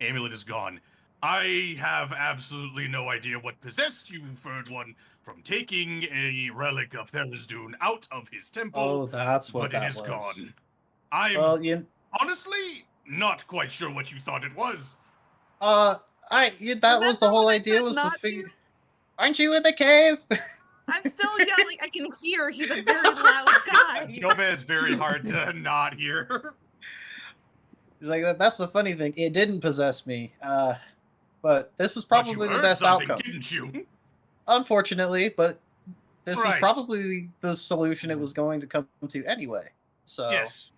Amulet is gone. I have absolutely no idea what possessed you, Third One, from taking a relic of Tharizdun out of his temple. Oh, that's what but that it is was. gone. I'm Well, honestly not quite sure what you thought it was. that was the whole idea, was to figure. Aren't you in the cave? I'm still yelling. I can hear. He's a very loud guy. Joba is very hard to not hear. He's like, that's the funny thing. It didn't possess me. But this is But you probably the heard best something, outcome. didn't you? Unfortunately, but this is Right. probably the solution it was going to come to anyway. So Yes.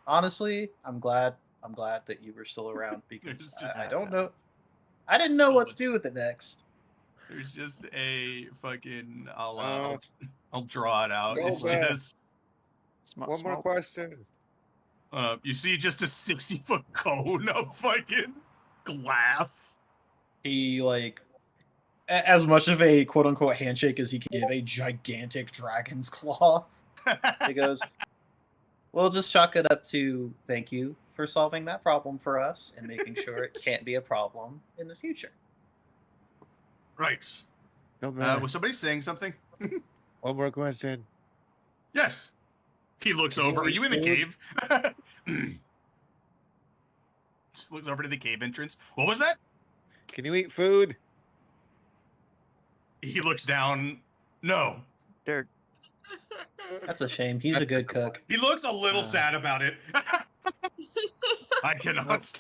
honestly, I'm glad that you were still around because It's just- I don't know. I didn't know what to So do with it next. There's just a fucking. I'll draw it out. Go It's back. just. One more question. You see just a 60-foot cone of fucking glass. He like as much of a quote unquote handshake as he can give a gigantic dragon's claw. He goes, we'll just chalk it up to thank you for solving that problem for us and making sure it can't be a problem in the future. Right. Go back. Was somebody saying something? One more question. Yes. He looks Can you over. Are you in the eat cave? Just looks over to the cave entrance. What was that? Can you eat food? He looks down. No. Dirt. That's a shame. He's a good cook. He looks a little Uh. sad about it. I cannot.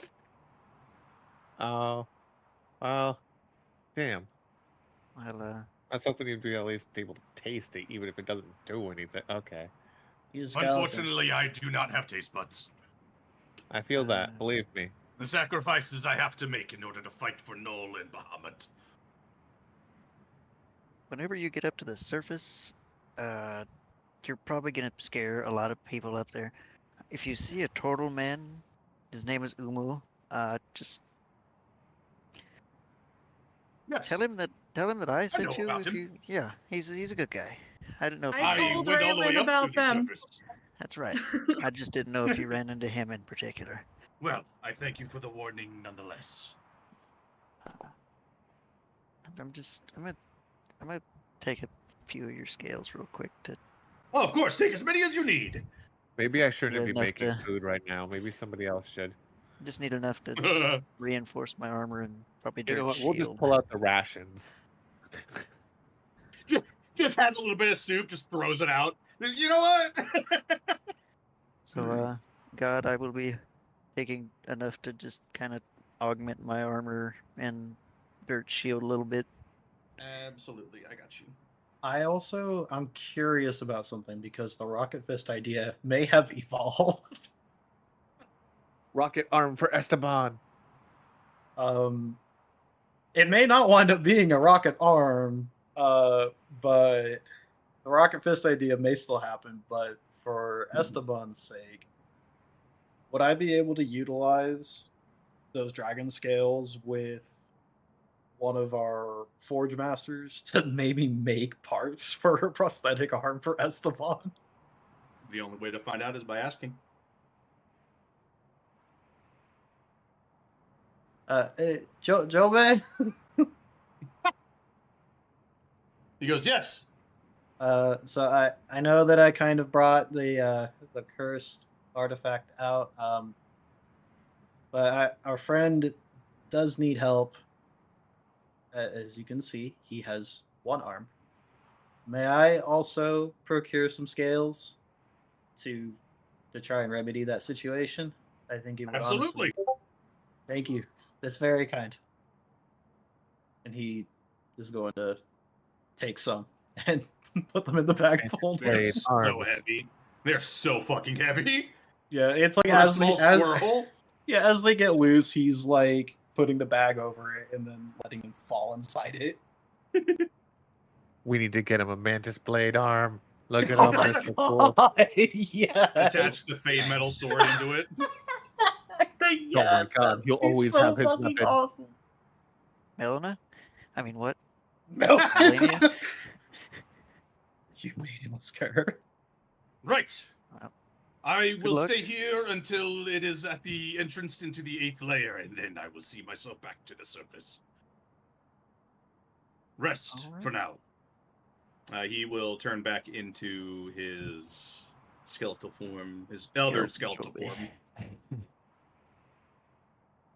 Oh. Well. Damn. Well, I was hoping you'd be at least able to taste it, even if it doesn't do anything. Okay. He's a skeleton. Unfortunately, I do not have taste buds. I feel that. Believe me. The sacrifices I have to make in order to fight for Noel and Bahamut. whenever you get up to the surface, you're probably gonna scare a lot of people up there. If you see a turtle man, his name is Umu. Just Yes. tell him that I sent know you. about If him. you, yeah, he's a good guy. I didn't know if I you told went all the way Raylan up about to the them. surface. That's right. I just didn't know if you ran into him in particular. Well, I thank you for the warning nonetheless. I'm gonna take a few of your scales real quick to Oh, of course, take as many as you need. Maybe I shouldn't be enough making to- food right now. Maybe somebody else should. just need enough to reinforce my armor and probably You dirt know what? We'll just shield. pull out the rations. Just has a little bit of soup, just throws it out. You know what? So, God, I will be taking enough to just kind of augment my armor and dirt shield a little bit. Absolutely, I got you. I'm curious about something because the Rocket Fist idea may have evolved. Rocket arm for Esteban. It may not wind up being a rocket arm, but the Rocket Fist idea may still happen. But for Esteban's sake, would I be able to utilize those dragon scales with one of our forge masters to maybe make parts for a prosthetic arm for Esteban? The only way to find out is by asking. Joe man. He goes, yes. So I know that I kind of brought the cursed artifact out, but our friend does need help. As you can see, he has one arm. May I also procure some scales to try and remedy that situation? I think it would Absolutely. honestly- Thank you. That's very kind. And he is going to take some and put them in the bag fold. They're Blade so arms. heavy. They're so fucking heavy. Yeah, it's like For a small squirrel. as they get loose, he's like putting the bag over it and then letting him fall inside it. We need to get him a mantis blade arm. Look at Oh him, my Mr. Cool. god! Yes. Attach the fade metal sword into it. Yes, God, that'd you'll be always so have his fucking weapon. Awesome. Melina? I mean, what? No. Melania? You made him scared. Right. Wow. I will luck. stay here until it is at the entrance into the 8th layer, and then I will see myself back to the surface. Rest All right. for now. He will turn back into his skeletal form, his elder skeletal form.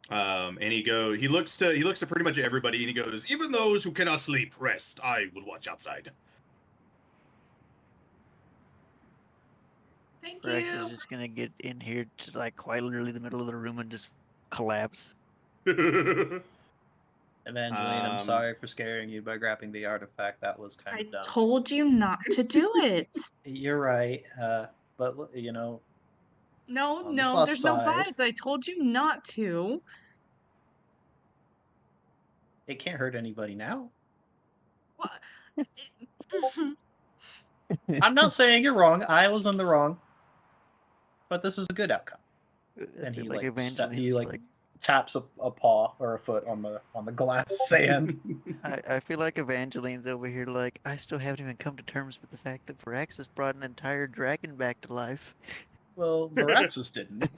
And he looks to pretty much everybody, and he goes, "Even those who cannot sleep, rest. I will watch outside." Thank Rex you. is just gonna get in here to like quite literally the middle of the room and just collapse. Evangeline, I'm Um, sorry for scaring you by grabbing the artifact. That was kind I of dumb. told you not to do it. You're right, but you know, No, On the no, plus there's no side- buts. I told you not to. it can't hurt anybody now. What? I'm not saying you're wrong. I was in the wrong, but this is a good outcome. I And feel he like like Evangeline's like taps a paw or a foot on the glass sand. I feel like Evangeline's over here like, I still haven't even come to terms with the fact that Varaxis brought an entire dragon back to life. Well, Varaxis didn't.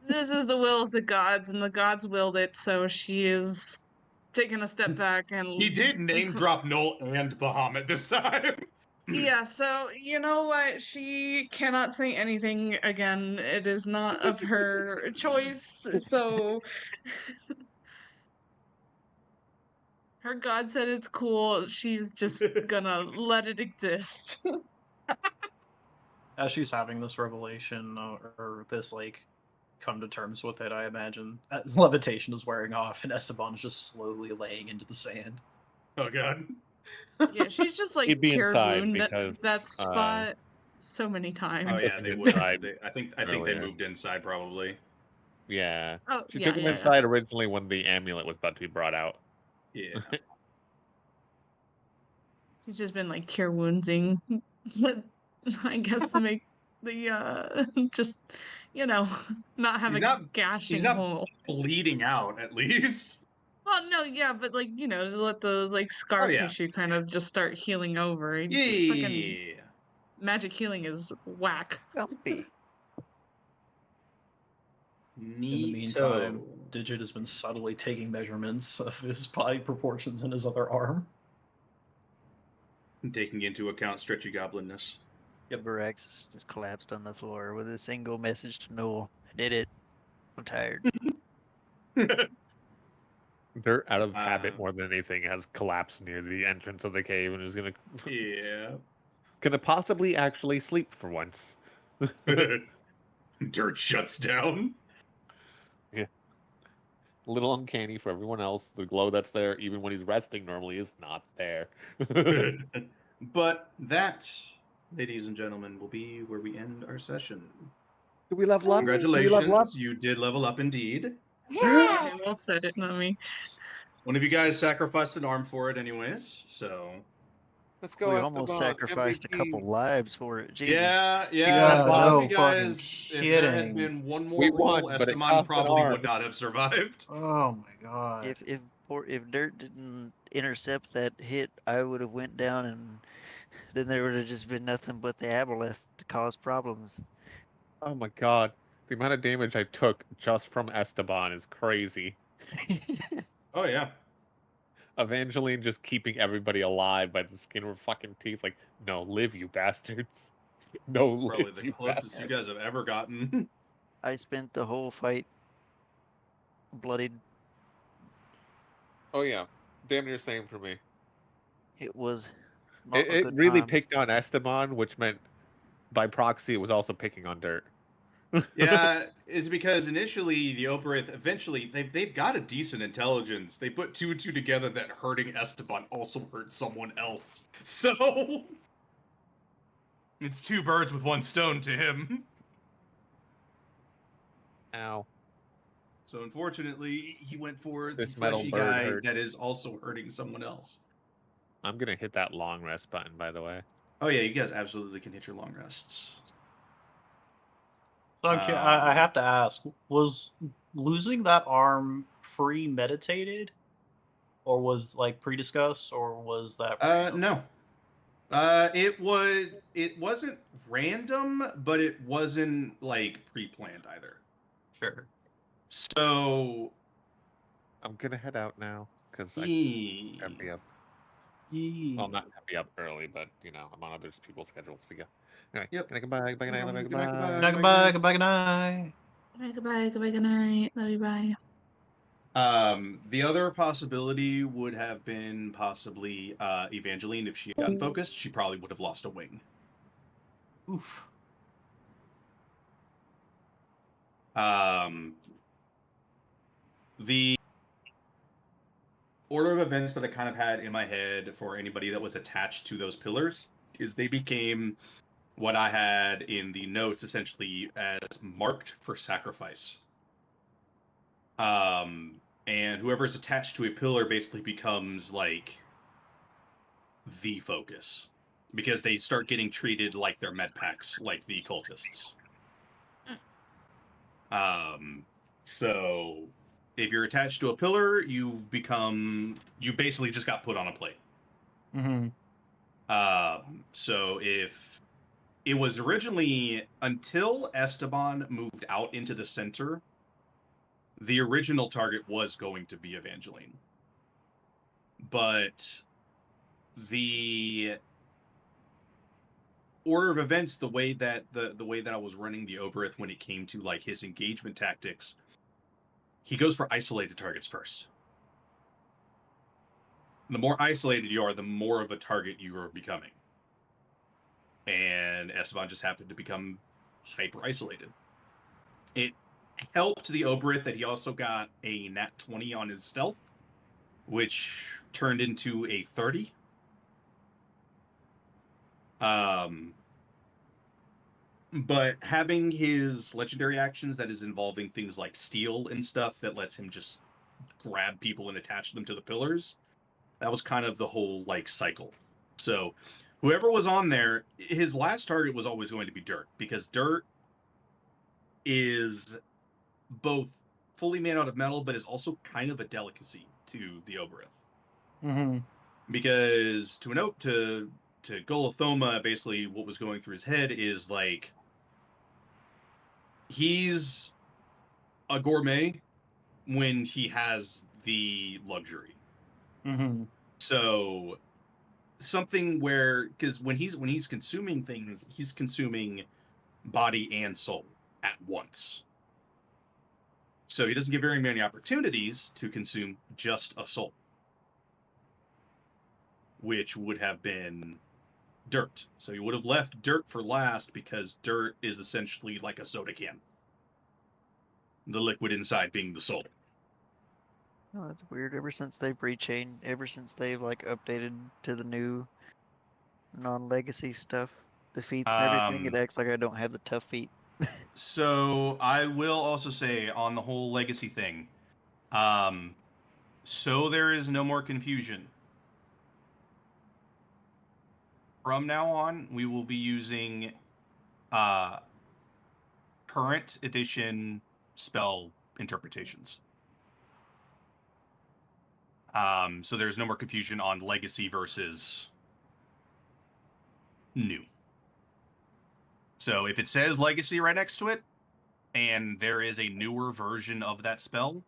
This is the will of the gods, and the gods willed it, so she is taking a step back and. He did name drop Null and Bahamut this time. Yeah, so you know what? She cannot say anything again. It is not of her choice, so. Her god said it's cool. She's just gonna let it exist. As she's having this revelation or this like come to terms with it, I imagine levitation is wearing off and Esteban is just slowly laying into the sand. Oh god. Yeah, she's just like He'd be pure inside wound because, that spot so many times. Oh yeah, Looking they would. inside I think they earlier. moved inside probably. Yeah. Oh, She yeah, took him yeah, yeah. inside originally when the amulet was about to be brought out. Yeah. She's just been like cure woundsing, I guess, to make the just not have not- gashing not hole. Bleeding out at least. Well, no, yeah, but like to let the like scar Oh, yeah. tissue kind of just start healing over. Yeah. Fucking magic healing is whack. Grumpy. In the meantime, Digit has been subtly taking measurements of his body proportions in his other arm. Taking into account stretchy goblinness. Varaxis just collapsed on the floor with a single message to Noel. I did it. I'm tired. Dirt, out of habit Uh, more than anything, has collapsed near the entrance of the cave and is Yeah. gonna possibly actually sleep for once. Dirt shuts down. A little uncanny for everyone else. The glow that's there, even when he's resting, normally is not there. But that, ladies and gentlemen, will be where we end our session. Do we level up? Do we level up? Congratulations, you did level up indeed. Yeah, Wolf said it, not me. One of you guys sacrificed an arm for it, anyways. So Let's go. We Esteban, almost sacrificed a couple MVP. lives for it. Jesus. yeah, Yeah, a lot no of you guys. fucking If there had kidding. been one more We roll, won, but it Esteban cost an probably arm. would not have survived. Oh my god. If Dirt didn't intercept that hit, I would have went down, and then there would have just been nothing but the aboleth to cause problems. Oh my god. The amount of damage I took just from Esteban is crazy. Oh yeah. Evangeline just keeping everybody alive by the skin of her fucking teeth. Like, no, live, you bastards. No, Probably live, the you closest you guys have ever gotten. I spent the whole fight bloodied. Oh yeah, damn near same for me. It was not a It good really time. picked on Esteban, which meant by proxy it was also picking on Dirt. Yeah, it's because initially the Oberith, eventually they've got a decent intelligence. They put two and two together that hurting Esteban also hurt someone else. So it's two birds with one stone to him. Ow. So unfortunately, he went for the This metal fleshy bird guy hurt. that is also hurting someone else. I'm gonna hit that long rest button, by the way. Oh yeah, you guys absolutely can hit your long rests. So I have to ask: was losing that arm premeditated, or was like pre-discussed, or was that? Random? No. It wasn't random, but it wasn't like pre-planned either. Sure. So I'm gonna head out now because I gotta be up. Well, not have to be up early, but I'm on other people's schedules. We go. Anyway, Yep. Goodbye. Good night. Goodbye, Goodbye. goodbye. Goodbye. Goodbye. Good night. Goodbye, good night. Love you, bye. The other possibility would have been possibly Evangeline. If she had gotten focused, she probably would have lost a wing. Oof. The order of events that I kind of had in my head for anybody that was attached to those pillars is they became what I had in the notes essentially as marked for sacrifice. And whoever's attached to a pillar basically becomes like the focus because they start getting treated like they're med packs, like the cultists. So if you're attached to a pillar, you basically just got put on a plate. Mm-hmm. So if it was originally, until Esteban moved out into the center, the original target was going to be Evangeline. But the order of events, the way that the way that I was running the Oberith when it came to like his engagement tactics, he goes for isolated targets first. The more isolated you are, the more of a target you are becoming. And Esteban just happened to become hyper isolated. It helped the Oberith that he also got a nat 20 on his stealth, which turned into a 30. But having his legendary actions that is involving things like steel and stuff that lets him just grab people and attach them to the pillars, that was kind of the whole like cycle. So whoever was on there, his last target was always going to be Dirt, because Dirt is both fully made out of metal, but is also kind of a delicacy to the Oberith. Mm-hmm. Because to Golothoma, basically what was going through his head is like, he's a gourmet when he has the luxury. Mm-hmm. So something where, because when he's consuming things, he's consuming body and soul at once. So he doesn't get very many opportunities to consume just a soul, which would have been Dirt. So he would have left Dirt for last because Dirt is essentially like a soda can. The liquid inside being the soul. Oh, that's weird. Ever since they've like updated to the new non-legacy stuff, defeats and everything, it acts like I don't have the tough feet. So I will also say on the whole legacy thing, so there is no more confusion. From now on, we will be using current edition spell interpretations. So there's no more confusion on legacy versus new. So if it says legacy right next to it, and there is a newer version of that spell,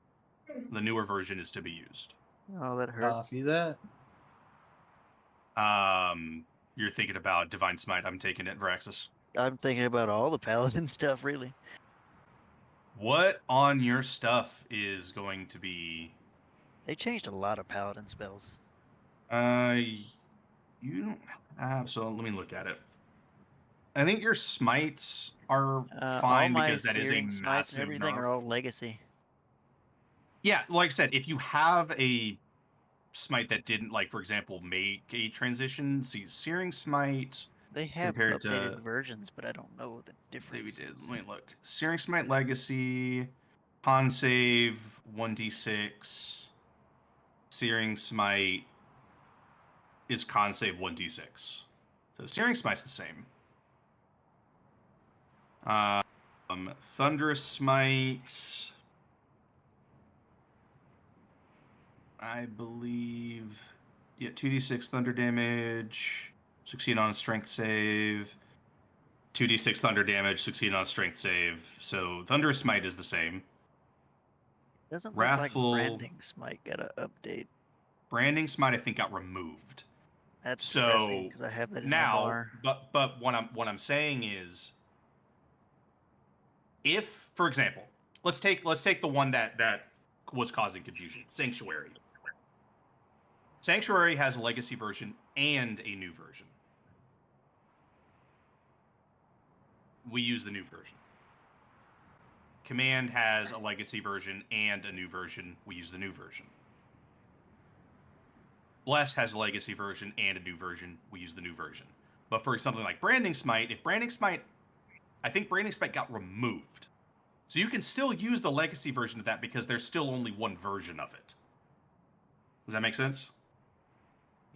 the newer version is to be used. Oh, that hurts. Copy that. You're thinking about Divine Smite. I'm taking it, Veraxis. I'm thinking about all the paladin stuff, really. What on your stuff is going to be? They changed a lot of paladin spells. You don't have. So let me look at it. I think your smites are All fine my because that is a searing smites and massive everything nerf. are all legacy. Yeah, like I said, if you have a smite that didn't, like, for example, make a transition, see, searing smite They have compared updated to versions, but I don't know the we difference. did. Let me look. Searing smite legacy, con save 1d6. Searing smite is con save 1d6. So searing smite's the same. Thunderous smite, I believe, yeah, 2d6 thunder damage, succeed on a strength save. 2d6 thunder damage, succeed on a strength save. So Thunderous Smite is the same. Doesn't look Wrathful like Branding Smite got an update. Branding Smite, I think, got removed. That's So depressing because I have that in my now, bar. but what I'm saying is, if, for example, let's take the one that was causing confusion, Sanctuary. Sanctuary has a legacy version and a new version. We use the new version. Command has a legacy version and a new version. We use the new version. Bless has a legacy version and a new version. We use the new version. But for something like Branding Smite, if Branding Smite, I think Branding Smite got removed. So you can still use the legacy version of that because there's still only one version of it. Does that make sense?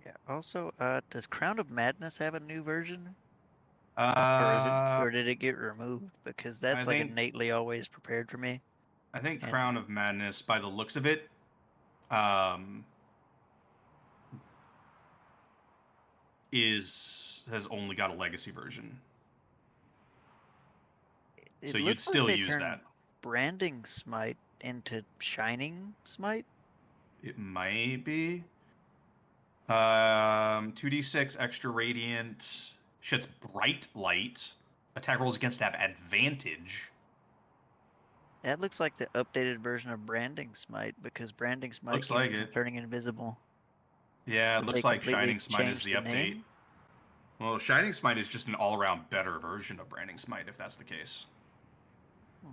Yeah. Also, does Crown of Madness have a new version, Uh, or did it get removed? Because that's like think- innately always prepared for me. I think And- Crown of Madness, by the looks of it, has only got a legacy version. It So you'd looks like still they use turned that. Branding Smite into Shining Smite. It might be. 2d6 extra radiant. Shit's bright light. Attack rolls against have advantage. That looks like the updated version of Branding Smite because Branding Smite Looks keeps like from it. turning invisible. Yeah, it Did looks they like completely Shining Smite is change the the update. name? Well, Shining Smite is just an all-around better version of Branding Smite, if that's the case. Hmm.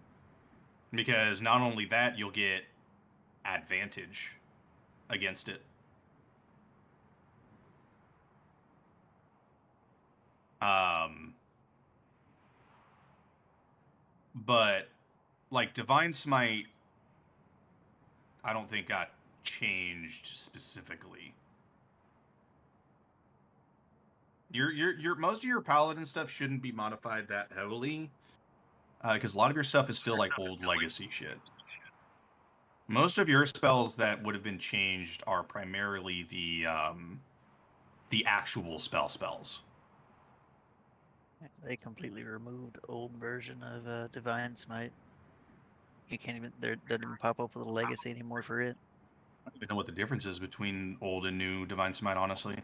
Because not only that, you'll get advantage against it. But like Divine Smite, I don't think got changed specifically. Your most of your paladin stuff shouldn't be modified that heavily, because a lot of your stuff is still like old legacy shit. Most of your spells that would have been changed are primarily the actual spells. They completely removed old version of Divine Smite. You can't even there doesn't even pop up with a legacy anymore for it. I don't even know what the difference is between old and new Divine Smite, honestly.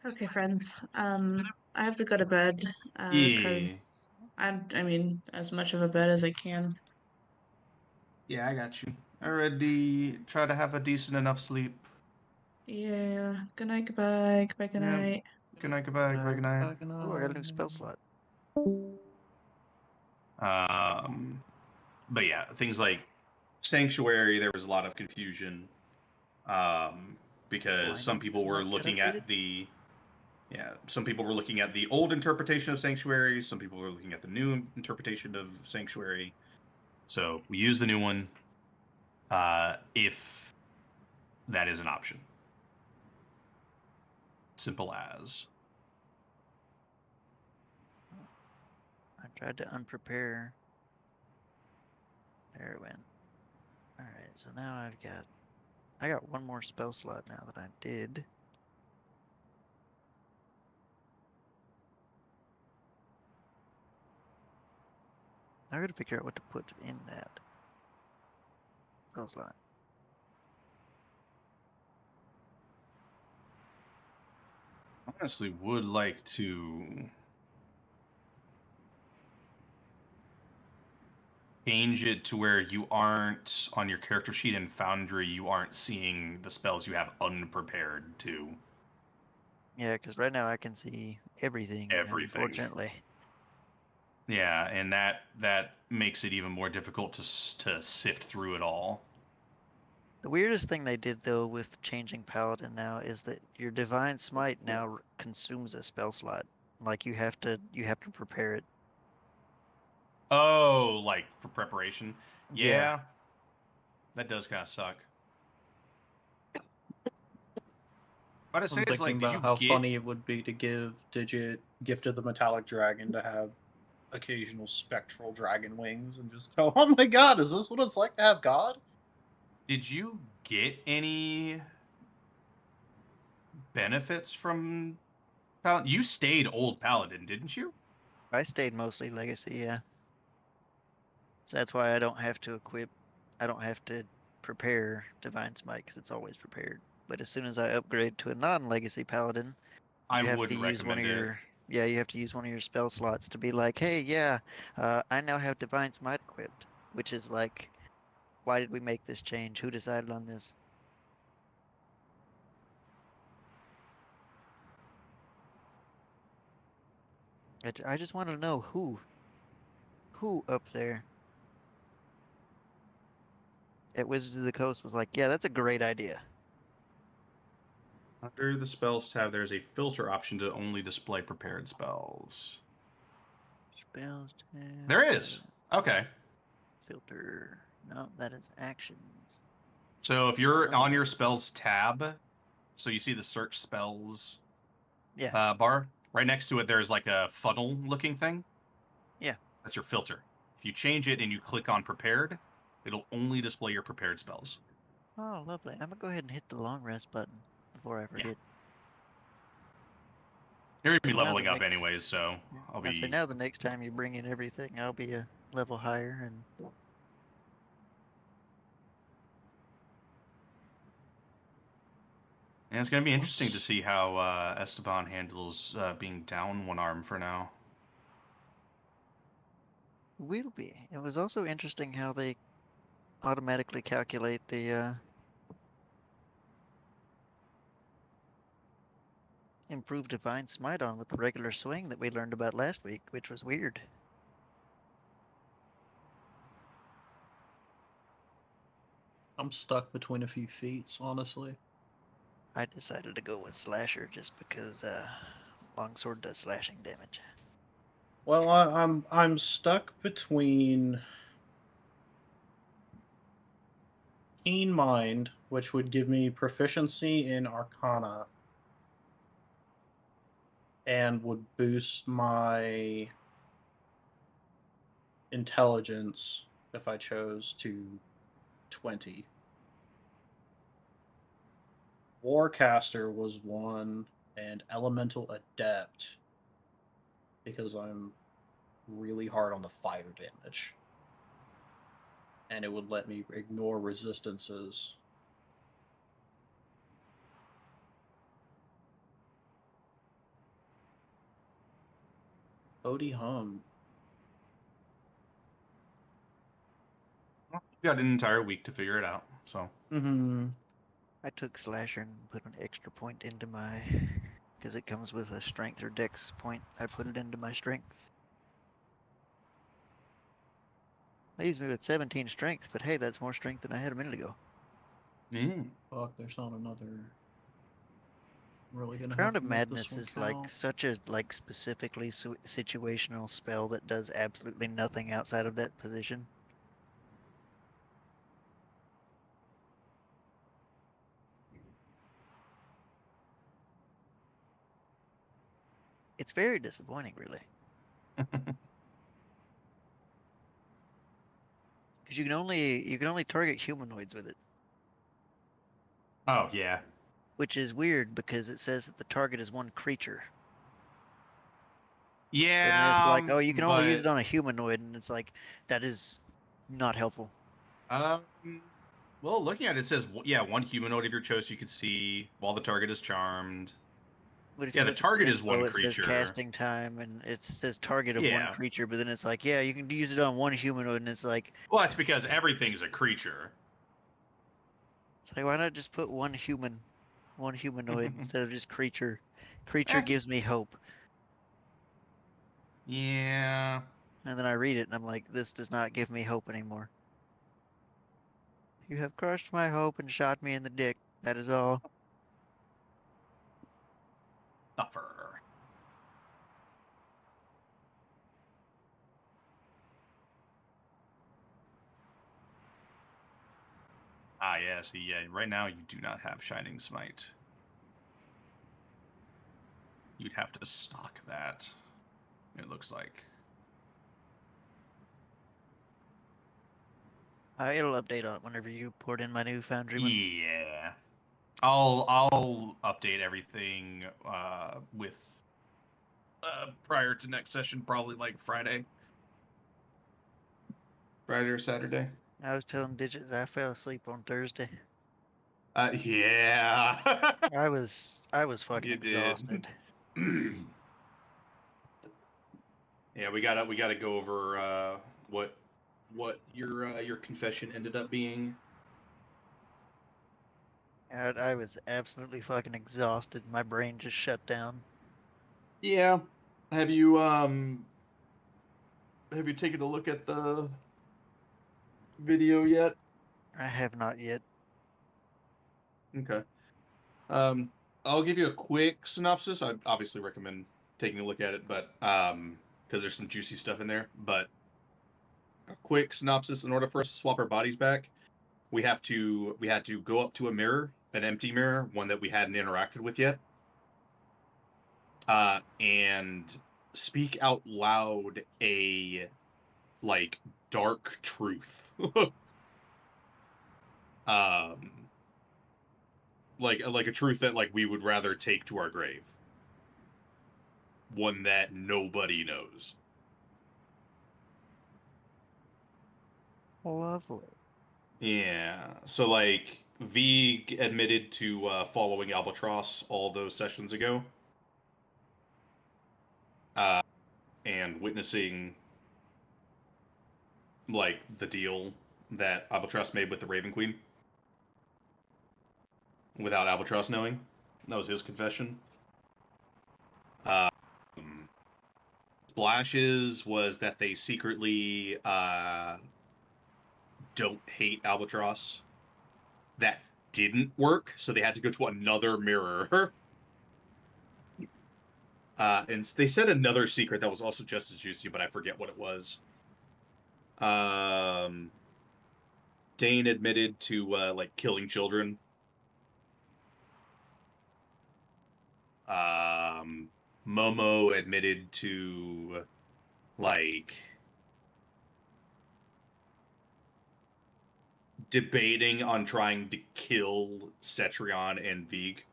Okay, friends. I have to go to bed. Yeah. Because I mean, as much of a bed as I can. Yeah, I got you. Already try to have a decent enough sleep. Yeah. Good night. Goodbye. Goodbye. Good Yeah. night. Good night, goodbye, good night. Oh, I got a new spell slot. But yeah, things like Sanctuary, there was a lot of confusion. Because some Blinding people were Smite got looking updated? at the some people were looking at the old interpretation of Sanctuary, some people were looking at the new interpretation of Sanctuary. So we use the new one if that is an option. Simple as. I tried to unprepare. There it went. Alright, so now I got one more spell slot now that I did. I gotta figure out what to put in that spell slot. Honestly, would like to change it to where you aren't on your character sheet in Foundry, you aren't seeing the spells you have unprepared too. Yeah, because right now I can see everything. Everything. Unfortunately. Yeah, and that makes it even more difficult to sift through it all. The weirdest thing they did though with changing Paladin now is that your Divine Smite now consumes a spell slot. Like you have to prepare it. Oh, like for preparation. Yeah. Yeah. That does kind of suck. But I say I'm it's like, thinking did about you how get? funny it would be to give Digit Gift of the Metallic Dragon to have occasional spectral dragon wings and just go, oh my god, is this what it's like to have God? Did you get any benefits from Paladin? You stayed old Paladin, didn't you? I stayed mostly Legacy, yeah. So that's why I don't have to prepare Divine Smite because it's always prepared. But as soon as I upgrade to a non-Legacy Paladin, I you have to wouldn't use one of recommend it. you have to use one of your spell slots to be like, hey, yeah, I now have Divine Smite equipped, which is like, why did we make this change? Who decided on this? I just want to know who up there at Wizards of the Coast was like, yeah, that's a great idea. Under the spells tab, there's a filter option to only display prepared spells. Spells tab. There is. Okay. Filter. No, that is actions. So if you're on your Oh. spells tab, so you see the search spells Yeah. bar, right next to it there's like a funnel looking thing. Yeah. That's your filter. If you change it and you click on prepared, it'll only display your prepared spells. Oh, lovely. I'm gonna go ahead and hit the long rest button before I forget. You're gonna be Now the leveling up next- anyways, so I'll I say be. now the next time you bring in everything, I'll be a level higher and And it's gonna be interesting to see how Esteban handles being down one arm for now. will be. It was also interesting how they automatically calculate the improved Divine Smite on with the regular swing that we learned about last week, which was weird. I'm stuck between a few feats, honestly. I decided to go with Slasher just because Longsword does slashing damage. Well, I'm stuck between Keen Mind, which would give me proficiency in Arcana, and would boost my intelligence if I chose to 20. Warcaster was one, and Elemental Adept, because I'm really hard on the fire damage. And it would let me ignore resistances. Odie hum. You got an entire week to figure it out, so. Mm-hmm. I took Slasher and put an extra point into my, because it comes with a strength or dex point. I put it into my strength. Leaves me with 17 strength, but hey, that's more strength than I had a minute ago. Fuck, there's not another. Really gonna Crown have of to make this Madness one is like count. such a specifically situational spell that does absolutely nothing outside of that position. It's very disappointing, really. Because you can only target humanoids with it, Oh yeah. which is weird because it says that the target is one creature. Yeah. And it's like, oh, you can only use it but, on a humanoid, and it's like, that is not helpful. Well, looking at it, it says yeah, one humanoid of your choice you could see while the target is charmed. But if Yeah, you the look at target is info, one it says creature. casting time, and it says target of one Yeah. creature, but then it's like, yeah, you can use it on one humanoid, and it's like, Well, that's because everything's a creature. why not just put one humanoid instead of just creature? Creature gives me hope. Yeah. And then I read it and I'm like, this does not give me hope anymore. You have crushed my hope and shot me in the dick. That is all. Suffer. Ah, yeah. See, yeah. Right now, you do not have Shining Smite. You'd have to stock that. It looks like. It'll update on it whenever you port in my new Foundryman. Yeah. I'll update everything with prior to next session, probably like Friday or Saturday. I was telling Digit that I fell asleep on Thursday. Yeah. I was fucking You did. exhausted. Yeah, we gotta go over what your confession ended up being. I was absolutely fucking exhausted. My brain just shut down. Yeah. Have you taken a look at the video yet? I have not yet. Okay. I'll give you a quick synopsis. I obviously recommend taking a look at it, but because there's some juicy stuff in there. But a quick synopsis: in order for us to swap our bodies back, we had to go up to a mirror, an empty mirror, one that we hadn't interacted with yet, and speak out loud a like dark truth. Like a truth that like we would rather take to our grave. One that nobody knows. Lovely. Yeah. So like V admitted to following Albatross all those sessions ago. And witnessing like the deal that Albatross made with the Raven Queen. Without Albatross knowing. That was his confession. Splash's was that they secretly don't hate Albatross. That didn't work, so they had to go to another mirror. And they said another secret that was also just as juicy, but I forget what it was. Dane admitted to like killing children. Momo admitted to like debating on trying to kill Cetrion and Vig.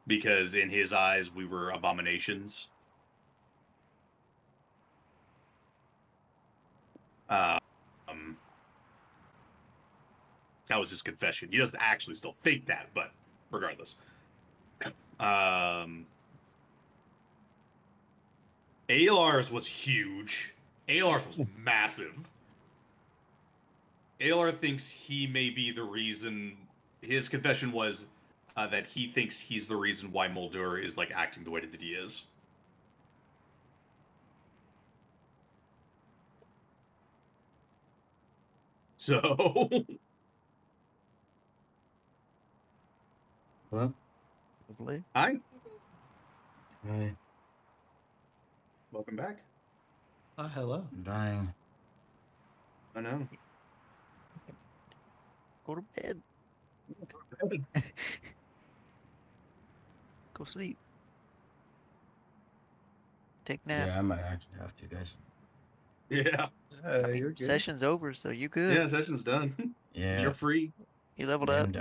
Because in his eyes, we were abominations. That was his confession. He doesn't actually still think that, but regardless. Alar's was huge. Alar's was massive. Alar thinks he may be the reason. His confession was that he thinks he's the reason why Muldur is like acting the way that he is. So. Hello? Lovely. Hi. Hi. Welcome back. Hello. I'm dying. I know. Go to bed. Go sleep. Take nap. Yeah, I might actually have to, guys. Yeah. You're good. Session's over, so you good. Yeah, session's done. Yeah. You're free. You leveled Yeah, up. I'm